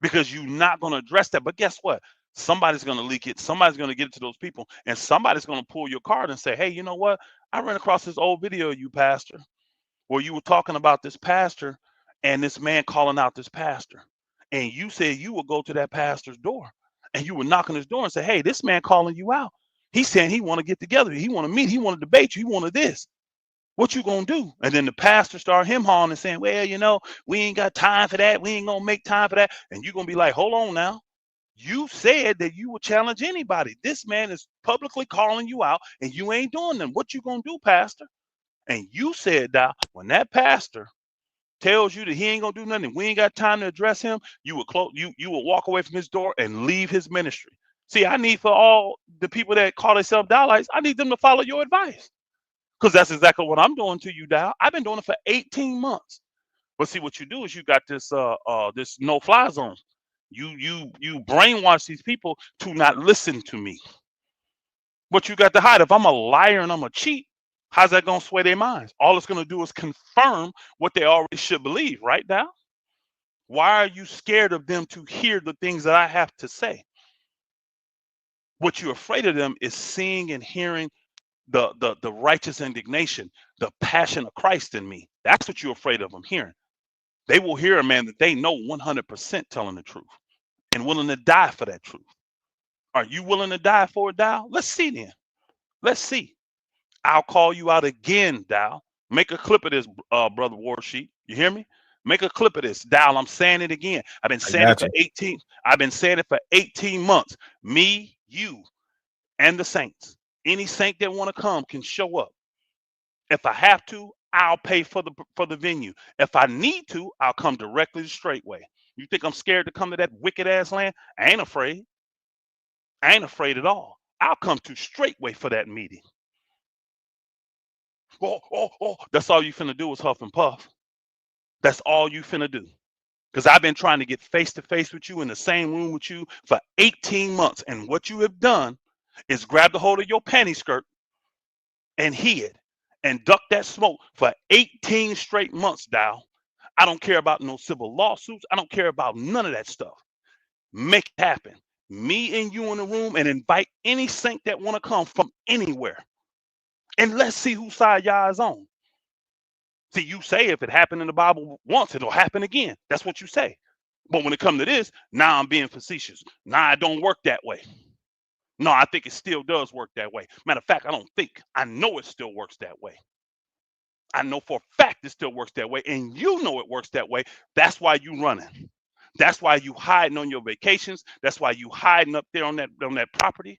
because you're not going to address that. But guess what? Somebody's going to leak it. Somebody's going to get it to those people. And somebody's going to pull your card and say, hey, you know what? I ran across this old video of you, pastor, where you were talking about this pastor and this man calling out this pastor. And you said you would go to that pastor's door and you would knock on his door and say, hey, this man calling you out. He's saying he want to get together. He want to meet. He want to debate you. He wanted this. What you going to do? And then the pastor start him hawing and saying, well, you know, we ain't got time for that. We ain't going to make time for that. And you're going to be like, hold on now. You said that you would challenge anybody. This man is publicly calling you out and you ain't doing them. What you going to do, pastor? And you said that when that pastor tells you that he ain't gonna do nothing, we ain't got time to address him, you would walk away from his door and leave his ministry. See, I need for all the people that call themselves Dowlites, I need them to follow your advice. Because that's exactly what I'm doing to you, Dow. I've been doing it for 18 months. But see, what you do is you got this this no-fly zone. You brainwash these people to not listen to me. But you got to hide. If I'm a liar and I'm a cheat, how's that going to sway their minds? All it's going to do is confirm what they already should believe, right, Dow? Why are you scared of them to hear the things that I have to say? What you're afraid of them is seeing and hearing the righteous indignation, the passion of Christ in me. That's what you're afraid of them hearing. They will hear a man that they know 100% telling the truth and willing to die for that truth. Are you willing to die for it, Dow? Let's see then. Let's see. I'll call you out again, Dow. Make a clip of this, brother Warsheet. You hear me? Make a clip of this, Dow. I'm saying it again. I've been saying it for 18. I've been saying it for 18 months. Me, you, and the saints. Any saint that want to come can show up. If I have to, I'll pay for the venue. If I need to, I'll come directly to Straightway. You think I'm scared to come to that wicked ass land? I ain't afraid. I ain't afraid at all. I'll come to Straightway for that meeting. Oh, that's all you finna do is huff and puff. That's all you finna do. Because I've been trying to get face to face with you in the same room with you for 18 months. And what you have done is grabbed a hold of your panty skirt and hid and ducked that smoke for 18 straight months, Dow. I don't care about no civil lawsuits. I don't care about none of that stuff. Make it happen. Me and you in the room and invite any saint that want to come from anywhere. And let's see whose side y'all is on. See, you say if it happened in the Bible once, it'll happen again. That's what you say. But when it comes to this, now I'm being facetious. Nah, it don't work that way. No, I think it still does work that way. Matter of fact, I don't think. I know it still works that way. I know for a fact it still works that way. And you know it works that way. That's why you running. That's why you hiding on your vacations. That's why you hiding up there on that property.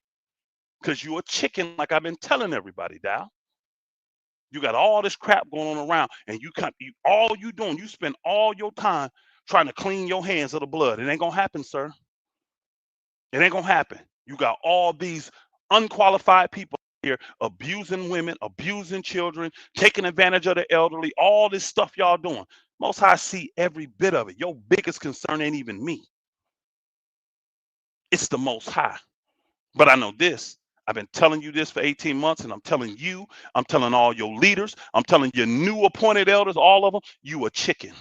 Because you're a chicken, like I've been telling everybody, Dow. You got all this crap going on around, and all you doing, you spend all your time trying to clean your hands of the blood. It ain't gonna happen, sir. It ain't gonna happen. You got all these unqualified people here abusing women, abusing children, taking advantage of the elderly, all this stuff y'all doing. Most High see every bit of it. Your biggest concern ain't even me. It's the Most High. But I know this. I've been telling you this for 18 months, and I'm telling you, I'm telling all your leaders, I'm telling your new appointed elders, all of them, you a chicken.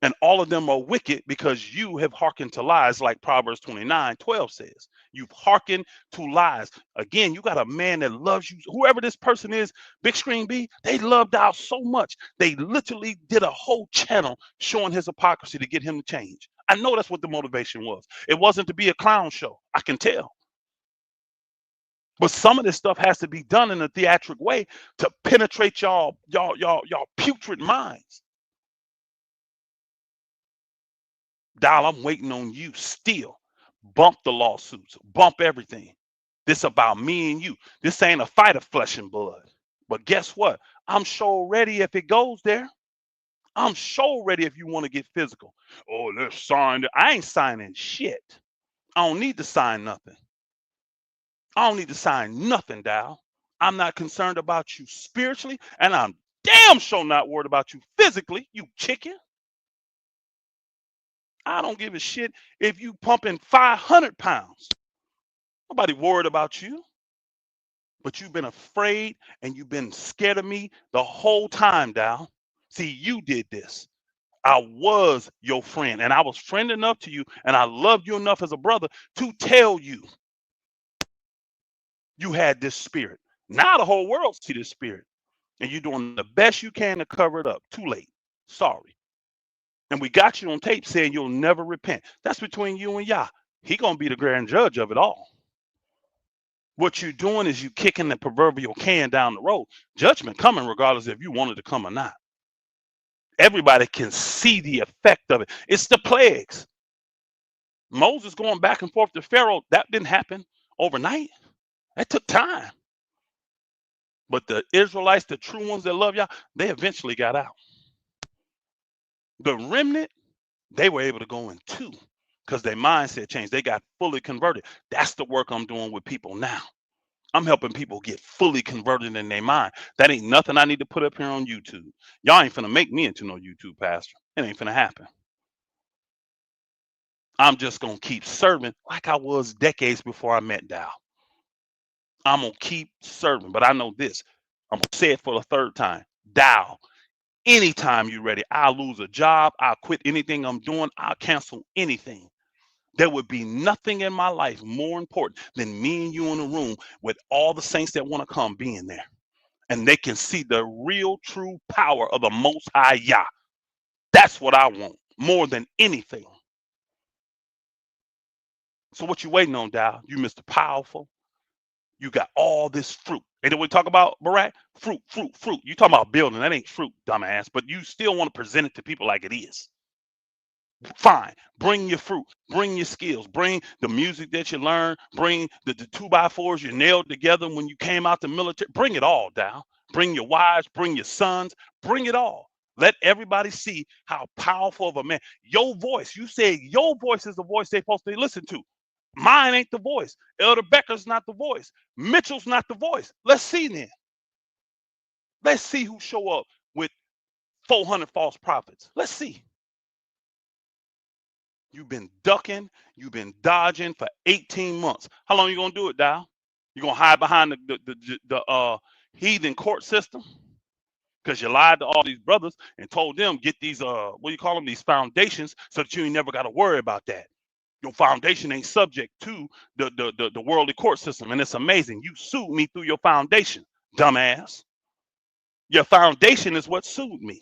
And all of them are wicked because you have hearkened to lies, like Proverbs 29:12 says. You've hearkened to lies. Again, you got a man that loves you. Whoever this person is, Big Screen B, they loved Dow so much. They literally did a whole channel showing his hypocrisy to get him to change. I know that's what the motivation was. It wasn't to be a clown show. I can tell. But some of this stuff has to be done in a theatric way to penetrate y'all putrid minds. Dow, I'm waiting on you still. Bump the lawsuits, bump everything. This about me and you. This ain't a fight of flesh and blood. But guess what? I'm sure ready if it goes there. I'm sure ready if you want to get physical. Oh, let's sign it. I ain't signing shit. I don't need to sign nothing. I don't need to sign nothing, Dow. I'm not concerned about you spiritually, and I'm damn sure not worried about you physically, you chicken. I don't give a shit if you pumping 500 pounds. Nobody worried about you. But you've been afraid and you've been scared of me the whole time, Dow. See, you did this. I was your friend, and I was friend enough to you, and I loved you enough as a brother to tell you you had this spirit. Now the whole world see this spirit, and you're doing the best you can to cover it up. Too late. Sorry. And we got you on tape saying you'll never repent. That's between you and Yah. He gonna be the grand judge of it all. What you're doing is you kicking the proverbial can down the road. Judgment coming regardless if you wanted to come or not. Everybody can see the effect of it. It's the plagues. Moses going back and forth to Pharaoh, that didn't happen overnight. That took time. But the Israelites, the true ones that love Yah, they eventually got out. The remnant, they were able to go in too because their mindset changed. They got fully converted. That's the work I'm doing with people now. I'm helping people get fully converted in their mind. That ain't nothing I need to put up here on YouTube. Y'all ain't finna make me into no YouTube pastor. It ain't finna happen. I'm just gonna keep serving like I was decades before I met Dow. I'm gonna keep serving, but I know this. I'm gonna say it for the third time. Dow, anytime you're ready, I'll lose a job, I'll quit anything I'm doing, I'll cancel anything. There would be nothing in my life more important than me and you in a room with all the saints that want to come being there. And they can see the real true power of the Most High Yah. That's what I want more than anything. So what you waiting on, Dow? You Mr. Powerful. You got all this fruit. And then we talk about, Barack, fruit. You talking about building. That ain't fruit, dumbass. But you still want to present it to people like it is. Fine. Bring your fruit. Bring your skills. Bring the music that you learned. Bring the 2x4s you nailed together when you came out the military. Bring it all, Dow. Bring your wives. Bring your sons. Bring it all. Let everybody see how powerful of a man. Your voice. You say your voice is the voice they're supposed to listen to. Mine ain't the voice. Elder Becker's not the voice. Mitchell's not the voice. Let's see then. Let's see who show up with 400 false prophets. Let's see. You've been ducking. You've been dodging for 18 months. How long you gonna do it, Dow? You gonna hide behind the heathen court system? Because you lied to all these brothers and told them get these what do you call them, these foundations, so that you ain't never got to worry about that. Your foundation ain't subject to the worldly court system. And it's amazing. You sued me through your foundation, dumbass. Your foundation is what sued me.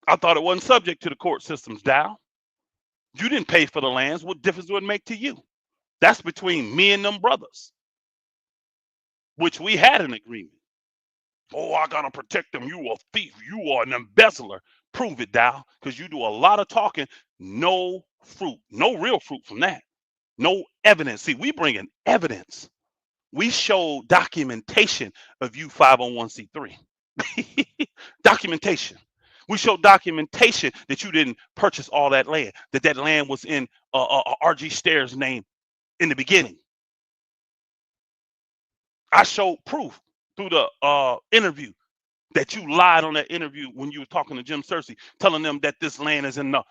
I thought it wasn't subject to the court systems, Dow. You didn't pay for the lands. What difference would it make to you? That's between me and them brothers, which we had an agreement. Oh, I got to protect them. You a thief. You are an embezzler. Prove it, Dow, because you do a lot of talking. No fruit, no real fruit from that. No evidence. See, we bring in evidence. We show documentation of you 501c3. Documentation. We show documentation that you didn't purchase all that land, that land was in R.G. Stairs' name in the beginning. I showed proof through the interview that you lied on that interview when you were talking to Jim Cersei, telling them that this land is in the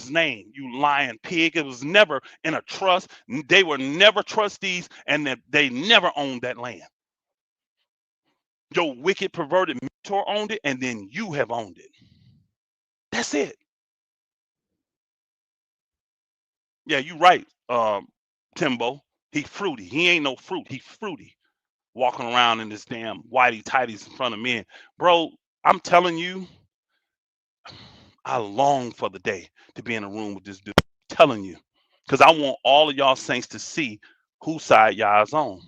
name. You lying pig. It was never in a trust. They were never trustees, and that they never owned that land. Your wicked, perverted mentor owned it, and then you have owned it. That's it. Yeah, you right, Timbo. He fruity. He ain't no fruit. He fruity. Walking around in this damn whitey tighties in front of men. Bro, I'm telling you, I long for the day to be in a room with this dude. I'm telling you. Because I want all of y'all saints to see whose side y'all is on.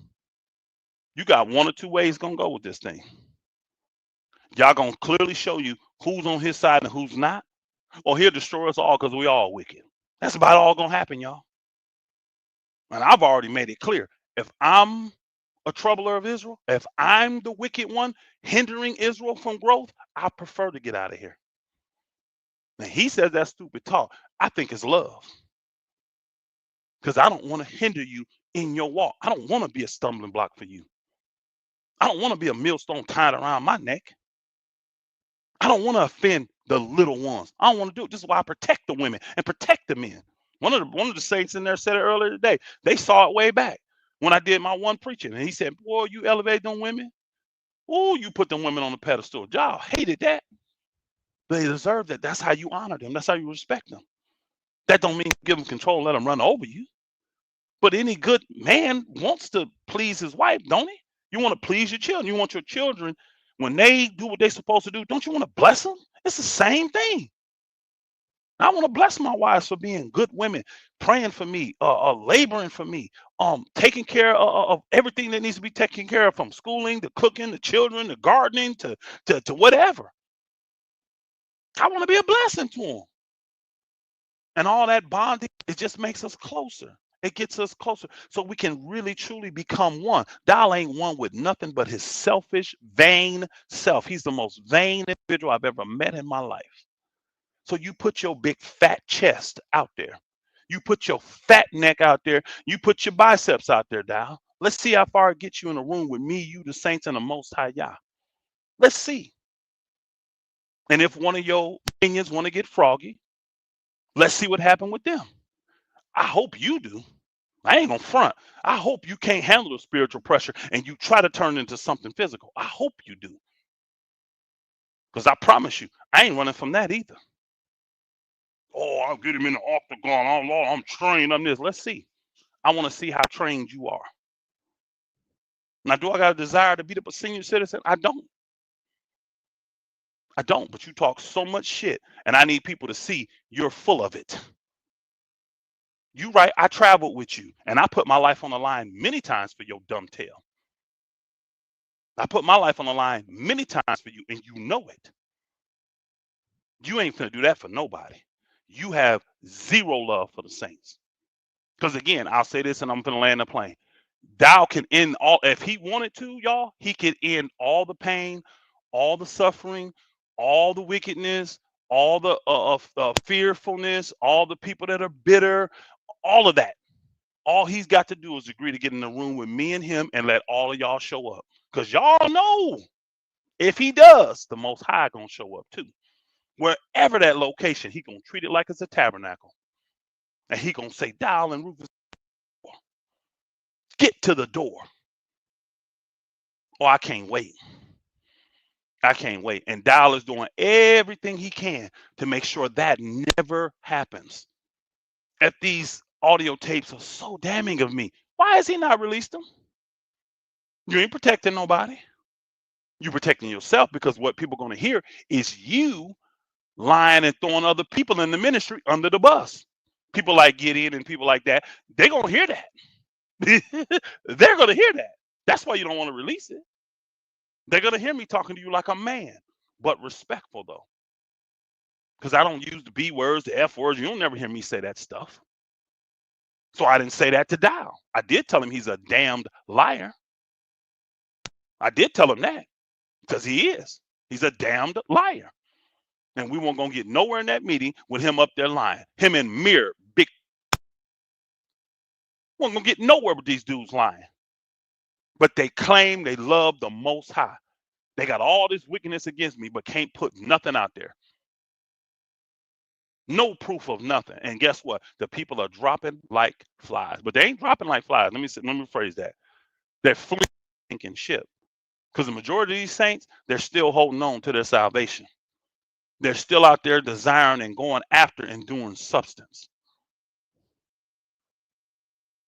You got one or two ways gonna go with this thing. Y'all gonna clearly show you who's on his side and who's not. Or he'll destroy us all because we all wicked. That's about all gonna happen, y'all. And I've already made it clear. If I'm a troubler of Israel, if I'm the wicked one hindering Israel from growth, I prefer to get out of here. Now he says that stupid talk. I think it's love. Because I don't want to hinder you in your walk. I don't want to be a stumbling block for you. I don't want to be a millstone tied around my neck. I don't want to offend the little ones. I don't want to do it. This is why I protect the women and protect the men. One of the saints in there said it earlier today. They saw it way back when I did my one preaching. And he said, boy, you elevate them women. Oh, you put them women on the pedestal. Y'all hated that. They deserve that. That's how you honor them. That's how you respect them. That don't mean give them control, let them run over you. But any good man wants to please his wife, don't he? You want to please your children. You want your children, when they do what they're supposed to do, don't you want to bless them? It's the same thing. I want to bless my wives for being good women, praying for me, laboring for me, taking care of everything that needs to be taken care of, from schooling to cooking to children to gardening to whatever. I want to be a blessing to them. And all that bonding, it just makes us closer. It gets us closer so we can really truly become one. Dal ain't one with nothing but his selfish, vain self. He's the most vain individual I've ever met in my life. So you put your big fat chest out there. You put your fat neck out there. You put your biceps out there, Dal. Let's see how far it gets you in a room with me, you, the saints, and the Most High Yah. Let's see. And if one of your opinions want to get froggy, let's see what happened with them. I hope you do. I ain't gonna front. I hope you can't handle the spiritual pressure and you try to turn it into something physical. I hope you do. Because I promise you, I ain't running from that either. Oh, I'll get him in the octagon. Oh, Lord, I'm trained on this. Let's see. I want to see how trained you are. Now, do I got a desire to beat up a senior citizen? I don't. I don't, but you talk so much shit, and I need people to see you're full of it. You right, I traveled with you, and I put my life on the line many times for your dumb tail. I put my life on the line many times for you, and you know it. You ain't finna do that for nobody. You have zero love for the saints. Because again, I'll say this and I'm finna land the plane. Thou can end all, if he wanted to, y'all, he could end all the pain, all the suffering, all the wickedness, all the fearfulness, all the people that are bitter, all of that. All he's got to do is agree to get in the room with me and him and let all of y'all show up. Because y'all know if he does, the Most High gonna show up too. Wherever that location, he gonna treat it like it's a tabernacle. And he gonna say, Dial and Rufus, get to the door. Oh, I can't wait. I can't wait. And Dial is doing everything he can to make sure that never happens. If these audio tapes are so damning of me, why has he not released them? You ain't protecting nobody. You're protecting yourself, because what people are going to hear is you lying and throwing other people in the ministry under the bus. People like Gideon and people like that, they're going to hear that. They're going to hear that. That's why you don't want to release it. They're going to hear me talking to you like a man, but respectful though. Because I don't use the B words, the F words. You don't never hear me say that stuff. So I didn't say that to Dial. I did tell him he's a damned liar. I did tell him that, because he is. He's a damned liar. And we weren't going to get nowhere in that meeting with him up there lying. Him and Mir, big. We weren't going to get nowhere with these dudes lying. But they claim they love the Most High. They got all this wickedness against me, but can't put nothing out there. No proof of nothing. And guess what? The people are dropping like flies. But they ain't dropping like flies. Let me rephrase that. They're sinking ship. Because the majority of these saints, they're still holding on to their salvation. They're still out there desiring and going after and doing substance.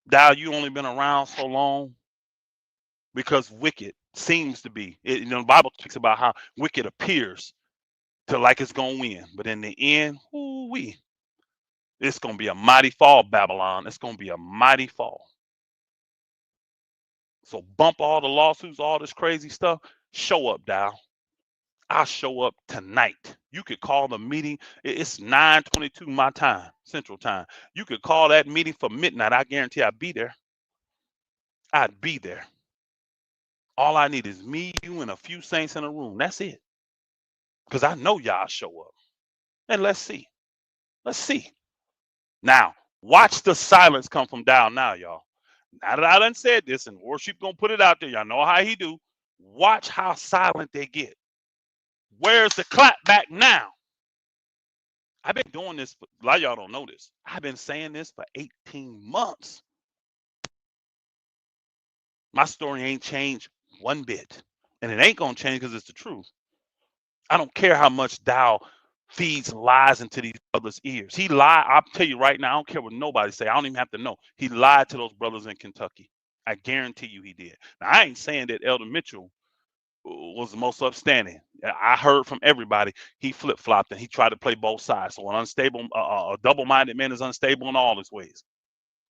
Dial, you only been around so long because wicked seems to be. The Bible talks about how wicked appears to like it's going to win. But in the end, it's going to be a mighty fall, Babylon. It's going to be a mighty fall. So bump all the lawsuits, all this crazy stuff. Show up, Dial. I'll show up tonight. You could call the meeting. It's 9:22 my time, Central Time. You could call that meeting for midnight. I guarantee I'd be there. I'd be there. All I need is me, you, and a few saints in a room. That's it. Because I know y'all show up. And let's see. Let's see. Now, watch the silence come from Dial now, y'all. Now that I done said this, and worship gonna put it out there, y'all know how he do. Watch how silent they get. Where's the clap back now? I've been doing this, a lot of y'all don't know this. I've been saying this for 18 months. My story ain't changed one bit. And it ain't gonna change because it's the truth. I don't care how much Dial feeds lies into these brothers' ears. He lied. I'll tell you right now, I don't care what nobody say. I don't even have to know. He lied to those brothers in Kentucky. I guarantee you he did. Now, I ain't saying that Elder Mitchell was the most upstanding. I heard from everybody he flip-flopped and he tried to play both sides. So an unstable, a double-minded man is unstable in all his ways.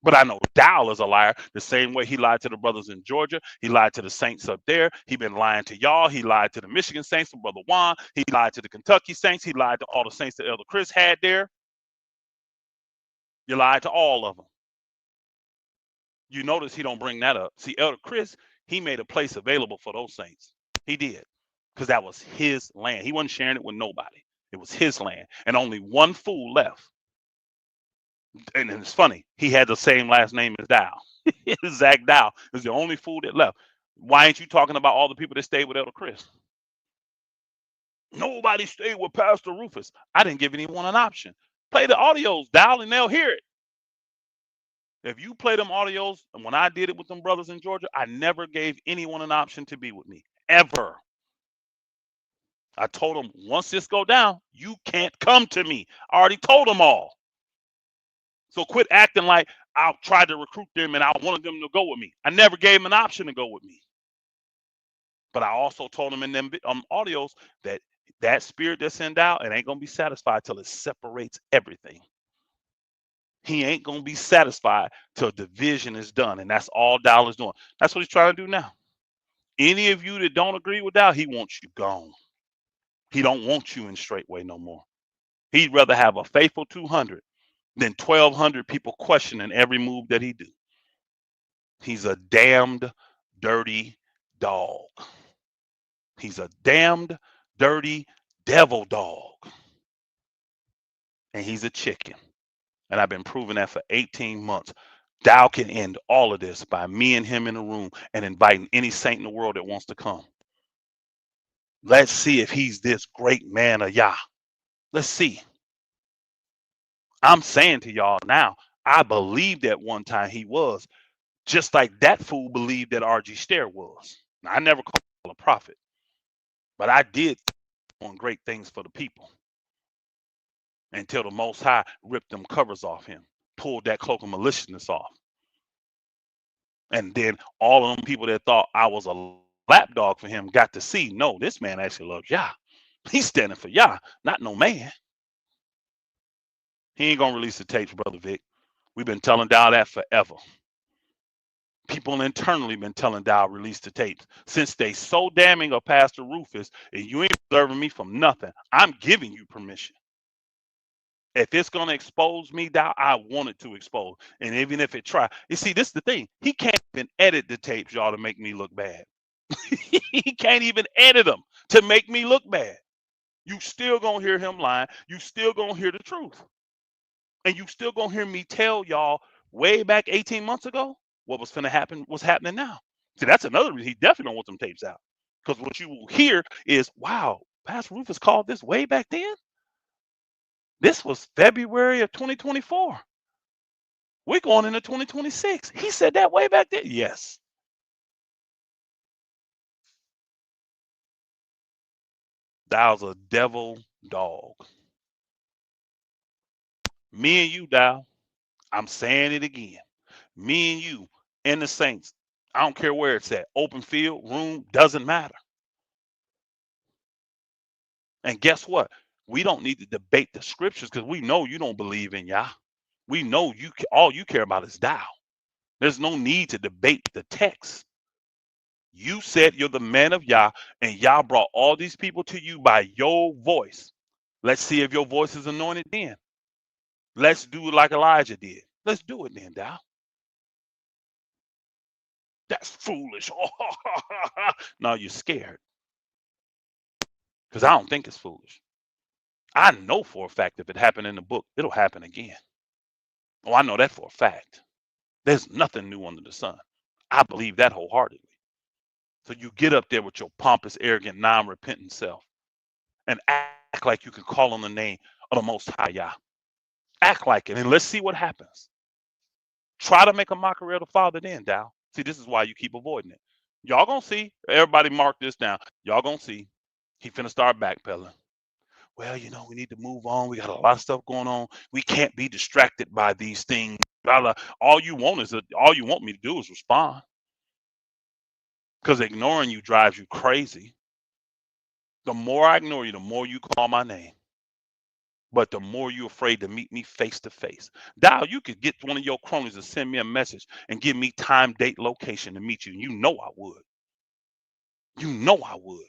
But I know Dow is a liar the same way he lied to the brothers in Georgia. He lied to the saints up there. He been lying to y'all. He lied to the Michigan saints from Brother Juan. He lied to the Kentucky saints. He lied to all the saints that Elder Chris had there. You lied to all of them. You notice he don't bring that up. See, Elder Chris, he made a place available for those saints. He did, because that was his land. He wasn't sharing it with nobody. It was his land. And only one fool left. And it's funny, he had the same last name as Dow. Zach Dow is the only fool that left. Why ain't you talking about all the people that stayed with Elder Chris? Nobody stayed with Pastor Rufus. I didn't give anyone an option. Play the audios, Dow, and they'll hear it. If you play them audios, and when I did it with them brothers in Georgia, I never gave anyone an option to be with me, ever. I told them, once this go down, you can't come to me. I already told them all. So quit acting like I tried to recruit them and I wanted them to go with me. I never gave them an option to go with me. But I also told them in them audios that that spirit that's in Dow, it ain't going to be satisfied till it separates everything. He ain't going to be satisfied till division is done. And that's all Dow is doing. That's what he's trying to do now. Any of you that don't agree with Dow, he wants you gone. He don't want you in Straightway no more. He'd rather have a faithful 200 than 1,200 people questioning every move that he do. He's a damned dirty dog. He's a damned dirty devil dog. And he's a chicken. And I've been proving that for 18 months. Dow can end all of this by me and him in a room and inviting any saint in the world that wants to come. Let's see if he's this great man of Yah. Let's see. I'm saying to y'all now, I believed at one time he was, just like that fool believed that R.G. Stair was. Now, I never called him a prophet, but I did on great things for the people until the Most High ripped them covers off him, pulled that cloak of maliciousness off. And then all of them people that thought I was a lapdog for him got to see, no, this man actually loves Yah. He's standing for Yah, not no man. He ain't going to release the tapes, Brother Vic. We've been telling Dow that forever. People internally been telling Dow release the tapes. Since they so damning of Pastor Rufus, and you ain't observing me from nothing, I'm giving you permission. If it's going to expose me, Dow, I want it to expose. And even if it try. You see, this is the thing. He can't even edit the tapes, y'all, to make me look bad. He can't even edit them to make me look bad. You still going to hear him lying. You still going to hear the truth. And you still gonna hear me tell y'all way back 18 months ago what was finna happen, what's happening now. See, that's another reason he definitely don't want them tapes out. Because what you will hear is, wow, Pastor Rufus called this way back then? This was February of 2024. We're going into 2026. He said that way back then? Yes. Dow's a devil dog. Me and you, Dow, I'm saying it again. Me and you and the saints, I don't care where it's at, open field, room, doesn't matter. And guess what? We don't need to debate the scriptures because we know you don't believe in Yah. We know you all you care about is Dow. There's no need to debate the text. You said you're the man of Yah, and Yah brought all these people to you by your voice. Let's see if your voice is anointed then. Let's do it like Elijah did. Let's do it then, Dow. That's foolish. No, you're scared. Because I don't think it's foolish. I know for a fact if it happened in the book, it'll happen again. Oh, I know that for a fact. There's nothing new under the sun. I believe that wholeheartedly. So you get up there with your pompous, arrogant, non-repentant self and act like you can call on the name of the Most High Yah. Act like it, and let's see what happens. Try to make a mockery of the Father then, Dow. See, this is why you keep avoiding it. Y'all gonna see. Everybody mark this down. Y'all gonna see. He finna start backpedaling. well, you know, we need to move on. We got a lot of stuff going on. We can't be distracted by these things. All you want me to do is respond. Because ignoring you drives you crazy. The more I ignore you, the more you call my name. But the more you're afraid to meet me face to face. Dial, you could get one of your cronies to send me a message and give me time, date, location to meet you. You know I would. You know I would.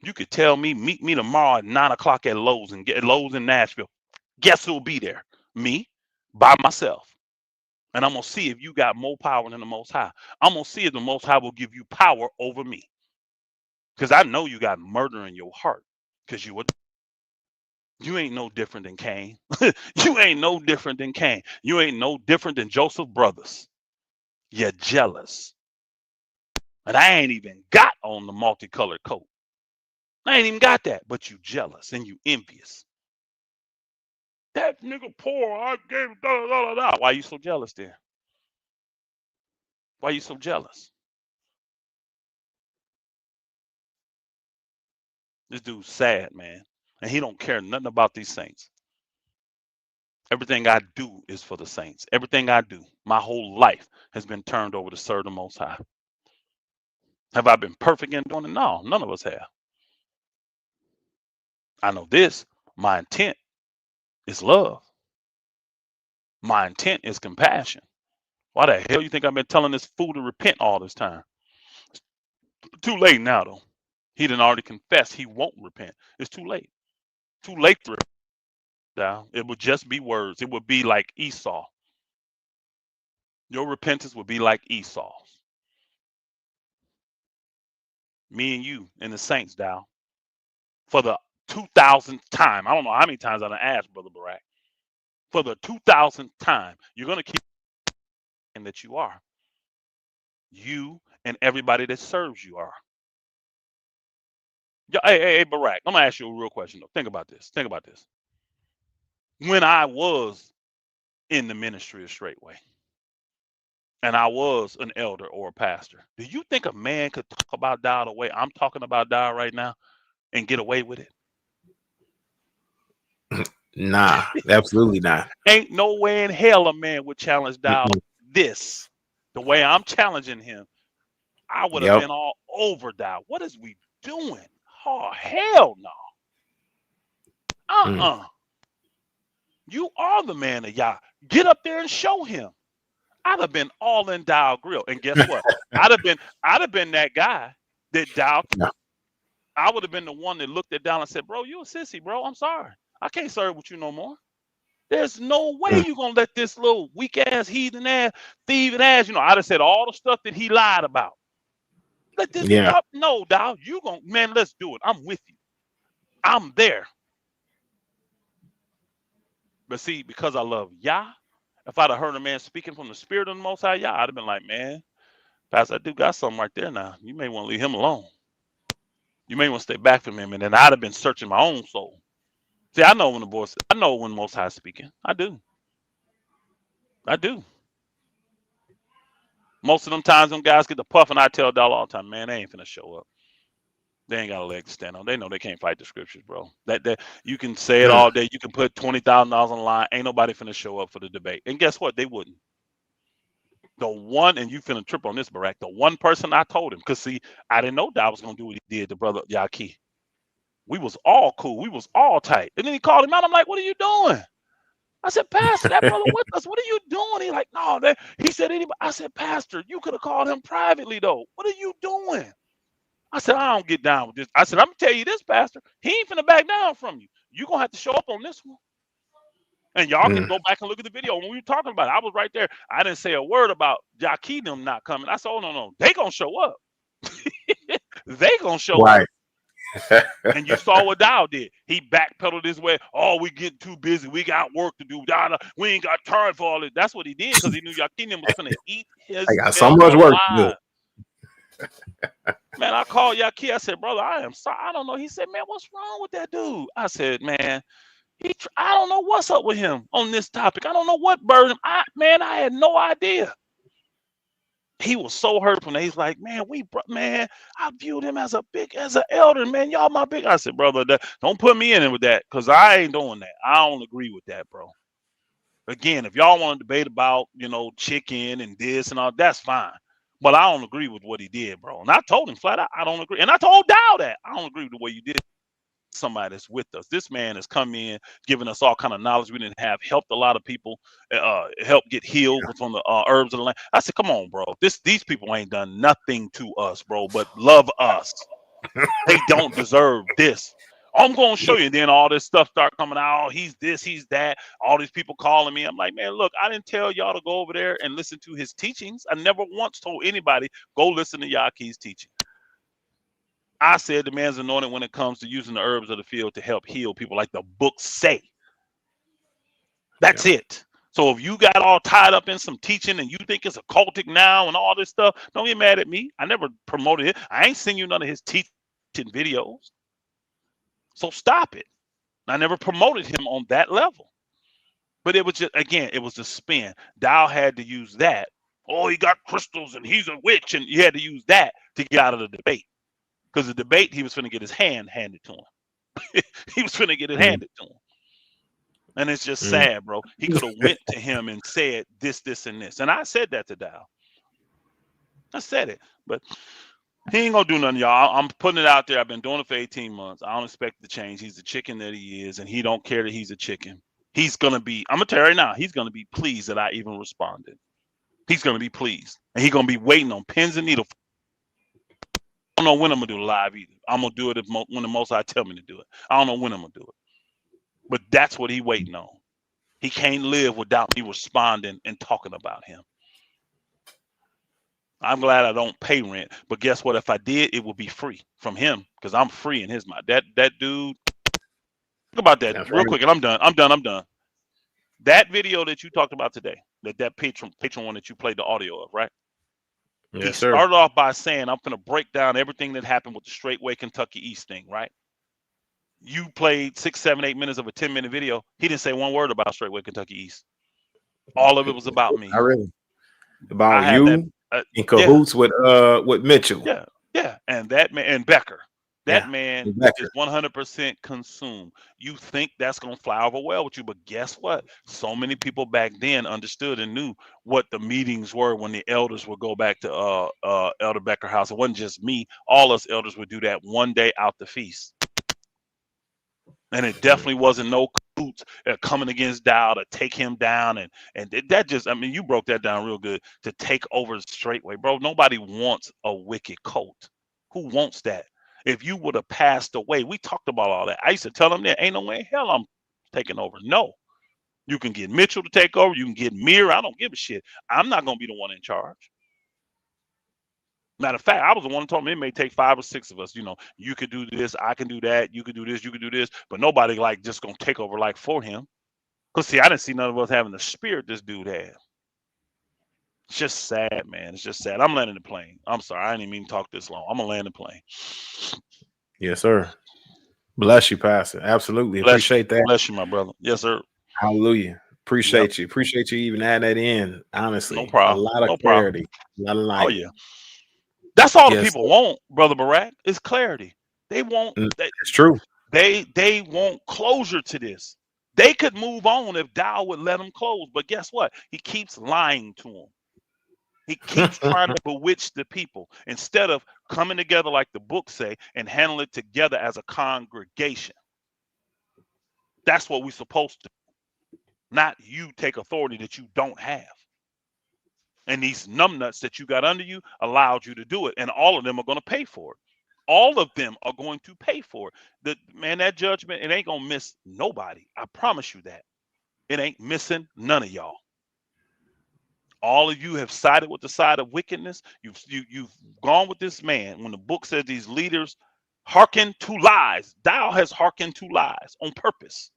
You could tell me, meet me tomorrow at 9 o'clock at Lowe's and get Lowe's in Nashville. Guess who'll be there? Me, by myself. And I'm going to see if you got more power than the Most High. I'm going to see if the Most High will give you power over me. Because I know you got murder in your heart. Because you ain't no different than Cain. You ain't no different than Cain. You ain't no different than Joseph's brothers. You're jealous. And I ain't even got on the multicolored coat. I ain't even got that. But you jealous and you envious. That nigga poor. I gave him da da da da. Why you so jealous then? Why you so jealous? This dude's sad, man. And he don't care nothing about these saints. Everything I do is for the saints. Everything I do, my whole life has been turned over to serve the Most High. Have I been perfect in doing it? No, none of us have. I know this. My intent is love. My intent is compassion. Why the hell you think I've been telling this fool to repent all this time? It's too late now, though. He done already confessed he won't repent. It's too late. Too late to repent. Now, it would just be words. It would be like Esau. Your repentance would be like Esau's. Me and you and the saints, Dow, for the 2000th time. I don't know how many times I've asked, Brother Barack. For the 2000th time, you're going to keep saying that you are. You and everybody that serves you are. Hey, Barack, I'm going to ask you a real question, though. Think about this. Think about this. When I was in the ministry of Straightway, and I was an elder or a pastor, do you think a man could talk about Dow the way I'm talking about Dow right now and get away with it?
Nah, absolutely not.
Ain't no way in hell a man would challenge Dow this. The way I'm challenging him, I would have been all over Dow. What is we doing? Oh, hell no. You are the man of Yah. Get up there and show him. I'd have been all in Dow grill. And guess what? I'd have been that guy that Dow. No. I would have been the one that looked at Dow and said, bro, you a sissy, bro. I'm sorry. I can't serve with you no more. There's no way you're going to let this little weak ass, heathen ass, thieving ass, I'd have said all the stuff that he lied about. Let this up. No, Dow, man, let's do it. I'm with you. I'm there. But see, because I love Yah, if I'd have heard a man speaking from the spirit of the Most High Yah, I'd have been like, man, Pastor, I do got something right there now. You may want to leave him alone. You may want to stay back from him. And then I'd have been searching my own soul. See, I know when the Most High is speaking. I do. Most of them times them guys get the puff, and I tell Doll all the time, man, they ain't finna show up. They ain't got a leg to stand on. They know they can't fight the scriptures, bro. That you can say it all day. You can put $20,000 on the line. Ain't nobody finna show up for the debate. And guess what? They wouldn't. The one, and you finna trip on this, Barack. The one person I told him, because see, I didn't know Dow was gonna do what he did to Brother Yaki. We was all cool. We was all tight. And then he called him out. I'm like, what are you doing? I said, Pastor, that brother with us. What are you doing? He like, no, he said anybody. I said, Pastor, you could have called him privately though. What are you doing? I said, I don't get down with this. I said, I'm gonna tell you this, Pastor. He ain't finna back down from you. You're gonna have to show up on this one. And y'all can go back and look at the video when we were talking about it. I was right there. I didn't say a word about Yaki them not coming. I said, oh no, they gonna show up. They gonna show up. And you saw what Dow did. He backpedaled his way. Oh, we getting too busy. We got work to do. We ain't got time for all this. That's what he did because he knew Yakinim was gonna eat his. I got so much work to do. Man, I called Yaki. I said, brother, I am sorry. I don't know. He said, man, what's wrong with that dude? I said, man, I don't know what's up with him on this topic. I don't know what burdened him. I had no idea. He was so hurtful. He's like, man, man, I viewed him as an elder, man. Y'all my big. I said, brother, don't put me in it with that, because I ain't doing that. I don't agree with that, bro. Again, if y'all want to debate about, chicken and this and all, that's fine. But I don't agree with what he did, bro. And I told him flat out, I don't agree. And I told Dow that I don't agree with the way you did it. Somebody that's with us. This man has come in, giving us all kind of knowledge we didn't have, helped a lot of people, helped get healed from the herbs of the land. I said, come on, bro. These people ain't done nothing to us, bro, but love us. They don't deserve this. I'm going to show you. And then all this stuff start coming out. Oh, he's this, he's that. All these people calling me. I'm like, man, look, I didn't tell y'all to go over there and listen to his teachings. I never once told anybody, go listen to Yaki's teaching. I said the man's anointed when it comes to using the herbs of the field to help heal people, like the books say. That's it. So if you got all tied up in some teaching and you think it's occultic now and all this stuff, don't get mad at me. I never promoted it. I ain't seen you none of his teaching videos. So stop it. I never promoted him on that level. But it was just, again, it was the spin. Dow had to use that. Oh, he got crystals and he's a witch. And you had to use that to get out of the debate. Because the debate, he was finna get his hand handed to him. He was finna get it handed to him. And it's just sad, bro. He could have went to him and said this, this, and this. And I said that to Dow. I said it. But he ain't gonna do nothing, y'all. I'm putting it out there. I've been doing it for 18 months. I don't expect the change. He's the chicken that he is, and he don't care that he's a chicken. He's gonna be, I'm gonna tell you right now, he's gonna be pleased that I even responded. He's gonna be pleased. And he's gonna be waiting on pins and needles. I don't know when I'm gonna do the live either. I'm gonna do it when the Most High tell me to do it. I don't know when I'm gonna do it. But that's what he waiting on. He can't live without me responding and talking about him. I'm glad I don't pay rent, but guess what? If I did, it would be free from him, because I'm free in his mind. That dude. Think about that real quick, and I'm done. That video that you talked about today, that patron one that you played the audio of, right?
Yes,
he
sir.
started off by saying, I'm going to break down everything that happened with the Straightway Kentucky East thing, right? You played 6, 7, 8 minutes of a 10-minute video. He didn't say one word about Straightway Kentucky East. All of it was about me.
Not really. About you in cahoots with Mitchell.
Yeah. And that man, and Becker. That man is 100% consumed. You think that's going to fly over well with you, but guess what? So many people back then understood and knew what the meetings were when the elders would go back to Elder Becker house. It wasn't just me. All us elders would do that one day out the feast. And it definitely wasn't no cahoots coming against Dow to take him down. And that just, I mean, you broke that down real good, to take over the Straightway. Bro, nobody wants a wicked cult. Who wants that? If you would have passed away, we talked about all that. I used to tell them there ain't no way in hell I'm taking over. No. You can get Mitchell to take over. You can get Mir. I don't give a shit. I'm not going to be the one in charge. Matter of fact, I was the one who told me it may take 5 or 6 of us. You know, you could do this, I can do that, you could do this, you could do this, but nobody like just gonna take over like for him. Cause see, I didn't see none of us having the spirit this dude had. It's just sad, man. It's just sad. I'm landing the plane. I'm sorry, I didn't even mean to talk this long. I'm gonna land the plane.
Yes, sir. Bless you, Pastor. Absolutely. Appreciate that.
Bless you, my brother. Yes, sir.
Hallelujah. Appreciate you. Appreciate you even adding that in. Honestly,
no problem.
A lot of clarity. A lot of light.
Oh yeah. That's all the people want, Brother Barack, is clarity. They want.
It's true.
They want closure to this. They could move on if Dow would let them close, but guess what? He keeps lying to them. He keeps trying to bewitch the people instead of coming together like the books say and handle it together as a congregation. That's what we're supposed to do. Not you take authority that you don't have. And these numbnuts that you got under you allowed you to do it. And all of them are going to pay for it. All of them are going to pay for it. That judgment, it ain't going to miss nobody. I promise you that. It ain't missing none of y'all. All of you have sided with the side of wickedness. You've gone with this man. When the book says these leaders hearken to lies, thou has hearkened to lies on purpose.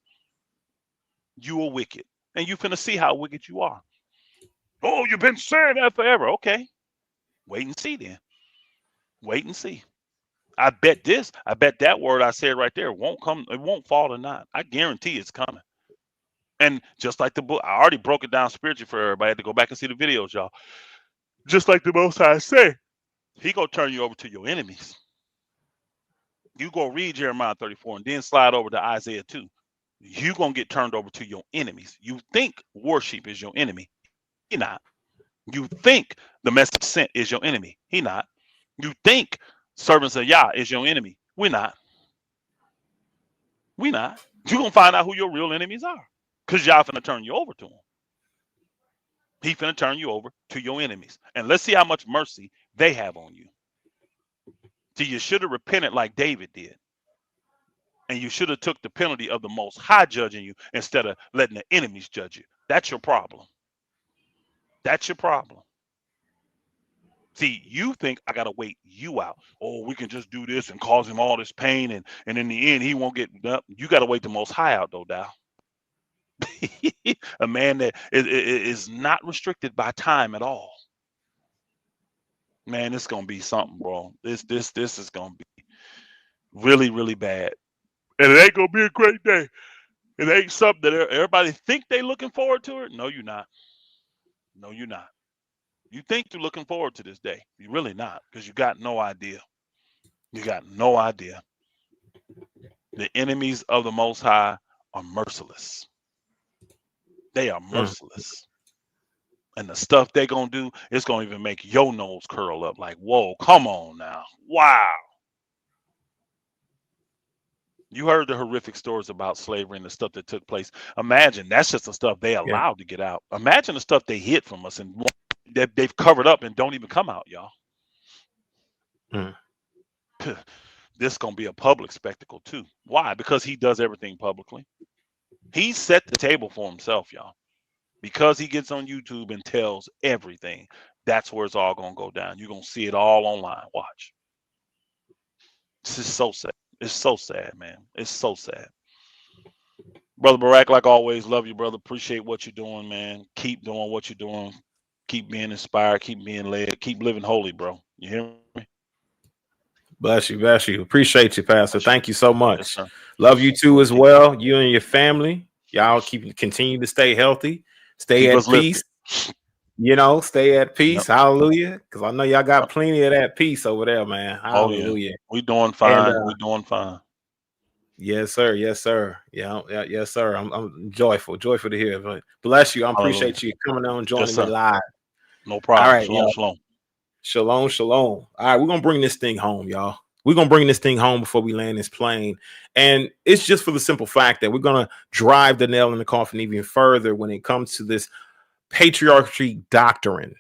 You are wicked. And you finna see how wicked you are. Oh, you've been saying that forever. Okay. Wait and see then. Wait and see. I bet that word I said right there won't come. It won't fall to naught. I guarantee it's coming. And just like the book, I already broke it down spiritually for everybody. I had to go back and see the videos, y'all. Just like the Most High say, he gonna turn you over to your enemies. You go read Jeremiah 34 and then slide over to Isaiah 2. You gonna get turned over to your enemies. You think worship is your enemy. He not. You think the message sent is your enemy. He not. You think servants of Yah is your enemy. We're not. We not. You're gonna find out who your real enemies are. Because Yah finna turn you over to them. He finna turn you over to your enemies. And let's see how much mercy they have on you. See, you should have repented like David did. And you should have took the penalty of the Most High judging you instead of letting the enemies judge you. That's your problem. That's your problem. See, you think I gotta wait you out. Oh, we can just do this and cause him all this pain, and in the end he won't get up. You gotta wait the Most High out though, Dow. A man that is not restricted by time at all. Man, it's gonna be something, bro. This is gonna be really, really bad. And it ain't gonna be a great day. It ain't something that everybody think they looking forward to it. No, you're not. No, you're not. You think you're looking forward to this day. You're really not, because you got no idea. You got no idea. The enemies of the Most High are merciless. They are merciless. And the stuff they're going to do, it's going to even make your nose curl up like, whoa, come on now. Wow. You heard the horrific stories about slavery and the stuff that took place. Imagine that's just the stuff they allowed to get out. Imagine the stuff they hid from us and that they've covered up and don't even come out, y'all. This is going to be a public spectacle too. Why? Because he does everything publicly. He set the table for himself, y'all. Because he gets on YouTube and tells everything, that's where it's all going to go down. You're going to see it all online. Watch. This is so sad. It's so sad, man. It's so sad. Brother Barack, like always, love you, brother. Appreciate what you're doing, man. Keep doing what you're doing. Keep being inspired. Keep being led. Keep living holy, bro. You hear me?
Bless you, bless you. Appreciate you, Pastor. Thank you so much.
Yes,
love you too as well. You and your family. Y'all continue to stay healthy. Stay at peace. You know, stay at peace. Yep. Hallelujah. Because I know y'all got plenty of that peace over there, man. Hallelujah.
Oh, yeah. We doing fine. We doing fine.
Yes, sir. Yes, sir. Yeah, yes, sir. I'm joyful to hear. But bless you. I appreciate you coming on, joining me live.
No problem.
All right,
shalom, shalom.
Shalom, shalom. All right, we're gonna bring this thing home, y'all. We're gonna bring this thing home before we land this plane. And it's just for the simple fact that we're gonna drive the nail in the coffin even further when it comes to this patriarchy doctrine.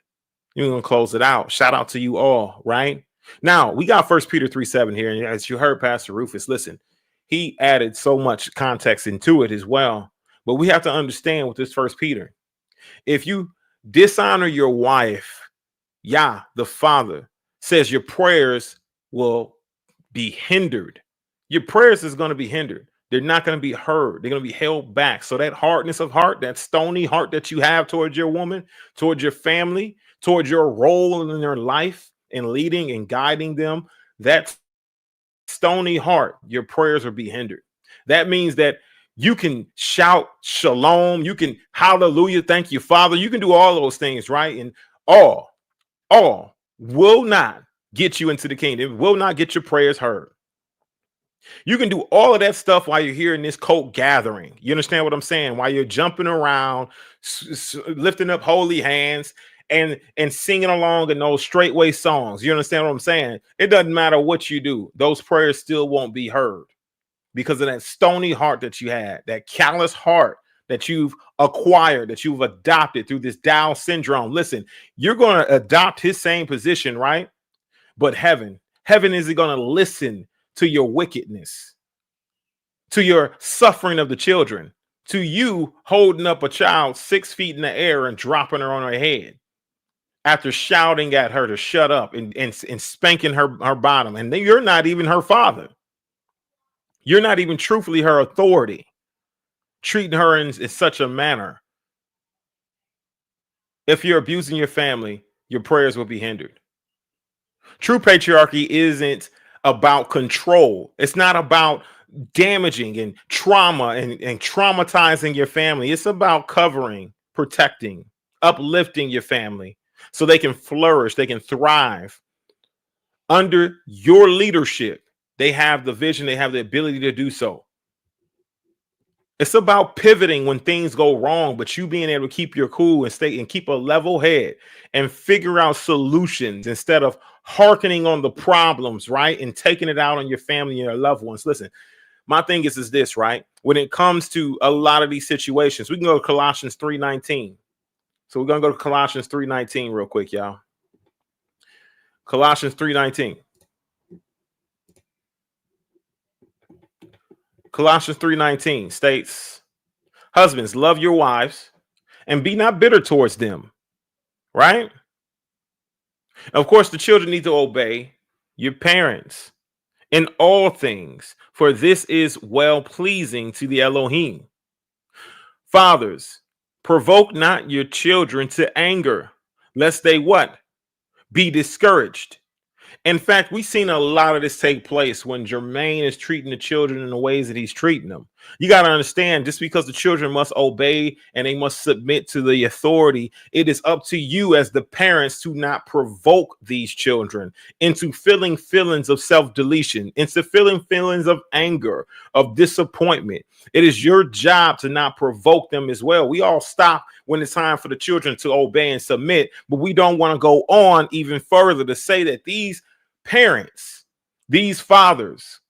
You're gonna close it out. Shout out to you all, right? Now we got 1 Peter 3:7 here. And as you heard Pastor Rufus, listen, he added so much context into it as well. But we have to understand with this 1 Peter, if you dishonor your wife, Yah, the Father, says your prayers will be hindered. Your prayers is going to be hindered. They're not going to be heard. They're going to be held back. So that hardness of heart, that stony heart that you have towards your woman, towards your family, towards your role in their life and leading and guiding them, that stony heart, your prayers will be hindered. That means that you can shout shalom, you can hallelujah, thank you, Father. You can do all those things, right? And all will not get you into the kingdom. It will not get your prayers heard. You can do all of that stuff while you're here in this cult gathering. You understand what I'm saying? While you're jumping around, lifting up holy hands and singing along in those Straightway songs. You understand what I'm saying? It doesn't matter what you do. Those prayers still won't be heard because of that stony heart that you had, that callous heart that you've acquired, that you've adopted through this Down syndrome. Listen, you're going to adopt his same position, right? But heaven isn't going to listen to your wickedness, to your suffering of the children, to you holding up a child 6 feet in the air and dropping her on her head after shouting at her to shut up and spanking her bottom. And then you're not even her father. You're not even truthfully her authority, treating her in such a manner. If you're abusing your family, your prayers will be hindered. True patriarchy isn't about control. It's not about damaging and trauma and traumatizing your family. It's about covering, protecting, uplifting your family, so they can flourish, they can thrive under your leadership. They have the vision, they have the ability to do so. It's about pivoting when things go wrong, but you being able to keep your cool and stay and keep a level head and figure out solutions instead of hearkening on the problems, right? And taking it out on your family and your loved ones. Listen, my thing is this, right? When it comes to a lot of these situations, we can go to Colossians 3:19. So we're going to go to Colossians 3:19 real quick, y'all. Colossians 3:19. Colossians 3:19 states, husbands, love your wives and be not bitter towards them, right? Of course, the children need to obey your parents in all things, for this is well-pleasing to the Elohim. Fathers, provoke not your children to anger, lest they what? Be discouraged. In fact, we've seen a lot of this take place when Germaine is treating the children in the ways that he's treating them. You got to understand, just because the children must obey and they must submit to the authority, it is up to you as the parents to not provoke these children into feeling feelings of self-deletion, into feeling feelings of anger, of disappointment. It is your job to not provoke them as well. We all stop when it's time for the children to obey and submit, but we don't want to go on even further to say that these parents, these fathers,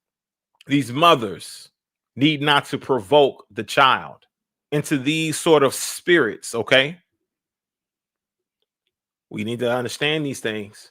these mothers need not to provoke the child into these sort of spirits, okay? We need to understand these things.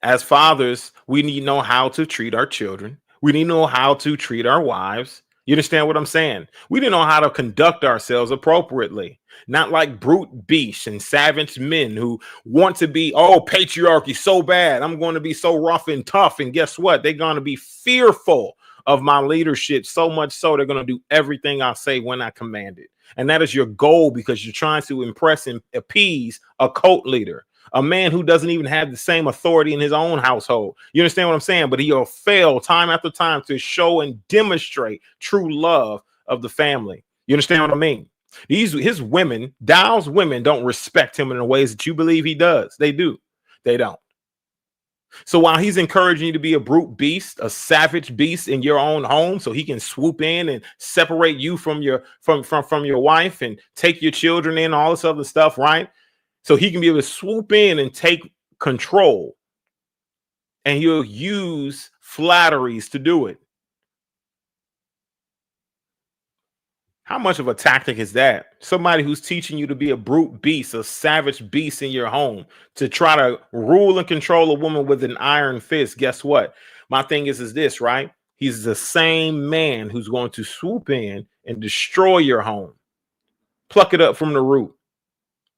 As fathers, we need to know how to treat our children. We need to know how to treat our wives. You understand what I'm saying? We didn't know how to conduct ourselves appropriately, not like brute beasts and savage men who want to be, oh, patriarchy so bad. I'm going to be so rough and tough. And guess what? They're going to be fearful of my leadership, so much so they're going to do everything I say when I command it. And that is your goal, because you're trying to impress and appease a cult leader, a man who doesn't even have the same authority in his own household. You understand what I'm saying? But he'll fail time after time to show and demonstrate true love of the family. You understand what I mean? His women, Dow's women, don't respect him in the ways that you believe he does. They do. They don't. So while he's encouraging you to be a brute beast, a savage beast in your own home, so he can swoop in and separate you from your wife and take your children in, all this other stuff, right? So he can be able to swoop in and take control, and he'll use flatteries to do it. How much of a tactic is that? Somebody who's teaching you to be a brute beast, a savage beast in your home, to try to rule and control a woman with an iron fist. Guess what? My thing is this, right? He's the same man who's going to swoop in and destroy your home, pluck it up from the root,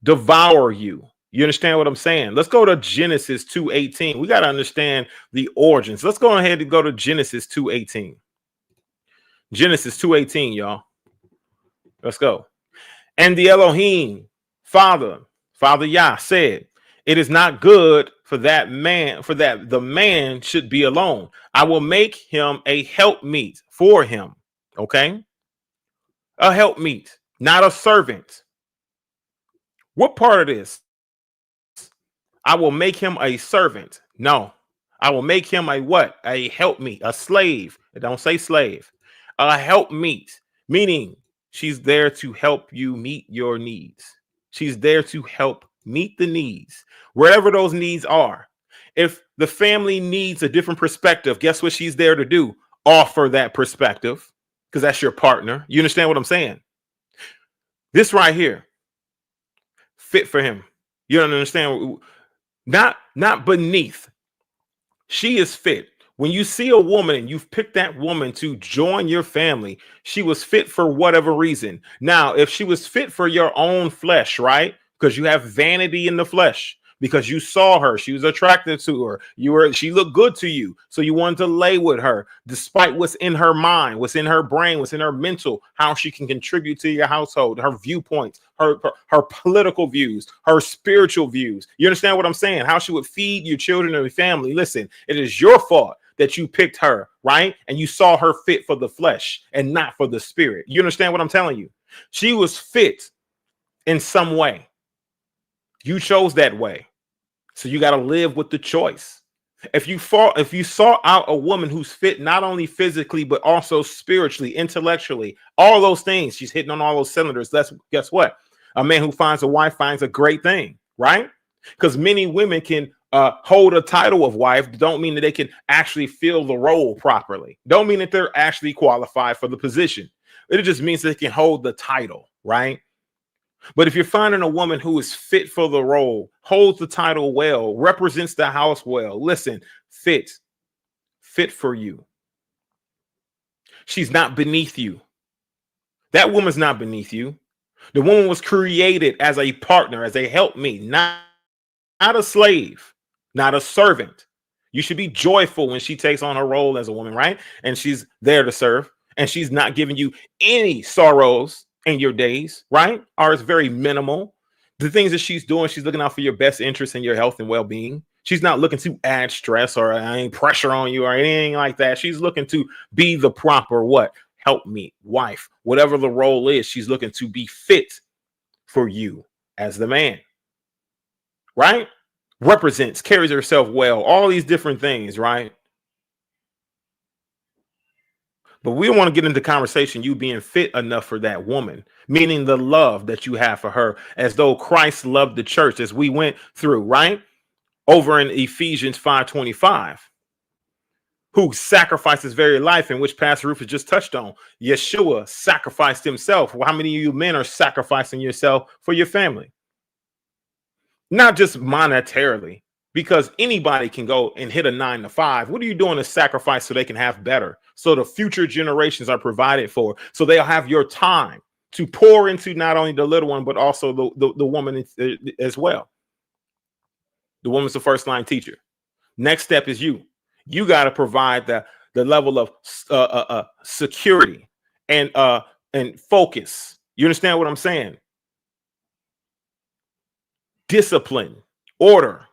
devour you. You understand what I'm saying? Let's go to Genesis 2:18. We got to understand the origins. Let's go ahead and go to Genesis 2:18. Genesis 2:18, y'all. Let's go. And the Elohim, Father Yah, said, it is not good for that the man should be alone. I will make him a helpmeet for him. Okay? A helpmeet, not a servant. What part of this? I will make him a servant. No, I will make him a what? A helpmeet, a slave. Don't say slave. A helpmeet, meaning she's there to help you meet your needs. She's there to help meet the needs, wherever those needs are. If the family needs a different perspective, guess what she's there to do? Offer that perspective, because that's your partner. You understand what I'm saying? This right here, fit for him. You don't understand? Not beneath. She is fit. When you see a woman and you've picked that woman to join your family, she was fit for whatever reason. Now, if she was fit for your own flesh, right? Because you have vanity in the flesh, because you saw her, she was attracted to her, she looked good to you, so you wanted to lay with her, despite what's in her mind, what's in her brain, what's in her mental, how she can contribute to your household, her viewpoints, her political views, her spiritual views. You understand what I'm saying? How she would feed your children and your family. Listen, it is your fault that you picked her, right? And you saw her fit for the flesh and not for the spirit. You understand what I'm telling you? She was fit in some way. You chose that way. So you got to live with the choice. If you sought out a woman who's fit not only physically but also spiritually, intellectually, all those things, she's hitting on all those cylinders. Guess what? A man who finds a wife finds a great thing, right? Because many women can hold a title of wife, don't mean that they can actually fill the role properly. Don't mean that they're actually qualified for the position. It just means they can hold the title, right? But if you're finding a woman who is fit for the role, holds the title well, represents the house well, listen, fit for you. She's not beneath you. That woman's not beneath you. The woman was created as a partner, as a helpmeet, not a slave, not a servant. You should be joyful when she takes on her role as a woman, right? And she's there to serve, and she's not giving you any sorrows in your days, right? Or it's very minimal. The things that she's doing, she's looking out for your best interest and your health and well-being. She's not looking to add stress or any pressure on you or anything like that. She's looking to be the proper what? Helpmeet, wife, whatever the role is. She's looking to be fit for you as the man, right? Represents, carries herself well, all these different things, right? But we want to get into conversation, you being fit enough for that woman, meaning the love that you have for her, as though Christ loved the church, as we went through, right? Over in Ephesians 5:25, who sacrificed his very life, in which Pastor Rufus just touched on. Yeshua sacrificed himself. Well, how many of you men are sacrificing yourself for your family? Not just monetarily, because anybody can go and hit a 9 to 5. What are you doing to sacrifice so they can have better? So the future generations are provided for, so they'll have your time to pour into not only the little one, but also the woman as well. The woman's the first line teacher. Next step is you. You got to provide the level of security and focus. You understand what I'm saying? Discipline, order,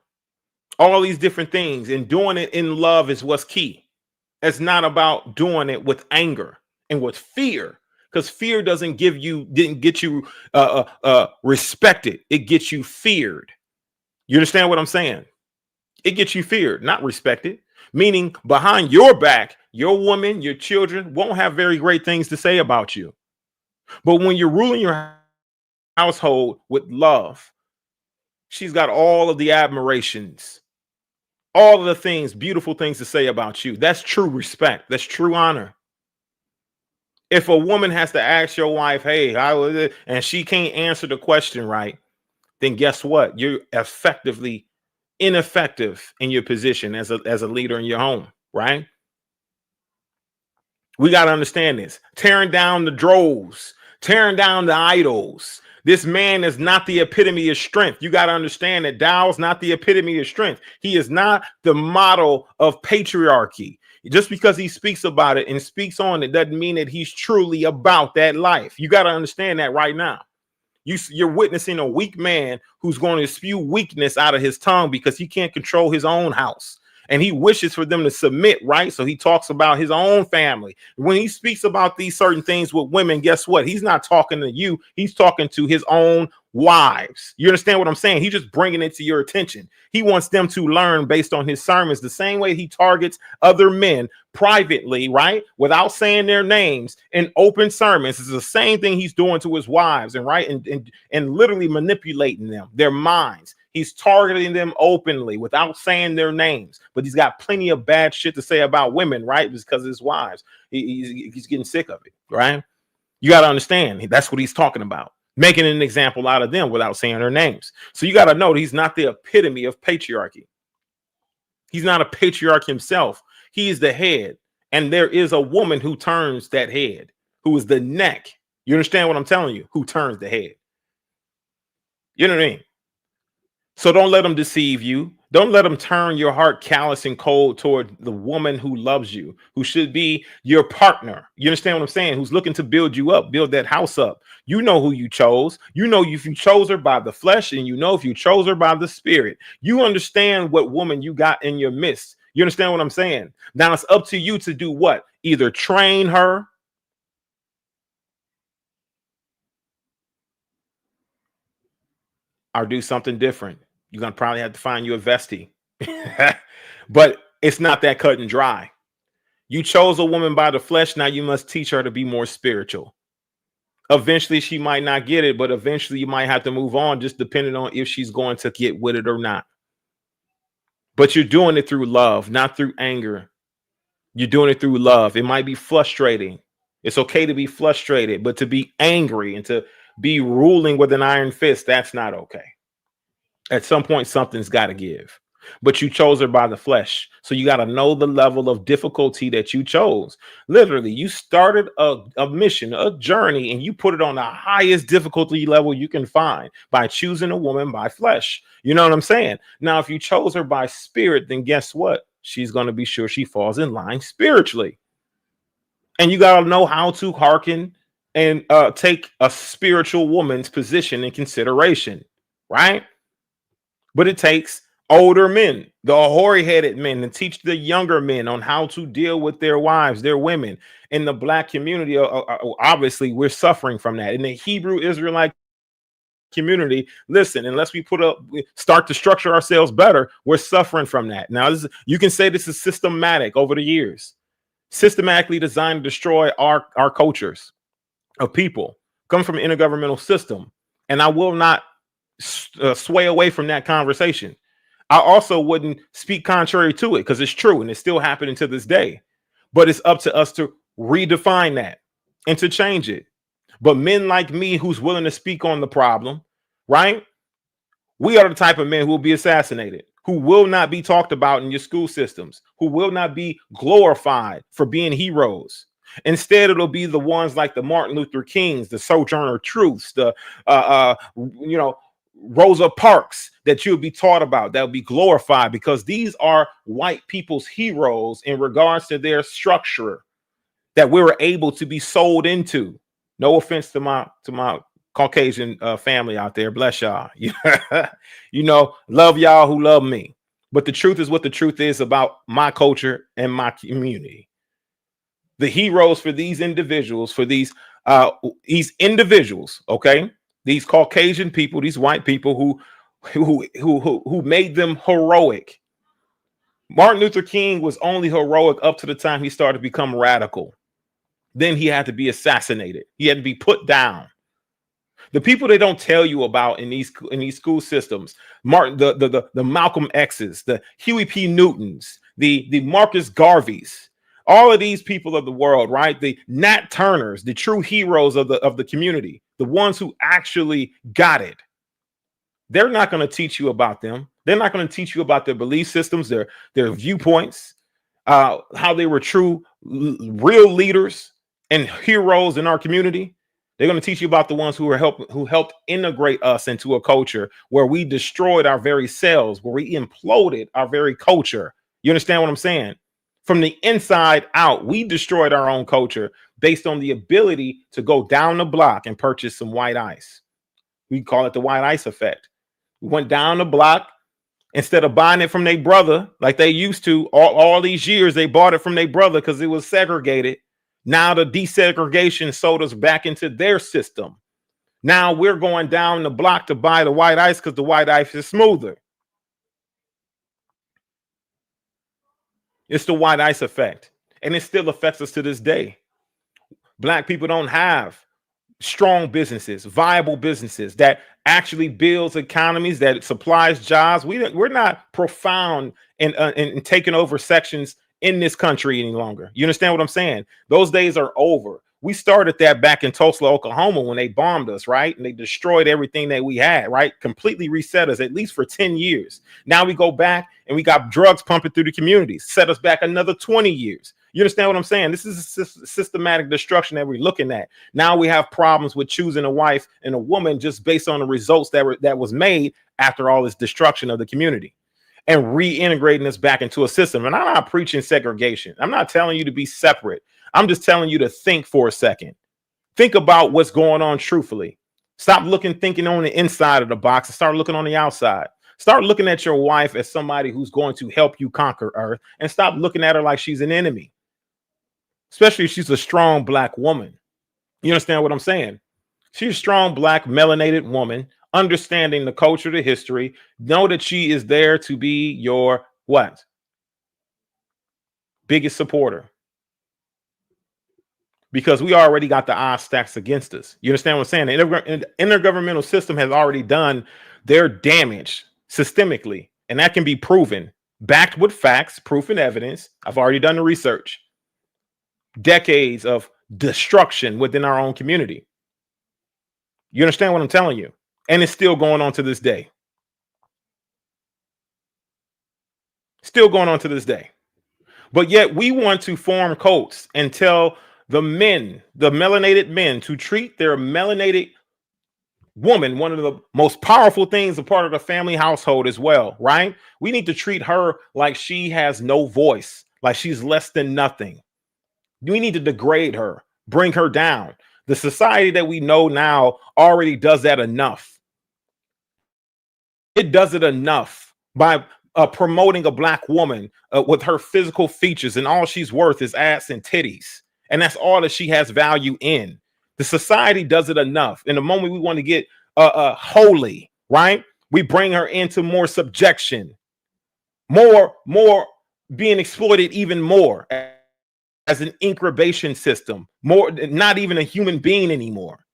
all these different things, and doing it in love is what's key. It's not about doing it with anger and with fear, because fear didn't get you respected. It gets you feared. You understand what I'm saying? It gets you feared, not respected. Meaning behind your back, your woman, your children won't have very great things to say about you. But when you're ruling your household with love, she's got all of the admirations, all of the things, beautiful things to say about you. That's true respect. That's true honor. If a woman has to ask your wife, hey, how was it? And she can't answer the question right, then guess what? You're effectively ineffective in your position as a leader in your home, right? We got to understand this. Tearing down the droves, tearing down the idols. This man is not the epitome of strength. You got to understand that Dow's not the epitome of strength. He is not the model of patriarchy. Just because he speaks about it and speaks on it doesn't mean that he's truly about that life. You got to understand that right now. You're witnessing a weak man who's going to spew weakness out of his tongue because he can't control his own house. And he wishes for them to submit, right? So he talks about his own family. When he speaks about these certain things with women, guess what? He's not talking to you. He's talking to his own wives. You understand what I'm saying? He's just bringing it to your attention. He wants them to learn based on his sermons, the same way he targets other men privately, right? Without saying their names in open sermons. It's the same thing he's doing to his wives, and right, and literally manipulating them, their minds. He's targeting them openly without saying their names, but he's got plenty of bad shit to say about women, right? Because of his wives. He's getting sick of it, right? You got to understand, that's what he's talking about. Making an example out of them without saying their names. So you got to know that he's not the epitome of patriarchy. He's not a patriarch himself. He is the head. And there is a woman who turns that head, who is the neck. You understand what I'm telling you? Who turns the head. You know what I mean? So don't let them deceive you. Don't let them turn your heart callous and cold toward the woman who loves you, who should be your partner. You understand what I'm saying? Who's looking to build you up, build that house up. You know who you chose. You know if you chose her by the flesh, and you know if you chose her by the spirit. You understand what woman you got in your midst. You understand what I'm saying? Now it's up to you to do what? Either train her or do something different. You're going to probably have to find you a vestie. But it's not that cut and dry. You chose a woman by the flesh. Now you must teach her to be more spiritual. Eventually, she might not get it, but eventually you might have to move on, just depending on if she's going to get with it or not. But you're doing it through love, not through anger. You're doing it through love. It might be frustrating. It's okay to be frustrated, but to be angry and to be ruling with an iron fist, that's not okay. At some point, something's got to give. But you chose her by the flesh. So you got to know the level of difficulty that you chose. Literally, you started a mission, a journey, and you put it on the highest difficulty level you can find by choosing a woman by flesh. You know what I'm saying? Now, if you chose her by spirit, then guess what? She's going to be sure she falls in line spiritually. And you got to know how to hearken and take a spiritual woman's position in consideration, right? But it takes older men, the hoary-headed men, to teach the younger men on how to deal with their wives, their women. In the black community, obviously, we're suffering from that. In the Hebrew Israelite community, listen, unless we start to structure ourselves better, we're suffering from that. Now, you can say this is systematic over the years, systematically designed to destroy our cultures of people, come from an intergovernmental system. And I will not sway away from that conversation. I also wouldn't speak contrary to it because it's true and it's still happening to this day. But it's up to us to redefine that and to change it. But men like me who's willing to speak on the problem, right? We are the type of men who will be assassinated, who will not be talked about in your school systems, who will not be glorified for being heroes. Instead, it'll be the ones like the Martin Luther Kings, the Sojourner Truths, the Rosa Parks that you'll be taught about, that will be glorified, because these are white people's heroes in regards to their structure that we were able to be sold into. No offense to my Caucasian family out there. Bless y'all. Love y'all who love me. But the truth is what the truth is about my culture and my community. The heroes for these individuals, okay? These Caucasian people, these white people who made them heroic. Martin Luther King was only heroic up to the time he started to become radical. Then he had to be assassinated. He had to be put down. The people they don't tell you about in these school systems, the Malcolm X's, the Huey P. Newtons, the Marcus Garveys, all of these people of the world, right? The Nat Turners, the true heroes of the community, the ones who actually got it. They're not going to teach you about them. They're not going to teach you about their belief systems, their viewpoints, how they were true, real leaders and heroes in our community. They're going to teach you about the ones who helped integrate us into a culture where we destroyed our very selves, where we imploded our very culture. You understand what I'm saying? From the inside out, we destroyed our own culture based on the ability to go down the block and purchase some white ice. We call it the white ice effect. We went down the block. Instead of buying it from their brother like they used to all these years, they bought it from their brother because it was segregated. Now the desegregation sold us back into their system. Now we're going down the block to buy the white ice because the white ice is smoother. It's the white ice effect. And it still affects us to this day. Black people don't have strong businesses, viable businesses that actually builds economies, that supplies jobs. We're not profound in taking over sections in this country any longer. You understand what I'm saying? Those days are over. We started that back in Tulsa, Oklahoma, when they bombed us, right? And they destroyed everything that we had, right? Completely reset us, at least for 10 years. Now we go back and we got drugs pumping through the communities, set us back another 20 years. You understand what I'm saying? This is a systematic destruction that we're looking at. Now we have problems with choosing a wife and a woman just based on the results that was made after all this destruction of the community, and reintegrating us back into a system. And I'm not preaching segregation. I'm not telling you to be separate. I'm just telling you to think for a second. Think about what's going on truthfully. Stop thinking on the inside of the box and start looking on the outside. Start looking at your wife as somebody who's going to help you conquer earth, and stop looking at her like she's an enemy, especially if she's a strong black woman. You understand what I'm saying? She's a strong black melanated woman, understanding the culture, the history. Know that she is there to be your what? Biggest supporter. Because we already got the odds stacks against us. You understand what I'm saying? The intergovernmental system has already done their damage systemically, and that can be proven, backed with facts, proof, and evidence. I've already done the research. Decades of destruction within our own community. You understand what I'm telling you? And it's still going on to this day. Still going on to this day. But yet we want to form cults and tell the men, the melanated men, to treat their melanated woman, one of the most powerful things, a part of the family household as well, right? We need to treat her like she has no voice, like she's less than nothing. We need to degrade her, bring her down. The society that we know now already does that enough. It does it enough by promoting a black woman with her physical features, and all she's worth is ass and titties. And that's all that she has value in. The society does it enough. In the moment we want to get holy, right? We bring her into more subjection, more being exploited even more as an incubation system, more not even a human being anymore.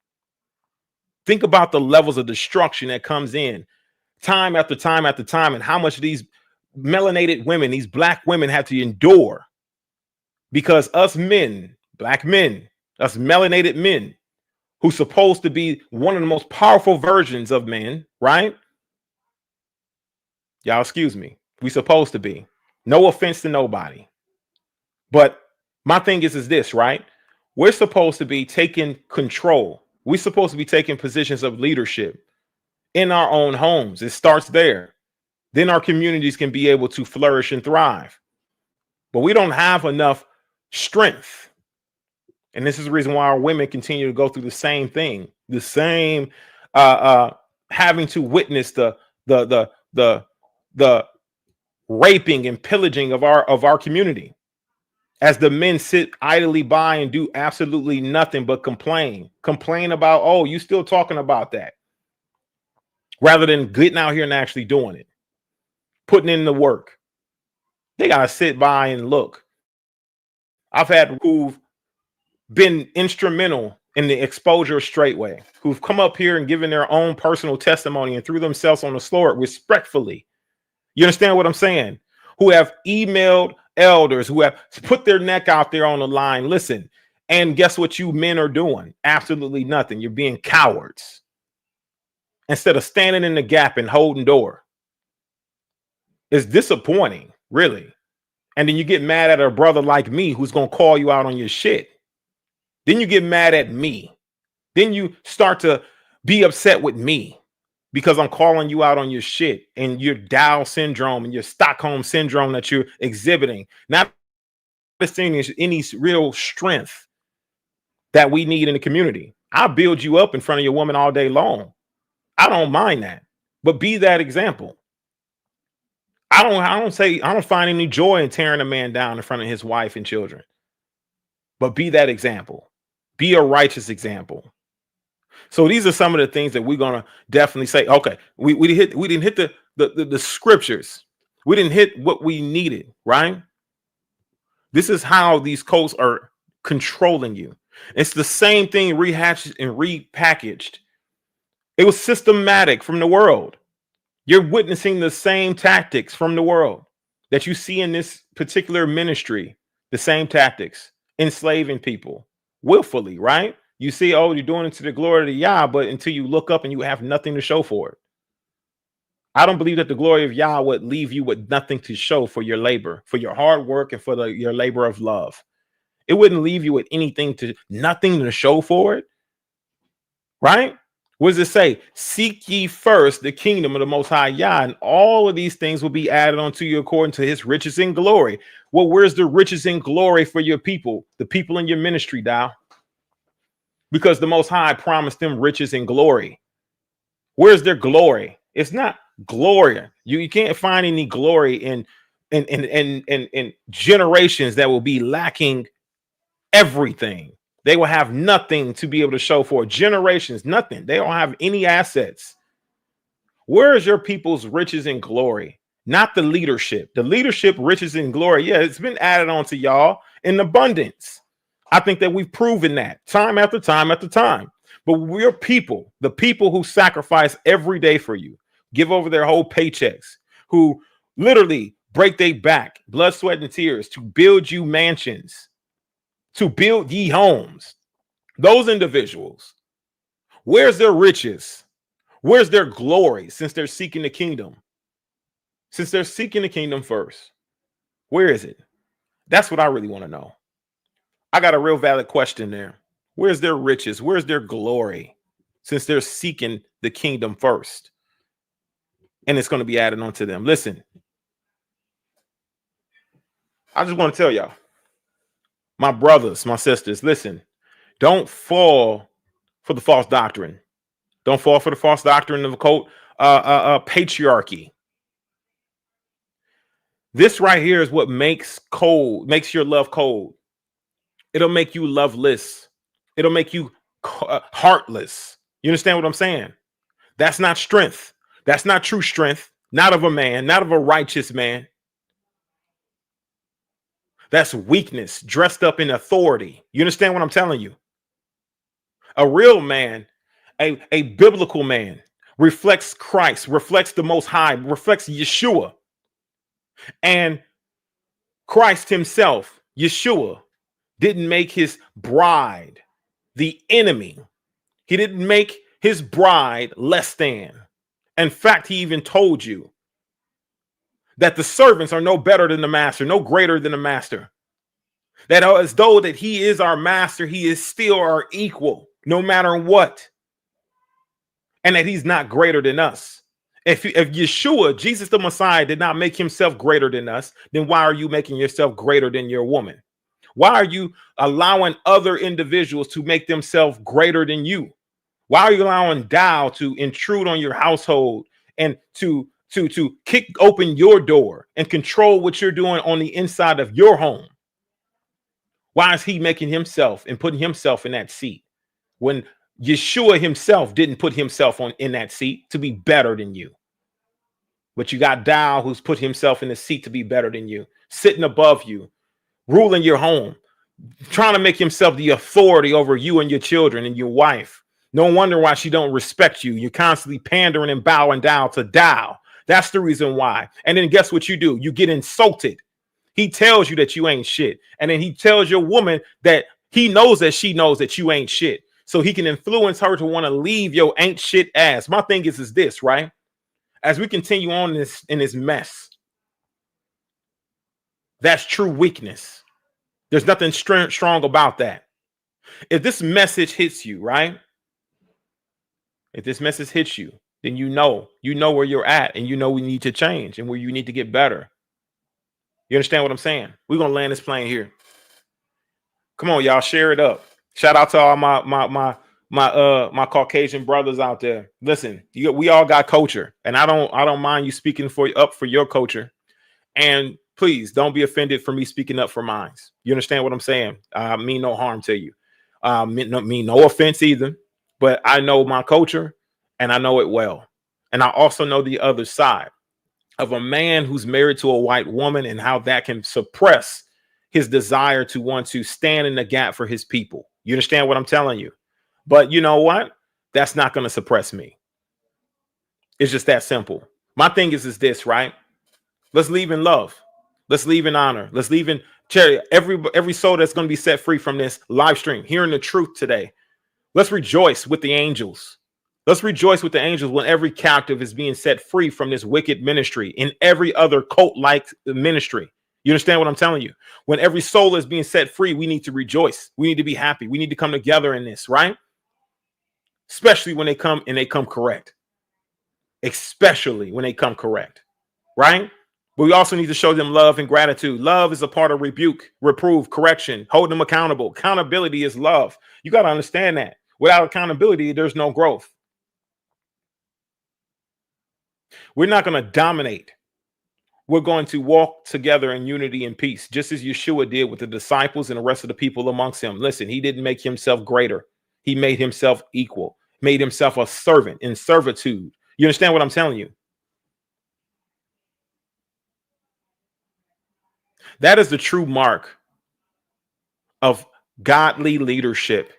Think about the levels of destruction that comes in time after time after time, and how much these melanated women, these black women, have to endure because us men, black men, us melanated men, who's supposed to be one of the most powerful versions of men, right? Y'all excuse me. We supposed to be. No offense to nobody. But my thing is this, right? We're supposed to be taking control. We're supposed to be taking positions of leadership in our own homes. It starts there. Then our communities can be able to flourish and thrive. But we don't have enough strength. And this is the reason why our women continue to go through the same thing, the same having to witness the raping and pillaging of our community, as the men sit idly by and do absolutely nothing but complain about, oh, you still talking about that, rather than getting out here and actually doing it, putting in the work. They gotta sit by and look. I've had who've been instrumental in the exposure of Straightway, who've come up here and given their own personal testimony and threw themselves on the floor respectfully. You understand what I'm saying? Who have emailed elders, who have put their neck out there on the line. Listen, and guess what you men are doing? Absolutely nothing. You're being cowards instead of standing in the gap and holding door. It's disappointing, really. And then you get mad at a brother like me who's going to call you out on your shit. Then you get mad at me. Then you start to be upset with me because I'm calling you out on your shit and your Down syndrome and your Stockholm syndrome that you're exhibiting. Not understanding any real strength that we need in the community. I'll build you up in front of your woman all day long. I don't mind that, but be that example. I don't find any joy in tearing a man down in front of his wife and children, but be that example. Be a righteous example. So these are some of the things that we're gonna definitely say. Okay, we didn't hit the scriptures. We didn't hit what we needed, right? This is how these cults are controlling you. It's the same thing rehatched and repackaged. It was systematic from the world. You're witnessing the same tactics from the world that you see in this particular ministry, the same tactics, enslaving people willfully, right? You see, oh, you're doing it to the glory of the Yah, but until you look up and you have nothing to show for it. I don't believe that the glory of Yah would leave you with nothing to show for your labor, for your hard work, and for your labor of love. It wouldn't leave you with nothing to show for it, right? What does it say? Seek ye first the kingdom of the Most High Yah, and all of these things will be added unto you according to his riches and glory. Well, where's the riches and glory for your people, the people in your ministry, Dow? Because the Most High promised them riches and glory. Where's their glory? It's not glory. You can't find any glory in generations that will be lacking everything. They will have nothing to be able to show for generations, nothing. They don't have any assets. Where is your people's riches and glory? Not the leadership. The leadership, riches, and glory. Yeah, it's been added on to y'all in abundance. I think that we've proven that time after time after time. But we're people, the people who sacrifice every day for you, give over their whole paychecks, who literally break their back, blood, sweat, and tears to build you mansions, to build ye homes. Those individuals, where's their riches? Where's their glory since they're seeking the kingdom? Since they're seeking the kingdom first, where is it? That's what I really want to know. I got a real valid question there. Where's their riches? Where's their glory? Since they're seeking the kingdom first. And it's going to be added onto them. Listen, I just want to tell y'all, my brothers, my sisters, listen, don't fall for the false doctrine. Don't fall for the false doctrine of the cult, patriarchy. This right here is what makes your love cold. It'll make you loveless. It'll make you heartless. You understand what I'm saying? That's not strength. That's not true strength. Not of a man, not of a righteous man. That's weakness dressed up in authority. You understand what I'm telling you? A real man, a biblical man, reflects Christ, reflects the Most High, reflects Yeshua. And Christ himself, Yeshua, didn't make his bride the enemy. He didn't make his bride less than. In fact, he even told you that the servants are no better than the master, no greater than the master. That as though that he is our master, he is still our equal, no matter what. And that he's not greater than us. If Yeshua, Jesus the Messiah, did not make himself greater than us, then why are you making yourself greater than your woman? Why are you allowing other individuals to make themselves greater than you? Why are you allowing Dow to intrude on your household and to kick open your door and control what you're doing on the inside of your home? Why is he making himself and putting himself in that seat when Yeshua himself didn't put himself in that seat to be better than you? But you got Dow who's put himself in the seat to be better than you, sitting above you, ruling your home, trying to make himself the authority over you and your children and your wife. No wonder why she don't respect you. You're constantly pandering and bowing down to Dow. That's the reason why. And then guess what you do? You get insulted. He tells you that you ain't shit. And then he tells your woman that he knows that she knows that you ain't shit. So he can influence her to want to leave your ain't shit ass. My thing is this, right? As we continue on in this mess, that's true weakness. There's nothing strong about that. If this message hits you, right? If this message hits you, then you know where you're at, and you know we need to change and where you need to get better. You understand what I'm saying? We're gonna land this plane here. Come on, y'all, share it up. Shout out to all my Caucasian brothers out there. Listen, we all got culture, and I don't mind you speaking up for your culture. And please don't be offended for me speaking up for mine. You understand what I'm saying? I mean no harm to you. Mean no offense either. But I know my culture, and I know it well. And I also know the other side of a man who's married to a white woman and how that can suppress his desire to want to stand in the gap for his people. You understand what I'm telling you? But you know what? That's not going to suppress me. It's just that simple. My thing is this, right? Let's leave in love. Let's leave in honor. Let's leave in charity. Every soul that's going to be set free from this live stream, hearing the truth today. Let's rejoice with the angels. Let's rejoice with the angels when every captive is being set free from this wicked ministry and every other cult-like ministry. You understand what I'm telling you? When every soul is being set free, we need to rejoice. We need to be happy. We need to come together in this, right? Especially when they come correct. Especially when they come correct, right? But we also need to show them love and gratitude. Love is a part of rebuke, reprove, correction, hold them accountable. Accountability is love. You got to understand that. Without accountability, there's no growth. We're not going to dominate. We're going to walk together in unity and peace, just as Yeshua did with the disciples and the rest of the people amongst him. Listen, he didn't make himself greater. He made himself equal, made himself a servant in servitude. You understand what I'm telling you? That is the true mark of godly leadership.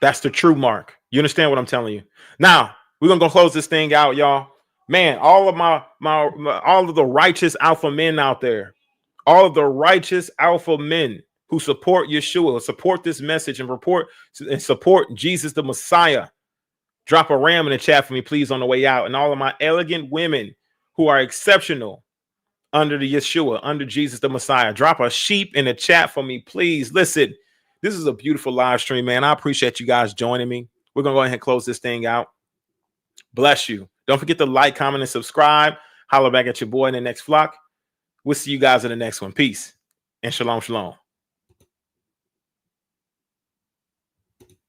That's the true mark. You understand what I'm telling you? Now, we're gonna go close this thing out, y'all. Man, all of all of the righteous alpha men out there, all of the righteous alpha men who support Yeshua, support this message and support Jesus the Messiah. Drop a ram in the chat for me, please, on the way out. And all of my elegant women who are exceptional under the Yeshua, under Jesus the Messiah. Drop a sheep in the chat for me, please. Listen, this is a beautiful live stream, man. I appreciate you guys joining me. We're going to go ahead and close this thing out. Bless you. Don't forget to like, comment, and subscribe. Holler back at your boy in the next flock. We'll see you guys in the next one. Peace and shalom, shalom.